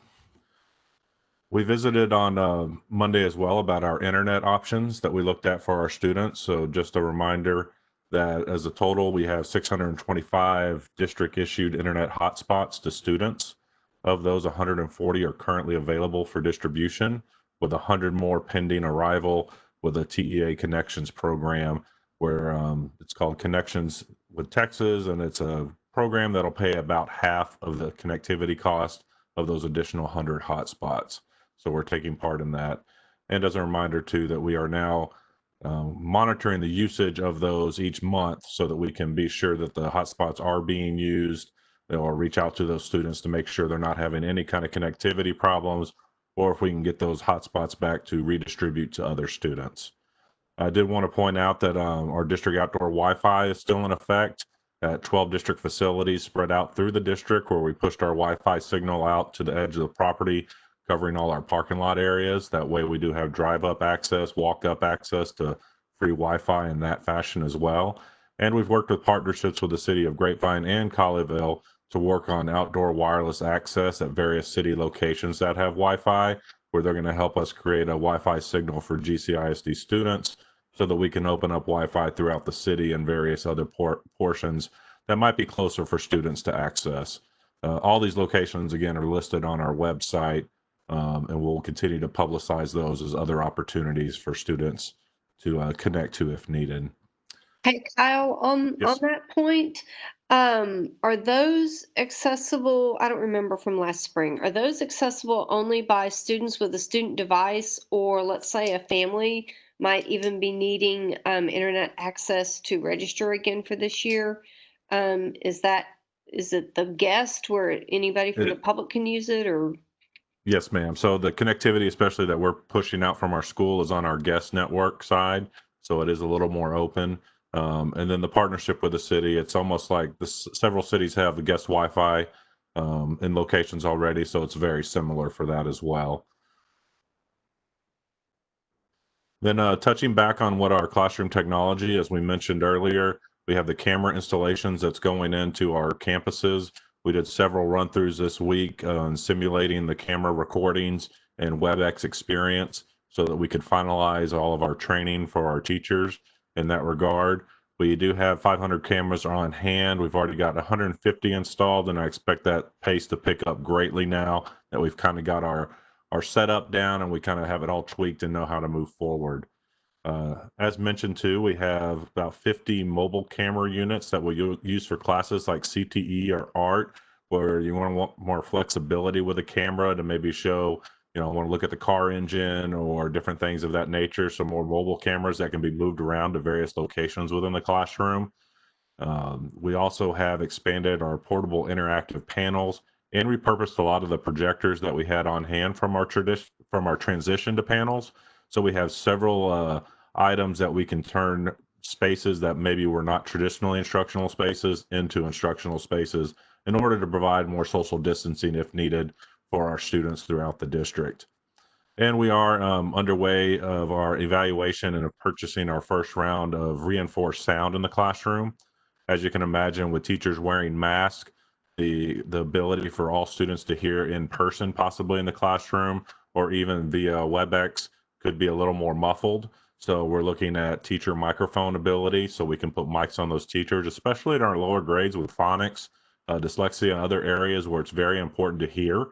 We visited on Monday as well about our internet options that we looked at for our students. So just a reminder that as a total, we have 625 district issued internet hotspots to students. Of those, 140 are currently available for distribution, with 100 more pending arrival with a TEA Connections program where it's called Connections with Texas, and it's a program that'll pay about half of the connectivity cost of those additional 100 hotspots. So we're taking part in that. And as a reminder too, that we are now monitoring the usage of those each month so that we can be sure that the hotspots are being used, or reach out to those students to make sure they're not having any kind of connectivity problems, or if we can get those hotspots back to redistribute to other students. I did want to point out that our district outdoor Wi-Fi is still in effect at 12 district facilities spread out through the district, where we pushed our Wi-Fi signal out to the edge of the property, covering all our parking lot areas. That way we do have drive-up access, walk-up access to free Wi-Fi in that fashion as well. And we've worked with partnerships with the city of Grapevine and Colleyville to work on outdoor wireless access at various city locations that have Wi-Fi, where they're going to help us create a Wi-Fi signal for GCISD students so that we can open up Wi-Fi throughout the city and various other portions that might be closer for students to access. All these locations, again, are listed on our website, and we'll continue to publicize those as other opportunities for students to connect to if needed. Hey, Kyle, on Yes. that point, are those accessible? I don't remember from last spring. Are those accessible only by students with a student device, or let's say a family might even be needing internet access to register again for this year? Is it the guest where anybody from the public can use it, or? Yes, ma'am. So the connectivity, especially that we're pushing out from our school, is on our guest network side. So it is a little more open. And then the partnership with the city, it's almost like several cities have the guest Wi-Fi in locations already. So it's very similar for that as well. Then touching back on what our classroom technology, as we mentioned earlier, we have the camera installations that's going into our campuses. We did several run-throughs this week on simulating the camera recordings and WebEx experience so that we could finalize all of our training for our teachers in that regard. We do have 500 cameras on hand. We've already got 150 installed, and I expect that pace to pick up greatly now that we've kind of got our setup down and we kind of have it all tweaked and know how to move forward. As mentioned too, we have about 50 mobile camera units that we'll use for classes like CTE or art, where you want more flexibility with a camera to maybe show, want to look at the car engine or different things of that nature. So more mobile cameras that can be moved around to various locations within the classroom. We also have expanded our portable interactive panels and repurposed a lot of the projectors that we had on hand from our transition to panels. So we have several items that we can turn spaces that maybe were not traditionally instructional spaces into instructional spaces in order to provide more social distancing if needed for our students throughout the district. And we are underway of our evaluation and of purchasing our first round of reinforced sound in the classroom. As you can imagine, with teachers wearing masks, the ability for all students to hear in person, possibly in the classroom, or even via WebEx, could be a little more muffled. So we're looking at teacher microphone ability, so we can put mics on those teachers, especially in our lower grades with phonics, dyslexia, and other areas where it's very important to hear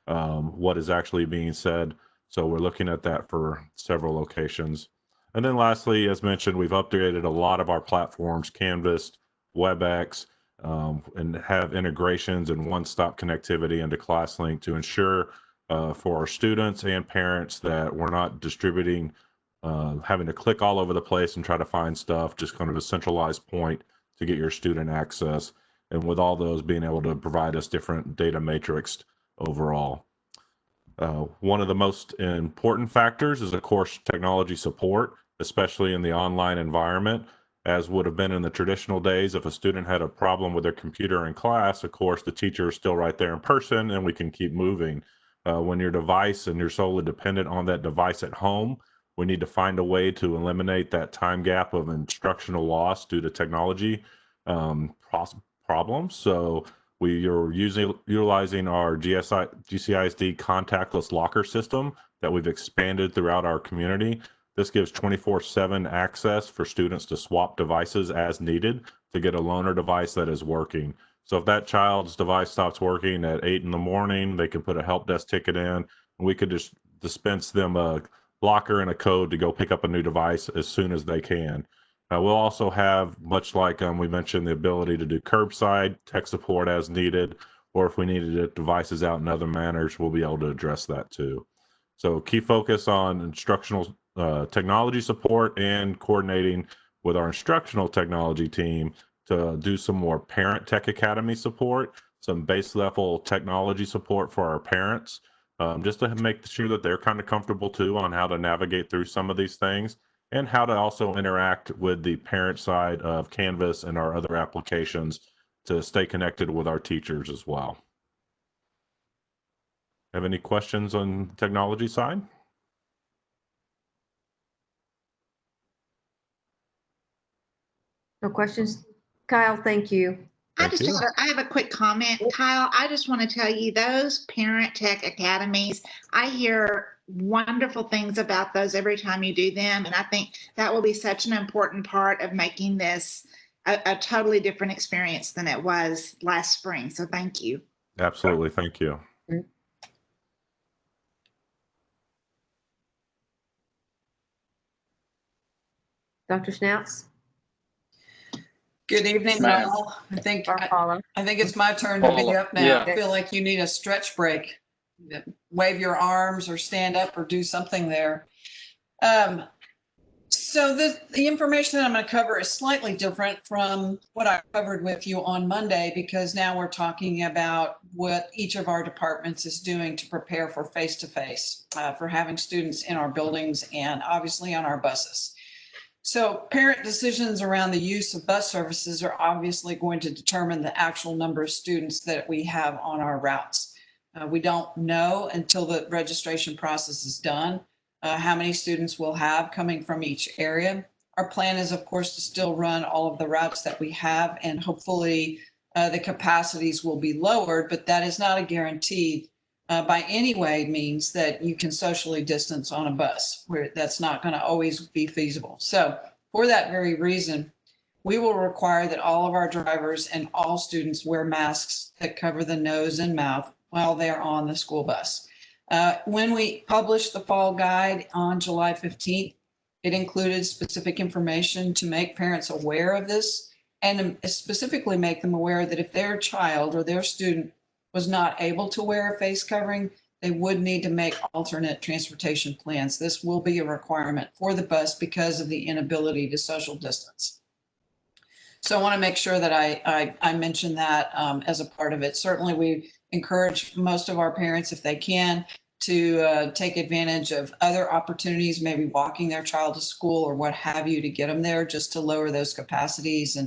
what is actually being said. So we're looking at that for several locations. And then lastly, as mentioned, we've updated a lot of our platforms, Canvas, WebEx, and have integrations and one-stop connectivity into ClassLink to ensure for our students and parents that we're not distributing, having to click all over the place and try to find stuff, just kind of a centralized point to get your student access. And with all those being able to provide us different data matrix overall. One of the most important factors is, of course, technology support, especially in the online environment. As would have been in the traditional days, if a student had a problem with their computer in class, of course, the teacher is still right there in person and we can keep moving. When your device and you're solely dependent on that device at home, we need to find a way to eliminate that time gap of instructional loss due to technology problems. So we are utilizing our GCISD contactless locker system that we've expanded throughout our community. This gives 24/7 access for students to swap devices as needed to get a loaner device that is working. So if that child's device stops working at 8 in the morning, they can put a help desk ticket in, and we could just dispense them a locker and a code to go pick up a new device as soon as they can. We'll also have, much like we mentioned, the ability to do curbside tech support as needed, or if we needed to get devices out in other manners, we'll be able to address that too. So key focus on instructional technology support and coordinating with our instructional technology team to do some more parent tech academy support, some base level technology support for our parents, just to make sure that they're kind of comfortable too on how to navigate through some of these things and how to also interact with the parent side of Canvas and our other applications to stay connected with our teachers as well. Have any questions on the technology side? No questions? Kyle, thank you. I have a quick comment, Kyle. I just want to tell you those Parent Tech Academies, I hear wonderful things about those every time you do them. And I think that will be such an important part of making this a totally different experience than it was last spring. So thank you. Absolutely. Thank you. Dr. Schnauts? Good evening, Ma'am. all. I think Paula. I think it's my turn to be Paula, up now. yeah. I feel like you need a stretch break. Wave your arms or stand up or do something there. So the information that I'm going to cover is slightly different from what I covered with you on Monday, because now we're talking about what each of our departments is doing to prepare for face-to-face, for having students in our buildings and obviously on our buses. So parent decisions around the use of bus services are obviously going to determine the actual number of students that we have on our routes. We don't know until the registration process is done how many students we'll have coming from each area. Our plan is, of course, to still run all of the routes that we have, and hopefully the capacities will be lowered, but that is not a guarantee by any way means that you can socially distance on a bus, where that's not going to always be feasible. So for that very reason, we will require that all of our drivers and all students wear masks that cover the nose and mouth while they're on the school bus. When we published the fall guide on July 15th, it included specific information to make parents aware of this, and specifically make them aware that if their child or their student was not able to wear a face covering, they would need to make alternate transportation plans. This will be a requirement for the bus because of the inability to social distance. So I want to make sure that I mention that as a part of it. Certainly, we encourage most of our parents, if they can, to take advantage of other opportunities, maybe walking their child to school or what have you, to get them there, just to lower those capacities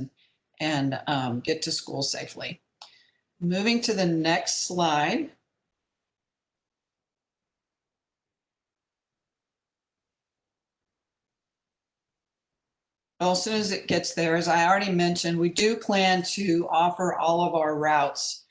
and get to school safely. Moving to the next slide. Well, as soon as it gets there, as I already mentioned, we do plan to offer all of our routes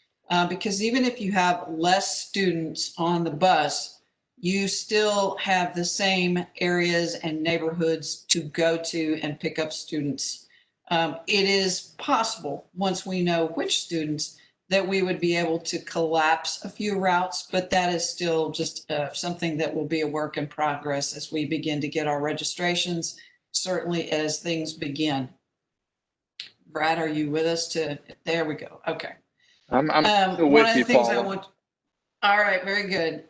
because even if you have less students on the bus, you still have the same areas and neighborhoods to go to and pick up students. It is possible, once we know which students, that we would be able to collapse a few routes, but that is still just something that will be a work in progress as we begin to get our registrations, certainly as things begin. Brad, are you with us? There we go. Okay. I'm still one with of the you, things Paula. all right, very good.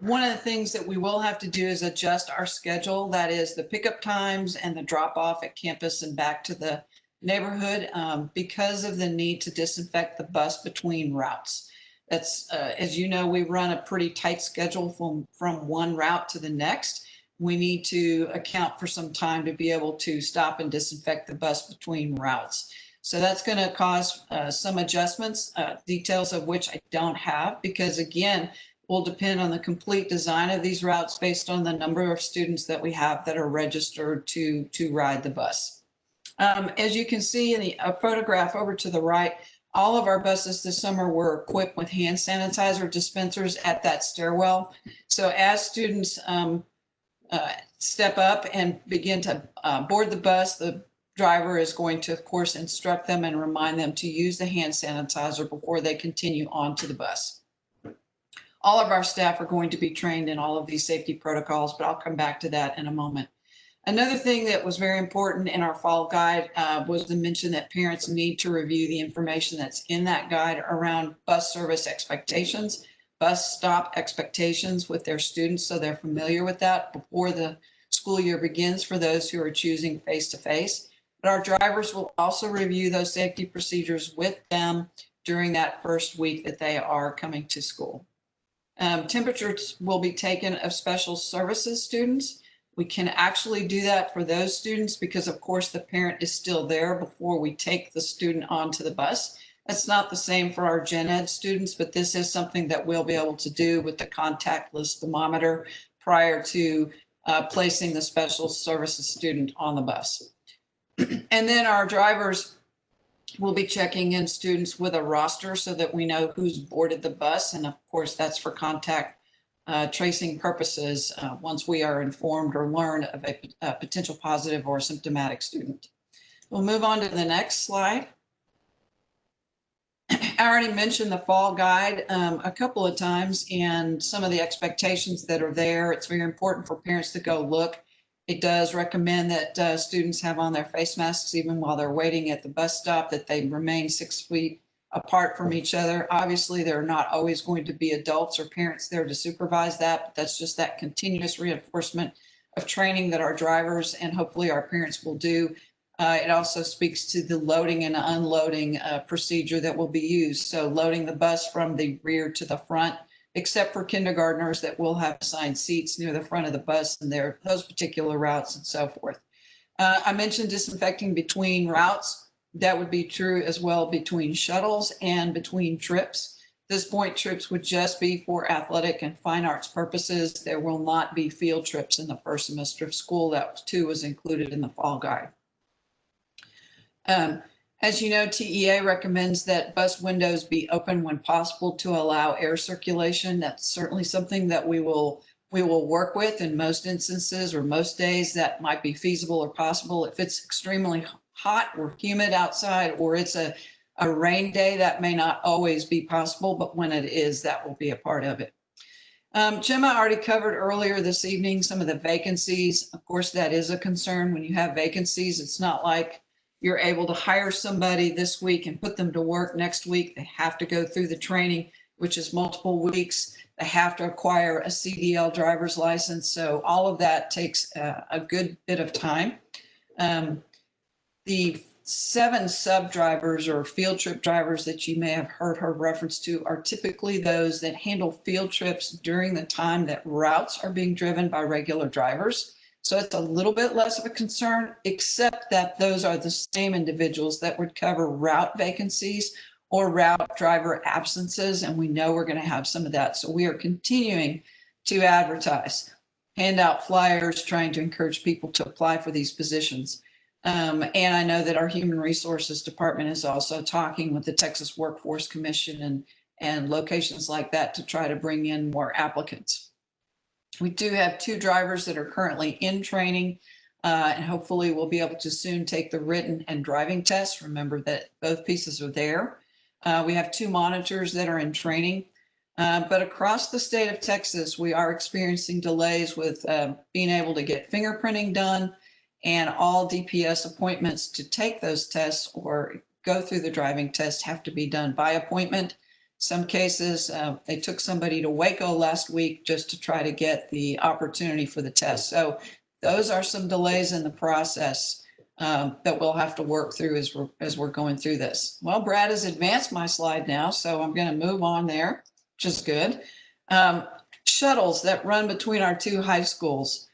One of the things that we will have to do is adjust our schedule. That is the pickup times and the drop off at campus and back to the neighborhood because of the need to disinfect the bus between routes. That's, as you know, we run a pretty tight schedule from one route to the next. We need to account for some time to be able to stop and disinfect the bus between routes. So that's going to cause some adjustments, details of which I don't have, because again, will depend on the complete design of these routes based on the number of students that we have that are registered to ride the bus. As you can see in the photograph over to the right, all of our buses this summer were equipped with hand sanitizer dispensers at that stairwell. So as students step up and begin to board the bus, the driver is going to, of course, instruct them and remind them to use the hand sanitizer before they continue on to the bus. All of our staff are going to be trained in all of these safety protocols, but I'll come back to that in a moment. Another thing that was very important in our fall guide was the mention that parents need to review the information that's in that guide around bus service expectations, bus stop expectations with their students, so they're familiar with that before the school year begins for those who are choosing face-to-face. But our drivers will also review those safety procedures with them during that first week that they are coming to school. Temperatures will be taken of special services students. We can actually do that for those students because, of course, the parent is still there before we take the student onto the bus. That's not the same for our gen ed students, but this is something that we'll be able to do with the contactless thermometer prior to placing the special services student on the bus. And then our drivers We'll be checking in students with a roster so that we know who's boarded the bus. And of course, that's for contact tracing purposes once we are informed or learn of a potential positive or symptomatic student. We'll move on to the next slide. I already mentioned the fall guide a couple of times and some of the expectations that are there. It's very important for parents to go look. It does recommend that students have on their face masks even while they're waiting at the bus stop, that they remain 6 feet apart from each other. Obviously, there are not always going to be adults or parents there to supervise that, but that's just that continuous reinforcement of training that our drivers and hopefully our parents will do. It also speaks to the loading and unloading procedure that will be used. So loading the bus from the rear to the front, except for kindergartners that will have assigned seats near the front of the bus and those particular routes and so forth. I mentioned disinfecting between routes. That would be true as well between shuttles and between trips. At this point, trips would just be for athletic and fine arts purposes. There will not be field trips in the first semester of school. That too was included in the fall guide. As you know, TEA recommends that bus windows be open when possible to allow air circulation. That's certainly something that we will work with in most instances, or most days that might be feasible or possible. If it's extremely hot or humid outside, or it's a rain day, that may not always be possible, but when it is, that will be a part of it. Gemma already covered earlier this evening some of the vacancies. Of course, that is a concern when you have vacancies. It's not like you're able to hire somebody this week and put them to work next week. They have to go through the training, which is multiple weeks. They have to acquire a CDL driver's license. So all of that takes a good bit of time. The 7 sub drivers or field trip drivers that you may have heard her reference to are typically those that handle field trips during the time that routes are being driven by regular drivers. So it's a little bit less of a concern, except that those are the same individuals that would cover route vacancies or route driver absences. And we know we're going to have some of that. So we are continuing to advertise, hand out flyers, trying to encourage people to apply for these positions. And I know that our Human Resources Department is also talking with the Texas Workforce Commission and locations like that to try to bring in more applicants. We do have 2 drivers that are currently in training, and hopefully we'll be able to soon take the written and driving tests. Remember that both pieces are there. We have 2 monitors that are in training, but across the state of Texas, we are experiencing delays with being able to get fingerprinting done, and all DPS appointments to take those tests or go through the driving test have to be done by appointment. Some cases, they took somebody to Waco last week just to try to get the opportunity for the test. So those are some delays in the process that we'll have to work through as we're going through this. Well, Brad has advanced my slide now, so I'm going to move on there, which is good. Shuttles that run between our 2 high schools.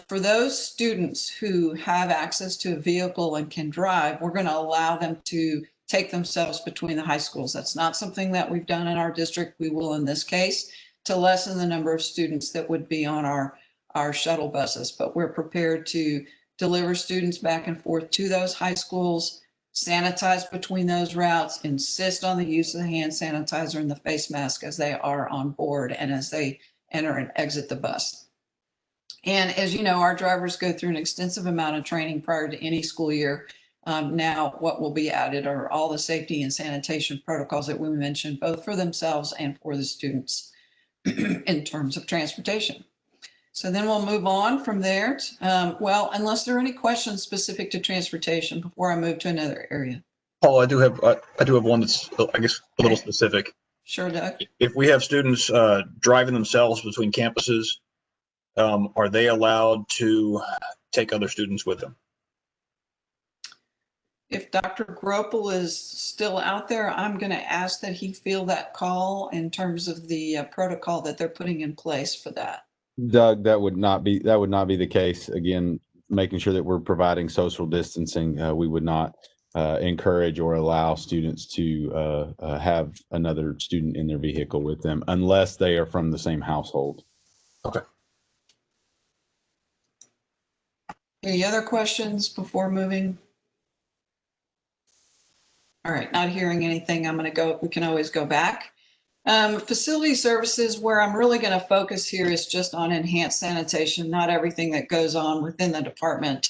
For those students who have access to a vehicle and can drive, we're going to allow them to take themselves between the high schools. That's not something that we've done in our district. We will in this case to lessen the number of students that would be on our shuttle buses, but we're prepared to deliver students back and forth to those high schools, sanitize between those routes, insist on the use of the hand sanitizer and the face mask as they are on board and as they enter and exit the bus. And as you know, our drivers go through an extensive amount of training prior to any school year. Now, what will be added are all the safety and sanitation protocols that we mentioned, both for themselves and for the students in terms of transportation. So then we'll move on from there. Well, unless there are any questions specific to transportation before I move to another area. Paul, I do have one that's, I guess, a little specific. Sure, Doug. If we have students driving themselves between campuses, are they allowed to take other students with them? If Dr. Gropel is still out there, I'm going to ask that he field that call in terms of the protocol that they're putting in place for that. Doug, that would not be the case. Again, making sure that we're providing social distancing, we would not encourage or allow students to have another student in their vehicle with them unless they are from the same household. Okay. Any other questions before moving? All right, not hearing anything. We can always go back. Facility services, where I'm really going to focus here is just on enhanced sanitation, not everything that goes on within the department.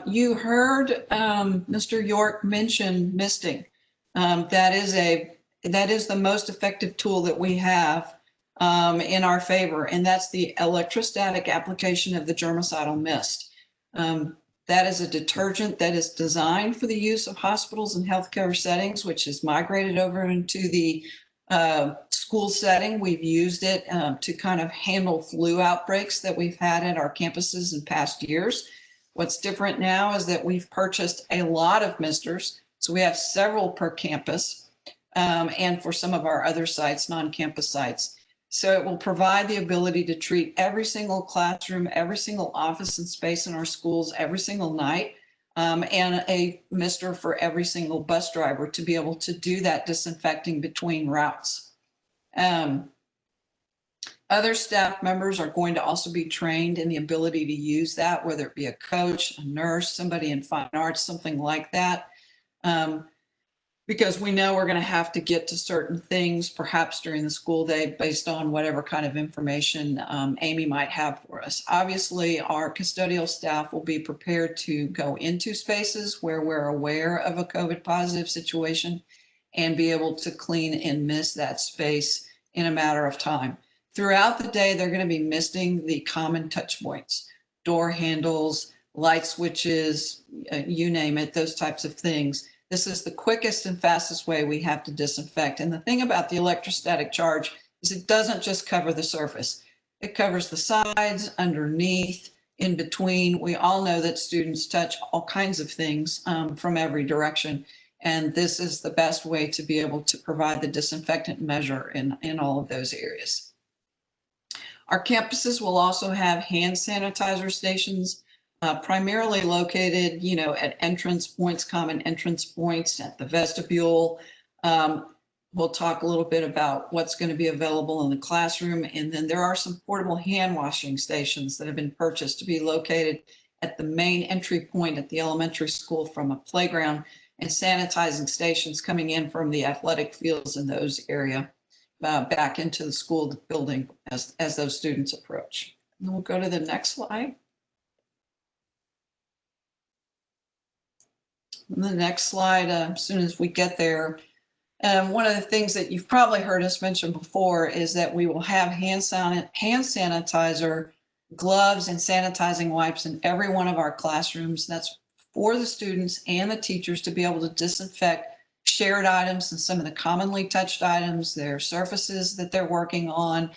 You heard Mr. York mention misting. That is the most effective tool that we have in our favor, and that's the electrostatic application of the germicidal mist. That is a detergent that is designed for the use of hospitals and healthcare settings, which has migrated over into the school setting. We've used it to kind of handle flu outbreaks that we've had at our campuses in past years. What's different now is that we've purchased a lot of misters. So we have several per campus and for some of our other sites, non-campus sites. So it will provide the ability to treat every single classroom, every single office and space in our schools every single night, and a mister for every single bus driver to be able to do that disinfecting between routes. Other staff members are going to also be trained in the ability to use that, whether it be a coach, a nurse, somebody in fine arts, something like that. Because we know we're going to have to get to certain things perhaps during the school day based on whatever kind of information Amy might have for us. Obviously, our custodial staff will be prepared to go into spaces where we're aware of a COVID positive situation and be able to clean and mist that space in a matter of time. Throughout the day, they're going to be misting the common touch points, door handles, light switches, you name it, those types of things. This is the quickest and fastest way we have to disinfect. And the thing about the electrostatic charge is it doesn't just cover the surface. It covers the sides, underneath, in between. We all know that students touch all kinds of things from every direction. And this is the best way to be able to provide the disinfectant measure in all of those areas. Our campuses will also have hand sanitizer stations, primarily located, at entrance points, common entrance points, at the vestibule. We'll talk a little bit about what's going to be available in the classroom. And then there are some portable hand washing stations that have been purchased to be located at the main entry point at the elementary school from a playground, and sanitizing stations coming in from the athletic fields in those areas. Back into the school building as those students approach. And we'll go to the next slide. And the next slide, as soon as we get there, one of the things that you've probably heard us mention before is that we will have hand sanitizer, gloves, and sanitizing wipes in every one of our classrooms. That's for the students and the teachers to be able to disinfect shared items and some of the commonly touched items, their surfaces that they're working on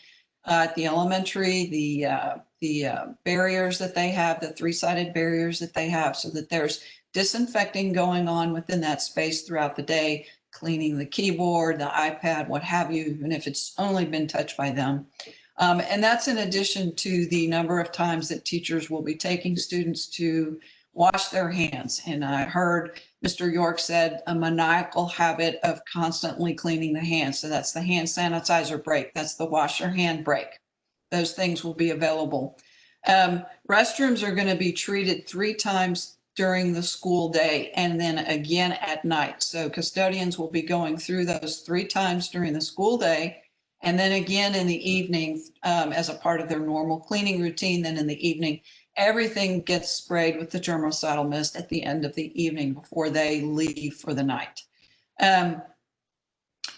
at the elementary, the barriers that they have, the three-sided barriers that they have, so that there's disinfecting going on within that space throughout the day, cleaning the keyboard, the iPad, what have you, even if it's only been touched by them. And that's in addition to the number of times that teachers will be taking students to wash their hands. And I heard Mr. York said a maniacal habit of constantly cleaning the hands. So that's the hand sanitizer break. That's the wash your hand break. Those things will be available. Restrooms are going to be treated 3 times during the school day and then again at night. So custodians will be going through those 3 times during the school day and then again in the evening as a part of their normal cleaning routine. Then in the evening, everything gets sprayed with the germicidal mist at the end of the evening before they leave for the night.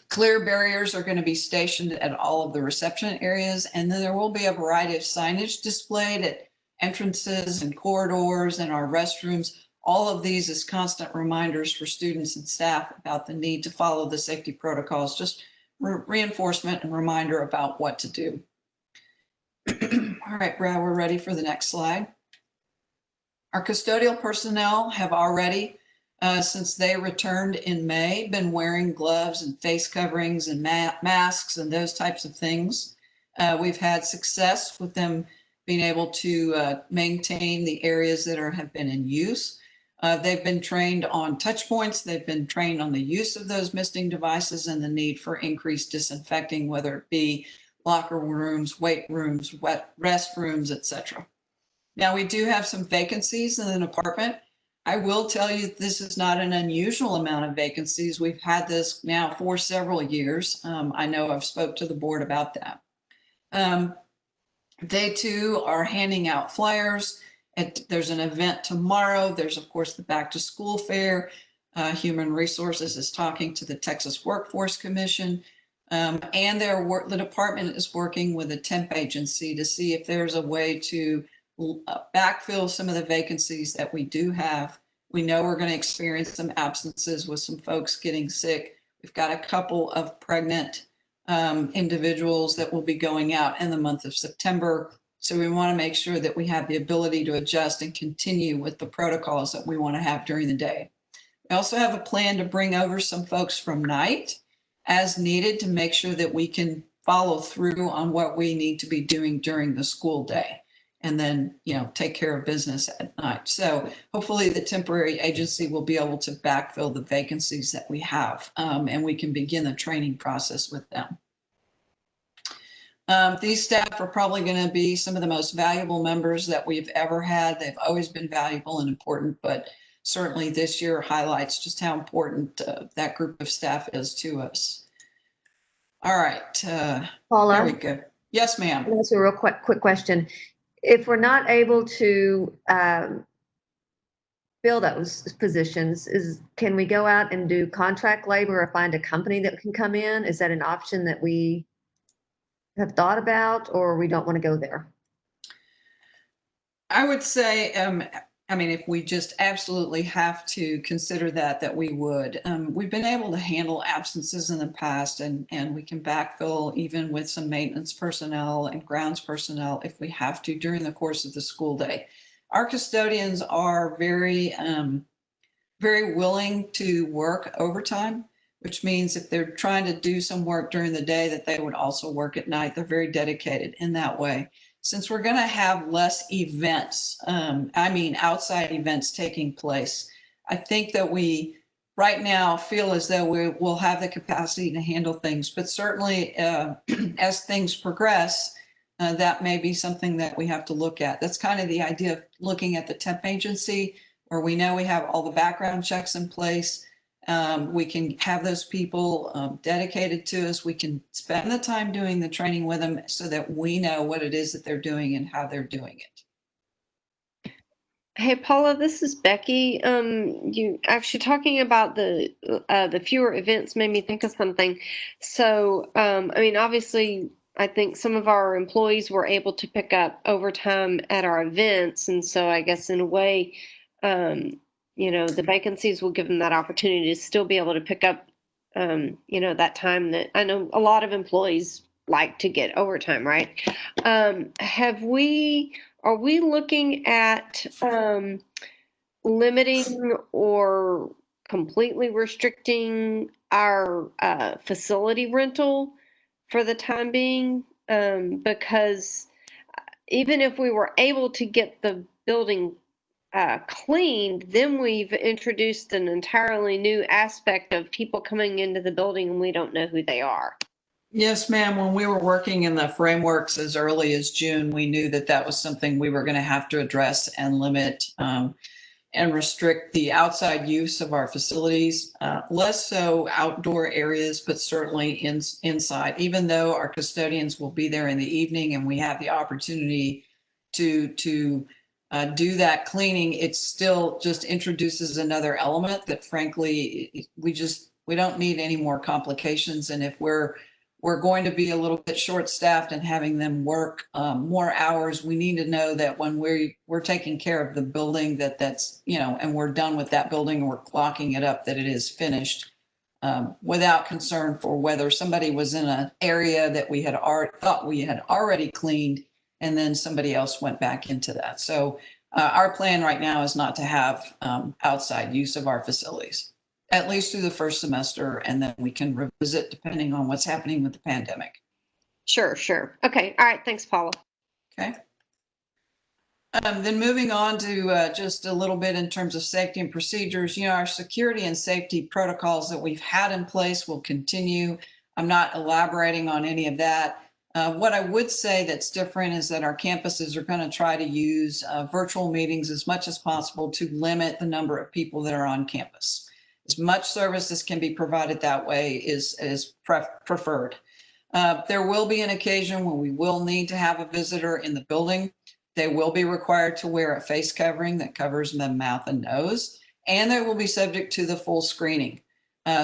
Clear barriers are going to be stationed at all of the reception areas, and then there will be a variety of signage displayed at entrances and corridors and our restrooms. All of these as constant reminders for students and staff about the need to follow the safety protocols, just reinforcement and reminder about what to do. All right, Brad, we're ready for the next slide. Our custodial personnel have already, since they returned in May, been wearing gloves and face coverings and masks and those types of things. We've had success with them being able to maintain the areas that have been in use. They've been trained on touch points. They've been trained on the use of those misting devices and the need for increased disinfecting, whether it be locker rooms, weight rooms, restrooms, etc. Now we do have some vacancies in the department. I will tell you, this is not an unusual amount of vacancies. We've had this now for several years. I know I've spoke to the board about that. They too are handing out flyers. There's an event tomorrow. There's of course the back to school fair. Human Resources is talking to the Texas Workforce Commission. And the department is working with a temp agency to see if there's a way to backfill some of the vacancies that we do have. We know we're going to experience some absences with some folks getting sick. We've got a couple of pregnant individuals that will be going out in the month of September. So we want to make sure that we have the ability to adjust and continue with the protocols that we want to have during the day. We also have a plan to bring over some folks from night as needed to make sure that we can follow through on what we need to be doing during the school day, and then, take care of business at night. So hopefully the temporary agency will be able to backfill the vacancies that we have, and we can begin the training process with them. These staff are probably going to be some of the most valuable members that we've ever had. They've always been valuable and important, but certainly this year highlights just how important that group of staff is to us. All right. Paula, there we go. Yes, ma'am. That's a real quick question. If we're not able to fill those positions, can we go out and do contract labor or find a company that can come in? Is that an option that we have thought about, or we don't want to go there? I would say, if we just absolutely have to consider that we would. We've been able to handle absences in the past, and we can backfill even with some maintenance personnel and grounds personnel if we have to during the course of the school day. Our custodians are very, very willing to work overtime, which means if they're trying to do some work during the day, that they would also work at night. They're very dedicated in that way. Since we're going to have less events, outside events taking place, I think that we right now feel as though we will have the capacity to handle things, but certainly as things progress, that may be something that we have to look at. That's kind of the idea of looking at the temp agency, where we know we have all the background checks in place. We can have those people dedicated to us. We can spend the time doing the training with them so that we know what it is that they're doing and how they're doing it. Hey, Paula, this is Becky. You actually talking about the fewer events made me think of something. So, obviously, I think some of our employees were able to pick up overtime at our events, and so I guess in a way, the vacancies will give them that opportunity to still be able to pick up, that time that I know a lot of employees like to get overtime, right? Are we looking at limiting or completely restricting our facility rental for the time being? Because even if we were able to get the building cleaned, then we've introduced an entirely new aspect of people coming into the building and we don't know who they are. Yes, ma'am. When we were working in the frameworks as early as June, we knew that was something we were going to have to address and limit and restrict the outside use of our facilities, less so outdoor areas, but certainly inside, even though our custodians will be there in the evening and we have the opportunity to do that cleaning. It still just introduces another element that frankly, we don't need any more complications. And if we're going to be a little bit short-staffed and having them work more hours, we need to know that when we're taking care of the building, that's, and we're done with that building and we're clocking it up, that it is finished without concern for whether somebody was in an area that we had thought we had already cleaned and then somebody else went back into that. So our plan right now is not to have outside use of our facilities, at least through the first semester, and then we can revisit depending on what's happening with the pandemic. Sure. Okay. All right. Thanks, Paula. Okay. Then moving on to just a little bit in terms of safety and procedures, our security and safety protocols that we've had in place will continue. I'm not elaborating on any of that. What I would say that's different is that our campuses are going to try to use virtual meetings as much as possible to limit the number of people that are on campus. As much service as can be provided that way is preferred. There will be an occasion when we will need to have a visitor in the building. They will be required to wear a face covering that covers their mouth and nose, and they will be subject to the full screening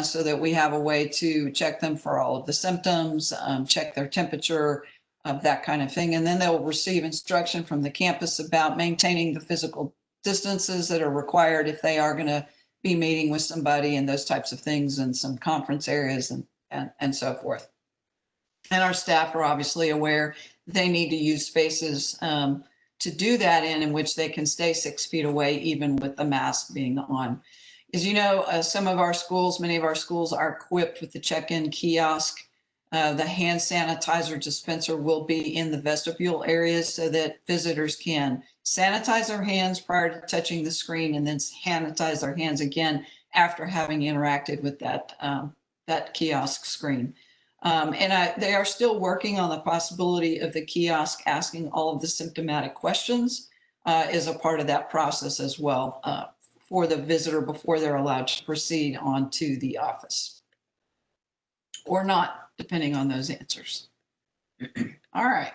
so that we have a way to check them for all of the symptoms, check their temperature, that kind of thing. And then they'll receive instruction from the campus about maintaining the physical distances that are required if they are going to be meeting with somebody and those types of things in some conference areas and so forth. And our staff are obviously aware they need to use spaces to do that in which they can stay 6 feet away, even with the mask being on. As you know, some of our schools, many of our schools are equipped with the check-in kiosk. The hand sanitizer dispenser will be in the vestibule areas so that visitors can sanitize their hands prior to touching the screen and then sanitize their hands again after having interacted with that kiosk screen. They are still working on the possibility of the kiosk asking all of the symptomatic questions as a part of that process as well for the visitor before they're allowed to proceed on to the office. Or not, depending on those answers. All right.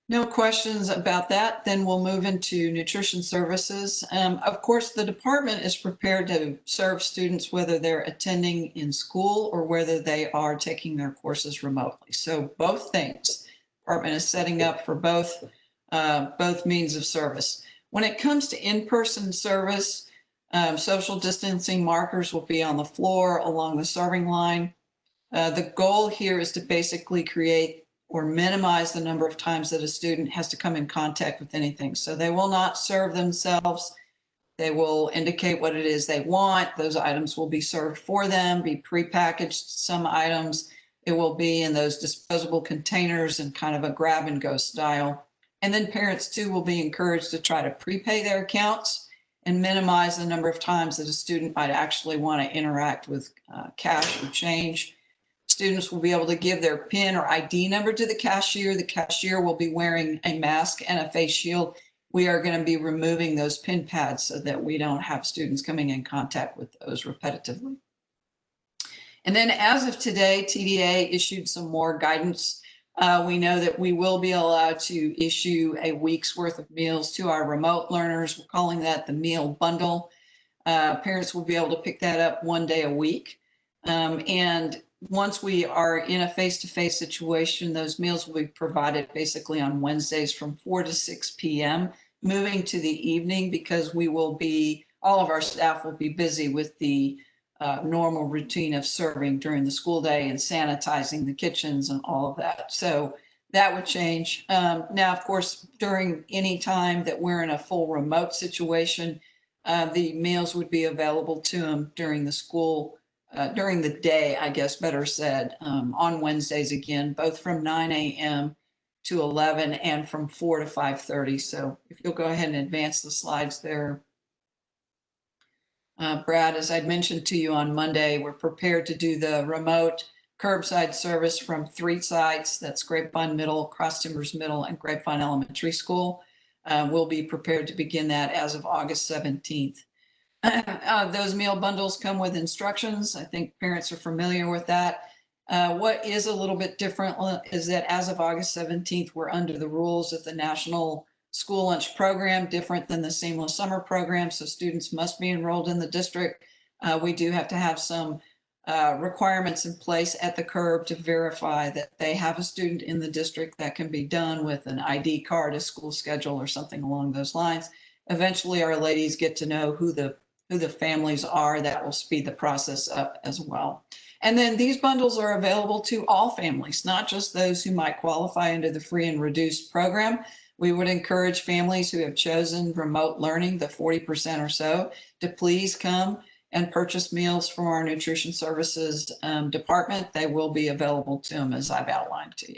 No questions about that. Then we'll move into nutrition services. Of course, the department is prepared to serve students whether they're attending in school or whether they are taking their courses remotely. So both things. The department is setting up for both means of service. When it comes to in-person service, social distancing markers will be on the floor along the serving line. The goal here is to basically create or minimize the number of times that a student has to come in contact with anything. So they will not serve themselves. They will indicate what it is they want. Those items will be served for them, be prepackaged. Some items, it will be in those disposable containers and kind of a grab and go style. And then parents too will be encouraged to try to prepay their accounts and minimize the number of times that a student might actually want to interact with cash or change. Students will be able to give their PIN or ID number to the cashier. The cashier will be wearing a mask and a face shield. We are going to be removing those PIN pads so that we don't have students coming in contact with those repetitively. And then as of today, TDA issued some more guidance. We know that we will be allowed to issue a week's worth of meals to our remote learners. We're calling that the meal bundle. Parents will be able to pick that up 1 day a week. And once we are in a face-to-face situation, those meals will be provided basically on Wednesdays from 4 to 6 p.m., moving to the evening because all of our staff will be busy with the normal routine of serving during the school day and sanitizing the kitchens and all of that. So that would change. Now, of course, during any time that we're in a full remote situation, the meals would be available to them during the day, I guess, better said, on Wednesdays again, both from 9 a.m. to 11 and from 4 to 5:30. So if you'll go ahead and advance the slides there. Brad, as I'd mentioned to you on Monday, we're prepared to do the remote curbside service from 3 sites. That's Grapevine Middle, Cross Timbers Middle, and Grapevine Elementary School. We'll be prepared to begin that as of August 17th. Those meal bundles come with instructions. I think parents are familiar with that. What is a little bit different is that as of August 17th, we're under the rules of the National School Lunch Program, different than the Seamless Summer Program. So students must be enrolled in the district. We do have to have some requirements in place at the curb to verify that they have a student in the district. That can be done with an ID card, a school schedule, or something along those lines. Eventually, our ladies get to know who the families are. That will speed the process up as well. And then these bundles are available to all families, not just those who might qualify under the free and reduced program. We would encourage families who have chosen remote learning, the 40% or so, to please come and purchase meals from our nutrition services department. They will be available to them as I've outlined to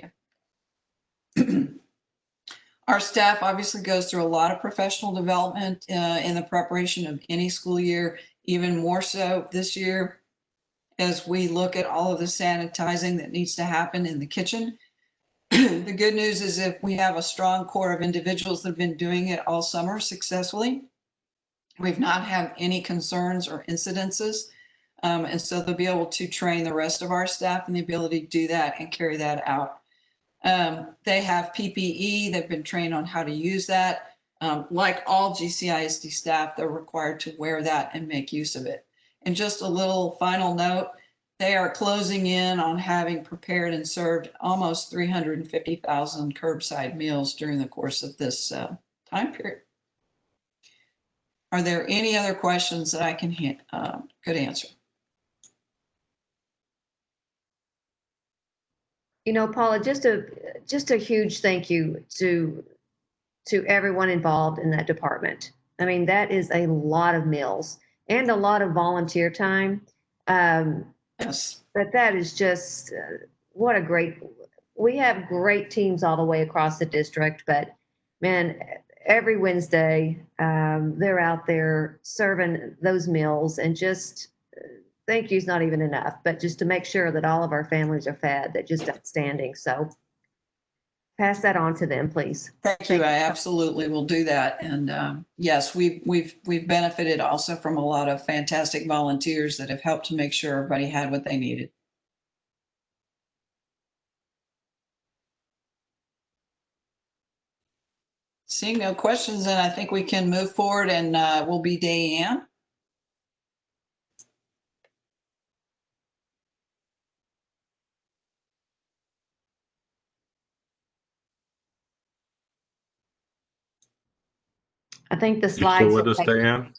you. Our staff obviously goes through a lot of professional development in the preparation of any school year, even more so this year. as we look at all of the sanitizing that needs to happen in the kitchen. The good news is if we have a strong core of individuals that have been doing it all summer successfully, we've not had any concerns or incidences. And so they'll be able to train the rest of our staff in the ability to do that and carry that out. They have PPE. They've been trained on how to use that. Like all GCISD staff, they're required to wear that and make use of it. And just a little final note, they are closing in on having prepared and served almost 350,000 curbside meals during the course of this time period. Are there any other questions that I could answer? You know, Paula, just a huge thank you to everyone involved in that department. I mean, that is a lot of meals and a lot of volunteer time. Yes. But that is just what a great. We have great teams all the way across the district, but man, every Wednesday they're out there serving those meals, and just thank you is not even enough, but just to make sure that all of our families are fed, that just outstanding. So pass that on to them, please. Thank you. I absolutely will do that. And yes, we've benefited also from a lot of fantastic volunteers that have helped to make sure everybody had what they needed. Seeing no questions, then I think we can move forward, and we'll be Diane. I think the You still slides. with us, Diane?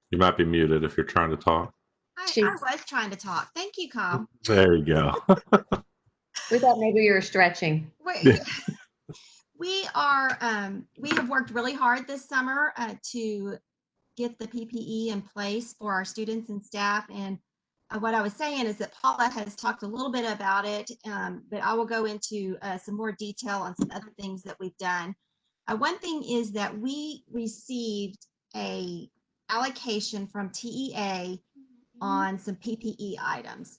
You might be muted if you're trying to talk. I was trying to talk. Thank you, Kyle. There you go. We thought maybe you were stretching. We have worked really hard this summer to get the PPE in place for our students and staff. And what I was saying is that Paula has talked a little bit about it, but I will go into some more detail on some other things that we've done. One thing is that we received a allocation from TEA on some PPE items.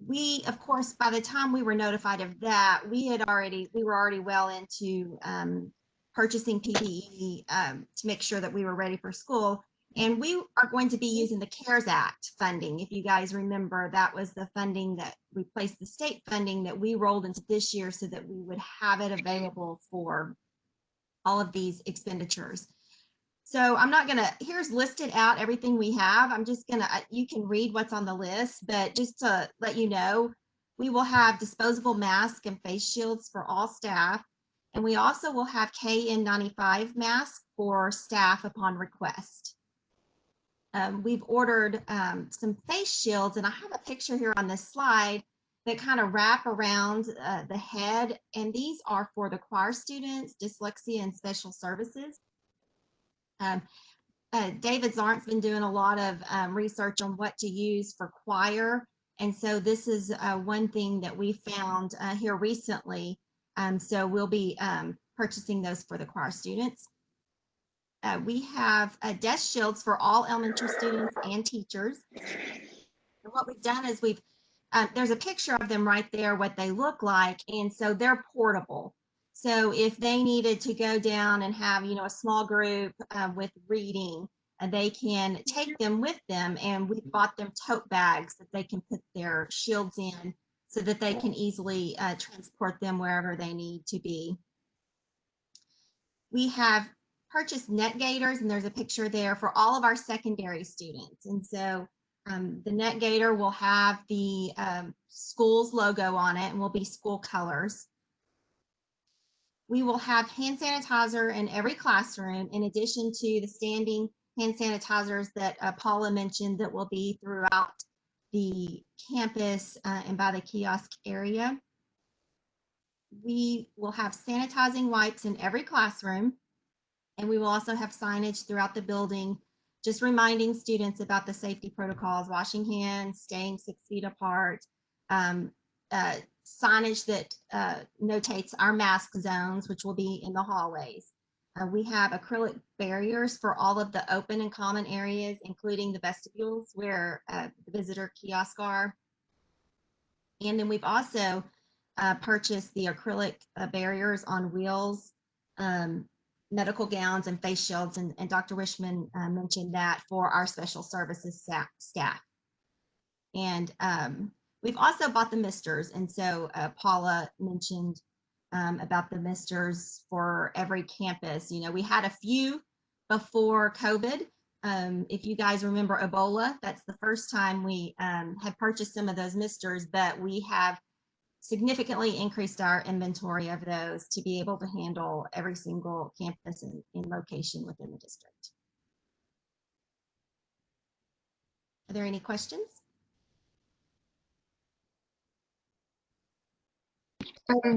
We, of course, by the time we were notified of that, we were already well into purchasing PPE to make sure that we were ready for school. And we are going to be using the CARES Act funding. If you guys remember, that was the funding that replaced the state funding that we rolled into this year so that we would have it available for all of these expenditures. So I'm not gonna, here's listed out everything we have. I'm just gonna, you can read what's on the list, but just to let you know, we will have disposable masks and face shields for all staff. And we also will have KN95 masks for staff upon request. We've ordered some face shields, and I have a picture here on this slide that kind of wrap around the head. And these are for the choir students, dyslexia and special services. David Zarn's been doing a lot of research on what to use for choir. And so this is one thing that we found here recently. So we'll be purchasing those for the choir students. We have desk shields for all elementary students and teachers. And what we've done is there's a picture of them right there, what they look like. And so they're portable. So if they needed to go down and have, a small group with reading, they can take them with them. And we bought them tote bags that they can put their shields in so that they can easily transport them wherever they need to be. We have purchased net gaiters, and there's a picture there for all of our secondary students. And so the net gaiter will have the school's logo on it and will be school colors. We will have hand sanitizer in every classroom, in addition to the standing hand sanitizers that Paula mentioned that will be throughout the campus and by the kiosk area. We will have sanitizing wipes in every classroom, and we will also have signage throughout the building, just reminding students about the safety protocols, washing hands, staying 6 feet apart, signage that notates our mask zones, which will be in the hallways. We have acrylic barriers for all of the open and common areas, including the vestibules where the visitor kiosks are. And then we've also purchased the acrylic barriers on wheels, medical gowns, and face shields. And Dr. Wishman mentioned that for our special services staff. And we've also bought the misters. And so Paula mentioned about the misters for every campus. You know, we had a few before COVID. If you guys remember Ebola, that's the first time we had purchased some of those misters, but we have significantly increased our inventory of those to be able to handle every single campus and location within the district. Are there any questions?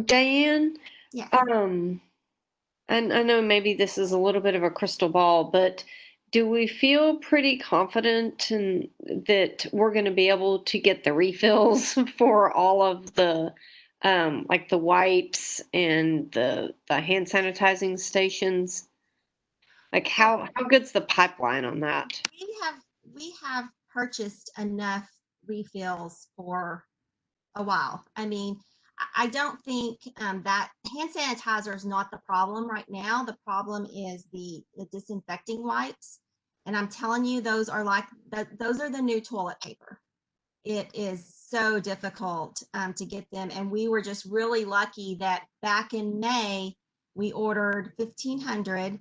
Diane, yes. And I know maybe this is a little bit of a crystal ball, but do we feel pretty confident that we're going to be able to get the refills for all of the like the wipes and the hand sanitizing stations? Like how good's the pipeline on that? We have purchased enough refills for a while. I mean, I don't think that hand sanitizer is not the problem right now. The problem is the disinfecting wipes. And I'm telling you, those are those are the new toilet paper. It is so difficult to get them. And we were just really lucky that back in May, we ordered 1,500,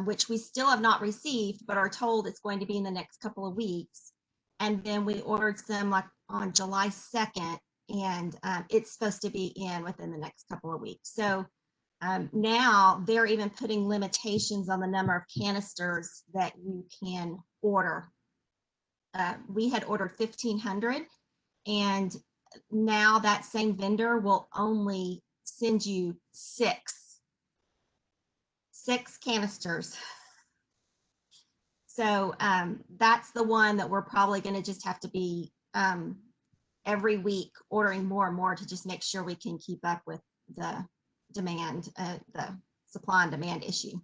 which we still have not received, but are told it's going to be in the next couple of weeks. And then we ordered some like on July 2nd, and it's supposed to be in within the next couple of weeks. So now they're even putting limitations on the number of canisters that you can order. We had ordered 1,500, and now that same vendor will only send you six canisters. So that's the one that we're probably going to just have to be every week ordering more and more to just make sure we can keep up with the demand, the supply and demand issue.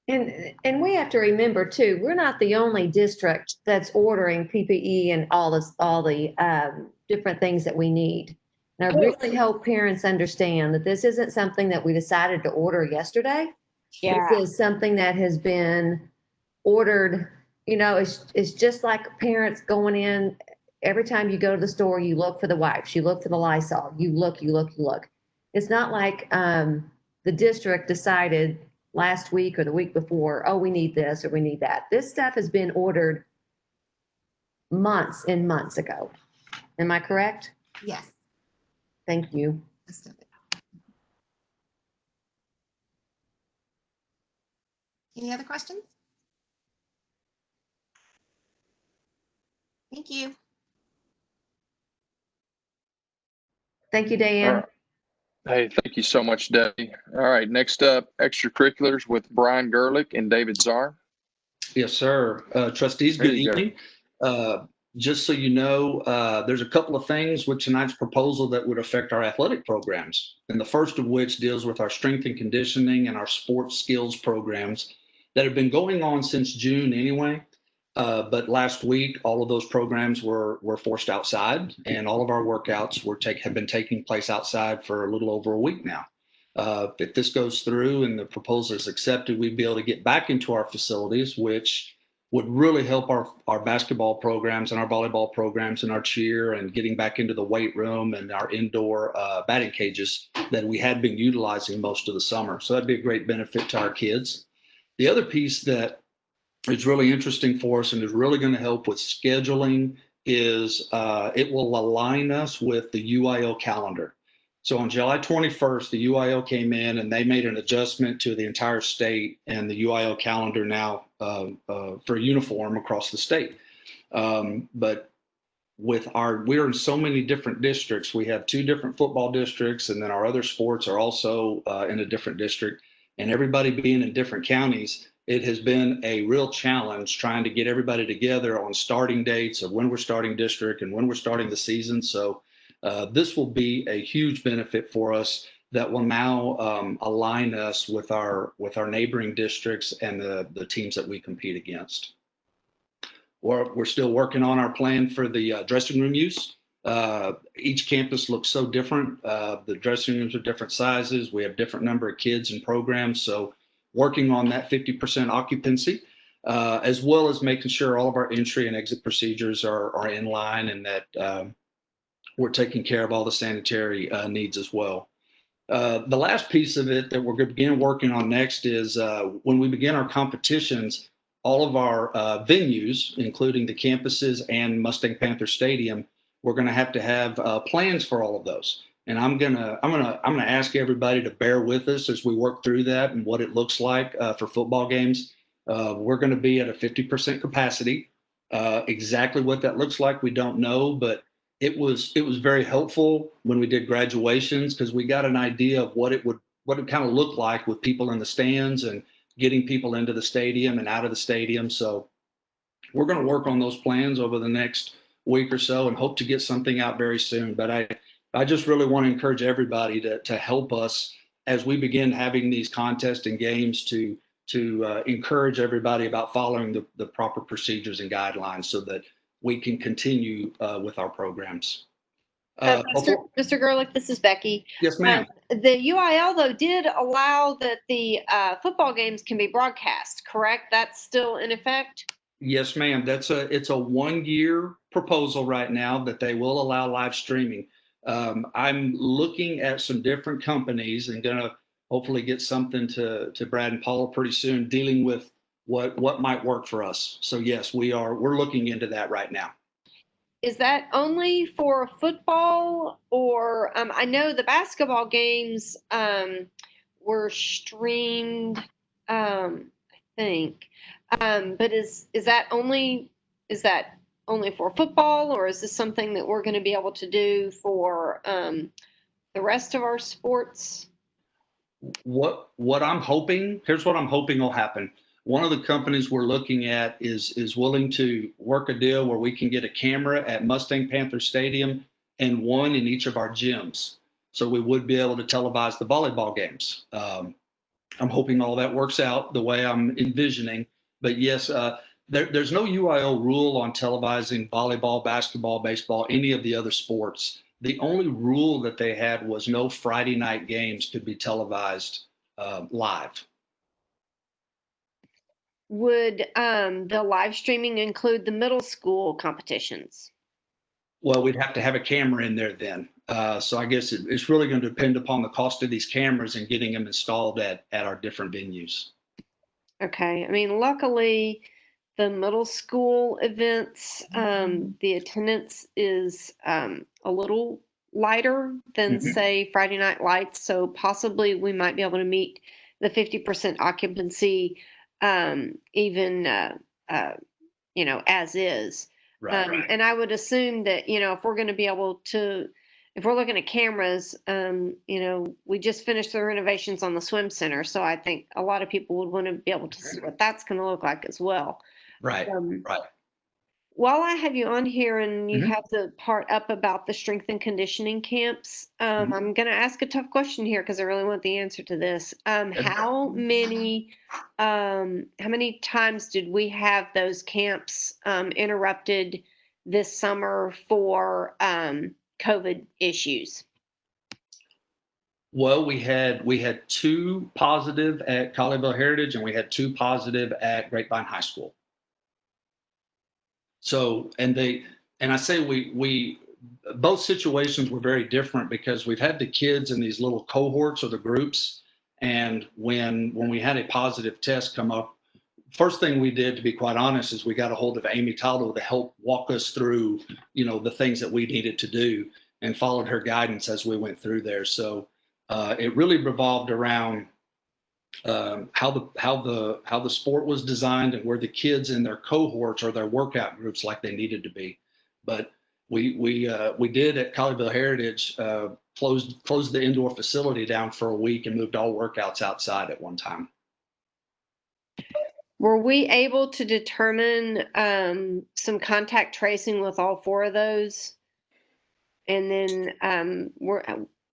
And we have to remember too, we're not the only district that's ordering PPE and all the different things that we need. And I really hope parents understand that this isn't something that we decided to order yesterday. Yeah. This is something that has been ordered. You know, it's just like parents going in. Every time you go to the store, you look for the wipes, you look for the Lysol, you look. It's not like the district decided last week or the week before, oh, we need this or we need that. This stuff has been ordered months and months ago. Am I correct? Yes. Thank you. Any other questions? Thank you. Thank you, Dan. All right. Hey, thank you so much, Debbie. All right, next up, extracurriculars with Brian Gerlich and David Czar. Yes, sir. Trustees, good evening. Just so you know, there's a couple of things with tonight's proposal that would affect our athletic programs. And the first of which deals with our strength and conditioning and our sports skills programs that have been going on since June anyway. But last week, all of those programs were forced outside, and all of our workouts have been taking place outside for a little over a week now. If this goes through and the proposal is accepted, we'd be able to get back into our facilities, which would really help our basketball programs and our volleyball programs and our cheer, and getting back into the weight room and our indoor batting cages that we had been utilizing most of the summer. So that'd be a great benefit to our kids. The other piece that is really interesting for us and is really going to help with scheduling is it will align us with the UIO calendar. So on July 21st, the UIO came in and they made an adjustment to the entire state and the UIO calendar now for uniform across the state. But we're in so many different districts. We have 2 different football districts, and then our other sports are also in a different district, and everybody being in different counties. It has been a real challenge trying to get everybody together on starting dates of when we're starting district and when we're starting the season. So this will be a huge benefit for us that will now align us with our neighboring districts and the teams that we compete against. We're still working on our plan for the dressing room use. Each campus looks so different. The dressing rooms are different sizes. We have different number of kids and programs. So working on that 50% occupancy, as well as making sure all of our entry and exit procedures are in line and that we're taking care of all the sanitary needs as well. The last piece of it that we're going to begin working on next is when we begin our competitions, all of our venues, including the campuses and Mustang Panther Stadium, we're going to have plans for all of those. And I'm gonna ask everybody to bear with us as we work through that and what it looks like for football games. We're going to be at a 50% capacity. Exactly what that looks like, we don't know, but it was very helpful when we did graduations because we got an idea of what it kind of look like with people in the stands and getting people into the stadium and out of the stadium. So we're going to work on those plans over the next week or so and hope to get something out very soon. But I just really want to encourage everybody to help us as we begin having these contests and games to encourage everybody about following the proper procedures and guidelines so that we can continue with our programs. Mr. Gerlich, this is Becky. Yes, ma'am. The UIL, though, did allow that the football games can be broadcast, correct? That's still in effect? Yes, ma'am. It's a 1-year proposal right now that they will allow live streaming. I'm looking at some different companies and going to hopefully get something to Brad and Paula pretty soon dealing with what might work for us. So yes, we're looking into that right now. Is that only for football or I know the basketball games were streamed, I think. But is that only for football or is this something that we're going to be able to do for the rest of our sports? What I'm hoping, here's what I'm hoping will happen. One of the companies we're looking at is willing to work a deal where we can get a camera at Mustang Panther Stadium and one in each of our gyms. So we would be able to televise the volleyball games. I'm hoping all that works out the way I'm envisioning. But yes, there's no UIL rule on televising volleyball, basketball, baseball, any of the other sports. The only rule that they had was no Friday night games could be televised live. Would the live streaming include the middle school competitions? Well, we'd have to have a camera in there then. So I guess it's really going to depend upon the cost of these cameras and getting them installed at our different venues. Okay. I mean, luckily, the middle school events, the attendance is a little lighter than, say, Friday Night Lights. So possibly we might be able to meet the 50% occupancy even, as is. Right. And I would assume that, if we're going to be able to, if we're looking at cameras, we just finished the renovations on the swim center. So I think a lot of people would want to be able to see what that's going to look like as well. Right. Right. While I have you on here and you have the part up about the strength and conditioning camps, I'm going to ask a tough question here because I really want the answer to this. How many times did we have those camps interrupted this summer for COVID issues? Well, we had 2 positive at Colleyville Heritage and we had 2 positive at Grapevine High School. So, and I say we both situations were very different because we've had the kids in these little cohorts or the groups. And when we had a positive test come up, first thing we did, to be quite honest, is we got a hold of Amy Taldo to help walk us through, the things that we needed to do and followed her guidance as we went through there. So it really revolved around how the sport was designed and where the kids in their cohorts or their workout groups like they needed to be. But we did at Colleyville Heritage closed the indoor facility down for a week and moved all workouts outside at one time. Were we able to determine some contact tracing with all 4 of those? And then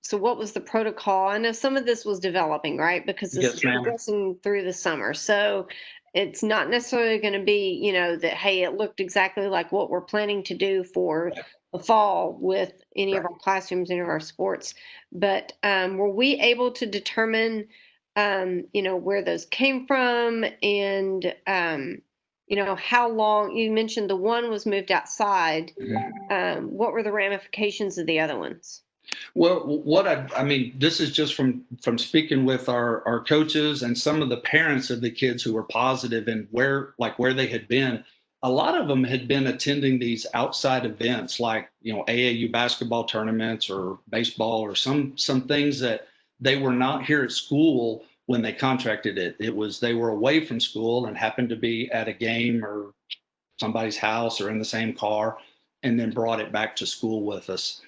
So what was the protocol? I know some of this was developing, right? Because this Yes, is ma'am. progressing through the summer. So it's not necessarily going to be, that, hey, it looked exactly like what we're planning to do for the fall with any of our classrooms, any of our sports. But were we able to determine, where those came from and, how long? You mentioned the one was moved outside. What were the ramifications of the other ones? Well, I mean, this is just from speaking with our coaches and some of the parents of the kids who were positive and where they had been. A lot of them had been attending these outside events like, AAU basketball tournaments or baseball or some things that they were not here at school when they contracted it. It was they were away from school and happened to be at a game or somebody's house or in the same car and then brought it back to school with us.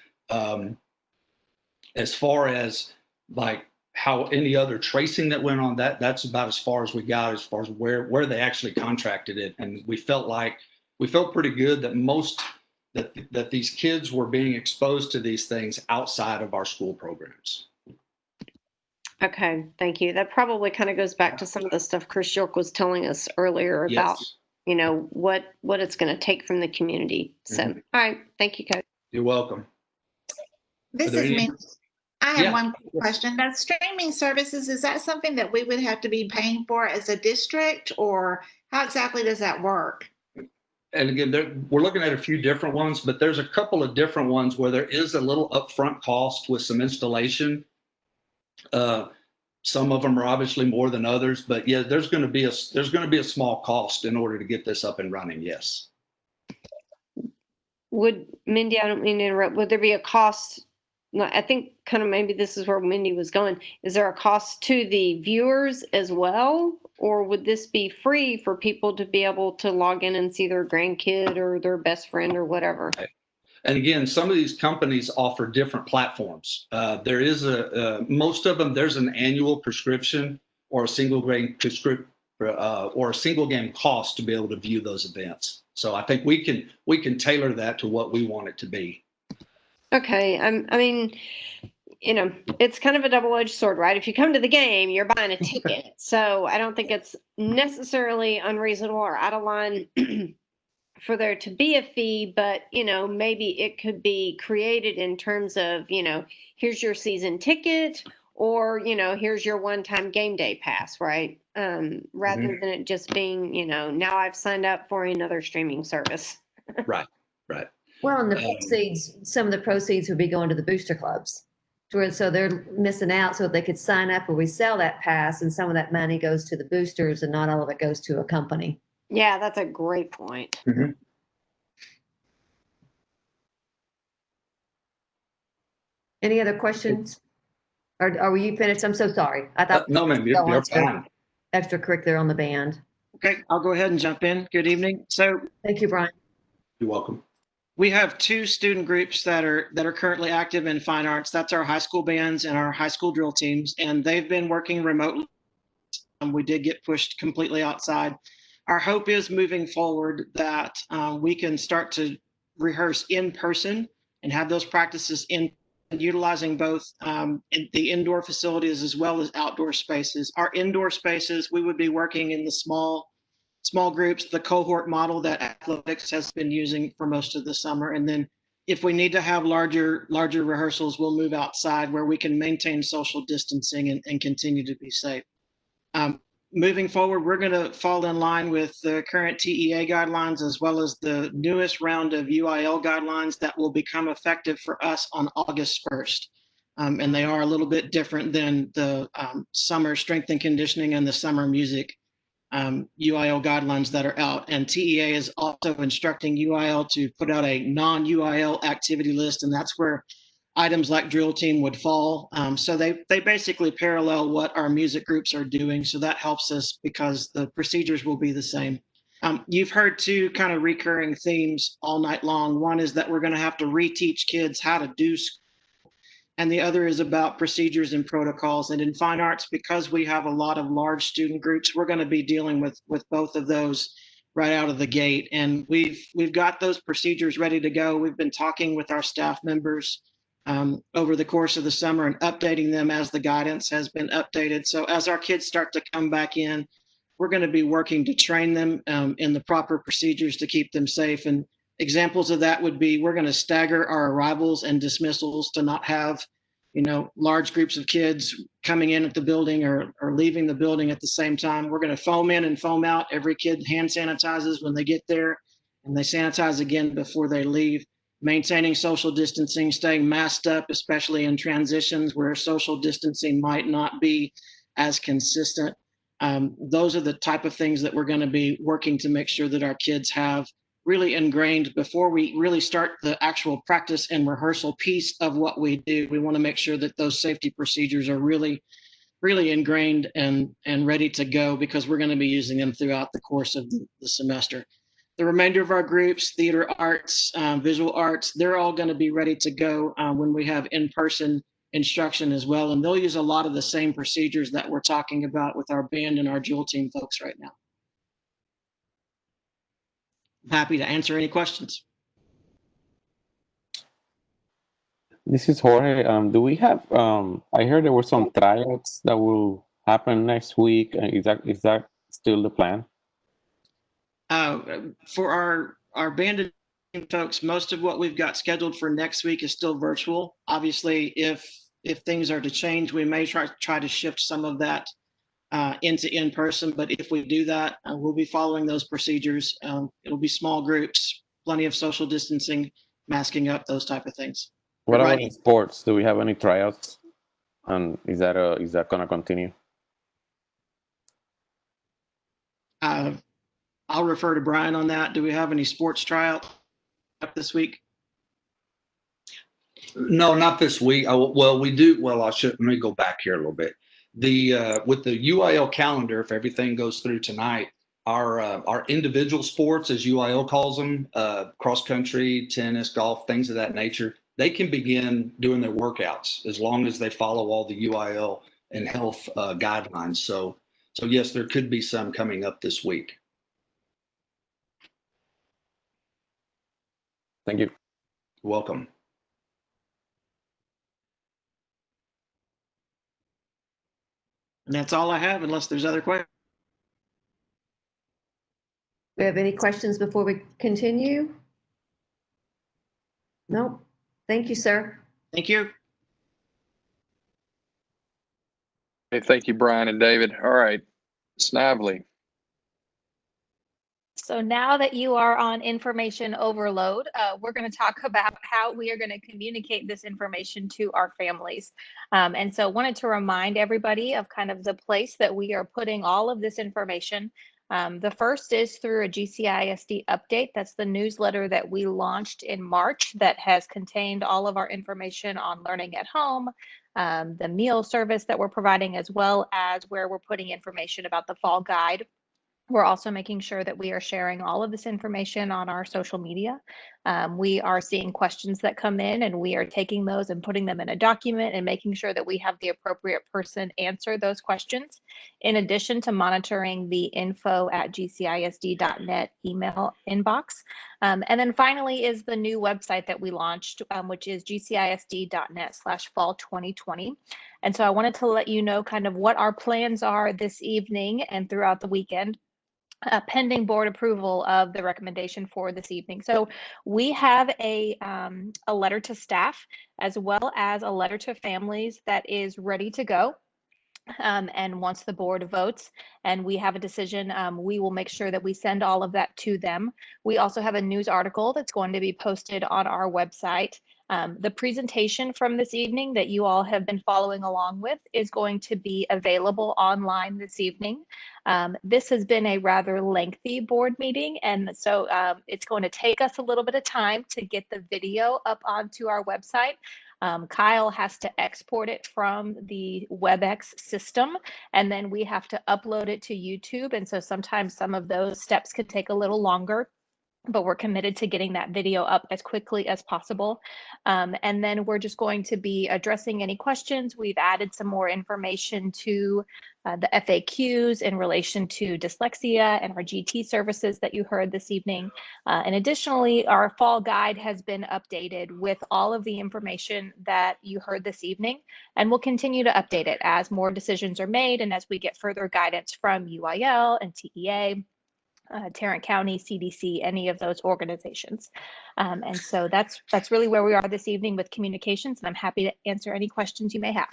As far as like how any other tracing that went on, that's about as far as we got as far as where they actually contracted it. And we felt pretty good that that these kids were being exposed to these things outside of our school programs. Okay, thank you. That probably kind of goes back to some of the stuff Chris York was telling us earlier about, Yes. what it's going to take from the community. So, all right, thank you, Coach. You're welcome. This Are there is any- me. I have Yeah. one question. Now, streaming services, is that something that we would have to be paying for as a district, or how exactly does that work? And again, we're looking at a few different ones, but there's a couple of different ones where there is a little upfront cost with some installation. Some of them are obviously more than others, but yeah, there's going to be a small cost in order to get this up and running. Yes. Mindy, I don't mean to interrupt. Would there be a cost? I think kind of maybe this is where Mindy was going. Is there a cost to the viewers as well? Or would this be free for people to be able to log in and see their grandkid or their best friend or whatever? And again, some of these companies offer different platforms. There is most of them, there's an annual prescription or a single game cost to be able to view those events. So I think we can tailor that to what we want it to be. Okay, I mean, it's kind of a double-edged sword, right? If you come to the game, you're buying a ticket. So I don't think it's necessarily unreasonable or out of line for there to be a fee, but maybe it could be created in terms of, here's your season ticket, or here's your one-time game day pass, right? Rather than it just being, now I've signed up for another streaming service. Right. Well, and the proceeds, some of the proceeds would be going to the booster clubs. So they're missing out. So if they could sign up or we sell that pass and some of that money goes to the boosters and not all of it goes to a company. Yeah, that's a great point. Mm-hmm. Any other questions? Or were you finished? I'm so sorry. I thought no, ma'am, you're fine. Extracurricular on the band. Okay, I'll go ahead and jump in. Good evening. So thank you, Brian. You're welcome. We have two student groups that are currently active in fine arts. That's our high school bands and our high school drill teams, and they've been working remotely. We did get pushed completely outside. Our hope is moving forward that we can start to rehearse in person and have those practices in utilizing both the indoor facilities as well as outdoor spaces. Our indoor spaces, we would be working in the small groups, the cohort model that athletics has been using for most of the summer. And then if we need to have larger rehearsals, we'll move outside where we can maintain social distancing and continue to be safe. Moving forward, we're going to fall in line with the current TEA guidelines as well as the newest round of UIL guidelines that will become effective for us on August 1st. And they are a little bit different than the summer strength and conditioning and the summer music UIL guidelines that are out. And TEA is also instructing UIL to put out a non-UIL activity list, and that's where items like drill team would fall. So they basically parallel what our music groups are doing. So that helps us because the procedures will be the same. You've heard two kind of recurring themes all night long. One is that we're going to have to reteach kids how to do school, and the other is about procedures and protocols. And in fine arts, because we have a lot of large student groups, we're going to be dealing with both of those right out of the gate. And we've got those procedures ready to go. We've been talking with our staff members over the course of the summer and updating them as the guidance has been updated. So as our kids start to come back in, we're going to be working to train them in the proper procedures to keep them safe. And examples of that would be we're going to stagger our arrivals and dismissals to not have, large groups of kids coming in at the building or leaving the building at the same time. We're going to foam in and foam out. Every kid hand sanitizes when they get there, and they sanitize again before they leave. Maintaining social distancing, staying masked up, especially in transitions where social distancing might not be as consistent. Those are the type of things that we're going to be working to make sure that our kids have really ingrained before we really start the actual practice and rehearsal piece of what we do. We want to make sure that those safety procedures are really, really ingrained and ready to go, because we're going to be using them throughout the course of the semester. The remainder of our groups, theater arts, visual arts, they're all going to be ready to go when we have in-person instruction as well. And they'll use a lot of the same procedures that we're talking about with our band and our jewel team folks right now. I'm happy to answer any questions. This is Jorge. Do we have, I heard there were some tryouts that will happen next week. Is that still the plan? For our band and folks, most of what we've got scheduled for next week is still virtual. Obviously, if things are to change, we may try to shift some of that into in-person. But if we do that, we'll be following those procedures. It'll be small groups, plenty of social distancing, masking up, those type of things. What about in sports? Do we have any tryouts? And is that going to continue? I'll refer to Brian on that. Do we have any sports tryouts up this week? No, not this week. Well, we do. Well, let me go back here a little bit. With the UIL calendar, if everything goes through tonight, our individual sports, as UIL calls them, cross country, tennis, golf, things of that nature, they can begin doing their workouts as long as they follow all the UIL and health guidelines. So yes, there could be some coming up this week. Thank you. Welcome. And that's all I have, unless there's other questions. Do we have any questions before we continue? Nope. Thank you, sir. Thank you. Okay, thank you, Brian and David. All right, Snavely. So now that you are on information overload, we're going to talk about how we are going to communicate this information to our families. And so wanted to remind everybody of kind of the place that we are putting all of this information. The first is through a GCISD update. That's the newsletter that we launched in March that has contained all of our information on learning at home, the meal service that we're providing, as well as where we're putting information about the fall guide. We're also making sure that we are sharing all of this information on our social media. We are seeing questions that come in, and we are taking those and putting them in a document and making sure that we have the appropriate person answer those questions, in addition to monitoring the info@gcisd.net email inbox. And then finally is the new website that we launched, which is gcisd.net/fall2020. And so I wanted to let you know kind of what our plans are this evening and throughout the weekend. Pending board approval of the recommendation for this evening. So we have a letter to staff as well as a letter to families that is ready to go. And once the board votes and we have a decision, we will make sure that we send all of that to them. We also have a news article that's going to be posted on our website. The presentation from this evening that you all have been following along with is going to be available online this evening. This has been a rather lengthy board meeting, and so it's going to take us a little bit of time to get the video up onto our website. Kyle has to export it from the WebEx system, and then we have to upload it to YouTube. And so sometimes some of those steps could take a little longer. but we're committed to getting that video up as quickly as possible. And then we're just going to be addressing any questions. We've added some more information to the FAQs in relation to dyslexia and our GT services that you heard this evening. And additionally, our fall guide has been updated with all of the information that you heard this evening, and we'll continue to update it as more decisions are made and as we get further guidance from UIL and TEA. Tarrant County, CDC, any of those organizations. And so that's really where we are this evening with communications, and I'm happy to answer any questions you may have.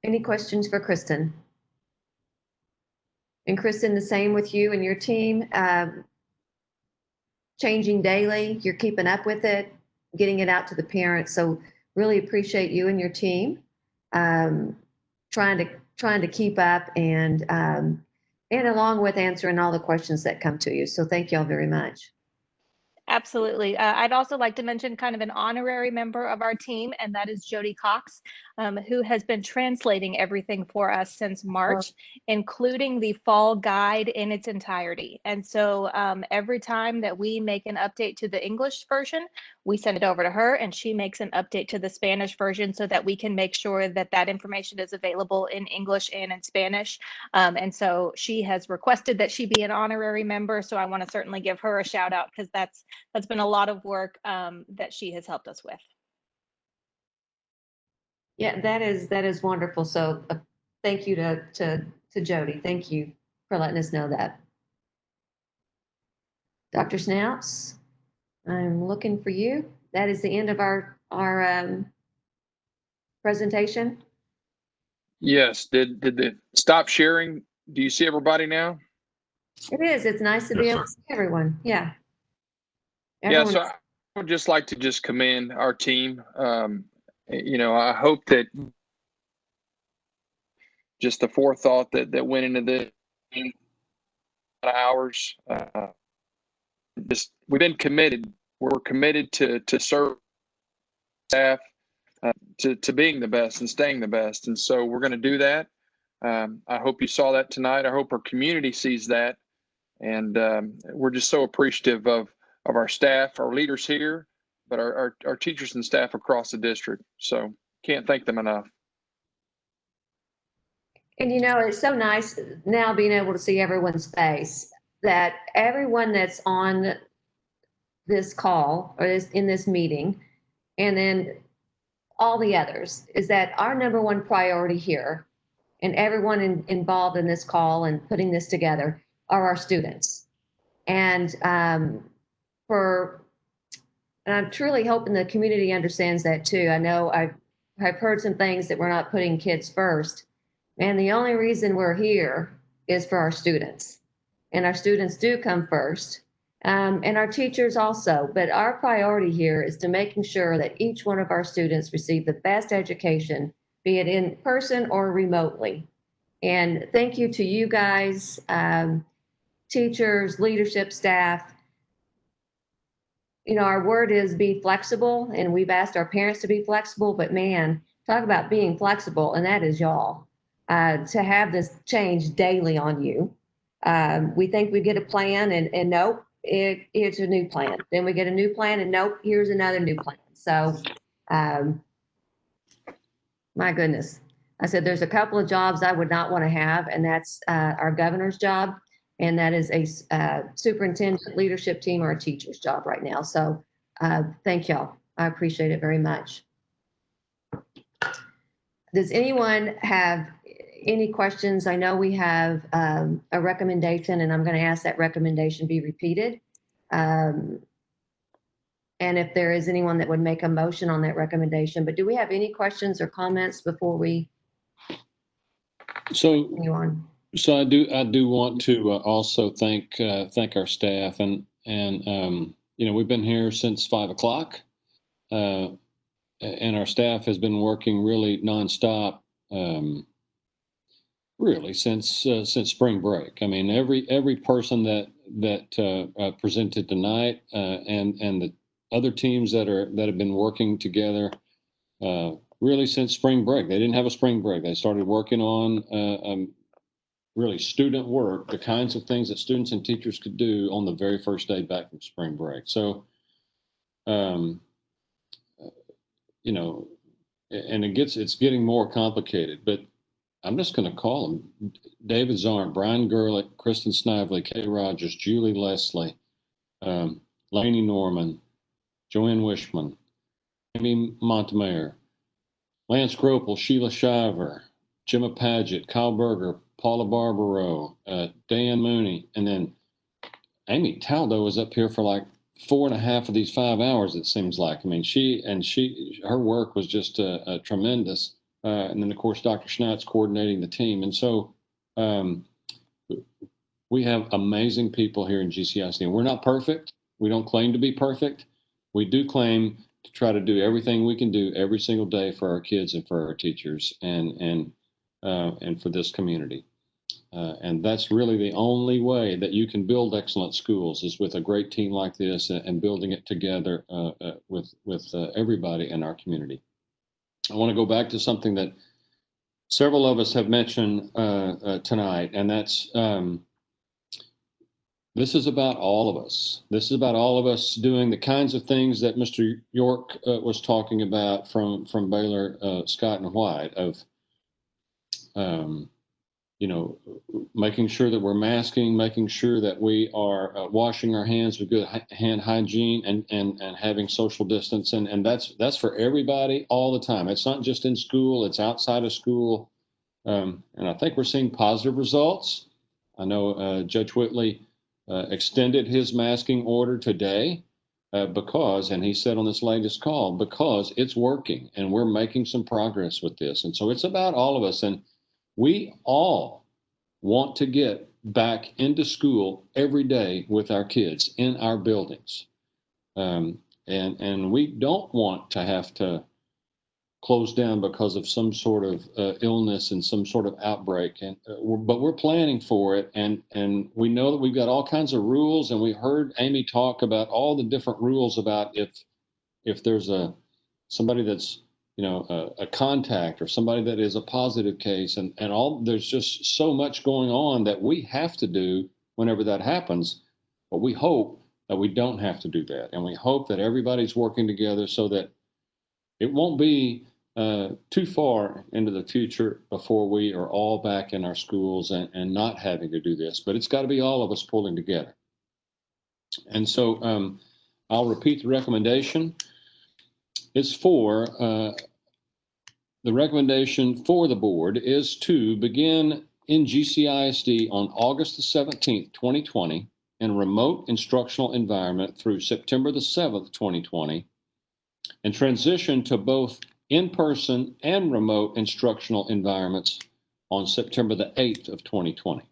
Any questions for Kristen? And Kristen, the same with you and your team, changing daily, you're keeping up with it, getting it out to the parents. So really appreciate you and your team trying to keep up and along with answering all the questions that come to you. So thank y'all very much. Absolutely. I'd also like to mention kind of an honorary member of our team, and that is Jody Cox, who has been translating everything for us since March, including the fall guide in its entirety. And so every time that we make an update to the English version, we send it over to her, and she makes an update to the Spanish version so that we can make sure that that information is available in English and in Spanish. And so she has requested that she be an honorary member. So I want to certainly give her a shout out, because that's been a lot of work that she has helped us with. Yeah, that is wonderful. So thank you to Jody. Thank you for letting us know that. Dr. Snouts, I'm looking for you. That is the end of our presentation. Yes. Did the stop sharing? Do you see everybody now? It is. It's nice to be able to see everyone. Yeah. Yeah. So I would just like to just commend our team. I hope that just the forethought that went into the hours. We've been committed. We're committed to serve staff, to being the best and staying the best. And so we're going to do that. I hope you saw that tonight. I hope our community sees that. And we're just so appreciative of our staff, our leaders here, but our teachers and staff across the district. So can't thank them enough. And it's so nice now being able to see everyone's face, that everyone that's on this call or is in this meeting, and then all the others, is that our number one priority here, and everyone involved in this call and putting this together, are our students. And I'm truly hoping the community understands that too. I know I've heard some things that we're not putting kids first. And the only reason we're here is for our students. And our students do come first, and our teachers also. But our priority here is to making sure that each one of our students receive the best education, be it in person or remotely. And thank you to you guys, teachers, leadership, staff. Our word is be flexible, and we've asked our parents to be flexible, but man, talk about being flexible, and that is y'all. To have this change daily on you. We think we get a plan, and nope, it's a new plan. Then we get a new plan, and nope, here's another new plan. So, my goodness. I said there's a couple of jobs I would not want to have, and that's our governor's job, and that is a superintendent leadership team or a teacher's job right now. So thank y'all. I appreciate it very much. Does anyone have any questions? I know we have a recommendation, and I'm going to ask that recommendation be repeated. And if there is anyone that would make a motion on that recommendation, but do we have any questions or comments before we continue on? So I do want to also thank our staff, and we've been here since 5 o'clock, and our staff has been working really nonstop. Really, since spring break. I mean, every person that presented tonight, and the other teams that have been working together, really since spring break. They didn't have a spring break. They started working on really student work, the kinds of things that students and teachers could do on the very first day back from spring break. So, you know, and it's getting more complicated, but I'm just going to call them David Zarn, Brian Gerlich, Kristen Snively, Kay Rogers, Julie Leslie, Lainey Norman, Joanne Wishman, Amy Montemayor, Lance Gropel, Sheila Shiver, Gemma Paget, Kyle Berger, Paula Barbaro, Dan Mooney, and then Amy Taldo was up here for like 4.5 of these 5 hours, it seems like. I mean, her work was just tremendous. And then, of course, Dr. Schnatt's coordinating the team. And so we have amazing people here in GCISD. And we're not perfect. We don't claim to be perfect. We do claim to try to do everything we can do every single day for our kids and for our teachers and for this community. And that's really the only way that you can build excellent schools is with a great team like this and building it together with everybody in our community. I want to go back to something that several of us have mentioned tonight, and that's this is about all of us. This is about all of us doing the kinds of things that Mr. York was talking about from Baylor, Scott, and White of you know, making sure that we're masking, making sure that we are washing our hands with good hand hygiene and having social distance. And that's for everybody all the time. It's not just in school, it's outside of school. And I think we're seeing positive results. I know Judge Whitley extended his masking order today because, and he said on this latest call, because it's working and we're making some progress with this. And so it's about all of us. And we all want to get back into school every day with our kids in our buildings. And we don't want to have to close down because of some sort of illness and some sort of outbreak. But we're planning for it. And we know that we've got all kinds of rules. And we heard Amy talk about all the different rules about if there's somebody that's a contact or somebody that is a positive case and all, there's just so much going on that we have to do whenever that happens. But we hope that we don't have to do that. And we hope that everybody's working together so that it won't be too far into the future before we are all back in our schools and not having to do this. But it's got to be all of us pulling together. And so I'll repeat the recommendation. It's for the recommendation for the board is to begin in GCISD on August the 17th, 2020, in a remote instructional environment through September the 7th, 2020, and transition to both in-person and remote instructional environments on September the 8th of 2020.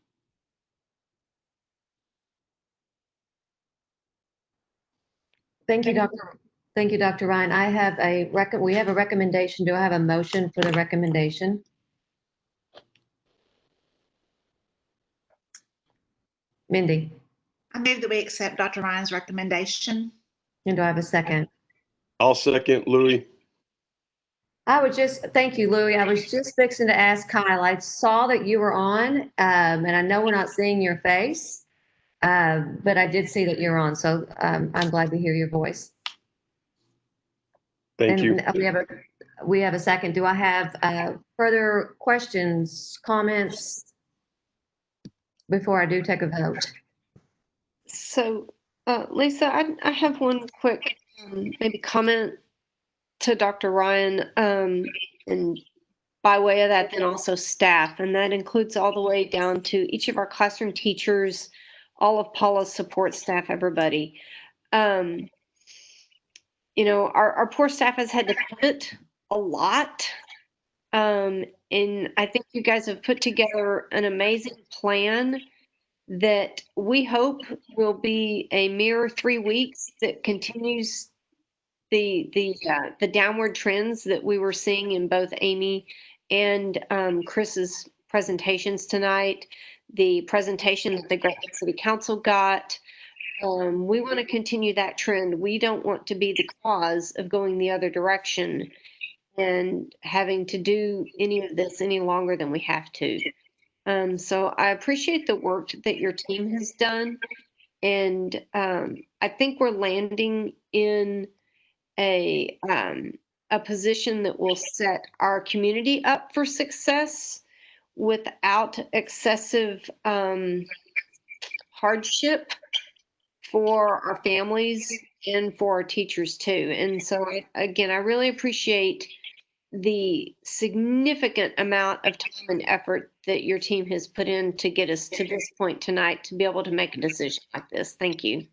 Thank you, Dr. Thank you, Dr. Ryan. We have a recommendation. Do I have a motion for the recommendation? Mindy, I move that we accept Dr. Ryan's recommendation. and do I have a second? I'll second Louis. Thank you, Louis. I was just fixing to ask Kyle. I saw that you were on, and I know we're not seeing your face, but I did see that you're on. So I'm glad to hear your voice. Thank you. We have a second. Do I have further questions, comments before I do take a vote? So, Lisa, I have one quick maybe comment to Dr. Ryan, and by way of that, then also staff, and that includes all the way down to each of our classroom teachers, all of Paula's support staff, everybody. Our poor staff has had to pivot a lot. And I think you guys have put together an amazing plan that we hope will be a mere 3 weeks that continues the downward trends that we were seeing in both Amy and Chris's presentations tonight, the presentation that the Great Lake City Council got. We want to continue that trend. We don't want to be the cause of going the other direction and having to do any of this any longer than we have to. So I appreciate the work that your team has done. And I think we're landing in a position that will set our community up for success without excessive hardship for our families and for our teachers too. And so again, I really appreciate the significant amount of time and effort that your team has put in to get us to this point tonight to be able to make a decision like this. Thank you.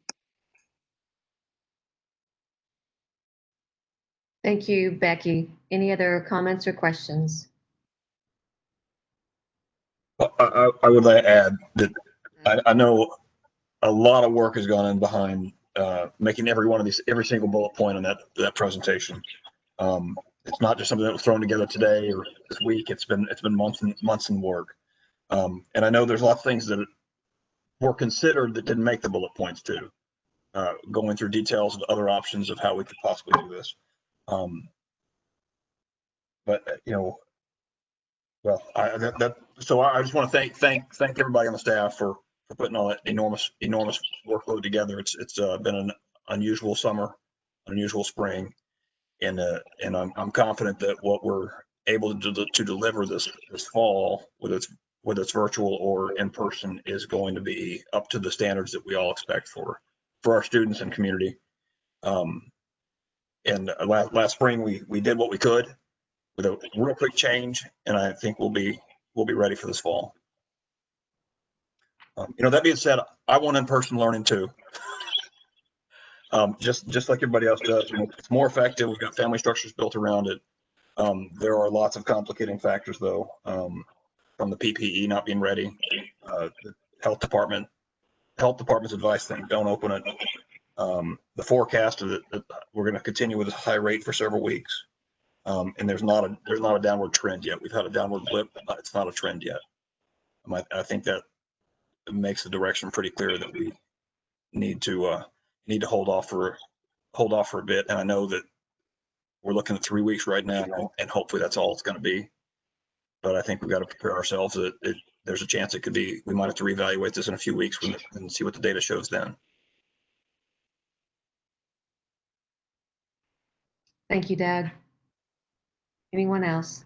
Thank you, Becky. Any other comments or questions? I would add that I know a lot of work has gone in behind making every single bullet point on that presentation. It's not just something that was thrown together today or this week. It's been months and work. And I know there's lots of things that were considered that didn't make the bullet points too. Going through details of other options of how we could possibly do this. But well, so I just want to thank everybody on the staff for putting all that enormous workload together. It's been an unusual summer, unusual spring, and I'm confident that what we're able to deliver this fall, whether it's virtual or in person, is going to be up to the standards that we all expect for our students and community. And last spring we did what we could with a real quick change, and I think we'll be ready for this fall. That being said, I want in-person learning too. Just like everybody else does. It's more effective. We've got family structures built around it. There are lots of complicating factors though, from the PPE not being ready, the health department's advice saying don't open it. The forecast is that we're going to continue with a high rate for several weeks. And there's not a downward trend yet. We've had a downward blip, but it's not a trend yet. I think that makes the direction pretty clear that we need to hold off for a bit. And I know that we're looking at 3 weeks right now, and hopefully that's all it's going to be. But I think we've got to prepare ourselves that there's a chance we might have to reevaluate this in a few weeks and see what the data shows then. Thank you, Doug. Anyone else?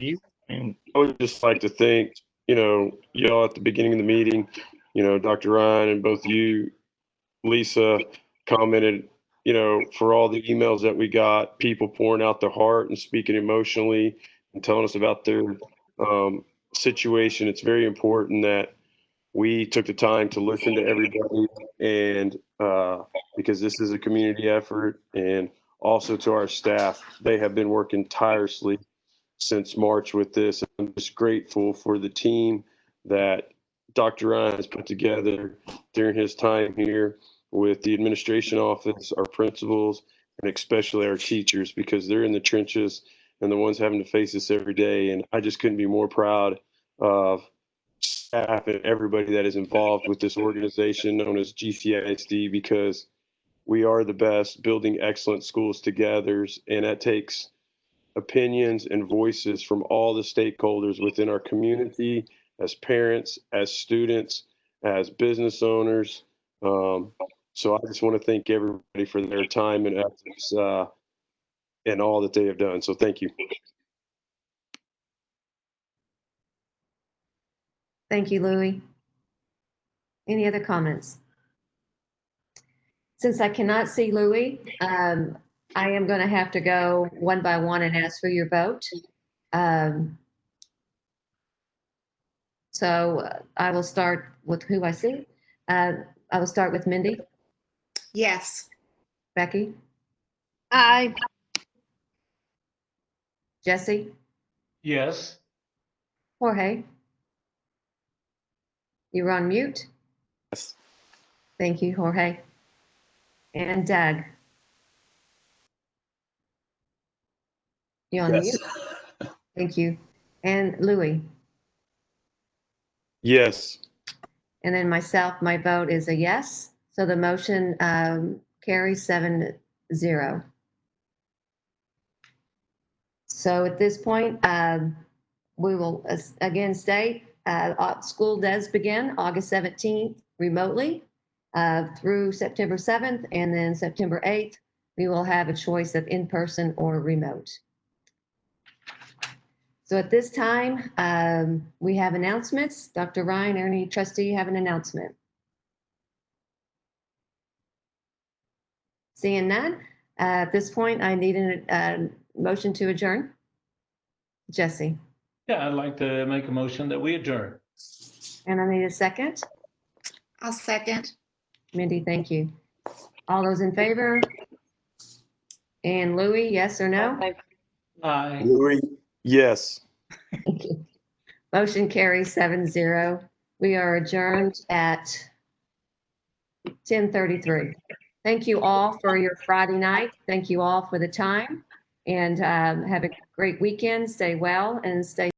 And I would just like to thank, y'all at the beginning of the meeting, Dr. Ryan and both you, Lisa, commented, for all the emails that we got, people pouring out their heart and speaking emotionally and telling us about their situation. It's very important that we took the time to listen to everybody, and because this is a community effort, and also to our staff. They have been working tirelessly since March with this. I'm just grateful for the team that Dr. Ryan has put together during his time here with the administration office, our principals, and especially our teachers, because they're in the trenches and the ones having to face this every day. And I just couldn't be more proud of staff and everybody that is involved with this organization known as GCISD, because we are the best building excellent schools together, and that takes opinions and voices from all the stakeholders within our community, as parents, as students, as business owners. So I just want to thank everybody for their time and efforts and all that they have done. So thank you. Thank you, Louie. Any other comments? Since I cannot see Louie, I am going to have to go one by one and ask for your vote. So I will start with who I see. I will start with Mindy. Yes. Becky. Aye. Jesse. Yes. Jorge. You're on mute. Yes. Thank you, Jorge. And Doug. You're on Yes. mute. Thank you. And Louie. Yes. And then myself, my vote is a yes. So the motion carries 7-0. So at this point, We will again state, school does begin August 17th remotely through September 7th, and then September 8th, we will have a choice of in-person or remote. So at this time, we have announcements. Dr. Ryan, or any trustee have an announcement? Seeing none, at this point, I need a motion to adjourn. Jesse. Yeah, I'd like to make a motion that we adjourn. And I need a second. I'll second. Mindy, thank you. All those in favor? And Louis, yes or no? Aye. Louis, yes. Motion carries 7-0. We are adjourned at 10:33. Thank you all for your Friday night. Thank you all for the time, and have a great weekend. Stay well and stay